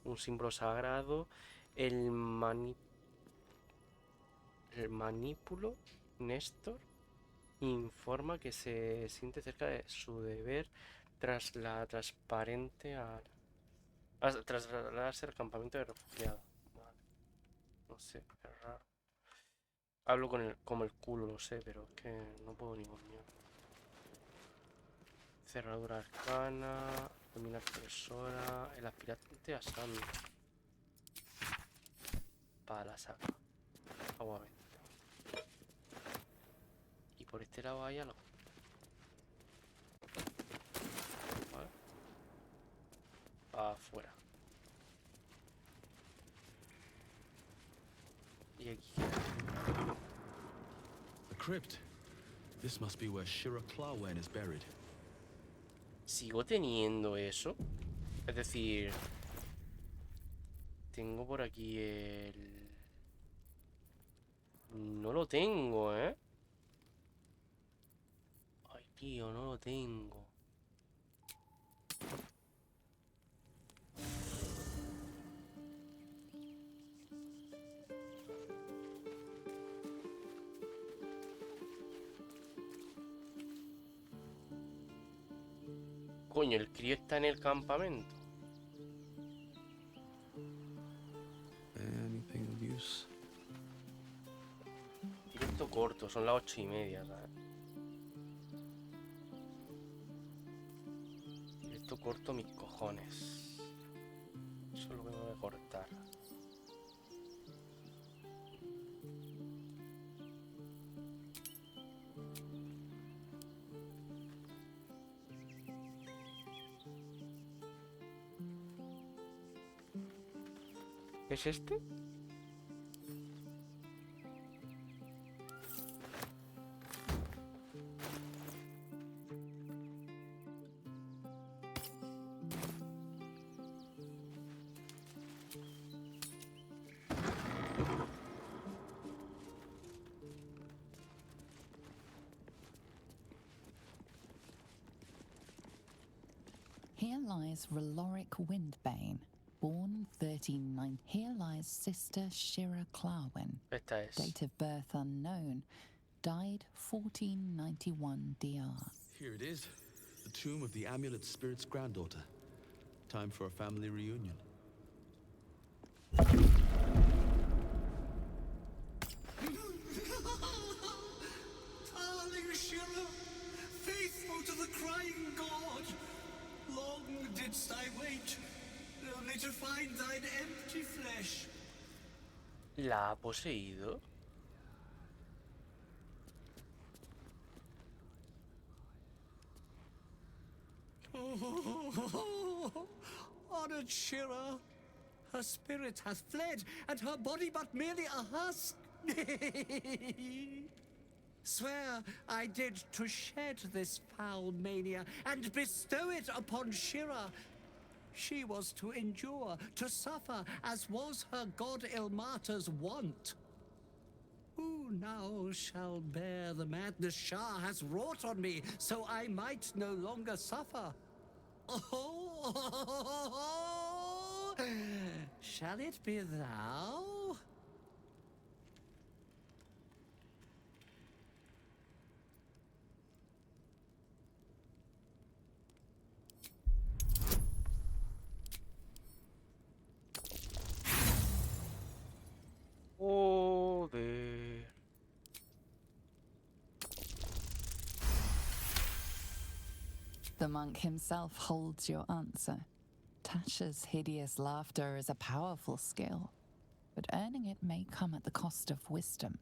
un símbolo sagrado. El manípulo Néstor informa que se siente cerca de su deber tras la trasladarse al campamento de refugiados. Vale. No sé, es raro. Hablo como el culo, lo sé, pero es que no puedo ni con miedo. Cerradura arcana, dominar presora, el aspirante a sangre. Para la saca. Agua bendita. Y por este lado hay algo. Vale. Afuera. Y aquí. A crypt. This must be where Shira Clawen is buried. Sigo teniendo eso. Es decir, tengo por aquí el... No lo tengo, ¿eh? Ay, tío, no lo tengo. Coño, el crío está en el campamento. Anything of use? Directo corto, son las 8:30, ¿sabes? Directo corto mis cojones. Eso es lo que me voy a cortar. ¿Es este? Here lies Raloric Windbane, born 1390. Here lies Sister Shira Clawen, Esta es. date of birth unknown, died 1491 DR. Here it is. The tomb of the amulet spirit's granddaughter. Time for a family reunion. Darling Shira, faithful to the crying god, long didst I wait, only to find thine empty flesh. ¿La ha poseído? Honored Shira, her spirit hath fled, and her body but merely a husk. Swear I did to shed this foul mania and bestow it upon Shira. She was to endure, to suffer, as was her god Ilmata's wont. Who now shall bear the madness Shah has wrought on me, so I might no longer suffer? Oh, shall it be thou? Joder. The monk himself holds your answer. Tasha's hideous laughter is a powerful skill, but earning it may come at the cost of wisdom.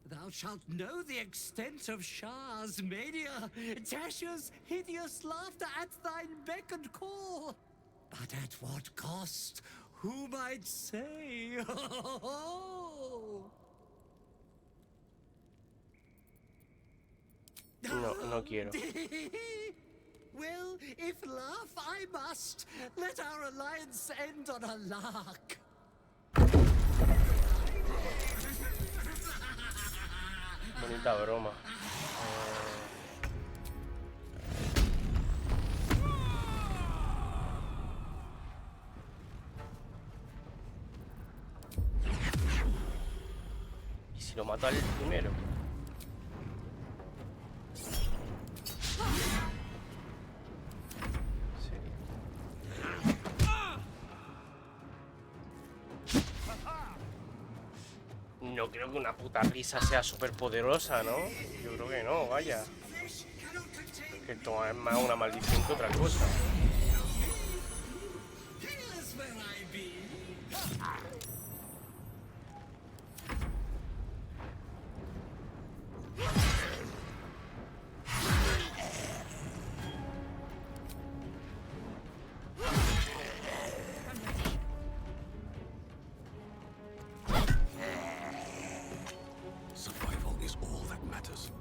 Thou shalt know the extent of Shah's mania, Tasha's hideous laughter at thine beck and call. But at what cost? Who might say? No quiero. Well, if laugh I must, let our alliance end on a lark. Bonita broma. ¿Y si lo mato al primero? no creo que una puta risa sea súper poderosa, ¿no? Yo creo que no, vaya. Que esto es más una maldición que otra cosa. Survival is all that matters.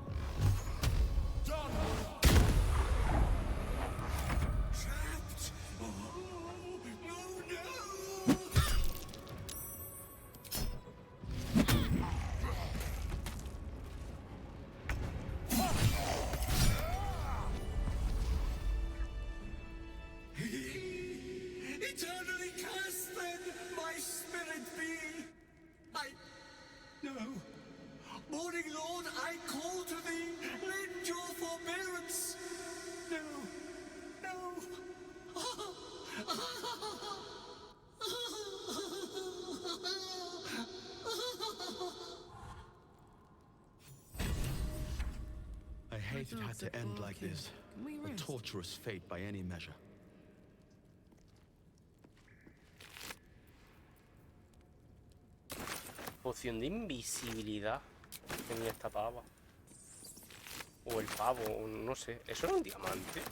Eternally cast then, my spirit be. No. Morning Lord, I call to thee, lend your forbearance. No. I hate it had to end like this. A torturous fate by any measure. Poción de invisibilidad tenía esta pava. O el pavo, o no sé. ¿Eso era un diamante?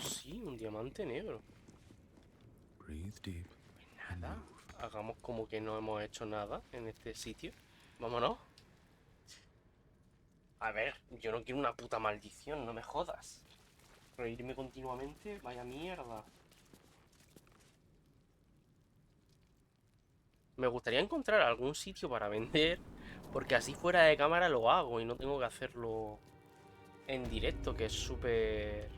Sí, un diamante negro. Breathe deep. Pues nada, hagamos como que no hemos hecho nada en este sitio. Vámonos. A ver, yo no quiero una puta maldición, no me jodas. Reírme continuamente, vaya mierda. Me gustaría encontrar algún sitio para vender, porque así fuera de cámara lo hago y no tengo que hacerlo en directo, que es súper...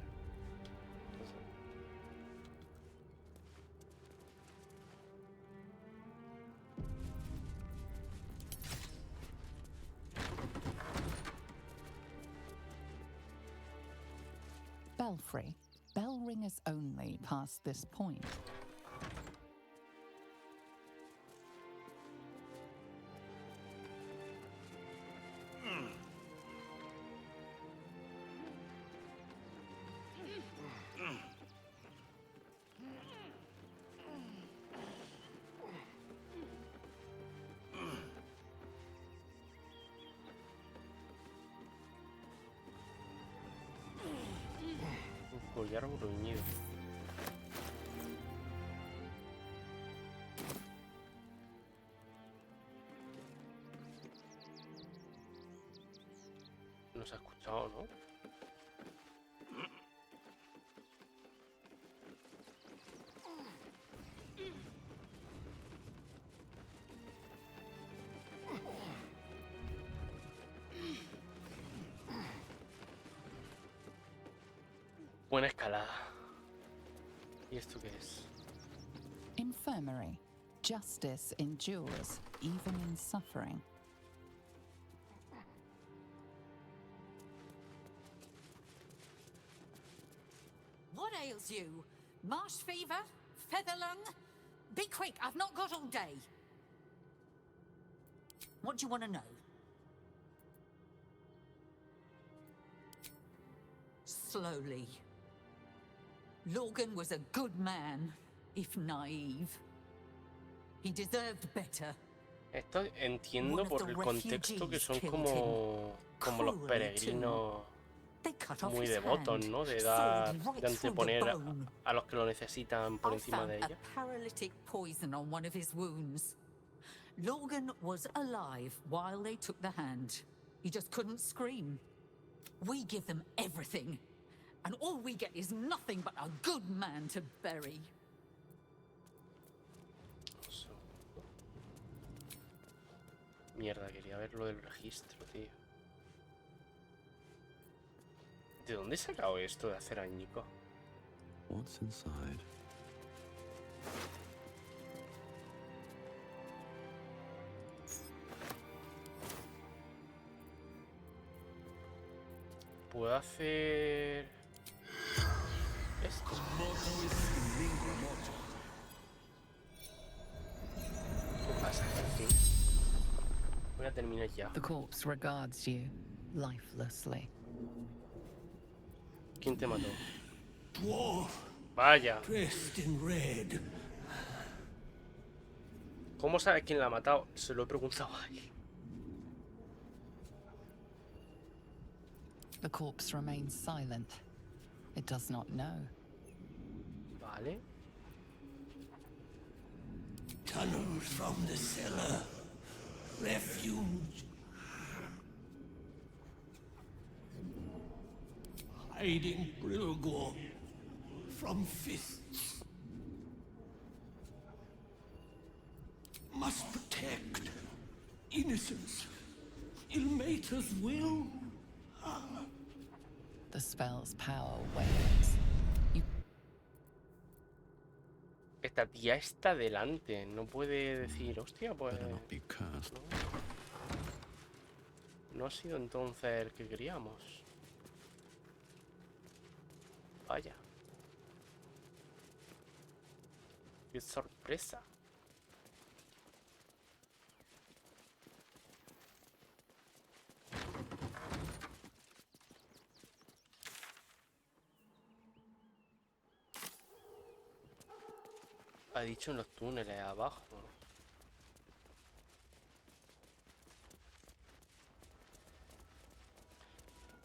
Belfry. Bell ringers only past this point. Collar bruñido. No se ha escuchado, ¿no? Buena escalada. ¿Y esto qué es? Infirmary. Justice endures, even in suffering. What ails you? Marsh fever? Feather lung? Be quick, I've not got all day. What do you want to know? Slowly. Lorgan was a good man, if naive. He deserved better. Esto entiendo por el contexto que son como los peregrinos muy devotos, ¿no? De dar, de anteponer a los que lo necesitan por encima de ella. Paralytic poison on one of his wounds. Lorgan was alive while they took the hand. He just couldn't scream. We give them everything, and all we get is nothing but a good man to bury. Mierda, quería ver lo del registro, tío. ¿De dónde he sacado esto de hacer añico? What's inside? Puedo hacer... esto. fin. Voy a terminar ya. The corpse regards you lifelessly. ¿Quién te mató? Dwarf, Vaya. dressed in red. ¿Cómo sabes quién la ha matado? Se lo he preguntado a él. The corpse remains silent. It does not know. Vale. Tunnels from the cellar. Refuge. Hiding Brilgor from fists. Must protect innocence. Ilmater's will. The spell's power wanes. Esta tía está delante. No puede decir, hostia, pues... No ha sido entonces el que queríamos. Vaya. ¡Qué sorpresa! Ha dicho en los túneles abajo.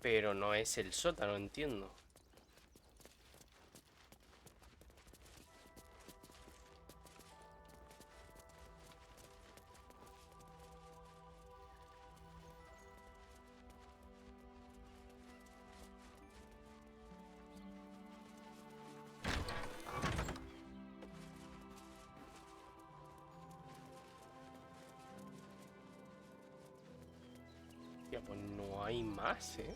Pero no es el sótano, entiendo. Ya, pues no hay más, ¿eh?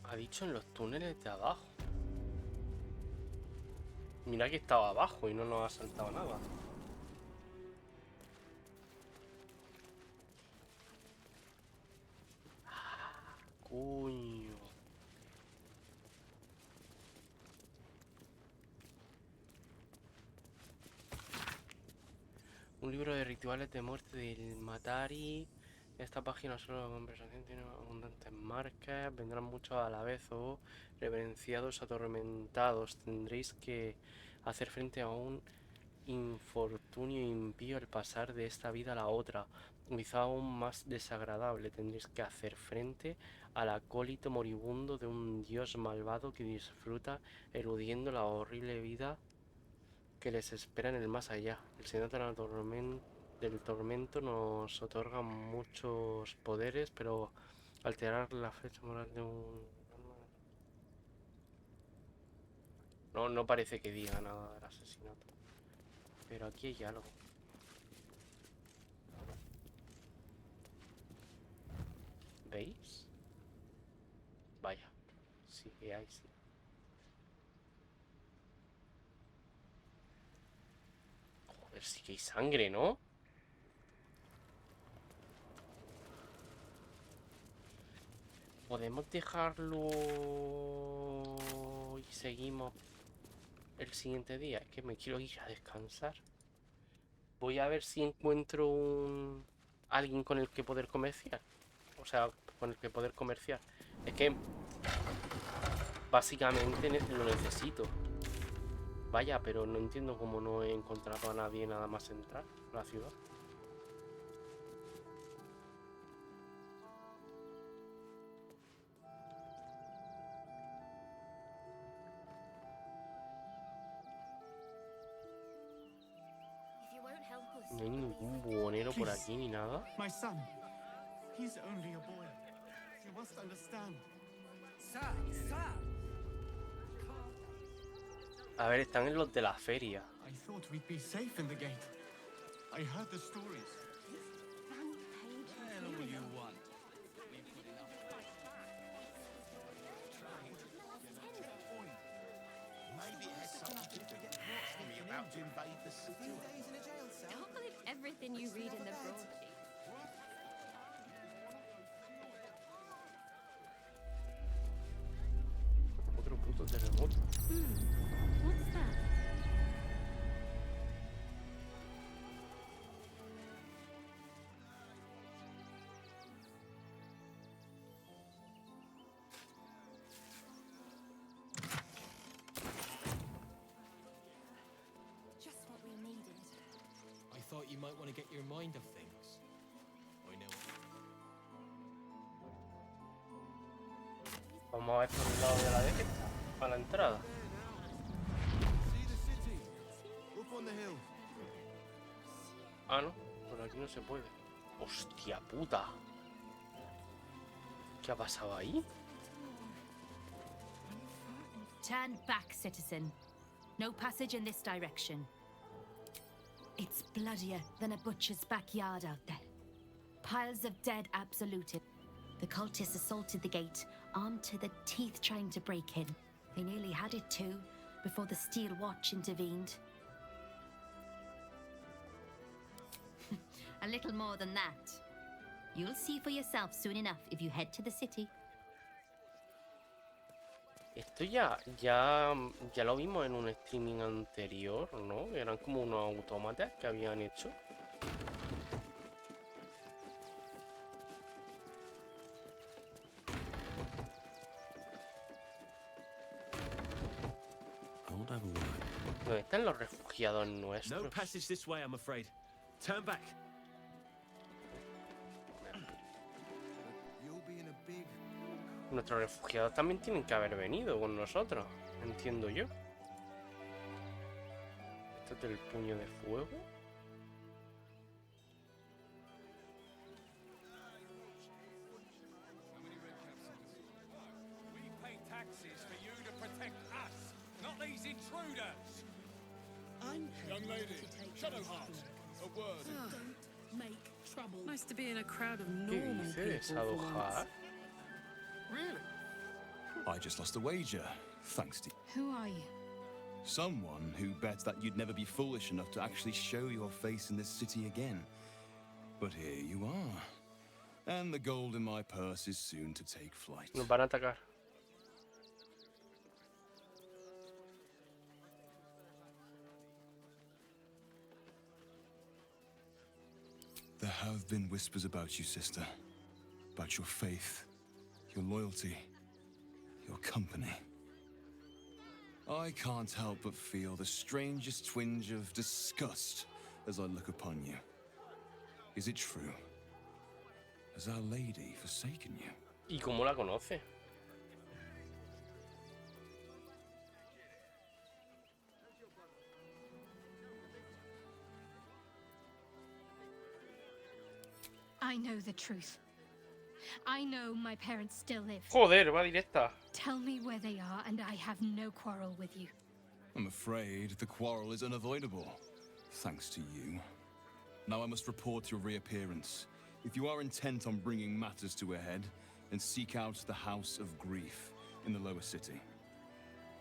Ha dicho en los túneles de abajo. Mira que estaba abajo y no nos ha saltado nada. Coño. Un libro de rituales de muerte del Matari. Esta página solo la conversación tiene abundantes marcas. Vendrán muchos a la vez o reverenciados atormentados. Tendréis que hacer frente a un infortunio impío al pasar de esta vida a la otra. Quizá aún más desagradable. Tendréis que hacer frente al acólito moribundo de un dios malvado que disfruta eludiendo la horrible vida que les espera en el más allá. El Señor del Tormento nos otorga muchos poderes, pero alterar la fecha moral de un... No parece que diga nada del asesinato. Pero aquí hay algo. ¿Veis? Vaya. Sí que hay, sí. Joder, sí que hay sangre, ¿no? ¿Podemos dejarlo y seguimos el siguiente día? Es que me quiero ir a descansar. Voy a ver si encuentro alguien con el que poder comerciar. O sea, con el que poder comerciar. Es que básicamente lo necesito. Vaya, pero no entiendo cómo no he encontrado a nadie nada más entrar a la ciudad. No hay ningún buhonero por aquí ni nada. My son, he's only a boy. You must understand. Sir, sir. A ver, están en los de la feria. I thought we'd be safe in the gate. I heard the stories. Maybe it has something to do with what's me about to invade the city. Don't believe everything you read in the broadsheet. Otro puto terremoto. What's that? Just what we needed. I thought you might want to get your mind of things. I know. Vamos a ver por el lado de la derecha, a la entrada. Ah, no, por aquí no se puede. Hostia puta. ¿Qué ha pasado ahí? Turn back, citizen. No passage in this direction. It's bloodier than a butcher's backyard out there. Piles of dead absoluted. The cultists assaulted the gate, armed to the teeth trying to break in. They nearly had it too, before the Steel Watch intervened. A little more than that. You'll see for yourself soon enough if you head to the city. Esto ya lo vimos en un streaming anterior, ¿no? Eran como unos autómatas que habían hecho. ¿Dónde están los refugiados nuestros? No passage this way, I'm afraid. Turn back. Nuestros refugiados también tienen que haber venido con nosotros, entiendo yo. Esto es del puño de fuego. We pay taxes for you to protect us, not these intruders. I'm Young lady, Shadowheart, a word. Don't make trouble. Nice to be in a crowd of normal ¿Qué people. dice Shadowheart? Really? I just lost a wager, thanks to Who are you? someone who bet that you'd never be foolish enough to actually show your face in this city again. But here you are. And the gold in my purse is soon to take flight. Nos van a atacar. There have been whispers about you, sister. About your faith, your loyalty, your company. I can't help but feel the strangest twinge of disgust as I look upon you. Is it true? Has Our Lady forsaken you? ¿Y cómo la conoce? I know the truth. I know my parents still live. Joder, va directa. Tell me where they are, and I have no quarrel with you. I'm afraid the quarrel is unavoidable, thanks to you. Now I must report your reappearance. If you are intent on bringing matters to a head, then seek out the House of Grief in the lower city.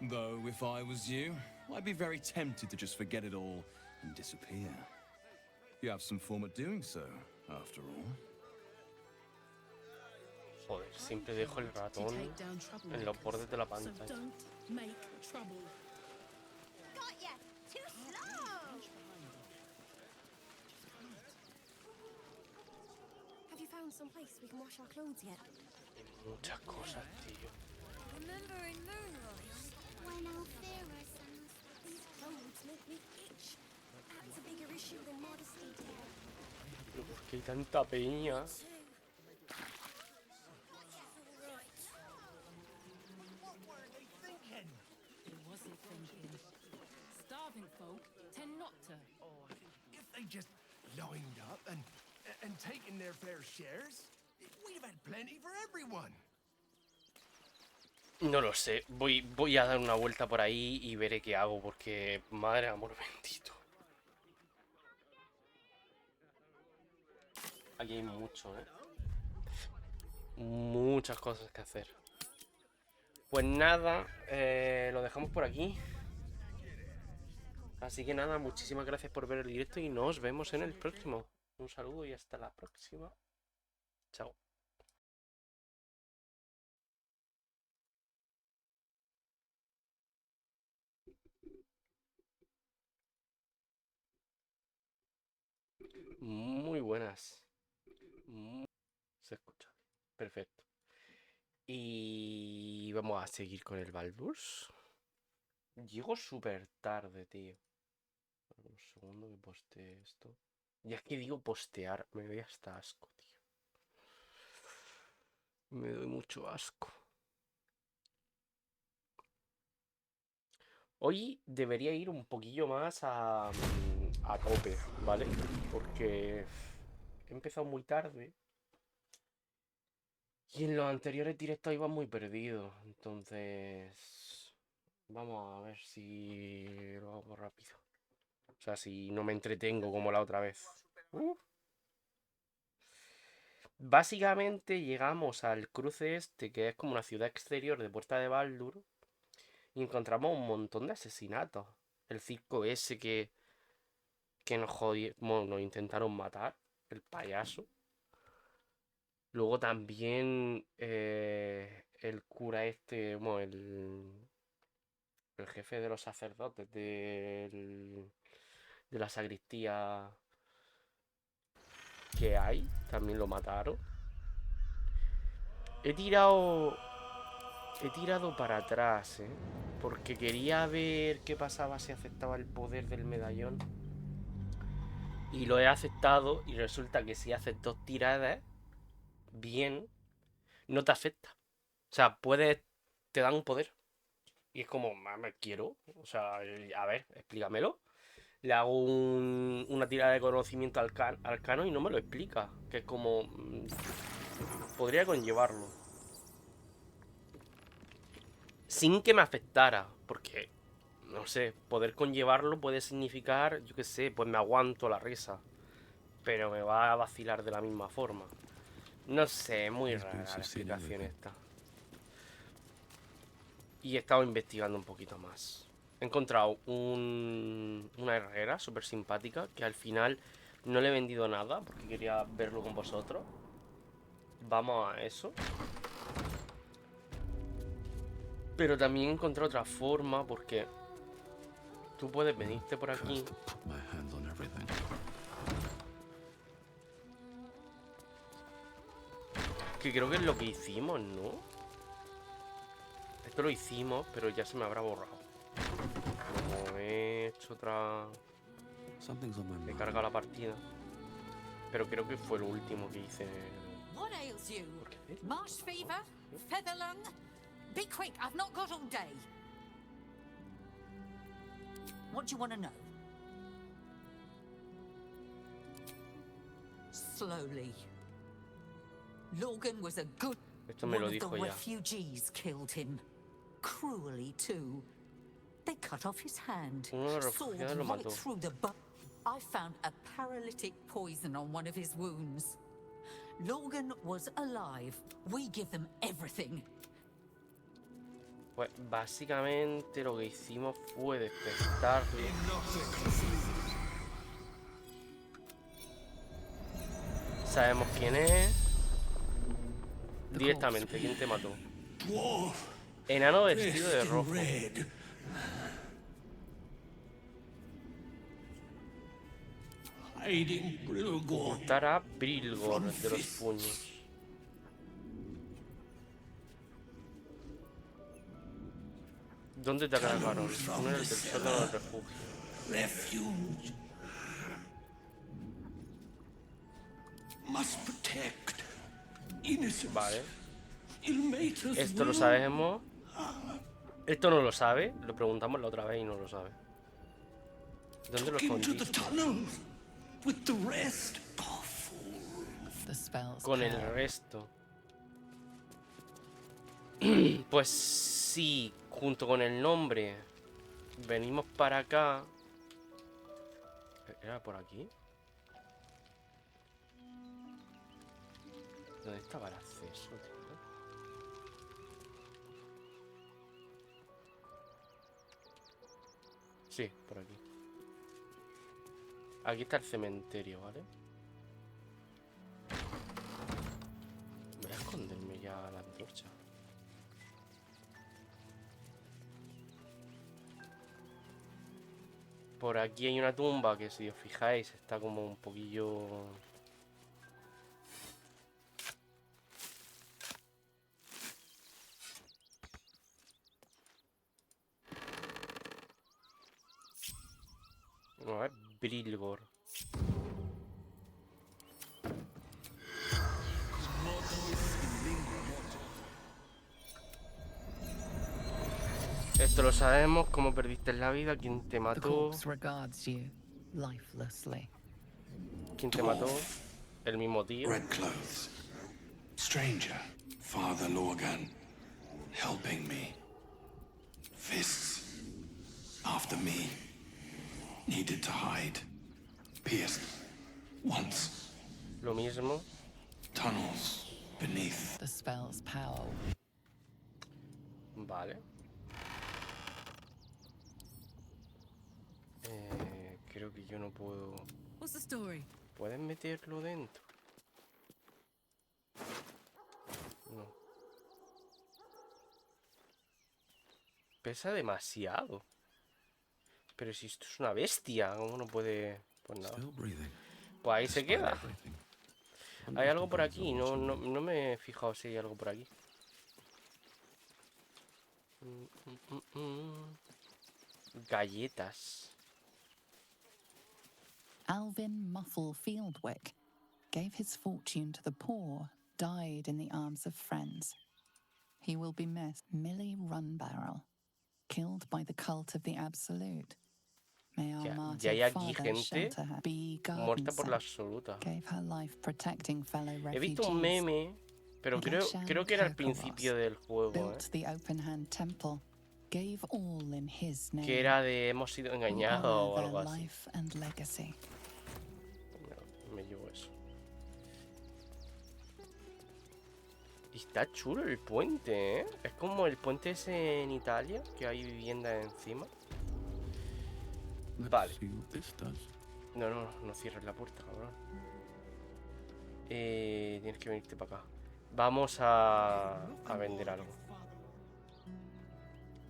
Though, if I was you, I'd be very tempted to just forget it all and disappear. You have some form of doing so, after all. Joder, siempre dejo el ratón en los bordes de la pantalla. So don't make trouble. Got ya! Too slow! Have you found some place we can wash our clothes yet? Muchas cosas, tío. Remember in Moonrise, when Althera sent us These clothes make me itch. That's a bigger issue than modesty, dear. ¿Pero por qué hay tanta peña? Starving folk tend not to. If they just lined up and taken their fair shares, we'd have had plenty for everyone. No lo sé. Voy a dar una vuelta por ahí y veré qué hago, porque madre amor bendito. Aquí hay mucho, muchas cosas que hacer. Pues nada, lo dejamos por aquí. Así que nada, muchísimas gracias por ver el directo y nos vemos en el próximo. Un saludo y hasta la próxima. Chao. Muy buenas. Se escucha. Perfecto. Y vamos a seguir con el Baldur's. Llego súper tarde, tío. Un segundo que postee esto. Y es que digo postear, me doy hasta asco, tío. Me doy mucho asco. Hoy debería ir un poquillo más a tope, ¿vale? Porque he empezado muy tarde. Y en los anteriores directos iba muy perdido. Entonces... Vamos a ver si lo hago rápido. O sea, si no me entretengo como la otra vez. Básicamente llegamos al cruce este, que es como una ciudad exterior de Puerta de Baldur. Y encontramos un montón de asesinatos. El circo ese que nos nos intentaron matar. El payaso. Luego también el cura este, bueno, el jefe de los sacerdotes de la sacristía que hay, también lo mataron. He tirado para atrás, porque quería ver qué pasaba si aceptaba el poder del medallón. Y lo he aceptado y resulta que si haces 2 tiradas bien, no te afecta. O sea, te dan un poder. Y es como, me quiero. O sea, a ver, explícamelo. Le hago una tirada de conocimiento arcano y no me lo explica. Que es como... podría conllevarlo. Sin que me afectara. Porque, no sé, poder conllevarlo puede significar, yo qué sé, pues me aguanto la risa. Pero me va a vacilar de la misma forma. No sé, muy rara la explicación esta. Y he estado investigando un poquito más. He encontrado una herrera súper simpática que al final no le he vendido nada porque quería verlo con vosotros. Vamos a eso. Pero también he encontrado otra forma porque tú puedes venirte por aquí. Que creo que es lo que hicimos, ¿no? Esto lo hicimos, pero ya se me habrá borrado. Como he hecho otra... He cargado la partida. Pero creo que fue lo último que hice. What ails you? Marsh fever? Feather lung? Be quick, I've not got all day. What do you want to know? Slowly. Logan was a good... Esto me lo One of dijo the ya. refugees killed him. Cruelly, too. They cut off his hand. Uno de los Sawed refugiados lo right mató. through the butt. I found a paralytic poison on one of his wounds. Logan was alive. We give them everything. Pues básicamente lo que hicimos fue despertarlo. Sabemos quién es. Directamente, ¿quién te mató? Enano vestido de rojo. Ocultar a Brilgor de los puños. ¿Dónde te atacaron? Uno en el sótano del refugio. Vale. Esto lo sabemos. Esto no lo sabe. Lo preguntamos la otra vez y no lo sabe. ¿Dónde lo escondiste? Con el resto. Pues sí, junto con el nombre. Venimos para acá. ¿Era por aquí? ¿Dónde estaba el acceso, tío? Sí, por aquí. Aquí está el cementerio, ¿vale? Voy a esconderme ya la antorcha. Por aquí hay una tumba que, si os fijáis, está como un poquillo... A ver, Brilgor. Esto lo sabemos, cómo perdiste la vida, quién te The mató. corpse regards you lifelessly. ¿Quién te mató? El mismo tío. Red clothes. Stranger. Father Lorgan. Helping me. Fists. After me. Needed to hide. Pierced. Once. Lo mismo. Tunnels. Beneath. The spell's power. Vale. Creo que yo no puedo... What's the story? ¿Puedes meterlo dentro? No. Pesa demasiado. Pero si esto es una bestia, ¿cómo no puede...? Pues nada. Pues ahí se queda. ¿Hay algo por aquí? No me he fijado si hay algo por aquí. Galletas. Alvin Muffle Fieldwick gave his fortune to the poor, died in the arms of friends. He will be missed. Millie Runbarrel, killed by the cult of the Absolute. May our Ya martyred hay aquí father gente shelter her. B. muerta por la Gardenson absoluta. gave her life protecting fellow He visto refugees. un meme, pero creo que era al principio del juego, Built the open hand temple, gave all in his name. que era de hemos sido engañados o Honor algo their así. life and legacy. Me llevo eso. Y está chulo el puente, ¿eh? Es como el puente ese en Italia, que hay viviendas encima. Vale. No cierres la puerta, cabrón. Tienes que venirte para acá. Vamos a vender algo.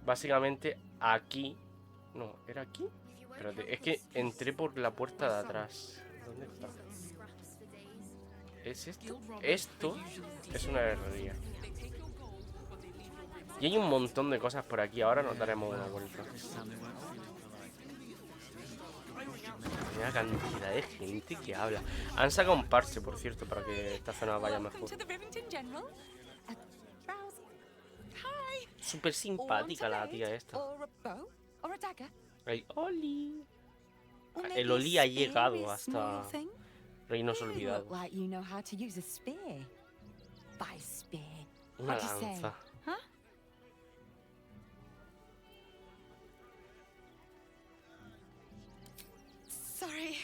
Básicamente aquí... No, ¿era aquí? Espérate, es que entré por la puerta de atrás. ¿Dónde está? ¿Es esto? Esto es una herrería. Y hay un montón de cosas por aquí. Ahora nos daremos una vuelta. Hay una cantidad de gente que habla. Han sacado un parche, por cierto, para que esta zona vaya mejor. Súper simpática la tía esta. Ay, Oli. El Oli ha llegado hasta Reinos Olvidados. Una lanza. Sorry.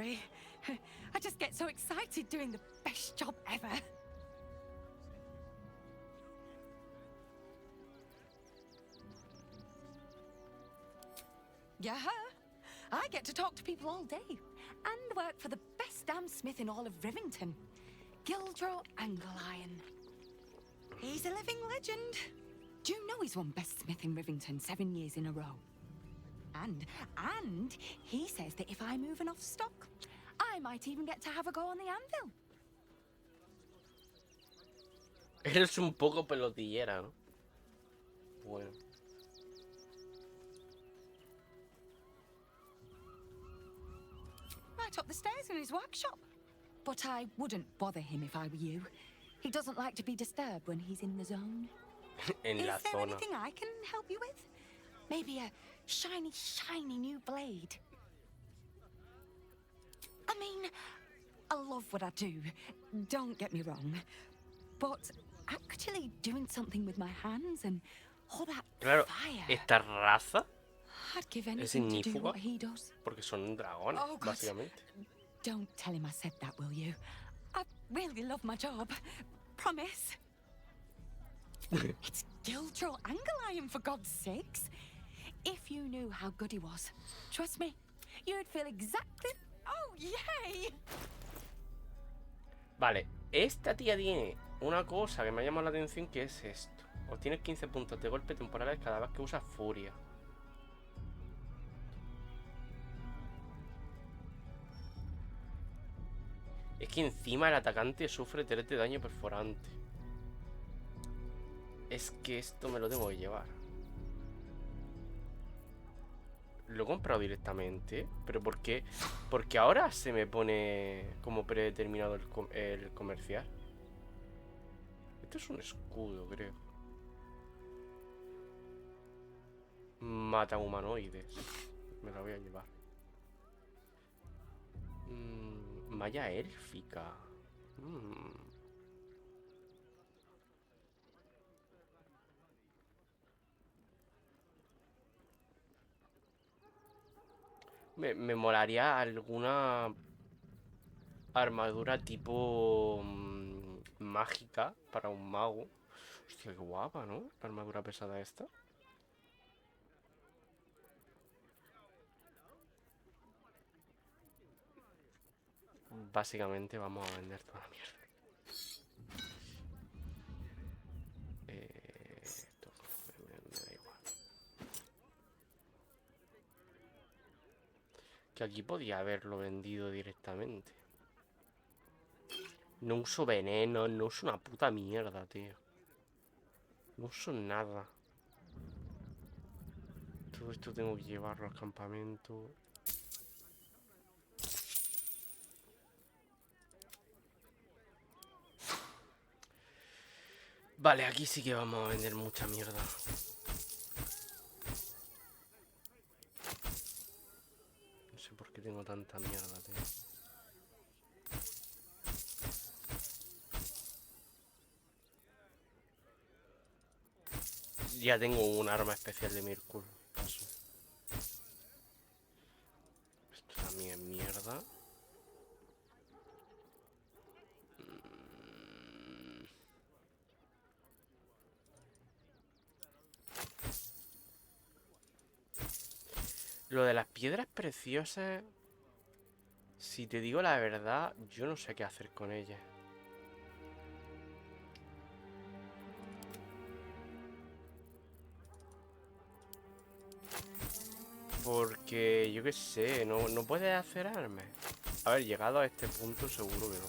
I just get so excited doing the best job ever. Yeah, I get to talk to people all day and work for the best damn smith in all of Rivington, Gildro Anglion. He's a living legend. Do you know he's won Best Smith in Rivington 7 years in a row? And he says that if I move enough stock, I might even get to have a go on the anvil. Eres un poco pelotillera, ¿no? Bueno. Right up the stairs in his workshop. But I wouldn't bother him if I were you. He doesn't like to be disturbed when he's in the zone. En la Is there zona. anything I can help you with? Maybe a shiny new blade? I mean, I love what I do, don't get me wrong. But actually doing something with my hands and all that Claro, fire. esta raza I'd give es anything to do ignífuga what he does. porque son dragones, Oh, God. básicamente. Don't tell him I said that, will you? I really love my job. Promise. It's Gildro Anglion, for God's sakes. If you knew how good he was, trust me, you'd feel exactly Oh, yay! Vale, esta tía tiene una cosa que me ha llamado la atención, que es esto. Obtienes 15 puntos de golpe temporales cada vez que usas furia. Es que encima el atacante sufre 3 de daño perforante. Es que esto me lo tengo que llevar. Lo he comprado directamente. ¿Pero por qué? Porque ahora se me pone como predeterminado el comercial. Esto es un escudo, creo. Mata humanoides. Me la voy a llevar. Malla élfica. Me molaría alguna armadura tipo mágica para un mago. Hostia, qué guapa, ¿no? La armadura pesada esta. Básicamente vamos a vender toda la mierda. Esto me da igual. Que aquí podía haberlo vendido directamente. No uso veneno, no uso una puta mierda, tío. No uso nada. Todo esto tengo que llevarlo al campamento. Vale, aquí sí que vamos a vender mucha mierda. No sé por qué tengo tanta mierda, tío. Ya tengo un arma especial de Mirkul. Paso. Esto también es mierda. Lo de las piedras preciosas, si te digo la verdad, yo no sé qué hacer con ellas. Porque, yo qué sé, no puedes hacer armas. A ver, llegado a este punto seguro que no.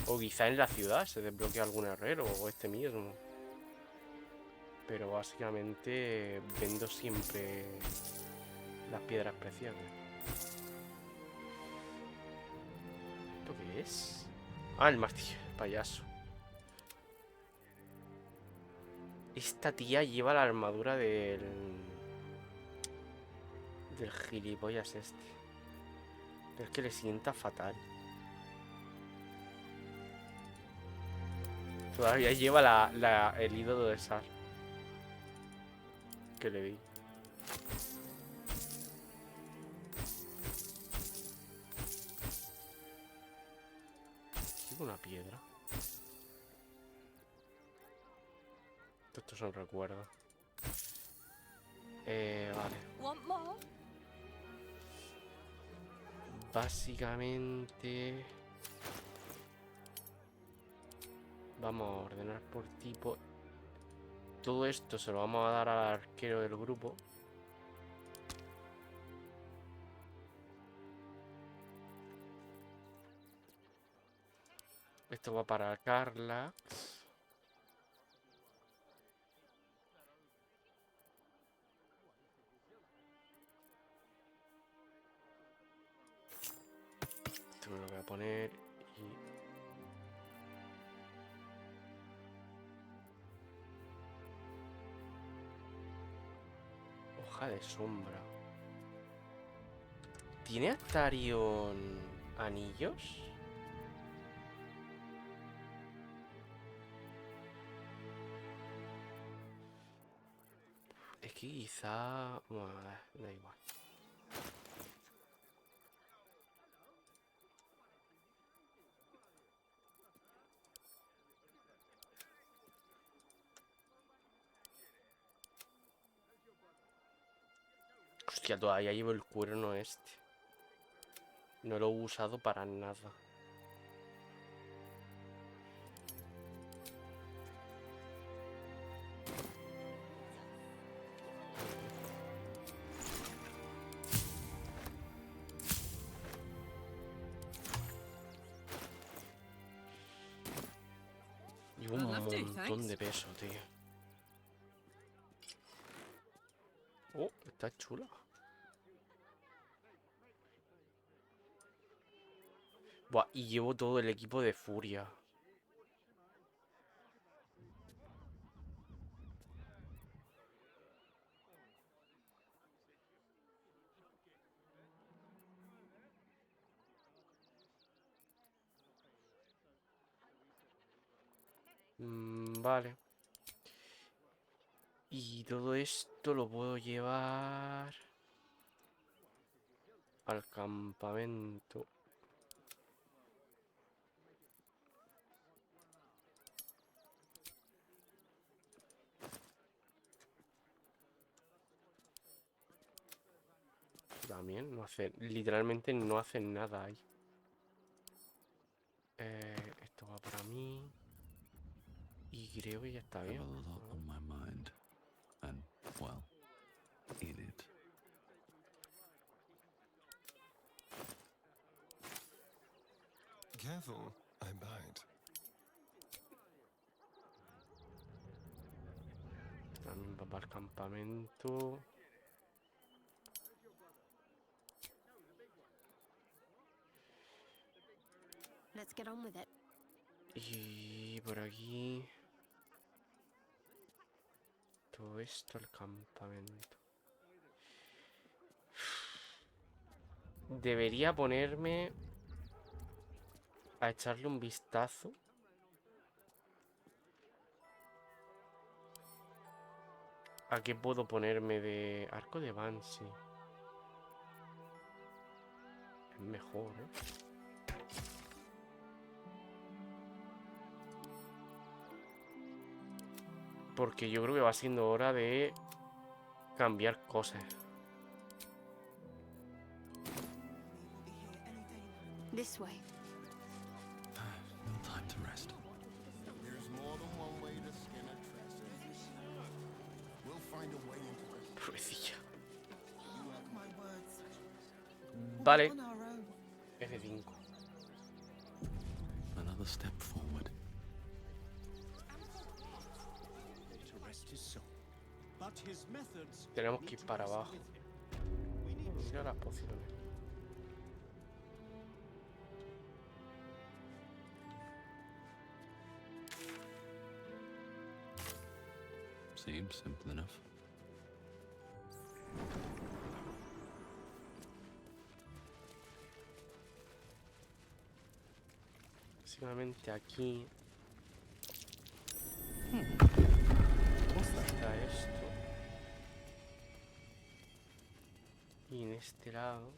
O quizá en la ciudad se desbloquea algún herrero o este mismo. Pero básicamente vendo siempre las piedras preciosas. ¿Esto qué es? Ah, el martillo, el payaso. Esta tía lleva la armadura del gilipollas este. Pero es que le sienta fatal. Todavía lleva el ídolo de Sar que le di. Lleva una piedra. Estos son recuerdos. Vale. Básicamente vamos a ordenar por tipo. Todo esto se lo vamos a dar al arquero del grupo. Esto va para Carla. Esto me lo voy a poner y... Hoja de sombra. ¿Tiene Astarion anillos? Es que quizá... Bueno, da igual. Hostia, todavía llevo el cuerno este. No lo he usado para nada. Llevo un montón de peso, tío. Oh, está chula. Buah, y llevo todo el equipo de furia. Vale. Y todo esto lo puedo llevar al campamento. También no hace, literalmente no hacen nada ahí. Esto va para mí. Y creo que ya está bien. On my mind, and well, in it. Careful, I bite. También va para el campamento. Let's get on with it. Y por aquí. Todo esto al campamento. Debería ponerme a echarle un vistazo. ¿A qué puedo ponerme de arco de Banshee? Es mejor, ¿eh? Porque yo creo que va siendo hora de cambiar cosas. This way. No time to rest. There's more than one way to skin a trestle. We'll find a way into this. Pobrecilla. You have my words. Vale. On our own. F5. Another step forward. Tenemos que ir para abajo. Mira las pociones. Seems simple enough. Básicamente aquí está esto. Y en este lado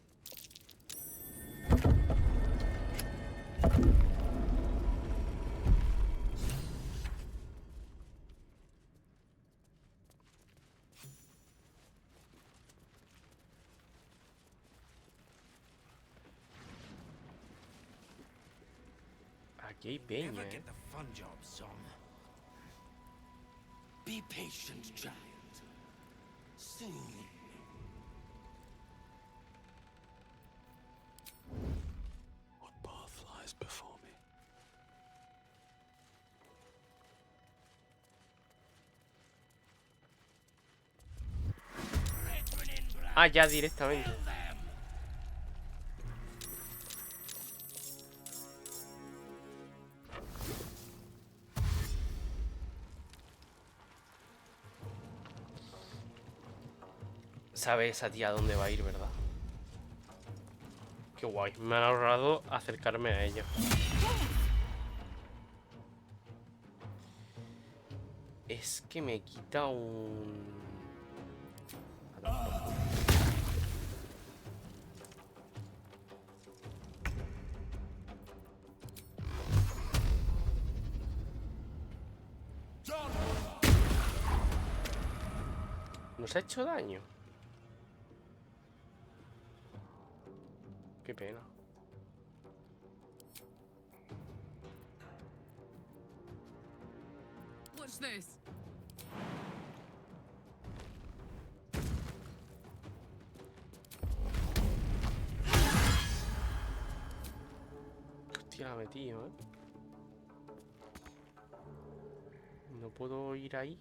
aquí hay peña, Never get the fun job, son. Be patient, giant. Soon. What path lies before me? Ah, ya directamente. Sabe esa tía a dónde va a ir, ¿verdad? Qué guay. Me han ahorrado acercarme a ella. Es que me quita un... ¿Nos ha hecho daño? Qué pena. What's this? Hostia, la metí, ¿eh? No puedo ir ahí.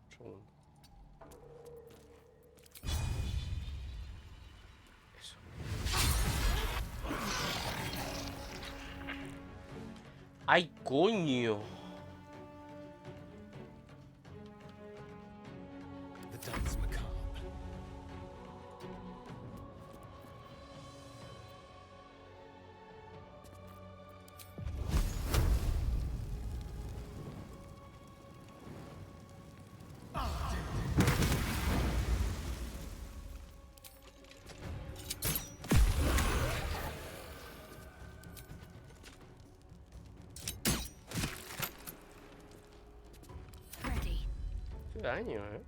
Un segundo. Eso. ¡Ay, coño! The dance macabre. Ready. Qué daño, ¿eh?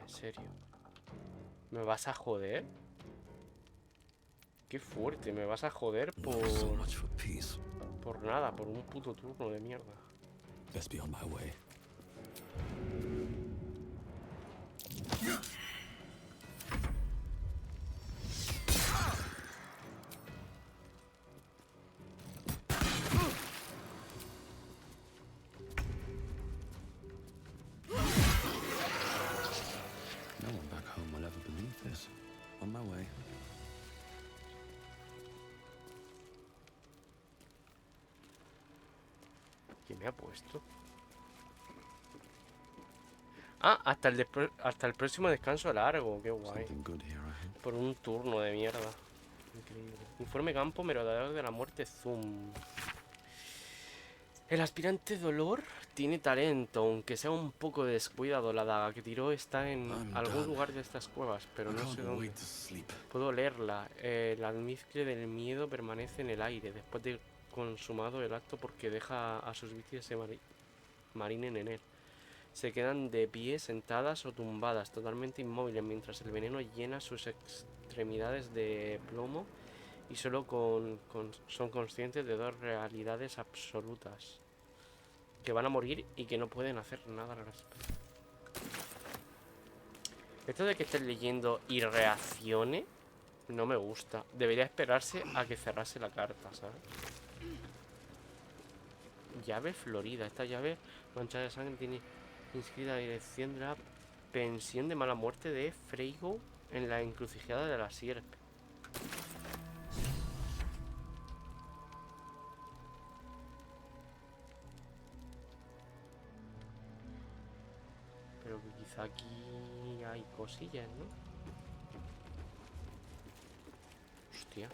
En serio. ¿Me vas a joder? Qué fuerte, me vas a joder por nada, por un puto turno de mierda. Best be on my way. No one back home will ever believe this. On my way. ¿Quién me ha puesto? Ah, hasta el próximo descanso largo. Qué guay. Por un turno de mierda. Increíble. Informe campo, merodeador de la muerte Zoom. El aspirante Dolor tiene talento, aunque sea un poco descuidado. La daga que tiró está en algún lugar de estas cuevas, pero no sé dónde. Puedo leerla. El almizcle del miedo permanece en el aire después de consumado el acto porque deja a sus víctimas se marinen en él. Se quedan de pie, sentadas o tumbadas, totalmente inmóviles, mientras el veneno llena sus extremidades de plomo y solo son conscientes de dos realidades absolutas: que van a morir y que no pueden hacer nada al respecto. Esto de que estés leyendo y reaccione no me gusta. Debería esperarse a que cerrase la carta, ¿sabes? Llave florida. Esta llave manchada de sangre tiene inscrita la dirección de la pensión de mala muerte de Freigo en la encrucijada de la sierpe. Pero que quizá aquí hay cosillas, ¿no? Hostia.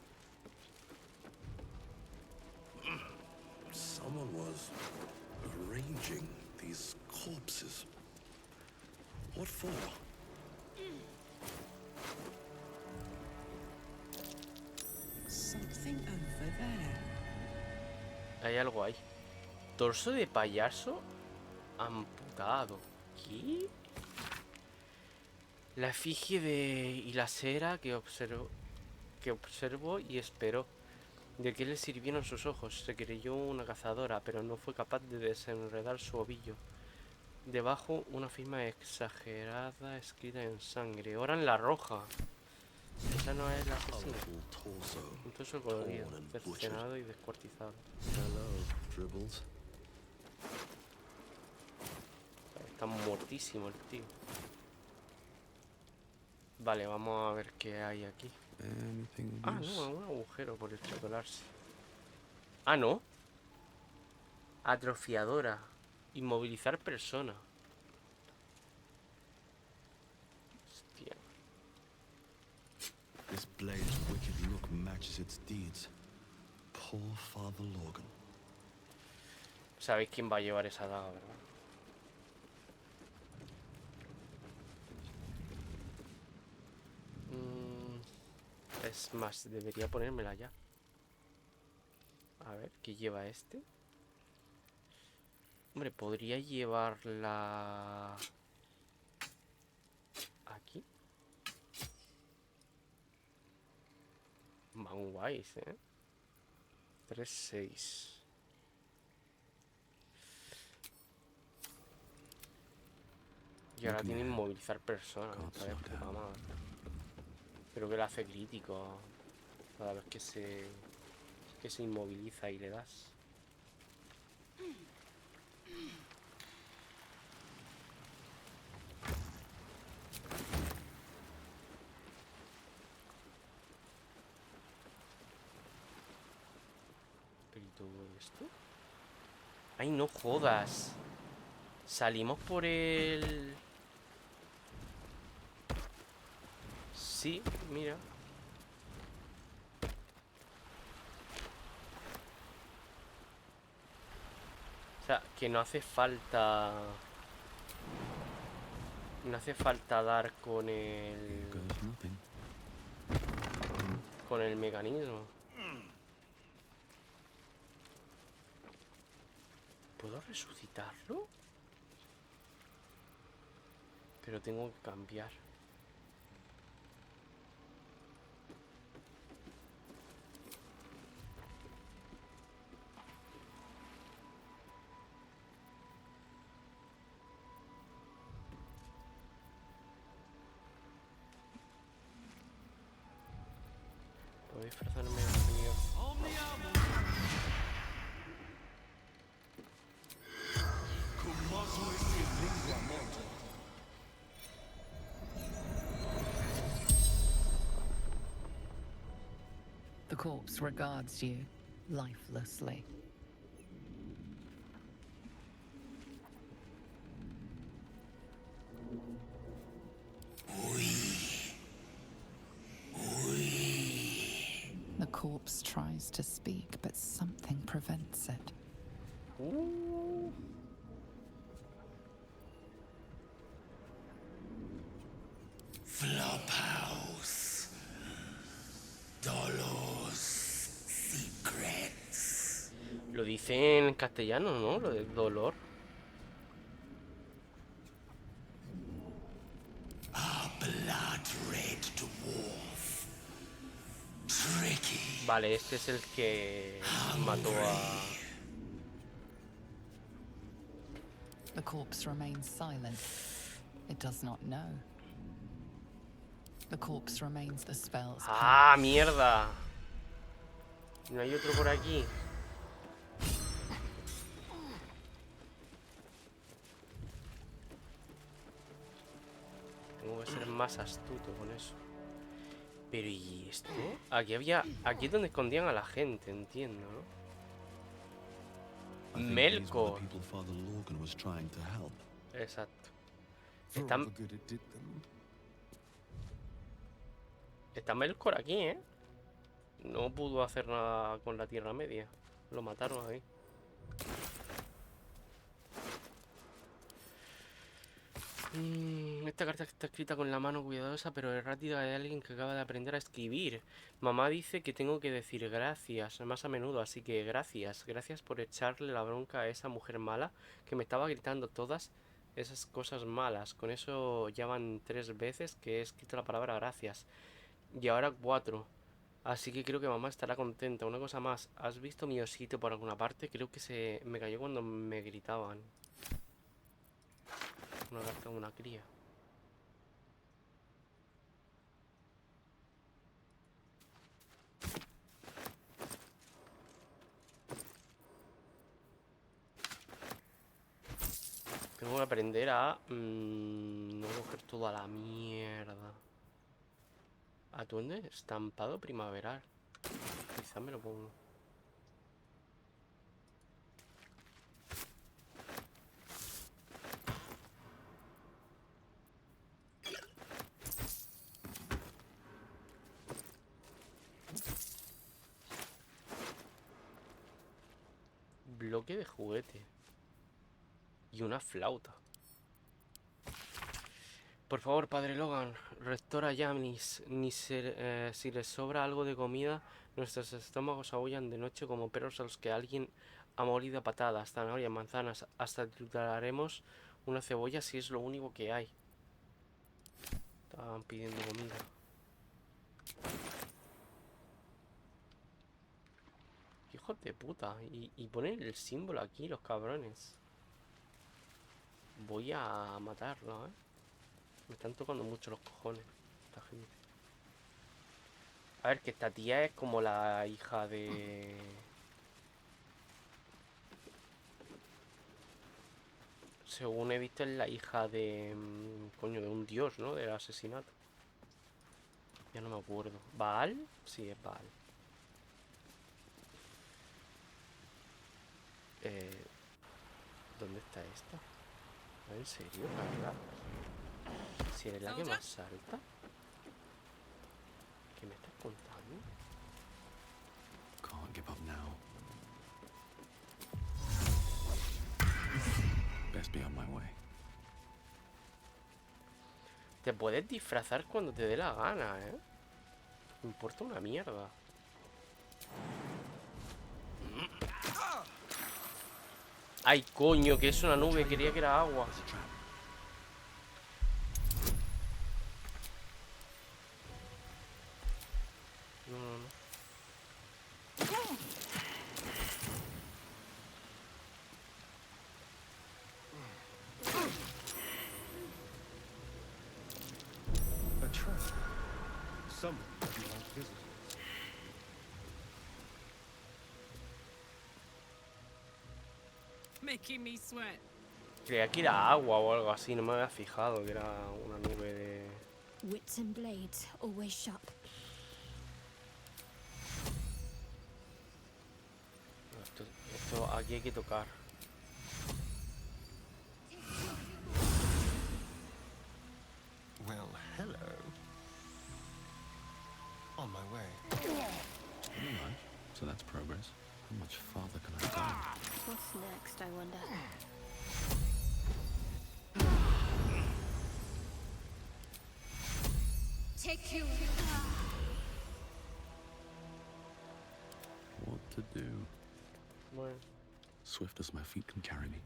Someone was arranging these corpses. What for? Something over there. Hay algo ahí. Torso de payaso amputado. ¿Qué? La efigie de Hilasera que observo y espero. ¿De qué le sirvieron sus ojos? Se creyó una cazadora, pero no fue capaz de desenredar su ovillo. Debajo una firma exagerada escrita en sangre. Hora en la roja. Esa no es la asesina. Un torso colorido, cercenado y descuartizado. Está muertísimo el tío. Vale, vamos a ver qué hay aquí. Ah, no, un agujero por extrapolarse. Ah, no. Atrofiadora. Inmovilizar persona. Hostia. This blade's wicked look matches its deeds. Poor Father Logan. Sabéis quién va a llevar esa daga, ¿verdad? Es más, debería ponérmela ya. A ver, ¿qué lleva este? Hombre, podría llevar la Van guays, 3-6. Y ahora tiene inmovilizar personas. Esta vez puta madre. Pero que le hace crítico cada vez que se inmoviliza y le das. ¿Pero y todo esto? ¡Ay, no jodas! Salimos por el... Sí, mira. O sea, que no hace falta... No hace falta dar con el... Con el mecanismo. ¿Puedo resucitarlo? Pero tengo que cambiar. Puedo disfrazarme de señor. The corpse regards you lifelessly. The corpse tries to speak, but something prevents it. Ooh. Flophouse. Dolos Secrets. Lo dice en castellano, ¿no? Lo de dolor. A blood red dwarf. Tricky. Vale, este es el que mató a... The corpse remains silent. It does not know. The corpse remains the spell's ¡Ah, mierda! ¿No hay otro por aquí? Tengo que ser más astuto con eso. Pero ¿y esto? Aquí es donde escondían a la gente, entiendo, ¿no? Melkor. Exacto. Está Melkor aquí, ¿eh? No pudo hacer nada con la Tierra Media. Lo mataron ahí. Esta carta está escrita con la mano cuidadosa pero errática de alguien que acaba de aprender a escribir. Mamá dice que tengo que decir gracias más a menudo, así que gracias. Gracias por echarle la bronca a esa mujer mala que me estaba gritando todas esas cosas malas. Con eso ya van 3 veces que he escrito la palabra gracias. Y ahora 4. Así que creo que mamá estará contenta. Una cosa más, ¿has visto mi osito por alguna parte? Creo que se me cayó cuando me gritaban. Una carta de una cría. Tengo que aprender a no coger toda la mierda. Atuende estampado primaveral. Quizá me lo pongo. Bloque de juguete. Y una flauta. Por favor, padre Logan, restaura ya si les sobra algo de comida, nuestros estómagos aullan de noche como perros a los que alguien ha molido a patadas, zanahorias, manzanas, hasta trituraremos una cebolla si es lo único que hay. Estaban pidiendo comida. hijos de puta. Y ponen el símbolo aquí, los cabrones. Voy a matarlo, ¿eh? Me están tocando mucho los cojones esta gente. A ver, que esta tía es como la hija de... Según he visto, es la hija de... coño, de un dios, ¿no? Del asesinato. Ya no me acuerdo. ¿Baal? Sí, es Baal. ¿Dónde está esta? ¿En serio, Carla? Si eres la que más salta. ¿Qué me estás contando? Can't give up now. Best be on my way. Te puedes disfrazar cuando te dé la gana, ¿eh? Me importa una mierda. Ay, coño, que es una nube. Quería que era agua. No, no, no. A trap. Someone would like visitors. Making me sweat. Creía que era agua o algo así. No me había fijado que era una nube de... Wits and blades, always sharp. Esto aquí hay que tocar. Well, hello. On my way. Alright, so that's progress. How much farther can I go? What's next, I wonder? Take you. What to do? Bueno, Swift as my feet can carry me.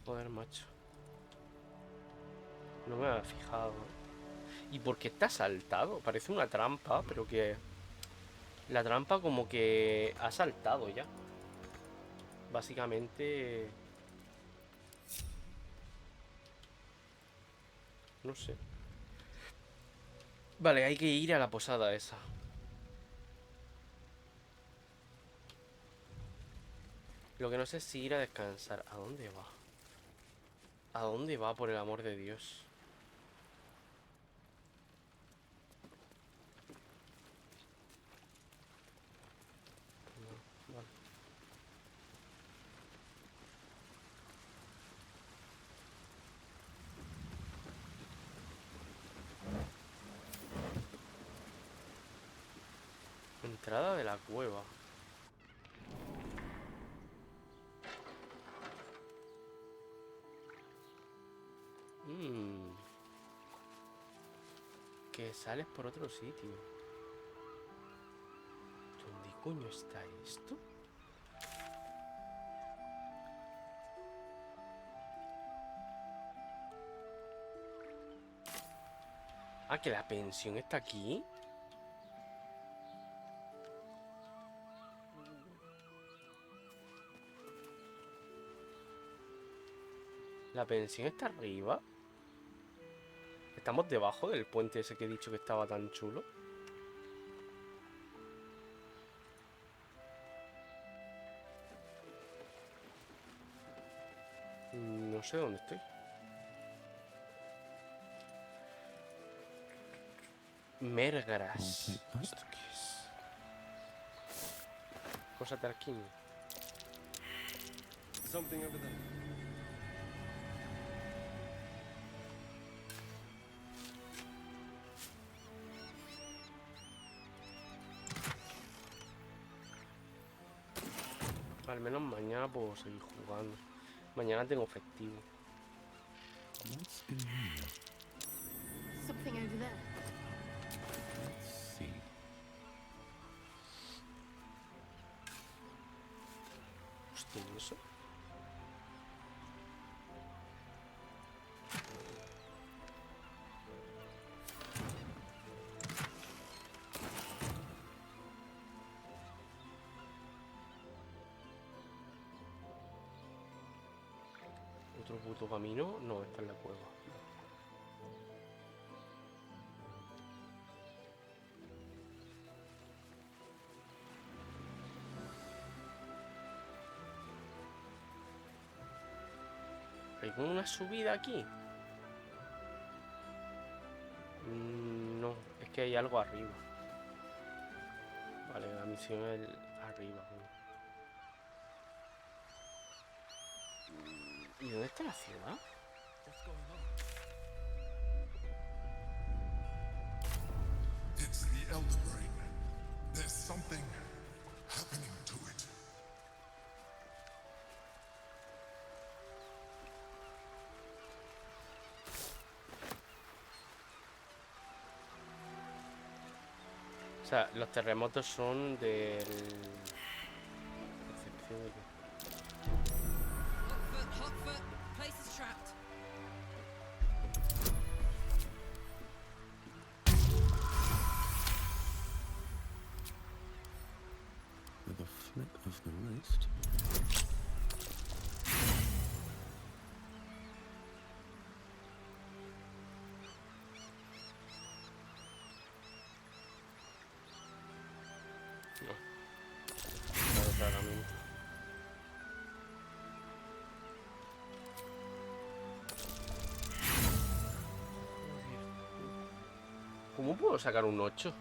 joder, macho. No me había fijado. ¿Y por qué está saltado? Parece una trampa, pero que... La trampa como que ha saltado ya. Básicamente... No sé. Vale, hay que ir a la posada esa. Lo que no sé es si ir a descansar. ¿A dónde va? ¿A dónde va, por el amor de Dios? No, vale. Entrada de la cueva. Que sales por otro sitio. ¿Dónde coño está esto? Ah, que la pensión está aquí. La pensión está arriba. Estamos debajo del puente ese que he dicho que estaba tan chulo. No sé dónde estoy. Mergras. ¿Esto qué es? Cosa tarquín. Something over there. Al menos mañana puedo seguir jugando. Mañana tengo festivo. What's in here? Something over there. Let's see. Hostia, ¿y eso? otro puto camino. No, esta es la cueva. ¿Hay como una subida aquí? No, es que hay algo arriba. Vale, la misión es arriba. ¿Y dónde está la ciudad? It's the Elder Brain. There's something happening to it. O sea, los terremotos son del... Excepción de que... Hot foot. Place is trapped. With a flick of the wrist. Claramente. ¿Cómo puedo sacar un 8?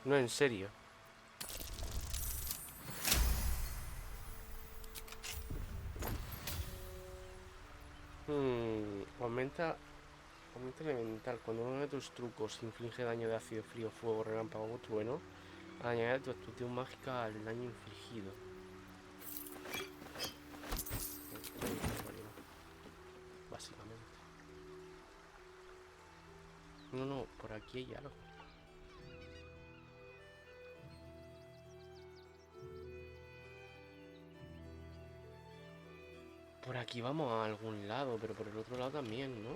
No, en serio. Aumenta elemental. Cuando uno de tus trucos inflige daño de ácido, frío, fuego, relámpago o trueno, añade tu explosión mágica al daño infligido. Básicamente. No, por aquí hay algo. Por aquí vamos a algún lado, pero por el otro lado también, ¿no?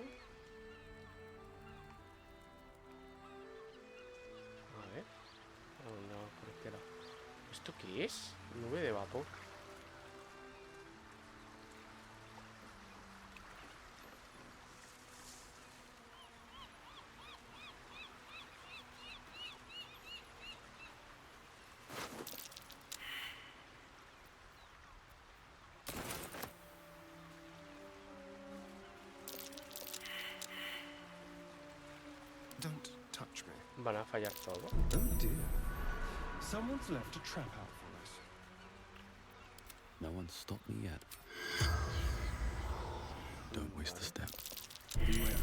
A ver. ¿A dónde vamos por este lado? ¿Esto qué es? Nube de vapor. Don't touch me. Van a fallar todo. Oh dear. Someone's left a trap out for us. No one's stopped me yet. Don't waste a step. Be wary.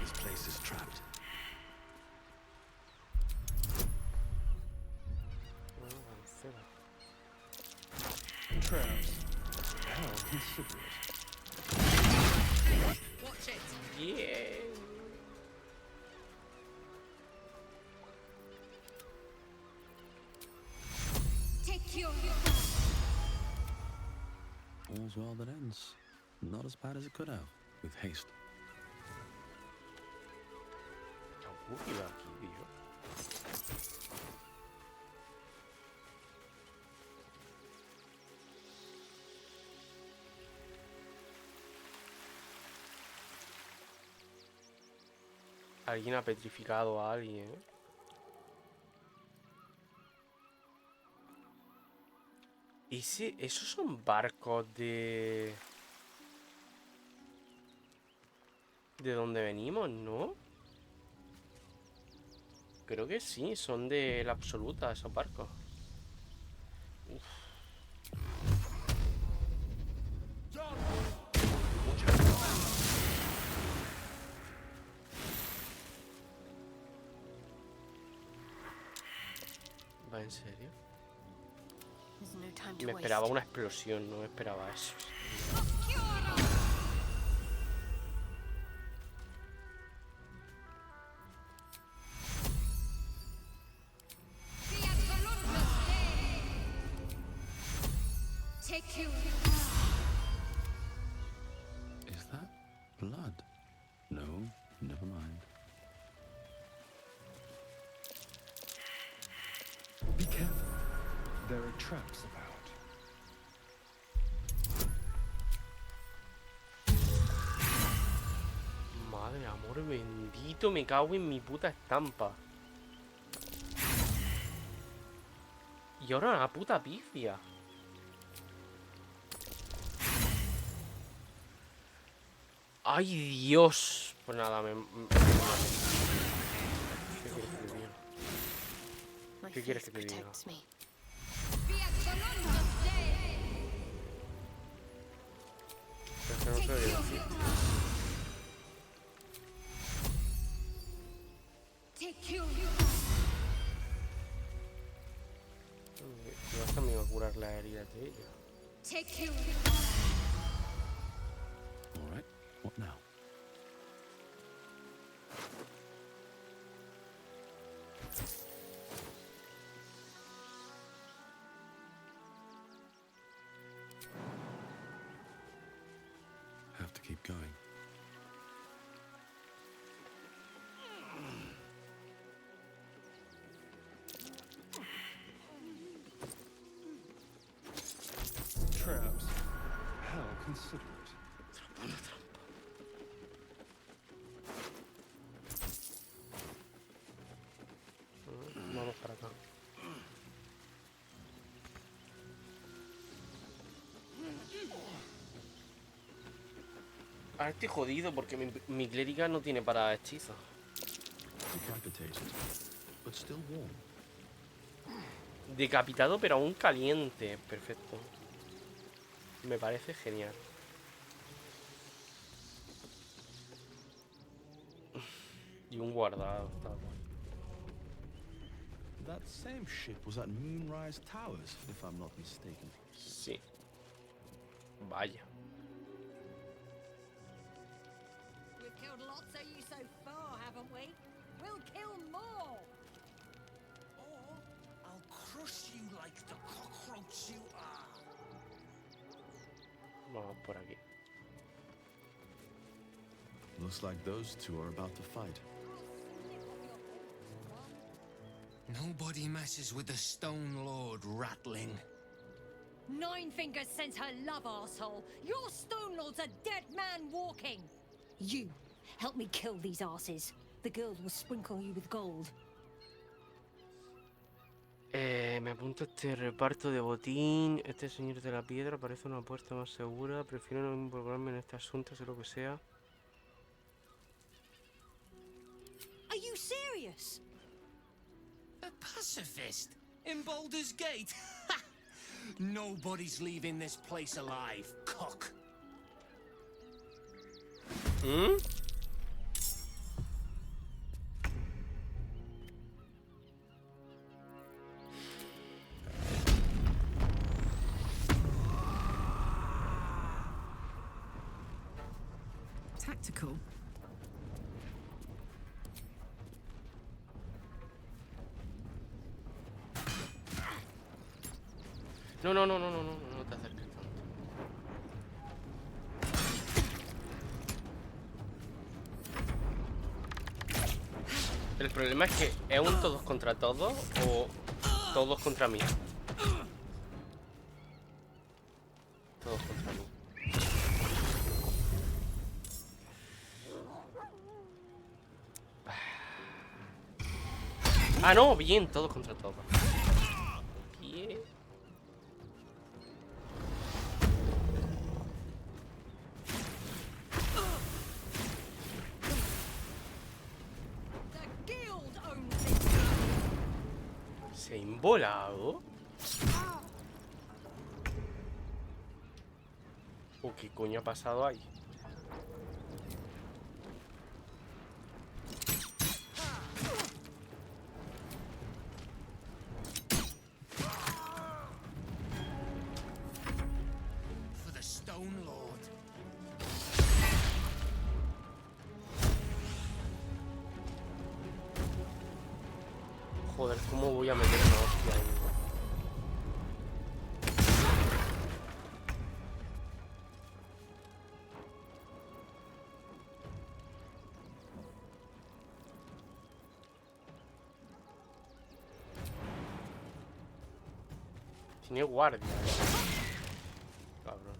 This place is trapped. Traps. How considerate. Watch it. Yeah. Take your... All's well that ends. Not as bad as it could have, with haste. ¿Qué ha ocurrido aquí, tío? Alguien ha petrificado a alguien, ¿eh? Esos son barcos de... ¿De dónde venimos, no? Creo que sí, son de la absoluta esos barcos. Uf. ¿Va en serio? Me esperaba una explosión, no me esperaba eso. Take you. Is that blood? No, never mind. Be careful. There are traps about. Amor bendito, me cago en mi puta estampa. Y ahora la puta pifia. ¡Ay, Dios! Pues nada, ¿Qué quieres que te diga? Es que no se debería decir. Yo hasta me iba a curar la herida de ella. All right, what now? Have to keep going. Traps. How considerate. Vamos para acá. Ahora estoy jodido porque mi clériga no tiene para hechizos. But still warm. Decapitado pero aún caliente. Perfecto. Me parece genial. Y un guardado. Está guay. That same ship was at Moonrise Towers, if I'm not mistaken. Sí. Vaya. We've killed lots of you so far, haven't we? We'll kill more! Or I'll crush you like the cockroach you are. Vamos por aquí. Looks like those two are about to fight. Nobody messes with the Stone Lord, Ratling. Nine Fingers sends her love, arsehole. Your Stone Lord's a dead man walking. You, help me kill these arses. The girls will sprinkle you with gold. Me apunto a este reparto de botín. Este señor de la piedra parece una puerta más segura. Prefiero no involucrarme en este asunto, sea lo que sea. Are you serious? A pacifist in Baldur's Gate? Nobody's leaving this place alive, cock. ¿Mm? Tactical. No te acerques tanto. El problema es que es un todos contra todos o todos contra mí. Todos contra mí. Ah, no, bien, todos contra todos. Bien. Se ha involado. ¿Qué coño ha pasado ahí? For the Stone Lord. Joder, ¿cómo voy a meter una hostia ahí? Tiene guardia. Cabrón.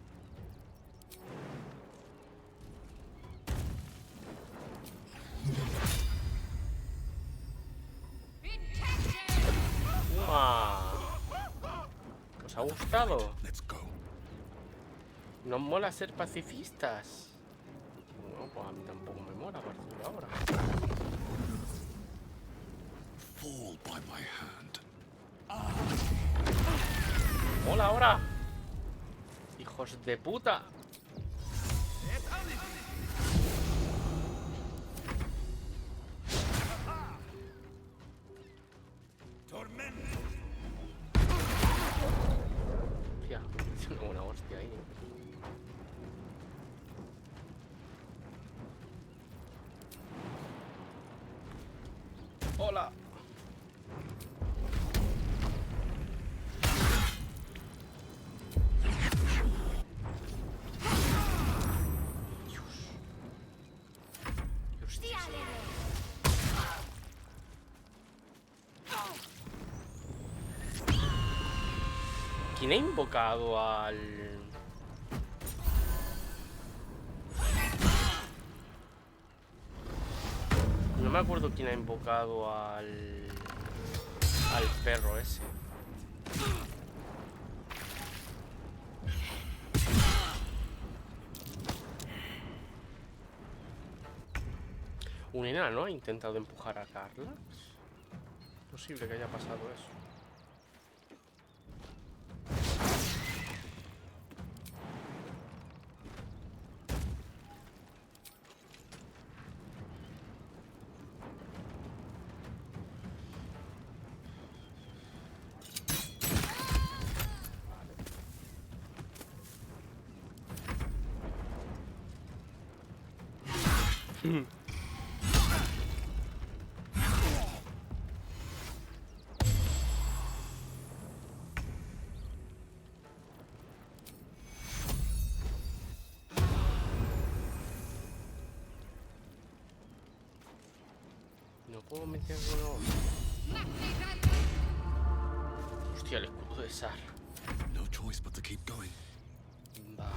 ¿Os ha gustado? ¿Nos mola ser pacifistas? No, pues a mí tampoco me mola a partir de ahora. Fall by my hand. ¡Mola ahora! ¡Hijos de puta! Hostia, es una buena hostia ahí. ¡Hola! ¿Quién ha invocado al...? No me acuerdo quién ha invocado al perro ese. Un enano ha intentado empujar a Carla. Es posible que haya pasado eso. No puedo meter uno. Hostia, el escudo de Sar. No choice but to keep going. Vale.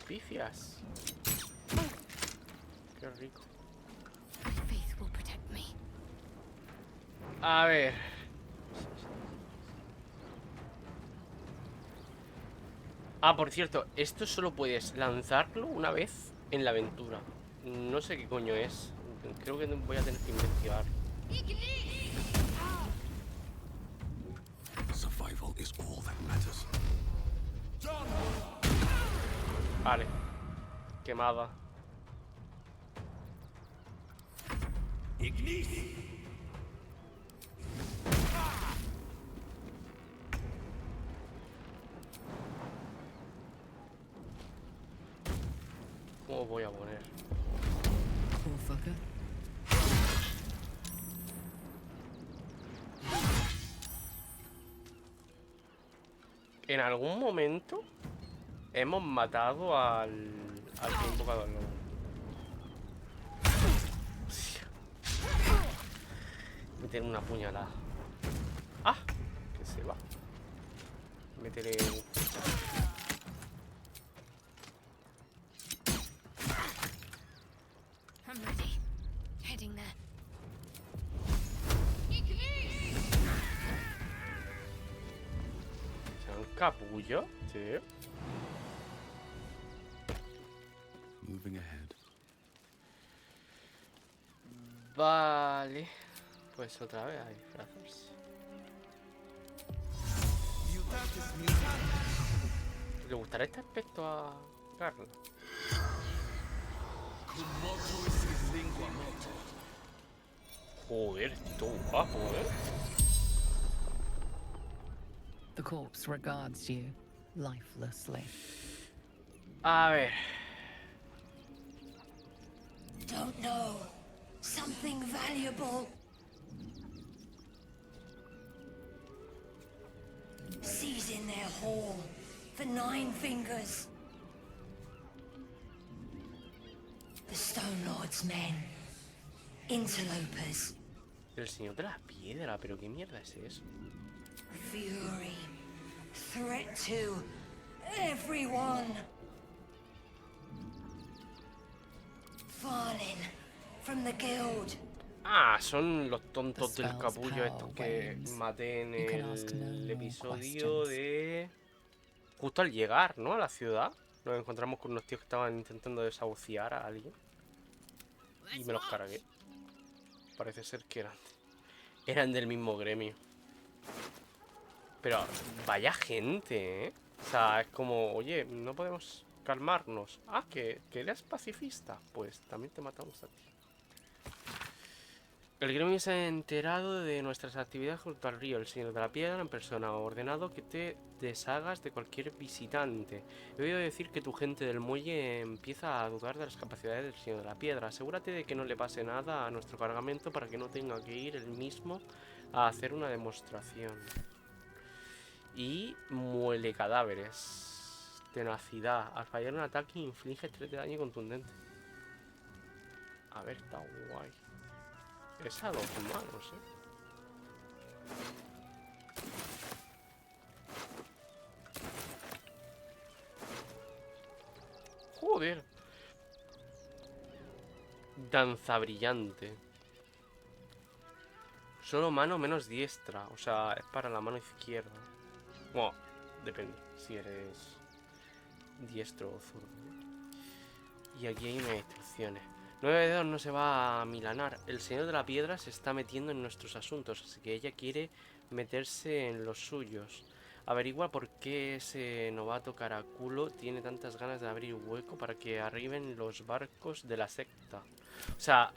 Pifias. Qué rico. A ver. Ah, por cierto, esto solo puedes lanzarlo una vez en la aventura. No sé qué coño es. Creo que voy a tener que investigar. Survival is all that matters. Vale. Quemada. ¿Cómo voy a poner? En algún momento hemos matado al que ha invocado al lobo. Meter una puñalada. ¡Ah! Que se va. Meteré... I'm ready. Heading there. ¿Se un capullo? Sí. Moving ahead. Vale. Pues otra vez a disfrazarse. ¿Le gustará este aspecto a Carla? Joder, todo guapo, The corpse regards you lifelessly. A ver. Don't know. Something valuable. Seize in their hall for 9 fingers. The Stone Lord's men. Interlopers. El señor de la piedra, pero qué mierda es eso. Fury. Threat to everyone. Fallen from the guild. Ah, son los tontos del capullo estos que maté en el episodio de... Justo al llegar, ¿no? A la ciudad. Nos encontramos con unos tíos que estaban intentando desahuciar a alguien. Y me los cargué. Parece ser que eran del mismo gremio. Pero vaya gente, ¿eh? O sea, es como, oye, no podemos calmarnos. Ah, que eres pacifista. Pues también te matamos a ti. El gremio se ha enterado de nuestras actividades junto al río. El señor de la piedra en persona ha ordenado que te deshagas de cualquier visitante. He oído decir que tu gente del muelle empieza a dudar de las capacidades del señor de la piedra. Asegúrate de que no le pase nada a nuestro cargamento para que no tenga que ir él mismo a hacer una demostración. Y muele cadáveres. Tenacidad. Al fallar un ataque inflige 3 de daño contundente. A ver, está guay. Es a 2 manos, Joder. Danza brillante. Solo mano menos diestra. O sea, es para la mano izquierda. Bueno, depende si eres diestro o zurdo. Y aquí hay unas instrucciones. 9 dedos no se va a milanar. El señor de la piedra se está metiendo en nuestros asuntos, así que ella quiere meterse en los suyos. Averigua por qué ese novato caraculo tiene tantas ganas de abrir hueco para que arriben los barcos de la secta. O sea,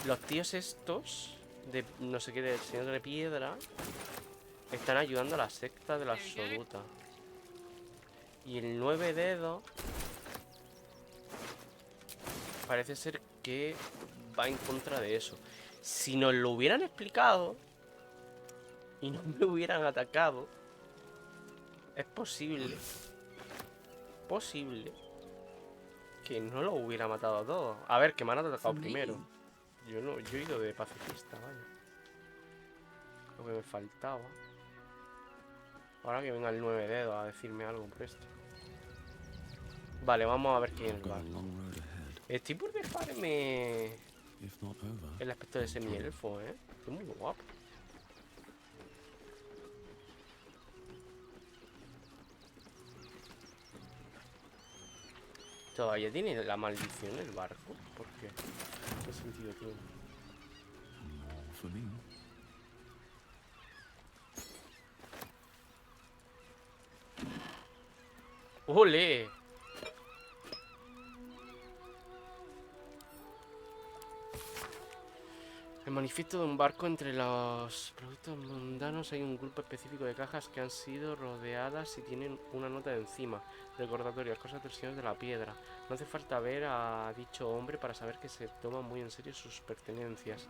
los tíos estos, de no sé qué, del señor de la piedra, están ayudando a la secta de la absoluta. Y el 9 dedos... parece ser que va en contra de eso. Si nos lo hubieran explicado y no me hubieran atacado, es posible que no lo hubiera matado a todos. A ver, que me han atacado primero. Yo he ido de pacifista, vaya. Lo que me faltaba. Ahora que venga el 9 dedos a decirme algo por esto. Vale, vamos a ver quién es el barco. Estoy por dejarme el aspecto de semi-elfo, ¿eh? Es muy guapo. Todavía tiene la maldición el barco. ¿Por qué? ¿Qué sentido tiene? ¡Ole! El manifiesto de un barco. Entre los productos mundanos hay un grupo específico de cajas que han sido rodeadas y tienen una nota encima. Recordatorio, cosas del señor de la piedra. No hace falta ver a dicho hombre para saber que se toma muy en serio sus pertenencias.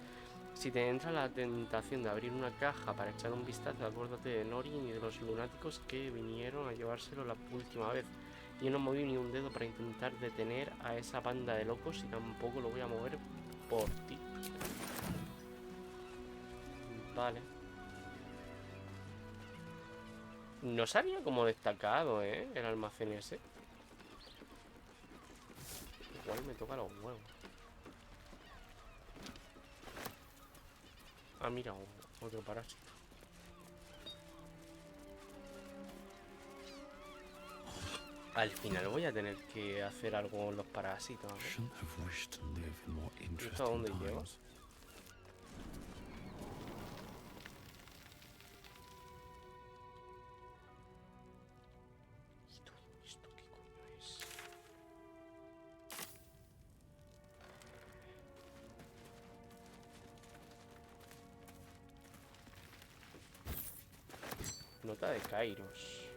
Si te entra la tentación de abrir una caja para echar un vistazo, acuérdate de Norin y de los lunáticos que vinieron a llevárselo la última vez. Yo no moví ni un dedo para intentar detener a esa banda de locos y tampoco lo voy a mover por ti. Vale. No sabía cómo destacado, el almacén ese. Igual me toca los huevos. Ah, mira, otro parásito. Al final voy a tener que hacer algo con los parásitos, ¿no? ¿Y esto a dónde lleva? ¿Esto qué coño es? Nota de Kairos.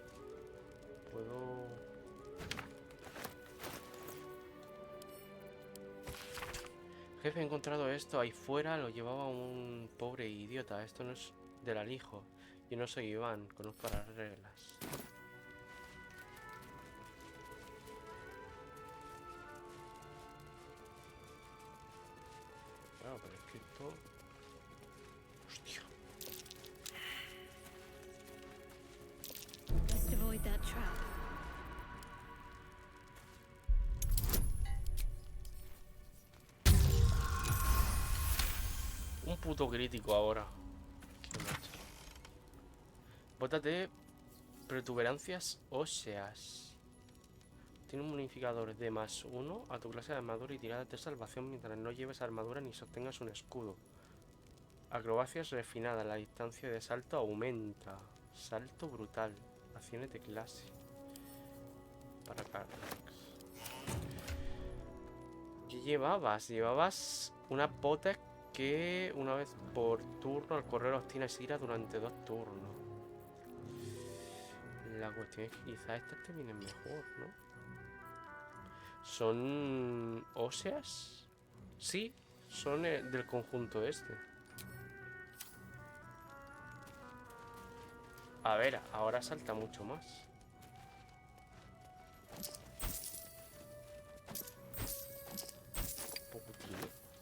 Puedo... Jefe, he encontrado esto ahí fuera. Lo llevaba un pobre idiota. Esto no es del alijo. Yo no soy Iván. Conozco las reglas. Claro, pero es que esto... Hostia. Just avoid that trap. Un puto crítico ahora. Qué macho. Bótate protuberancias óseas. Tiene un bonificador de +1 a tu clase de armadura y tiradas de salvación mientras no lleves armadura ni sostengas un escudo. Acrobacias refinada. La distancia de salto aumenta. Salto brutal. Acciones de clase. Para Carlax. ¿Qué llevabas? Llevabas una pota que una vez por turno al correr obtienes ira durante 2 turnos. La cuestión es que quizás estas te vienen mejor, ¿no? ¿Son óseas? Sí, son del conjunto este. A ver, ahora salta mucho más.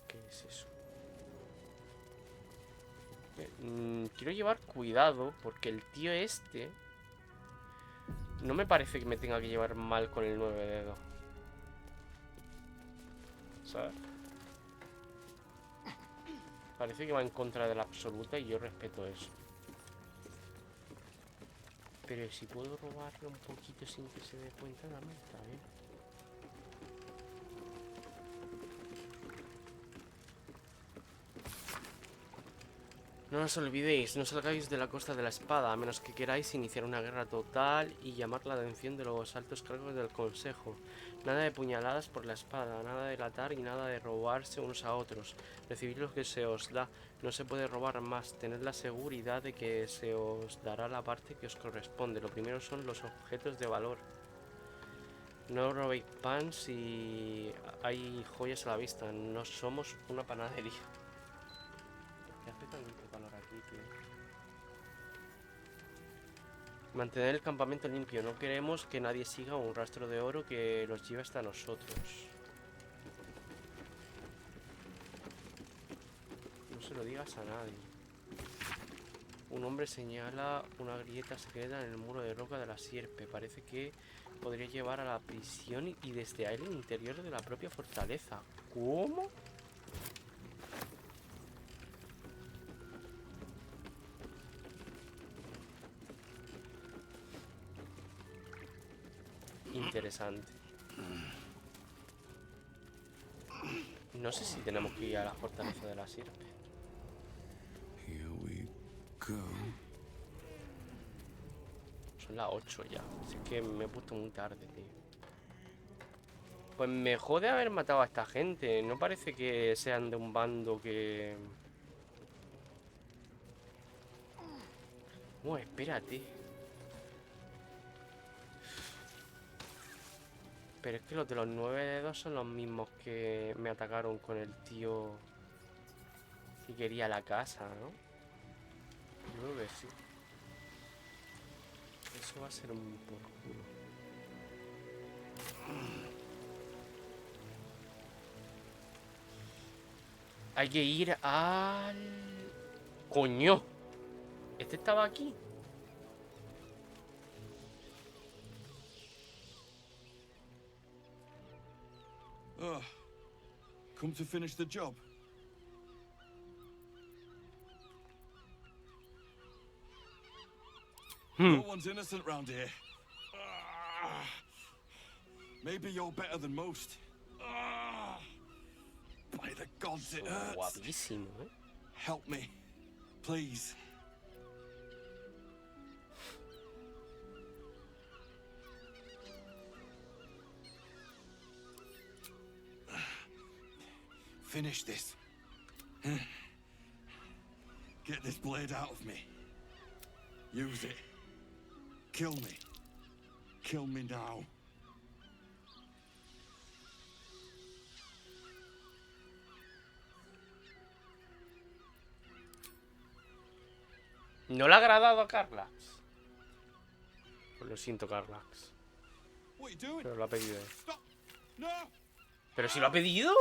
¿Qué es eso? Quiero llevar cuidado porque el tío este no me parece que me tenga que llevar mal con el 9 dedos. ¿Sabes? Parece que va en contra de la absoluta y yo respeto eso. Pero si puedo robarle un poquito sin que se dé cuenta, también está bien. No os olvidéis, no salgáis de la costa de la espada, a menos que queráis iniciar una guerra total y llamar la atención de los altos cargos del consejo. Nada de puñaladas por la espada, nada de latar y nada de robarse unos a otros. Recibid lo que se os da, no se puede robar más. Tened la seguridad de que se os dará la parte que os corresponde. Lo primero son los objetos de valor. No robéis pan si hay joyas a la vista, no somos una panadería. ¿Qué hace tanto calor aquí, tío? Mantener el campamento limpio. No queremos que nadie siga un rastro de oro que los lleve hasta nosotros. No se lo digas a nadie. Un hombre señala una grieta secreta en el muro de roca de la sierpe. Parece que podría llevar a la prisión y desde ahí el interior de la propia fortaleza. ¿Cómo? Interesante. No sé si tenemos que ir a la fortaleza de la sierpe. Here we go. Son las 8 ya. Así que me he puesto muy tarde, tío. Pues me jode haber matado a esta gente. No parece que sean de un bando que... espérate. Pero es que los de los 9 dedos son los mismos que me atacaron con el tío que quería la casa, ¿no? Yo creo que sí. Eso va a ser un por culo. Hay que ir al... ¡Coño! ¿Este estaba aquí? Come to finish the job. No one's innocent round here. Maybe you're better than most. By the gods, it hurts. Guapísimo, ¿eh? Help me, please. Finish this. Get this blade out of me. Use it Kill me. Kill me now. ¿No le ha agradado a Carlax? Pues lo siento, Carlax. Pero lo ha pedido él. ¿Pero si lo ha pedido?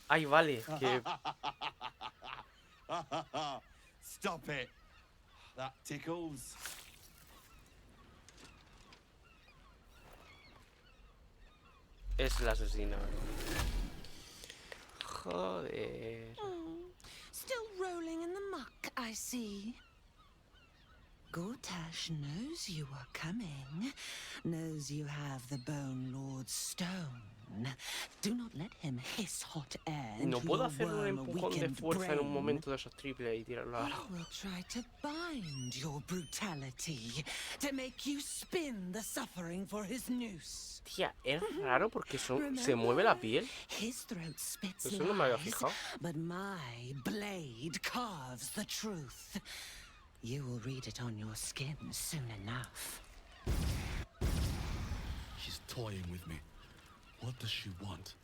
Ay, vale, que... Stop it. That tickles. Es la asesina. Joder. Still rolling in the muck, I see. Gortash knows you are coming, knows you have the Bone Lord's stone. Do not let him hiss hot air No into puedo your hacer un worm empujón de weakened fuerza en un brain. momento de esos triples y tirarlo a... I will try to bind your brutality, to make you spin the suffering for his noose. Tía, es raro porque se mueve la piel. His throat spits Eso no me había lies, fijado. but my blade carves the truth. You will read it on your skin soon enough. She's toying with me. What does she want?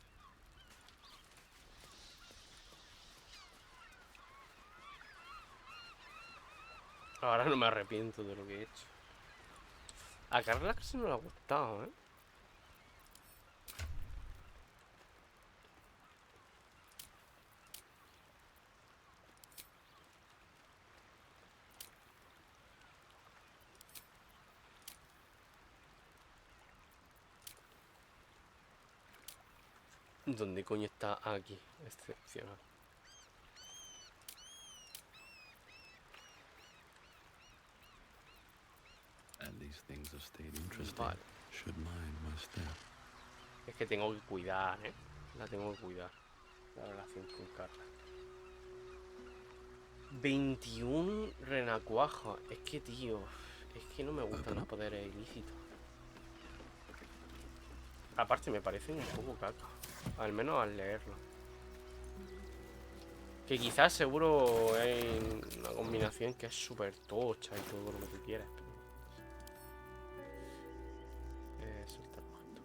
Ahora no me arrepiento de lo que he hecho. A Carlax no le ha gustado, ¿eh? ¿Dónde coño está? Aquí, excepcional. And these things have stayed interesting. Vale. Should mind my step. Es que tengo que cuidar, ¿eh? La tengo que cuidar. La relación con Carla. 21 renacuajos. Es que, tío, es que no me gustan los poderes ilícitos. Aparte me parecen un poco caca. Al menos al leerlo. Que quizás seguro hay una combinación que es súper tocha y todo lo que tú quieras. Eso está muerto.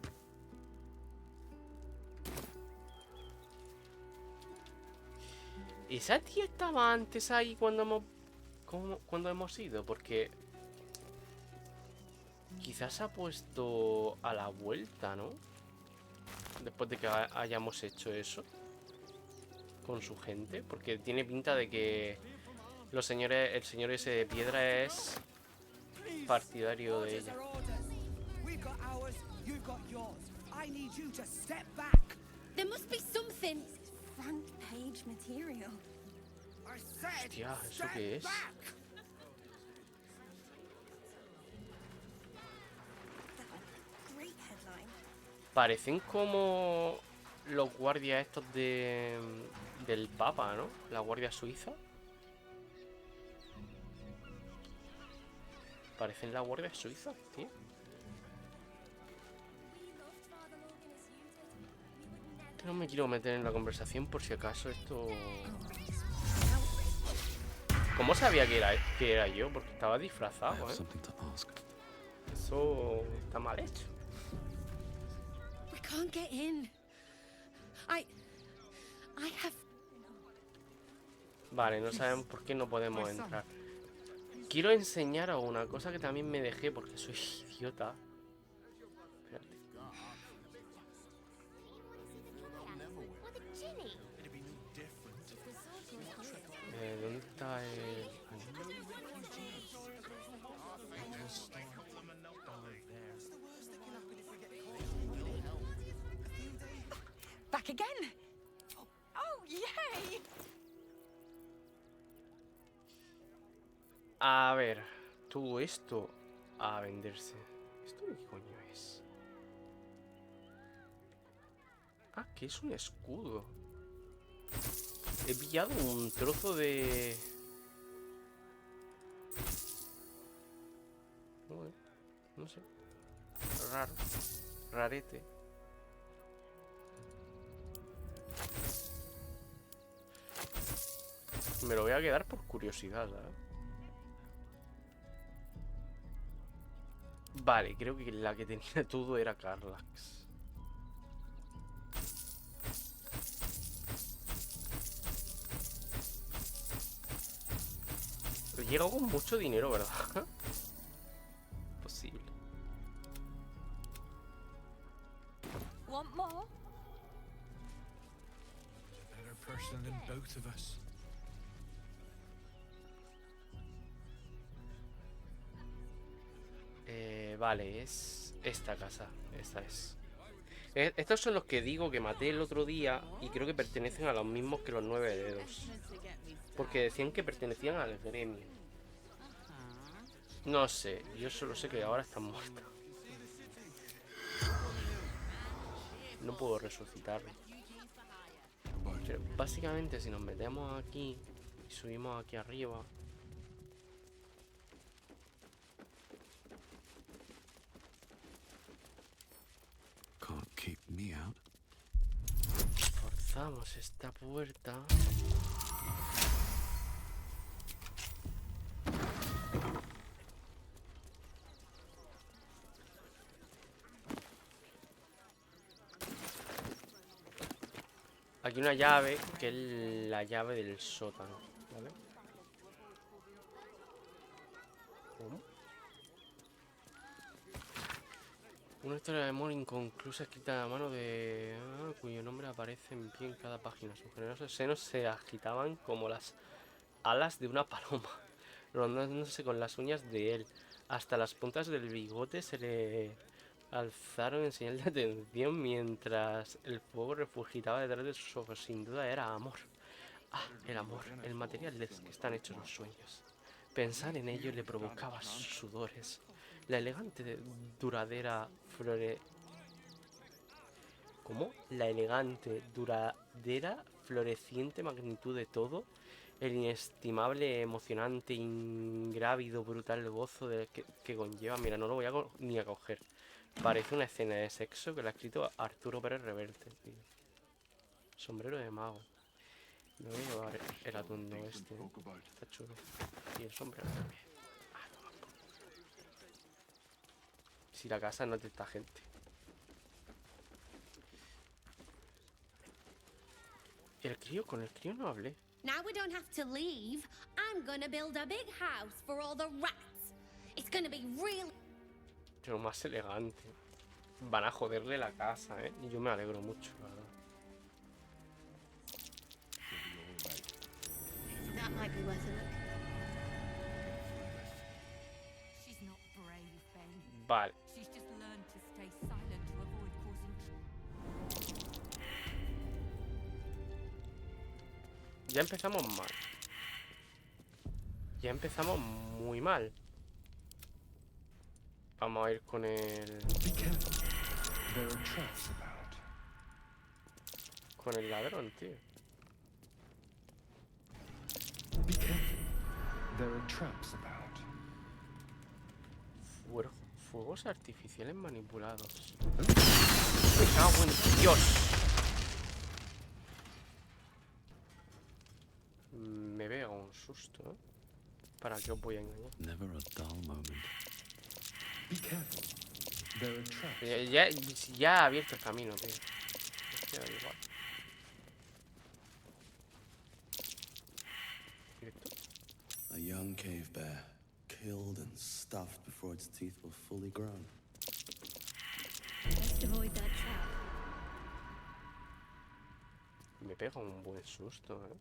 Esa tía estaba antes ahí cuando hemos ido, porque quizás se ha puesto a la vuelta, ¿no? Después de que hayamos hecho eso con su gente, porque tiene pinta de que el señor ese de piedra es partidario de ella. There must be something. Front page material. Hostia, ¿eso qué es? Great headline. Parecen como los guardias estos del Papa, ¿no? La guardia suiza. Parecen la guardia suiza, tío. No me quiero meter en la conversación por si acaso esto... ¿Cómo sabía que era yo? Porque estaba disfrazado, ¿eh? Eso está mal hecho. We can't get in. I have. Vale, no sabemos por qué no podemos entrar. Quiero enseñaros una cosa que también me dejé porque soy idiota. Espérate. ¿Dónde está el...? Back again. Oh, yay! A ver, todo esto a venderse. ¿Esto qué coño es? Ah, que es un escudo. He pillado un trozo de... No sé. Raro. Rarete. Me lo voy a quedar por curiosidad, ¿sabes? Vale, creo que la que tenía todo era Carlax. Llega con mucho dinero, ¿verdad? Posible. Want more? A better person than both of us. Vale, es esta casa. Esta es. Estos son los que digo que maté el otro día y creo que pertenecen a los mismos que los 9 dedos. Porque decían que pertenecían al gremio. No sé, yo solo sé que ahora están muertos. No puedo resucitarlo. Pero básicamente si nos metemos aquí y subimos aquí arriba... Can't keep me out. Forzamos esta puerta. Aquí una llave, que es la llave del sótano, ¿vale? ¿Cómo? Una historia de amor inconclusa escrita a mano de... cuyo nombre aparece en pie en cada página. Sus generosos senos se agitaban como las alas de una paloma, rondándose con las uñas de él. Hasta las puntas del bigote se le alzaron en señal de atención mientras el fuego refugitaba detrás de sus ojos. Sin duda era amor. Ah, el amor, el material del que están hechos los sueños. Pensar en ello le provocaba sudores. La elegante, duradera ¿Cómo? La elegante, duradera, floreciente magnitud de todo. El inestimable, emocionante, ingrávido, brutal gozo que conlleva. Mira, no lo voy ni a coger. Parece una escena de sexo que lo ha escrito Arturo Pérez Reverte, tío. Sombrero de mago. Me voy a llevar el atuendo este. Está chulo. Y el sombrero también. Si la casa no es de esta gente. Con el crío no hablé. Now we don't have to leave. I'm gonna build a big house for all the rats. It's gonna be real. Pero más elegante. Van a joderle la casa, ¿eh? Y yo me alegro mucho, la verdad. That might be worth a look. She's not brave, Ben. Vale. She's just learned to stay silent to avoid causing Ya empezamos mal. Ya empezamos muy mal. Vamos a ir con el... Con el ladrón, tío. Fuegos artificiales manipulados. ¡Me cago en Dios! Me pega un susto, ¿eh? ¿Para qué os voy a engañar? Never a dull moment. Ya ha abierto el camino, tío. Ya da igual. Directo. A young cave bear, killed and stuffed before its teeth were fully grown. Best avoid that trap. Me pega un buen susto, ¿eh?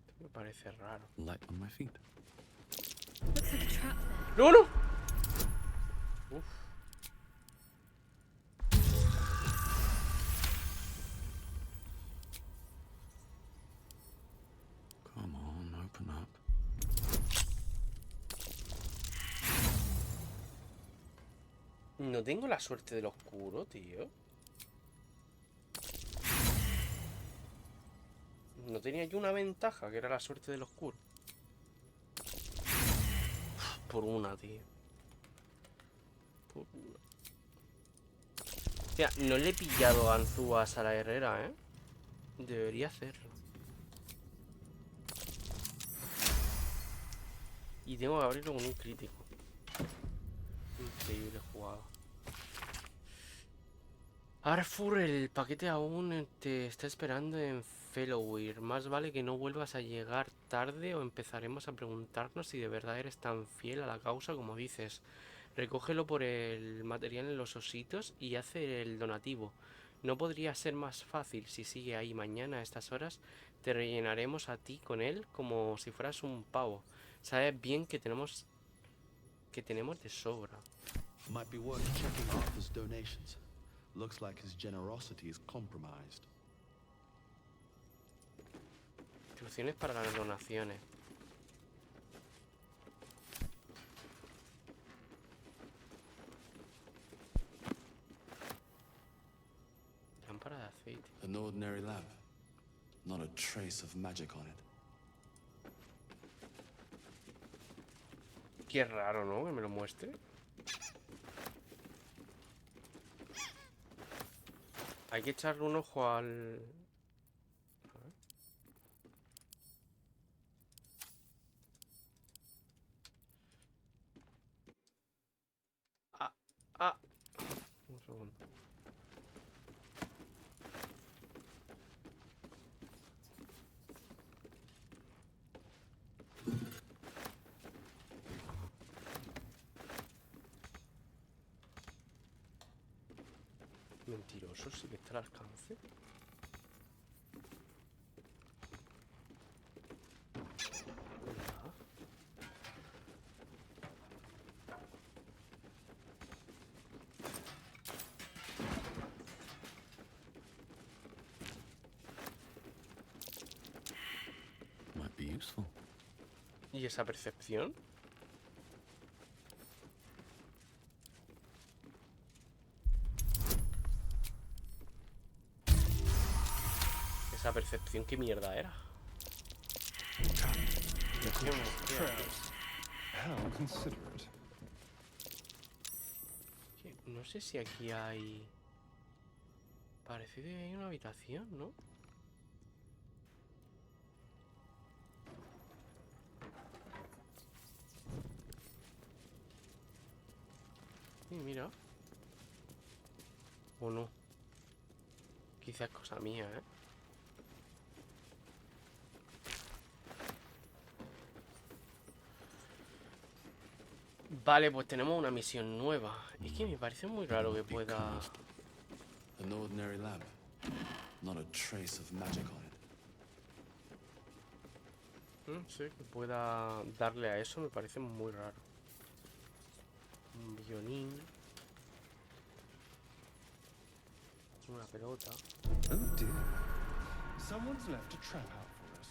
Esto me parece raro. Light on my feet. Looks like a trap there. ¡No, no! Uf. Come on, open up. No tengo la suerte del oscuro, tío. No tenía yo una ventaja, que era la suerte del oscuro. Por una, tío. Por una. Tía, no le he pillado ganzúas a la herrera, ¿eh? Debería hacerlo. Y tengo que abrirlo con un crítico. Increíble jugada. Arfur, el paquete aún te está esperando en Fellowir. Más vale que no vuelvas a llegar tarde o empezaremos a preguntarnos si de verdad eres tan fiel a la causa como dices. Recógelo por el material en los ositos y hace el donativo. No podría ser más fácil si sigue ahí mañana a estas horas. Te rellenaremos a ti con él como si fueras un pavo. Sabes bien que tenemos de sobra. Might be worth checking Arthur's donations. Looks like his generosity is compromised. Instrucciones para las donaciones. Lámpara de aceite. An ordinary lamp. Not a trace of magic on it. Qué raro, ¿no? Que me lo muestre. Hay que echarle un ojo al... A ver. Un segundo. Mentiroso, sí que está al alcance. Might be useful. ¿Y esa percepción? Esa percepción, ¿qué mierda era? No sé si aquí hay... Parece que hay una habitación, ¿no? Sí, mira. O no. Quizás cosa mía, ¿eh? Vale, pues tenemos una misión nueva. Es que me parece muy raro que pueda... An ordinary lamp. Not a trace of magic on it. Sí, que pueda darle a eso me parece muy raro. Un violín. Una pelota. Oh dear. Someone's left a trap out for us.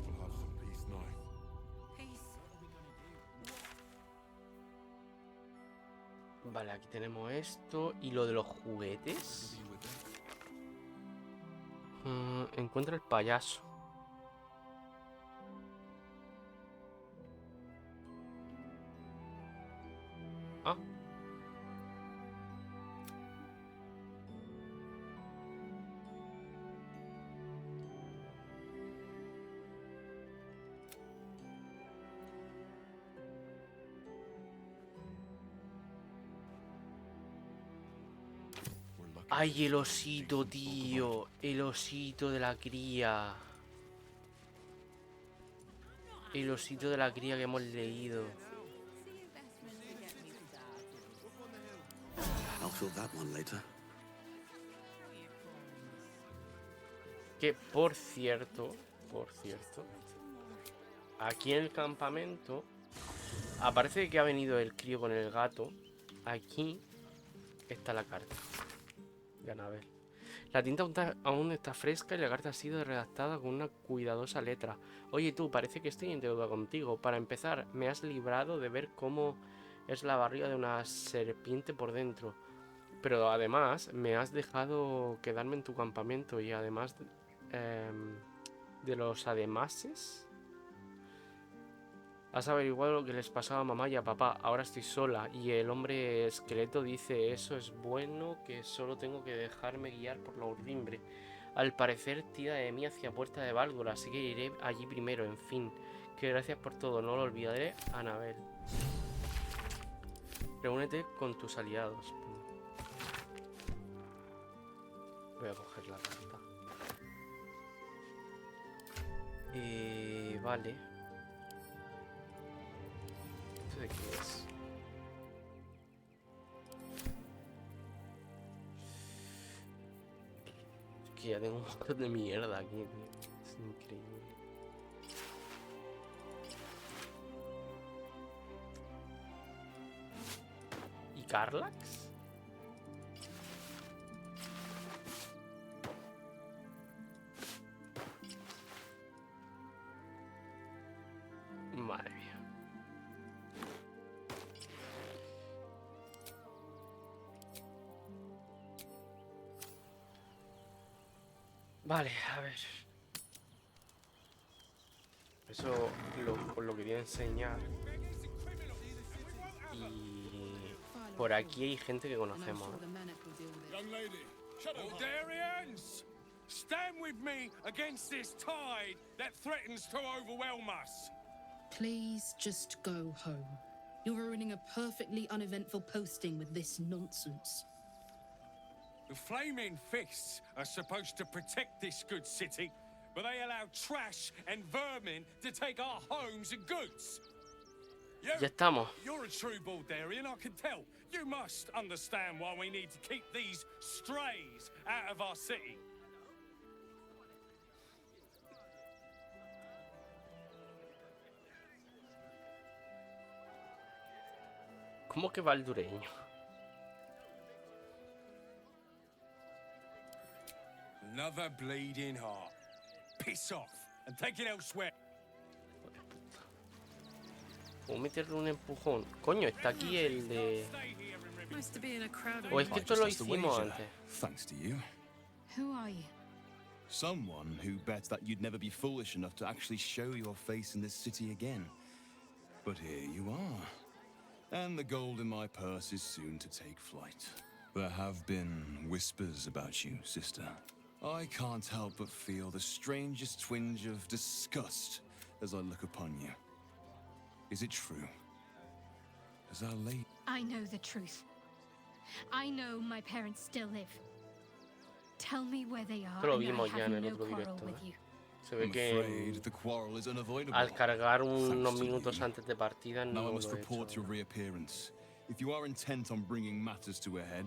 We'll have some peace now. Vale, aquí tenemos esto. ¿Y lo de los juguetes? Encuentra el payaso. Ah. Ay, el osito, tío. El osito de la cría. El osito de la cría que hemos leído. I'll fill that one later. Que por cierto, aquí en el campamento aparece que ha venido el crío con el gato. Aquí está la carta de Anabel. La tinta aún está fresca y la carta ha sido redactada con una cuidadosa letra. Oye tú, parece que estoy en deuda contigo. Para empezar, me has librado de ver cómo es la barriga de una serpiente por dentro. Pero además, me has dejado quedarme en tu campamento y además de los ademases... Has averiguado lo que les pasaba a mamá y a papá. Ahora estoy sola. Y el hombre esqueleto dice, eso es bueno, que solo tengo que dejarme guiar por la urdimbre. Al parecer tira de mí hacia Puerta de Baldur, así que iré allí primero. En fin, que gracias por todo. No lo olvidaré, Anabel. Reúnete con tus aliados. Voy a coger la carta. Vale. ¿Esto de qué es? Es que ya tengo un montón de mierda aquí, tío. Es increíble. ¿Y Carlax? Madre mía. Vale, a ver. Eso por lo que voy a enseñar. Y por aquí hay gente que conocemos. Young lady, Aldarians, stand with me against this tide that threatens to overwhelm us. Please just go home. You're ruining a perfectly uneventful posting with this nonsense. The Flaming Fists are supposed to protect this good city, but they allow trash and vermin to take our homes and goods. Ya estamos. You're a true Baldarian, I can tell. You must understand why we need to keep these strays out of our city. ¿Cómo que baldureño? Another bleeding heart. Piss off and take it elsewhere. ¿Puedo meterle un empujón? Coño, está aquí el de... Nice to be in a crowd. O es que esto lo hicimos antes. Thanks to you. Who are you? Someone who bets that you'd never be foolish enough to actually show your face in this city again. But here you are. And the gold in my purse is soon to take flight. There have been whispers about you, sister. I can't help but feel the strangest twinge of disgust as I look upon you. Is it true? As our lady... I know the truth. I know my parents still live. Tell me where they are, Lo and I vimos ya en have el no otro quarrel directo, with you. Se ve que the quarrel is unavoidable. al cargar unos minutos antes de partida no Now I lo must he report hecho. your reappearance. If you are intent on bringing matters to a head,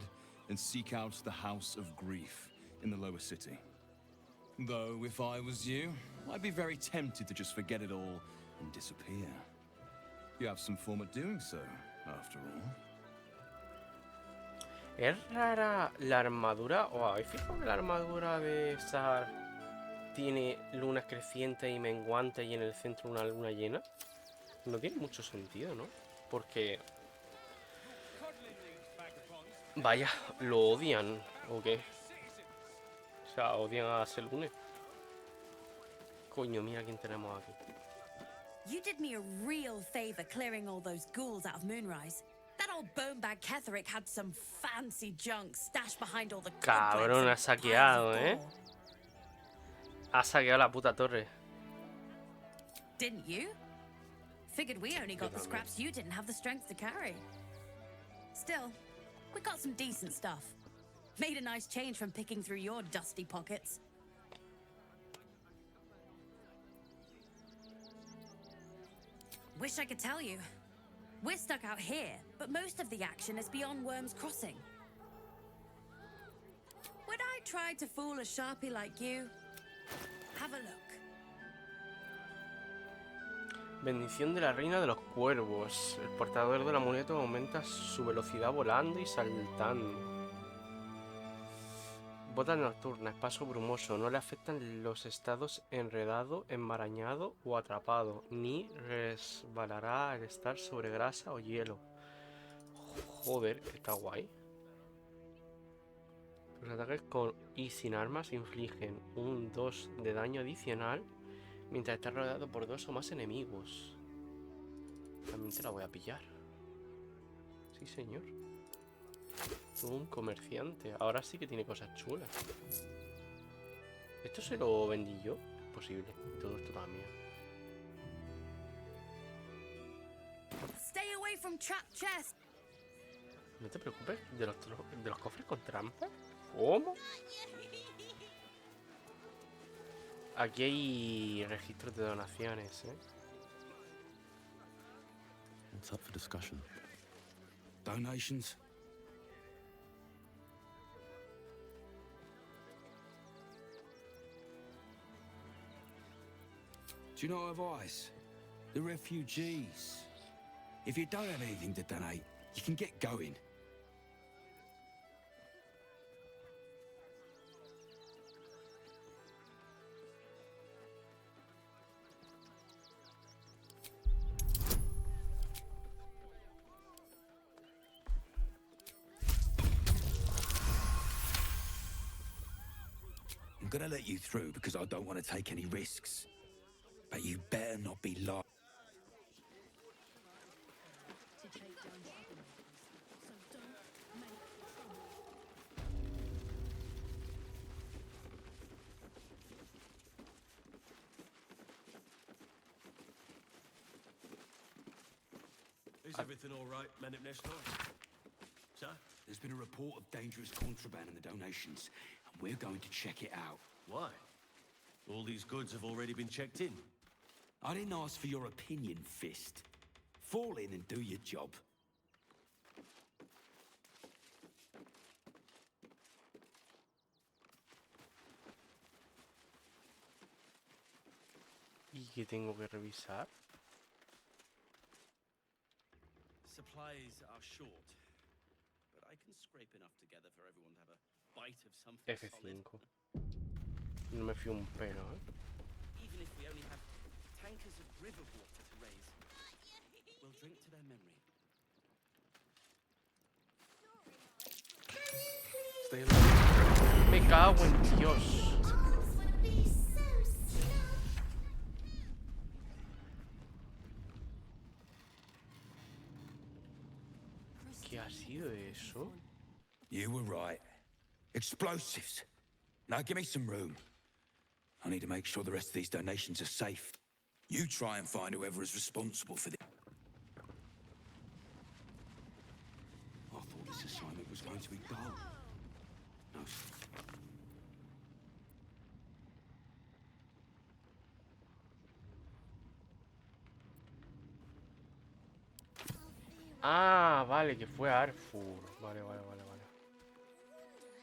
then seek out the House of Grief in the lower city. Though, if I was you, I'd be very tempted to just forget it all and disappear. You have some form of doing so, after all. Es rara la armadura. ¿O habéis fijado que la armadura de Sar tiene lunas crecientes y menguantes y en el centro una luna llena? No tiene mucho sentido, ¿no? Porque... Vaya, ¿lo odian o qué? O sea, odian a Selune. Coño, mira quién tenemos aquí. You did me a real favor clearing all those ghouls out of Moonrise. That old bonebag Ketherick had some fancy junk stashed behind all the Cabrón, ha saqueado, ¿eh? Ha saqueado la puta torre. Didn't you? Figured we only got the scraps you didn't have the strength to carry. Still, we got some decent stuff. Made a nice change from picking through your dusty pockets. Wish I could tell you. We're stuck out here, but most of the action is beyond Worm's Crossing. Would I try to fool a sharpie like you? Have a look. Bendición de la reina de los cuervos. El portador del amuleto aumenta su velocidad volando y saltando. Botas nocturnas, paso brumoso. No le afectan los estados enredado, enmarañado o atrapado. Ni resbalará al estar sobre grasa o hielo. Joder, está guay. Los ataques con y sin armas infligen un 2 de daño adicional mientras está rodeado por 2 o más enemigos. También te la voy a pillar. Sí, señor. Todo un comerciante. Ahora sí que tiene cosas chulas. ¿Esto se lo vendí yo? Posible. Todo esto también. Stay away from trap chests. No te preocupes. ¿De los cofres con trampa? ¿Cómo? Aquí hay registros de donaciones, ¿eh? What's up for discussion? Donations? Do you know advice? The refugees. If you don't have anything to donate, you can get going. I'm gonna let you through because I don't want to take any risks. But you better not be lying. Is everything all right, men of Nestor? Sir? There's been a report of dangerous contraband in the donations, and we're going to check it out. Why? All these goods have already been checked in. I didn't ask for your opinion, Fist. Fall in and do your job. ¿Y qué tengo que revisar? Supplies are short, but I can scrape enough together for everyone to have a bite of something solid. F5. No me fío un pelo, ¿eh? Even if we only have tankers of river water to raise, we'll drink to their memory. Stay alive. Me cago en Dios. ¿Qué ha sido eso? You were right. Explosives. Now give me some room. I need to make sure the rest of these donations are safe. You try and find whoever is responsible for this. I thought this assignment was going to be dull. No. Ah, vale, que fue Arthur. Vale.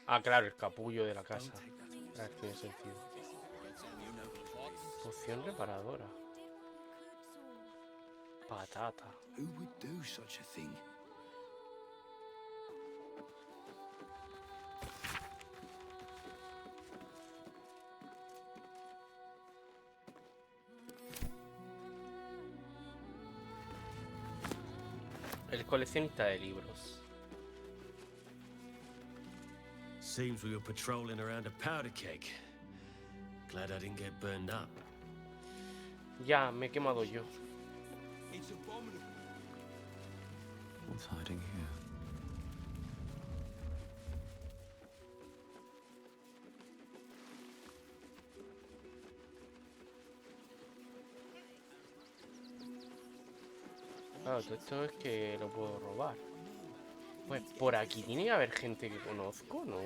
Ah, claro, el capullo de la casa. Ah, tiene sentido. Poción reparadora. Patata. Who would do such a thing? El coleccionista de libros. Seems we were patrolling around a powder keg. Glad I didn't get burned up. Ya, me he quemado yo. It's abominable. What's hiding here? Claro, todo esto es que lo puedo robar. Pues por aquí tiene que haber gente que conozco, ¿no?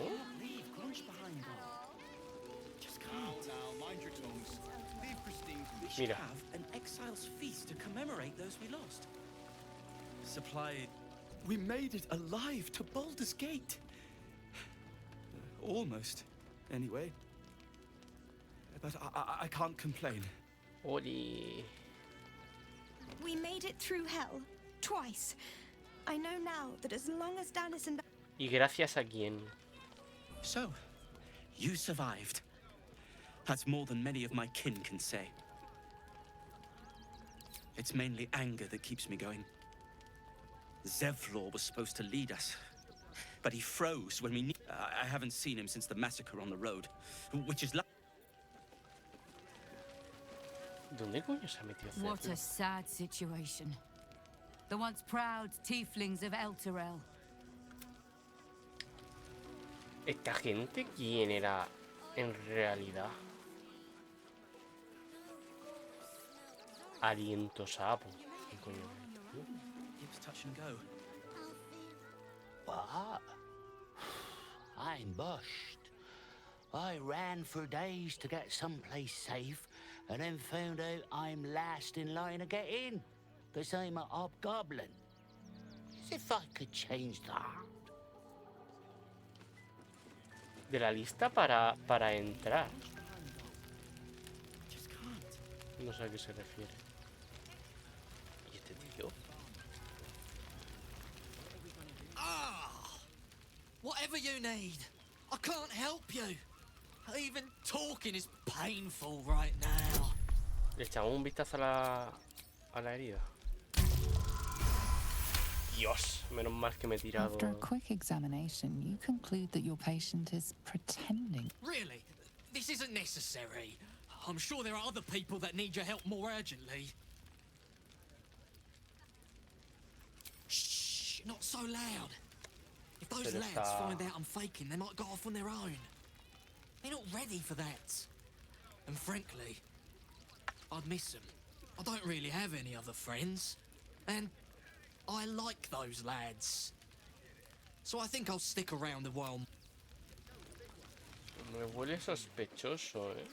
Mira. An exile's feast to commemorate those we lost. Supply. We made it alive to Baldur's Gate. Almost, anyway. But I can't complain. Oli. We made it through hell, twice. I know now that as long as Danis and... ¿Y gracias a quién? So, you survived. That's more than many of my kin can say. It's mainly anger that keeps me going. Zevlor was supposed to lead us, but he froze when we... I haven't seen him since the massacre on the road, which is... ¿Dónde coño se ha metido Zevlor? What a sad situation. The once proud tieflings of Elturel. ¿Esta gente quién era en realidad? Aliento sapo. ¿Qué coño es? It was touch and go. What? I'm bushed. I ran for days to get someplace safe, and then found out I'm last in line to get in, because I'm a hobgoblin. As if I could change that. De la lista para entrar. No sé a qué se refiere. ¿Y este tío? Whatever you need. I can't help you. Even talking is painful right now. Le echamos un vistazo a la herida. Dios, menos mal que me he tirado. After a quick examination, you conclude that your patient is pretending. Really? This isn't necessary. I'm sure there are other people that need your help more urgently. Shh, not so loud. If those lads find out I'm faking, they might go off on their own. They're not ready for that. And frankly, I'd miss them. I don't really have any other friends. And I like those lads. So I think I'll stick around a while. Me huele sospechoso, ¿eh?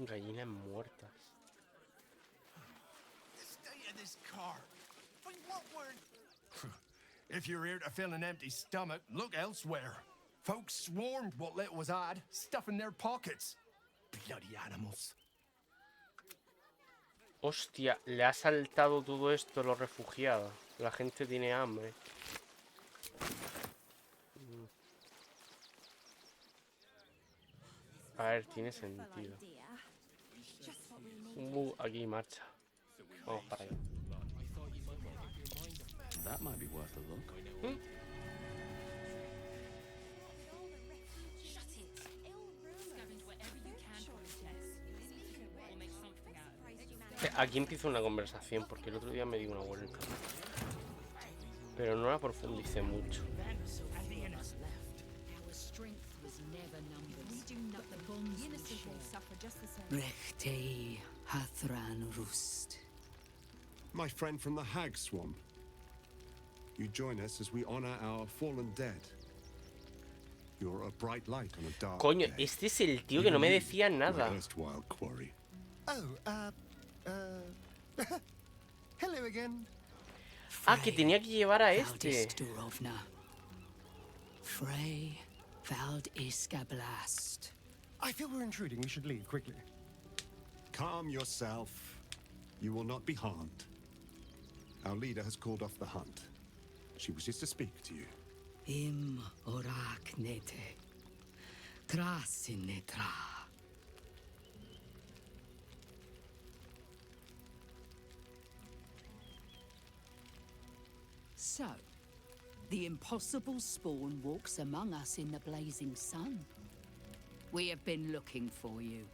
Gallinas muertas. The state of this car. I mean, what were... If you're here to fill an empty stomach, look elsewhere. Folks swarmed what little was odd, stuffing their pockets. Bloody animals. Hostia, le ha saltado todo esto a los refugiados. La gente tiene hambre. A ver, tiene sentido. Aquí marcha. Vamos para allá. That might be worth a look. Aquí empieza una conversación porque el otro día me di una vuelta. Pero no la profundicé mucho. Rechte Hathran Rust. My friend from the Hag Swamp. You join us as we honor our fallen dead. You're a bright light on a dark Coño, day. este es el tío que no me decía nada. Hello again. Ah, que tenía que llevar a este. Frey Vald Iskablast. I feel we're intruding. We should leave quickly. Calm yourself. You will not be harmed. Our leader has called off the hunt. She wishes to speak to you. Im orak nete. Trasinetra. So, the impossible spawn walks among us in the blazing sun. We have been looking for you.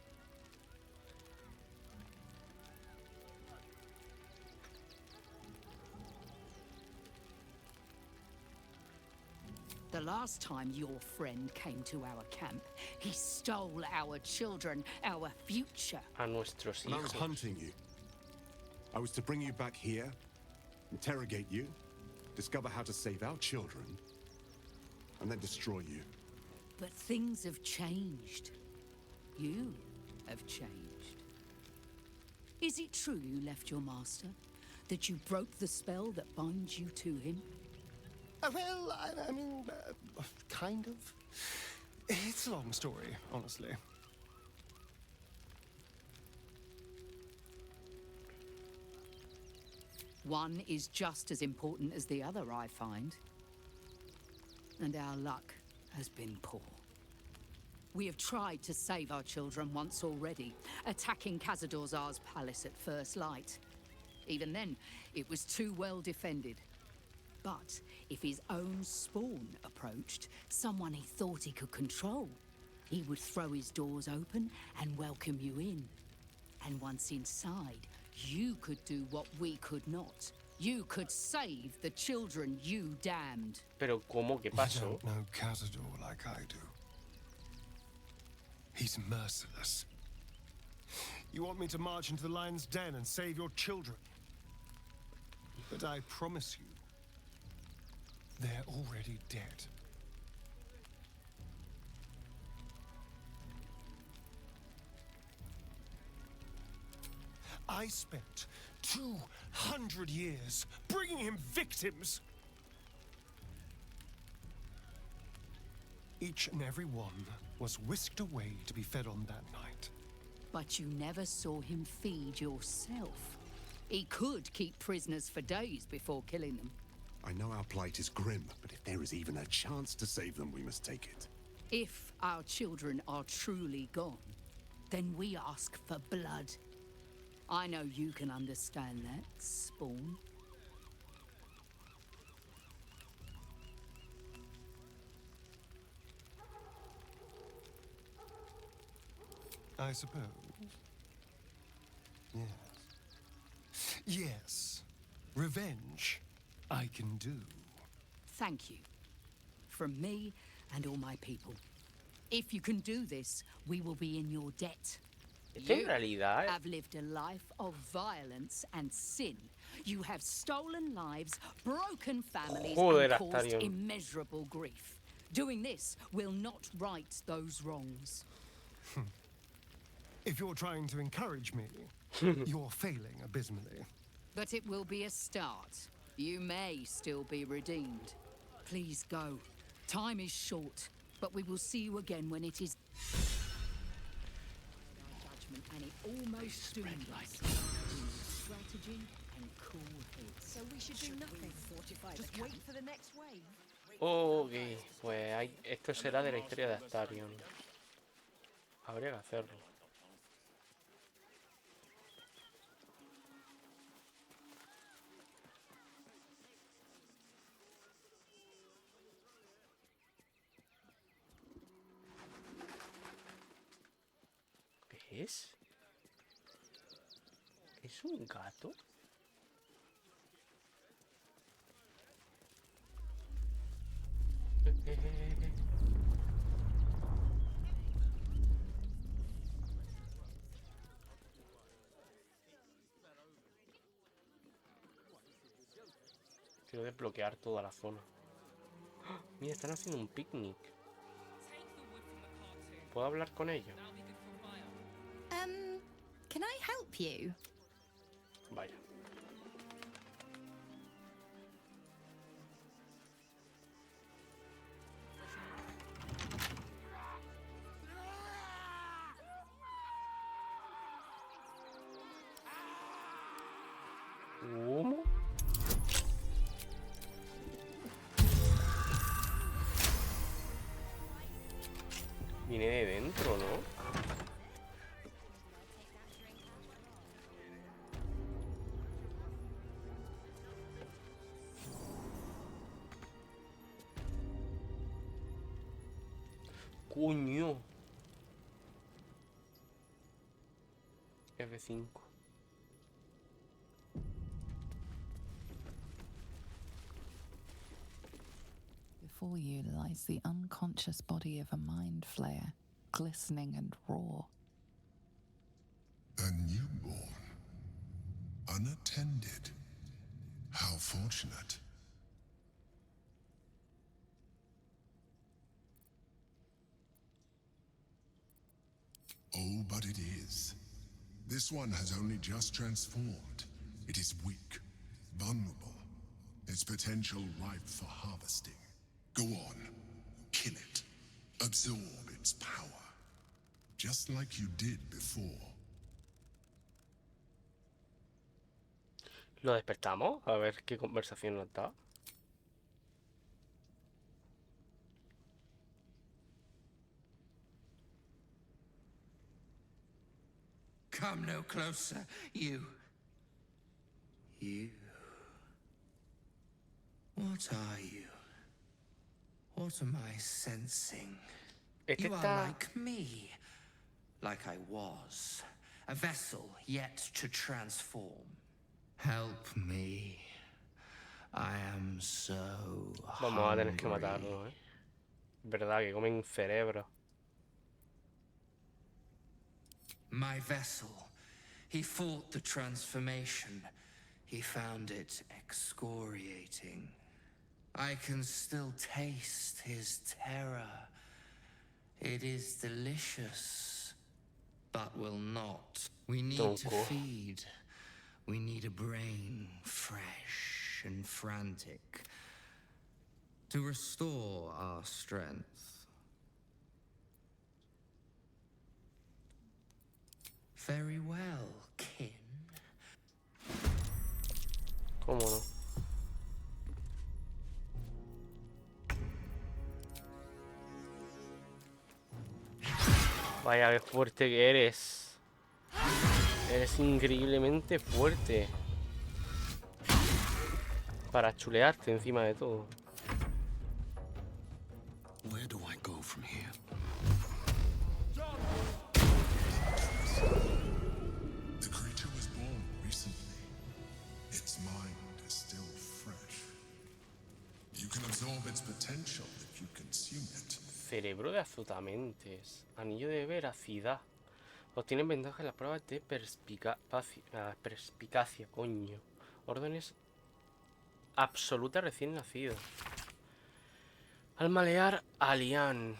The last time your friend came to our camp, he stole our children, our future. A nuestros When I was hijos. hunting you, I was to bring you back here, interrogate you, discover how to save our children, and then destroy you. But things have changed. You have changed. Is it true you left your master? That you broke the spell that binds you to him? Well, I mean, kind of. It's a long story, honestly. One is just as important as the other, I find. And our luck has been poor. We have tried to save our children once already, attacking Khazad-dûr's palace at first light. Even then, it was too well defended. But if his own spawn approached, someone he thought he could control, he would throw his doors open and welcome you in. And once inside, you could do what we could not. You could save the children you damned. Pero ¿cómo que You pasó? don't know Cazador like I do. He's merciless. You want me to march into the lion's den and save your children? But I promise you, they're already dead. I spent 200 years bringing him victims. Each and every one was whisked away to be fed on that night. But you never saw him feed yourself. He could keep prisoners for days before killing them. I know our plight is grim, but if there is even a chance to save them, we must take it. If our children are truly gone, then we ask for blood. I know you can understand that, Spawn. I suppose. Yes. Yes. Revenge, I can do. Thank you. From me and all my people. If you can do this, we will be in your debt. You have lived a life of violence and sin. You have stolen lives, broken families, and caused immeasurable grief. Doing this will not right those wrongs. If you're trying to encourage me, you're failing abysmally. But it will be a start. You may still be redeemed. Please go. Time is short, but we will see you again when it is... And it almost doomed us. Strategy and cool heads. So we should do nothing. Just wait for the next wave. Ok, pues esto será de la historia de Astarion. Habría que hacerlo. ¿Qué es? ¿Es un gato? Quiero desbloquear toda la zona. ¡Ah! Mira, están haciendo un picnic. ¿Puedo hablar con ellos? Can I help you? Vaya. ¿Cómo? Viene de dentro, ¿no? Coño. F5. Before you lies the unconscious body of a mind flayer, glistening and raw. A newborn. Unattended. How fortunate. Oh, but it is. This one has only just transformed. It is weak, vulnerable. Its potential ripe for harvesting. Go on, kill it. Absorb its power. Just like you did before. ¿Lo despertamos? A ver qué conversación nos da. Come no closer, you. What are you? What am I sensing? Este You are está... like me. Like I was. A vessel yet to transform. Help me. I am so Vamos a tener que hungry. matarlo, ¿eh? Verdad que comen cerebro. My vessel. He fought the transformation. He found it excoriating. I can still taste his terror. It is delicious, but will not. We need to feed. We need a brain fresh and frantic to restore our strength. Very well, kin. ¿Cómo no? Vaya, qué fuerte que eres. Eres increíblemente fuerte. Para chulearte encima de todo. Where do I go from here? The creature was born recently. Its mind is still fresh. You can absorb its potential if you consume it. Cerebro de azotamentes. Anillo de veracidad. Obtienen ventaja en las pruebas de perspicacia, coño. Órdenes absoluta recién nacido. Al malear Alian,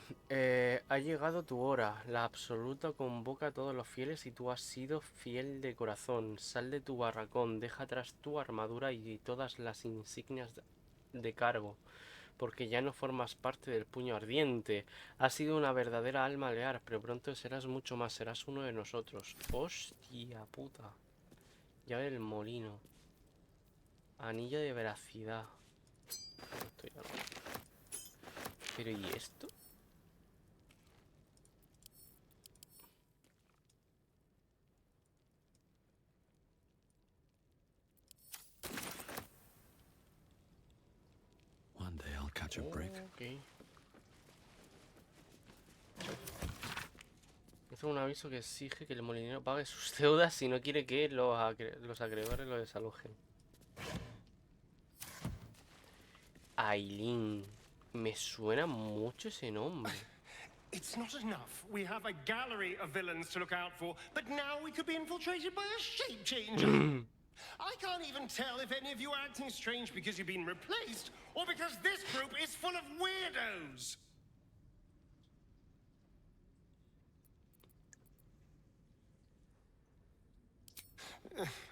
ha llegado tu hora. La absoluta convoca a todos los fieles y tú has sido fiel de corazón. Sal de tu barracón, deja atrás tu armadura y todas las insignias de cargo, porque ya no formas parte del puño ardiente. Has sido una verdadera alma leal, pero pronto serás mucho más, serás uno de nosotros. Hostia puta. Llave del molino. Anillo de veracidad. Esto ya no. Pero ¿y esto? One day I'll catch a break. Okay. Es un aviso que exige que el molinero pague sus deudas si no quiere que los acreedores lo desalojen. Aileen. Me suena mucho ese nombre. It's not enough. We have a gallery of villains to look out for, but now we could be infiltrated by a shape changer. I can't even tell if any of you are acting strange because you've been replaced, or because this group is full of weirdos.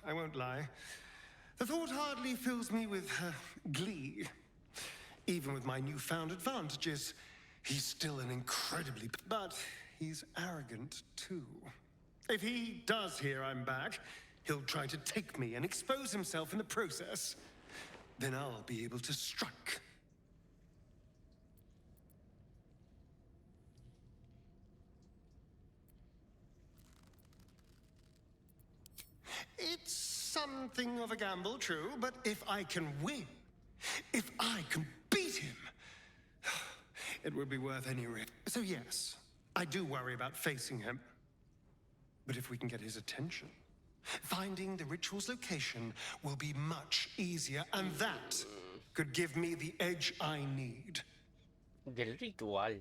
I won't lie. The thought hardly fills me with glee. Even with my newfound advantages, he's still an incredibly... But he's arrogant, too. If he does hear I'm back, he'll try to take me and expose himself in the process. Then I'll be able to strike. It's something of a gamble, true, but if I can win, if I can beat him, it would be worth any risk. So yes, I do worry about facing him. But if we can get his attention, finding the ritual's location will be much easier, and that could give me the edge I need. Del ritual.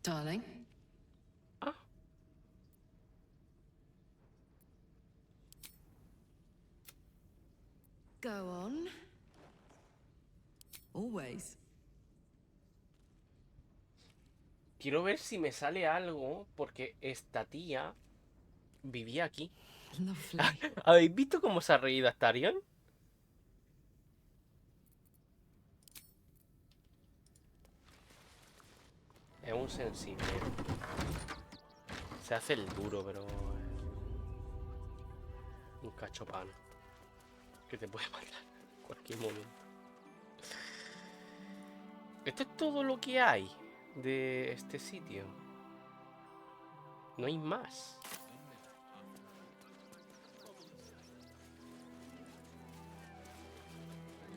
Darling? Go on. Always. Quiero ver si me sale algo, porque esta tía vivía aquí. ¿Habéis visto cómo se ha reído Astarion? Es un sensible. Se hace el duro, pero... un cachopán. Que te puede matar en cualquier momento. Esto es todo lo que hay de este sitio. No hay más.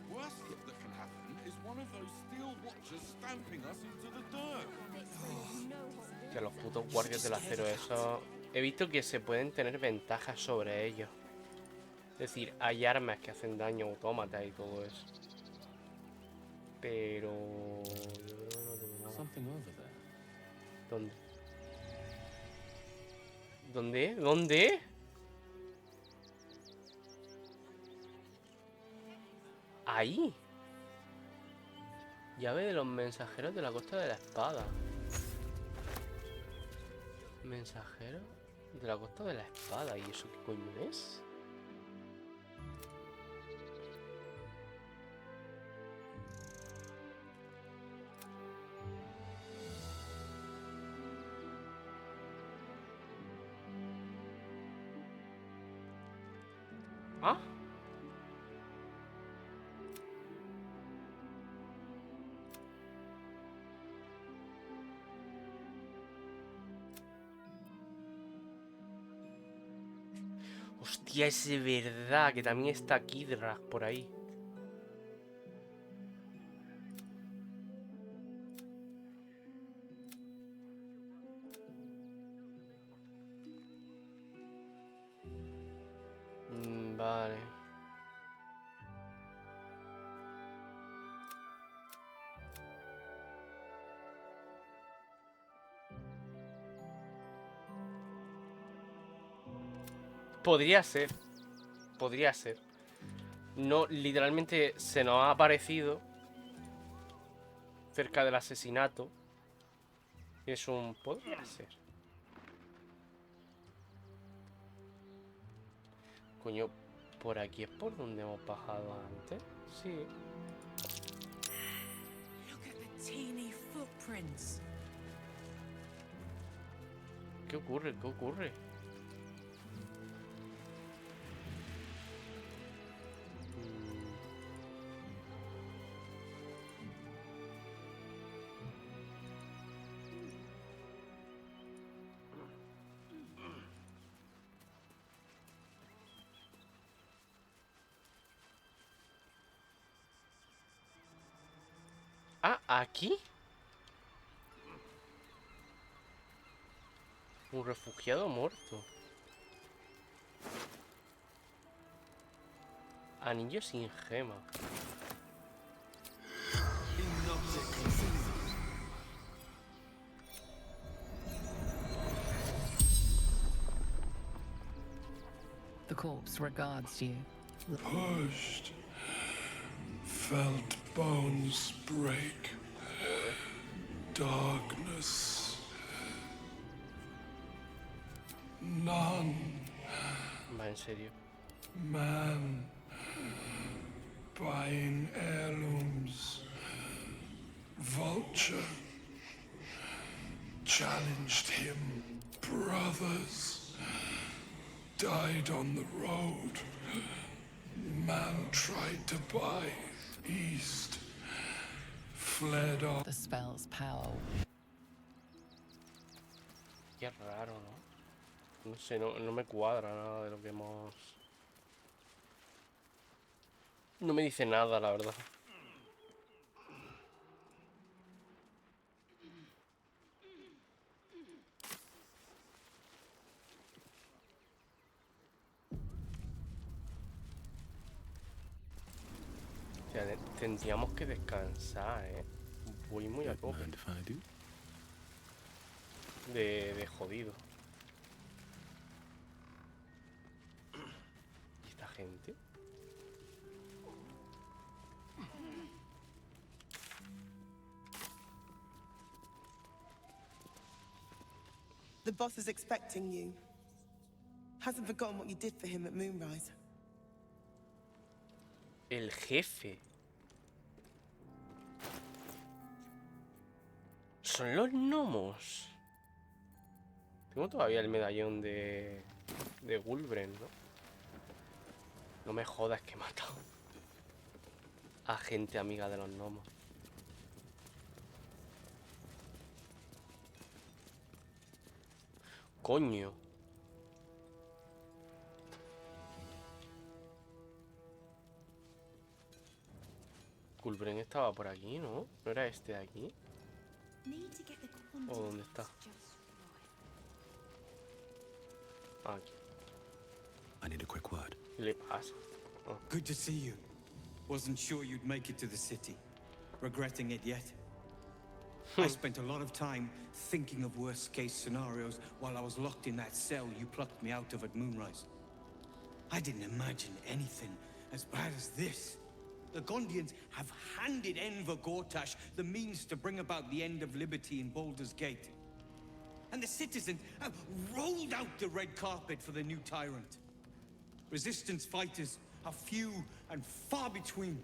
Worst that can happen is one of those steel watchers stamping us into the dirt. Que los putos guardias del acero, eso... He visto que se pueden tener ventajas sobre ellos. Es decir, hay armas que hacen daño a autómatas y todo eso. Pero... yo creo que no tengo nada. ¿Dónde? ¿Dónde? ¿Dónde? Ahí. Llave de los mensajeros de la Costa de la Espada. Mensajero de la Costa de la Espada. ¿Y eso qué coño es? ¿Ah? Hostia, es de verdad que también está Kidrak por ahí. Vale. Podría ser. Podría ser. No, literalmente se nos ha aparecido cerca del asesinato. Y es un... podría ser. Coño, ¿por aquí es por donde hemos bajado antes? Sí. Look at the teeny footprints. ¿Qué ocurre? ¿Qué ocurre? Ah, ¿aquí? Un refugiado muerto. Anillo sin gema. The corpse regards you. Pushed. Felt bones break. Darkness. None. Va, en serio. Man. Buying heirlooms. Vulture. Challenged him. Brothers. Died on the road. Man tried to buy. East. Fled off. The spell's power. Qué raro, ¿no? No sé, no me cuadra nada de lo que hemos... No me dice nada, la verdad. O sea, tendríamos que descansar, ¿eh? Voy muy a tope. De jodido. ¿Y esta gente? The boss is expecting you. Hasn't forgotten what you did for him at Moonrise. El jefe. Son los gnomos. Tengo todavía el medallón de Gulbren, ¿no? No me jodas que he matado a gente amiga de los gnomos. Coño. Culbren estaba por aquí, ¿no? ¿No era este de aquí? ¿O dónde está? Ah, aquí. I need a quick word. ¿Qué le pasa? Oh. Good to see you. Wasn't sure you'd make it to the city. Regretting it yet? I spent a lot of time thinking of worst-case scenarios while I was locked in that cell you plucked me out of at Moonrise. I didn't imagine anything as bad as this. The Gondians have handed Enver Gortash the means to bring about the end of liberty in Baldur's Gate. And the citizens have rolled out the red carpet for the new tyrant. Resistance fighters are few and far between.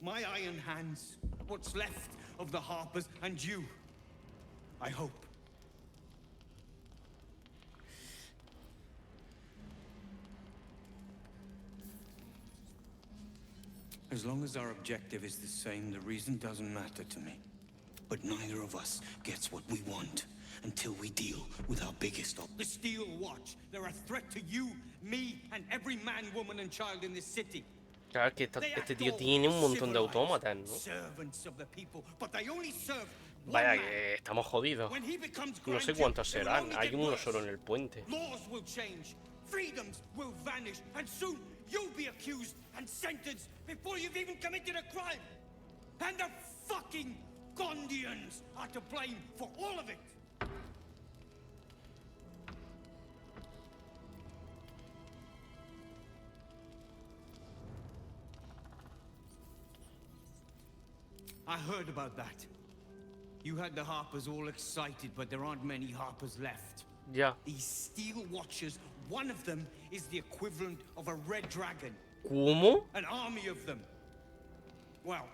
My iron hands, what's left of the Harpers, and you, I hope. As long as our objective is the same, the reason doesn't matter to me. But neither of us gets what we want until we deal with our biggest the Steel Watch. They're a threat to you, me, and every man, woman, and child in this city. Claro que este tío tiene un montón de autómatas, ¿no? Vaya, que estamos jodidos. No sé cuántos serán. Hay uno solo en el puente. Freedoms will vanish, and soon you'll be accused and sentenced before you've even committed a crime. And the fucking Gondians are to blame for all of it. I heard about that. You had the Harpers all excited, but there aren't many Harpers left. Yeah. These Steel Watchers, one of them is the equivalent of a red dragon. ¿Cómo? An army of them. Well,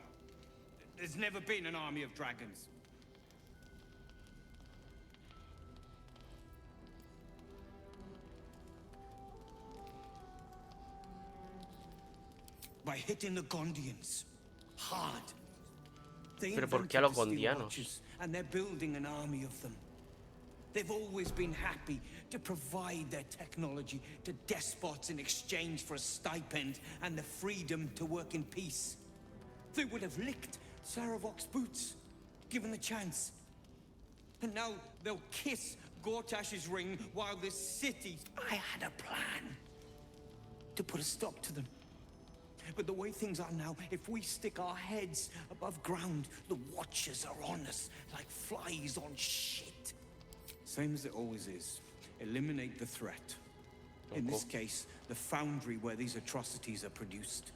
there's never been an army of dragons. By hitting the Gondians hard. Pero ¿por qué a los gondianos? And they're building an army of them. They've always been happy to provide their technology to despots in exchange for a stipend and the freedom to work in peace. They would have licked Saravok's boots, given the chance. And now they'll kiss Gortash's ring while this city... I had a plan to put a stop to them. But the way things are now, if we stick our heads above ground, the Watchers are on us like flies on shit. Same as it always is. Eliminate the threat. In this case, the foundry where these atrocities are produced.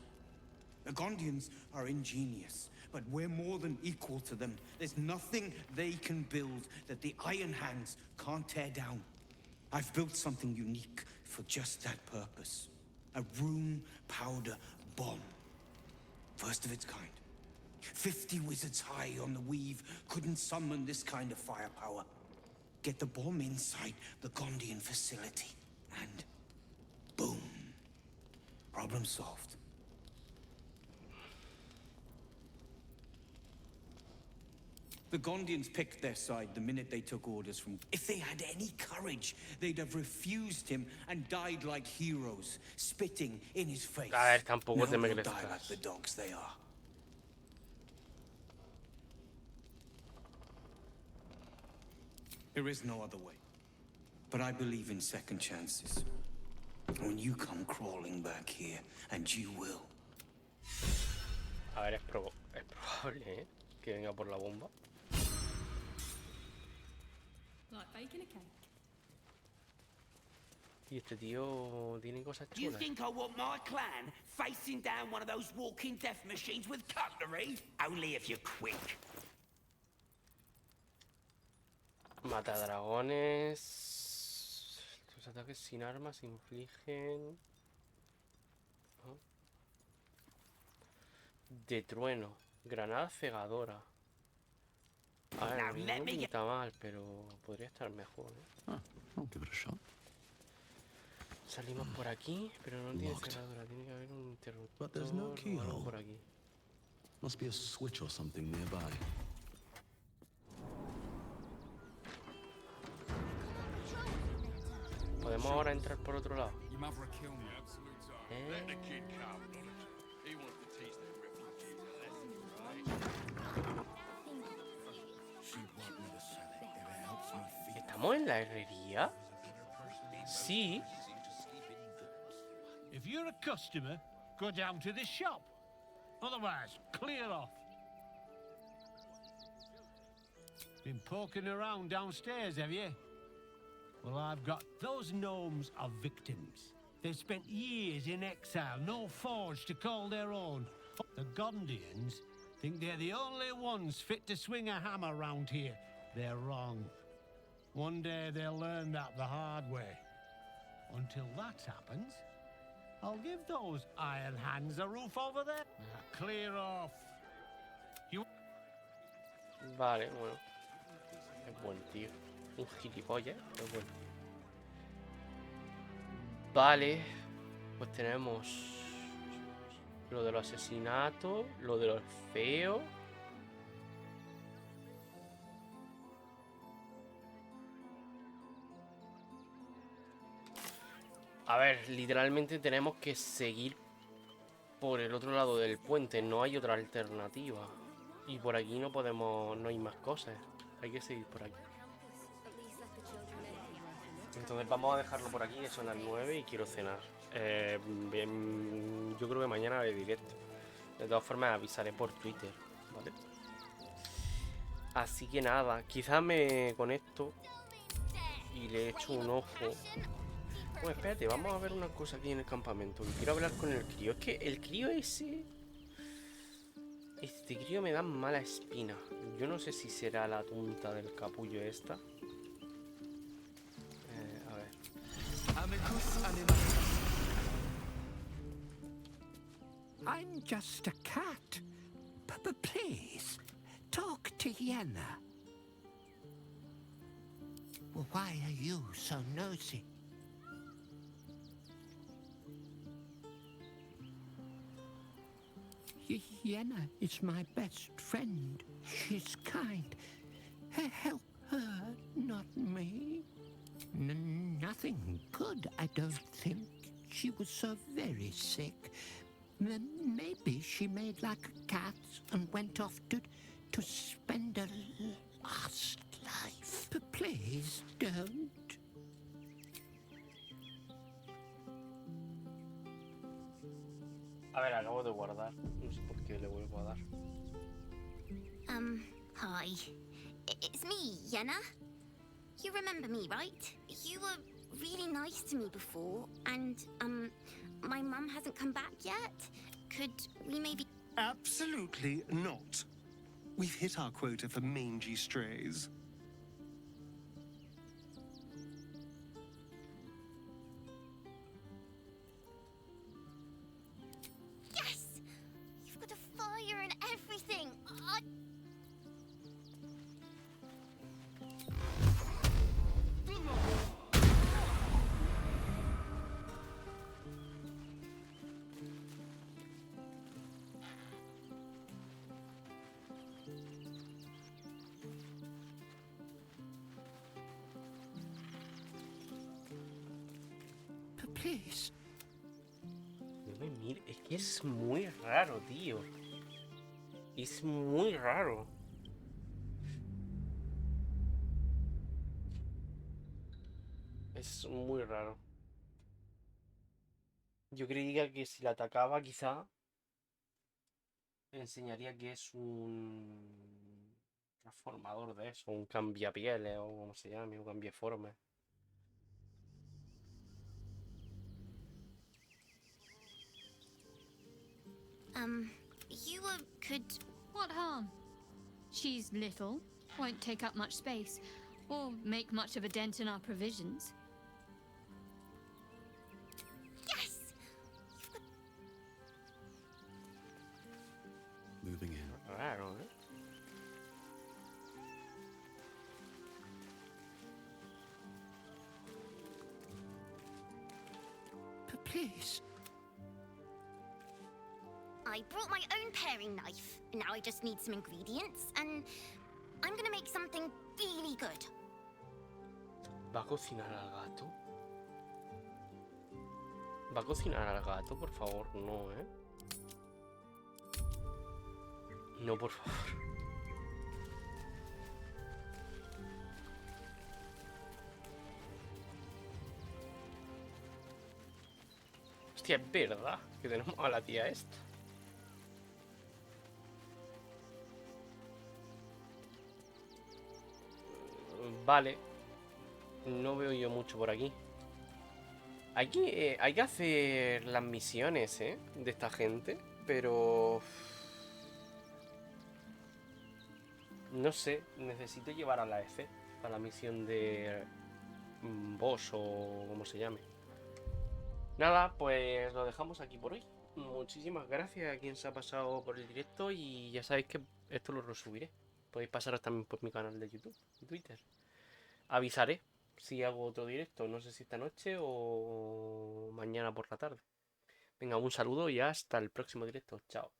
The Gondians are ingenious, but we're more than equal to them. There's nothing they can build that the Iron Hands can't tear down. I've built something unique for just that purpose. A room powder bomb. First of its kind. 50 wizards high on the weave couldn't summon this kind of firepower. Get the bomb inside the Gondian facility, and boom. Problem solved. The Gondians picked their side the minute they took orders from... If they had any courage, they'd have refused him and died like heroes, spitting in his face. A ver, tampoco te me die like the dogs they are. There is no other way. But I believe in second chances. When you come crawling back here, and you will. A ver, es probable, ¿eh? Que venga por la bomba. Like baking a cake. Y este tío tiene cosas Do you chulas. think I want my clan facing down one of those walking death machines with cutlery? Only if you're quick. Mata dragones. Los ataques sin armas infligen... ¿no? De trueno. Granada cegadora. A ver, no pinta mal, pero podría estar mejor, ¿eh? I'll give it a shot. Salimos por aquí, pero no tiene cerradura. Tiene que haber un interruptor. But there's no keyhole. Por aquí. Must be a switch or something nearby. Podemos ahora entrar por otro lado. Your mother will kill me. Let the kid come. He wants to teach them refugees a lesson, right? She want me to sell it if it helps me feed. ¿Estamos en la herrería? Sí. If you're a customer, go down to the shop. Otherwise, clear off. Been poking around downstairs, have you? Well, I've got those gnomes are victims. They've spent years in exile, no forge to call their own. The Gondians think they're the only ones fit to swing a hammer round here. They're wrong. One day they'll learn that the hard way. Until that happens, I'll give those iron hands a roof over there. Now clear off. You... Vale, bueno. Es buen tío. Un gilipollas, pero es buen tío. Vale. Pues tenemos lo de los asesinatos, lo de los feos. A ver, literalmente tenemos que seguir por el otro lado del puente. No hay otra alternativa. Y por aquí no podemos... No hay más cosas. Hay que seguir por aquí. Entonces vamos a dejarlo por aquí, que son las 9 y quiero cenar. Yo creo que mañana haré directo. De todas formas avisaré por Twitter, ¿vale? Así que nada, quizás me conecto y le echo un ojo. Bueno, espérate, vamos a ver una cosa aquí en el campamento. Quiero hablar con el crío. Es que el crío ese... Este crío me da mala espina. Yo no sé si será la tonta del capullo esta. A ver. I'm just a cat. Please, talk to Yenna. Well, why are you so nosy? Yenna is my best friend. She's kind. Help her, not me. Nothing good, I don't think. She was so very sick. Maybe she made like a cat and went off to spend her last life. Please don't. A ver, acabo de guardar. No sé por qué le vuelvo a dar. Hi. It's me, Yenna. You remember me, right? You were really nice to me before, and, my mum hasn't come back yet. Could we maybe... Absolutely not. We've hit our quota for mangy strays. Yes! You've got a fire and everything. Please. No me mire, es que es muy raro, tío. Es muy raro. Es muy raro. Yo creía que si la atacaba quizá enseñaría que es un transformador de eso, un cambiapieles o como se llame, un cambiaforme. You could... What harm? She's little, won't take up much space, or make much of a dent in our provisions. Yes! Moving in. Raro, ¿eh? Please. I brought my own paring knife. Now I just need some ingredients, and I'm gonna make something really good. ¿Va a cocinar al gato? ¿Va a cocinar al gato? Por favor, no, ¿eh? No, por favor. Hostia, es verdad que tenemos a la tía esta. Vale. No veo yo mucho por aquí. Aquí hay que hacer las misiones, ¿eh? De esta gente. Pero... no sé. Necesito llevar a la F para la misión de... boss o como se llame. Nada, pues lo dejamos aquí por hoy. Muchísimas gracias a quien se ha pasado por el directo. Y ya sabéis que esto lo resubiré. Podéis pasaros también por mi canal de YouTube y Twitter. Avisaré si hago otro directo, no sé si esta noche o mañana por la tarde. Venga, un saludo y hasta el próximo directo. Chao.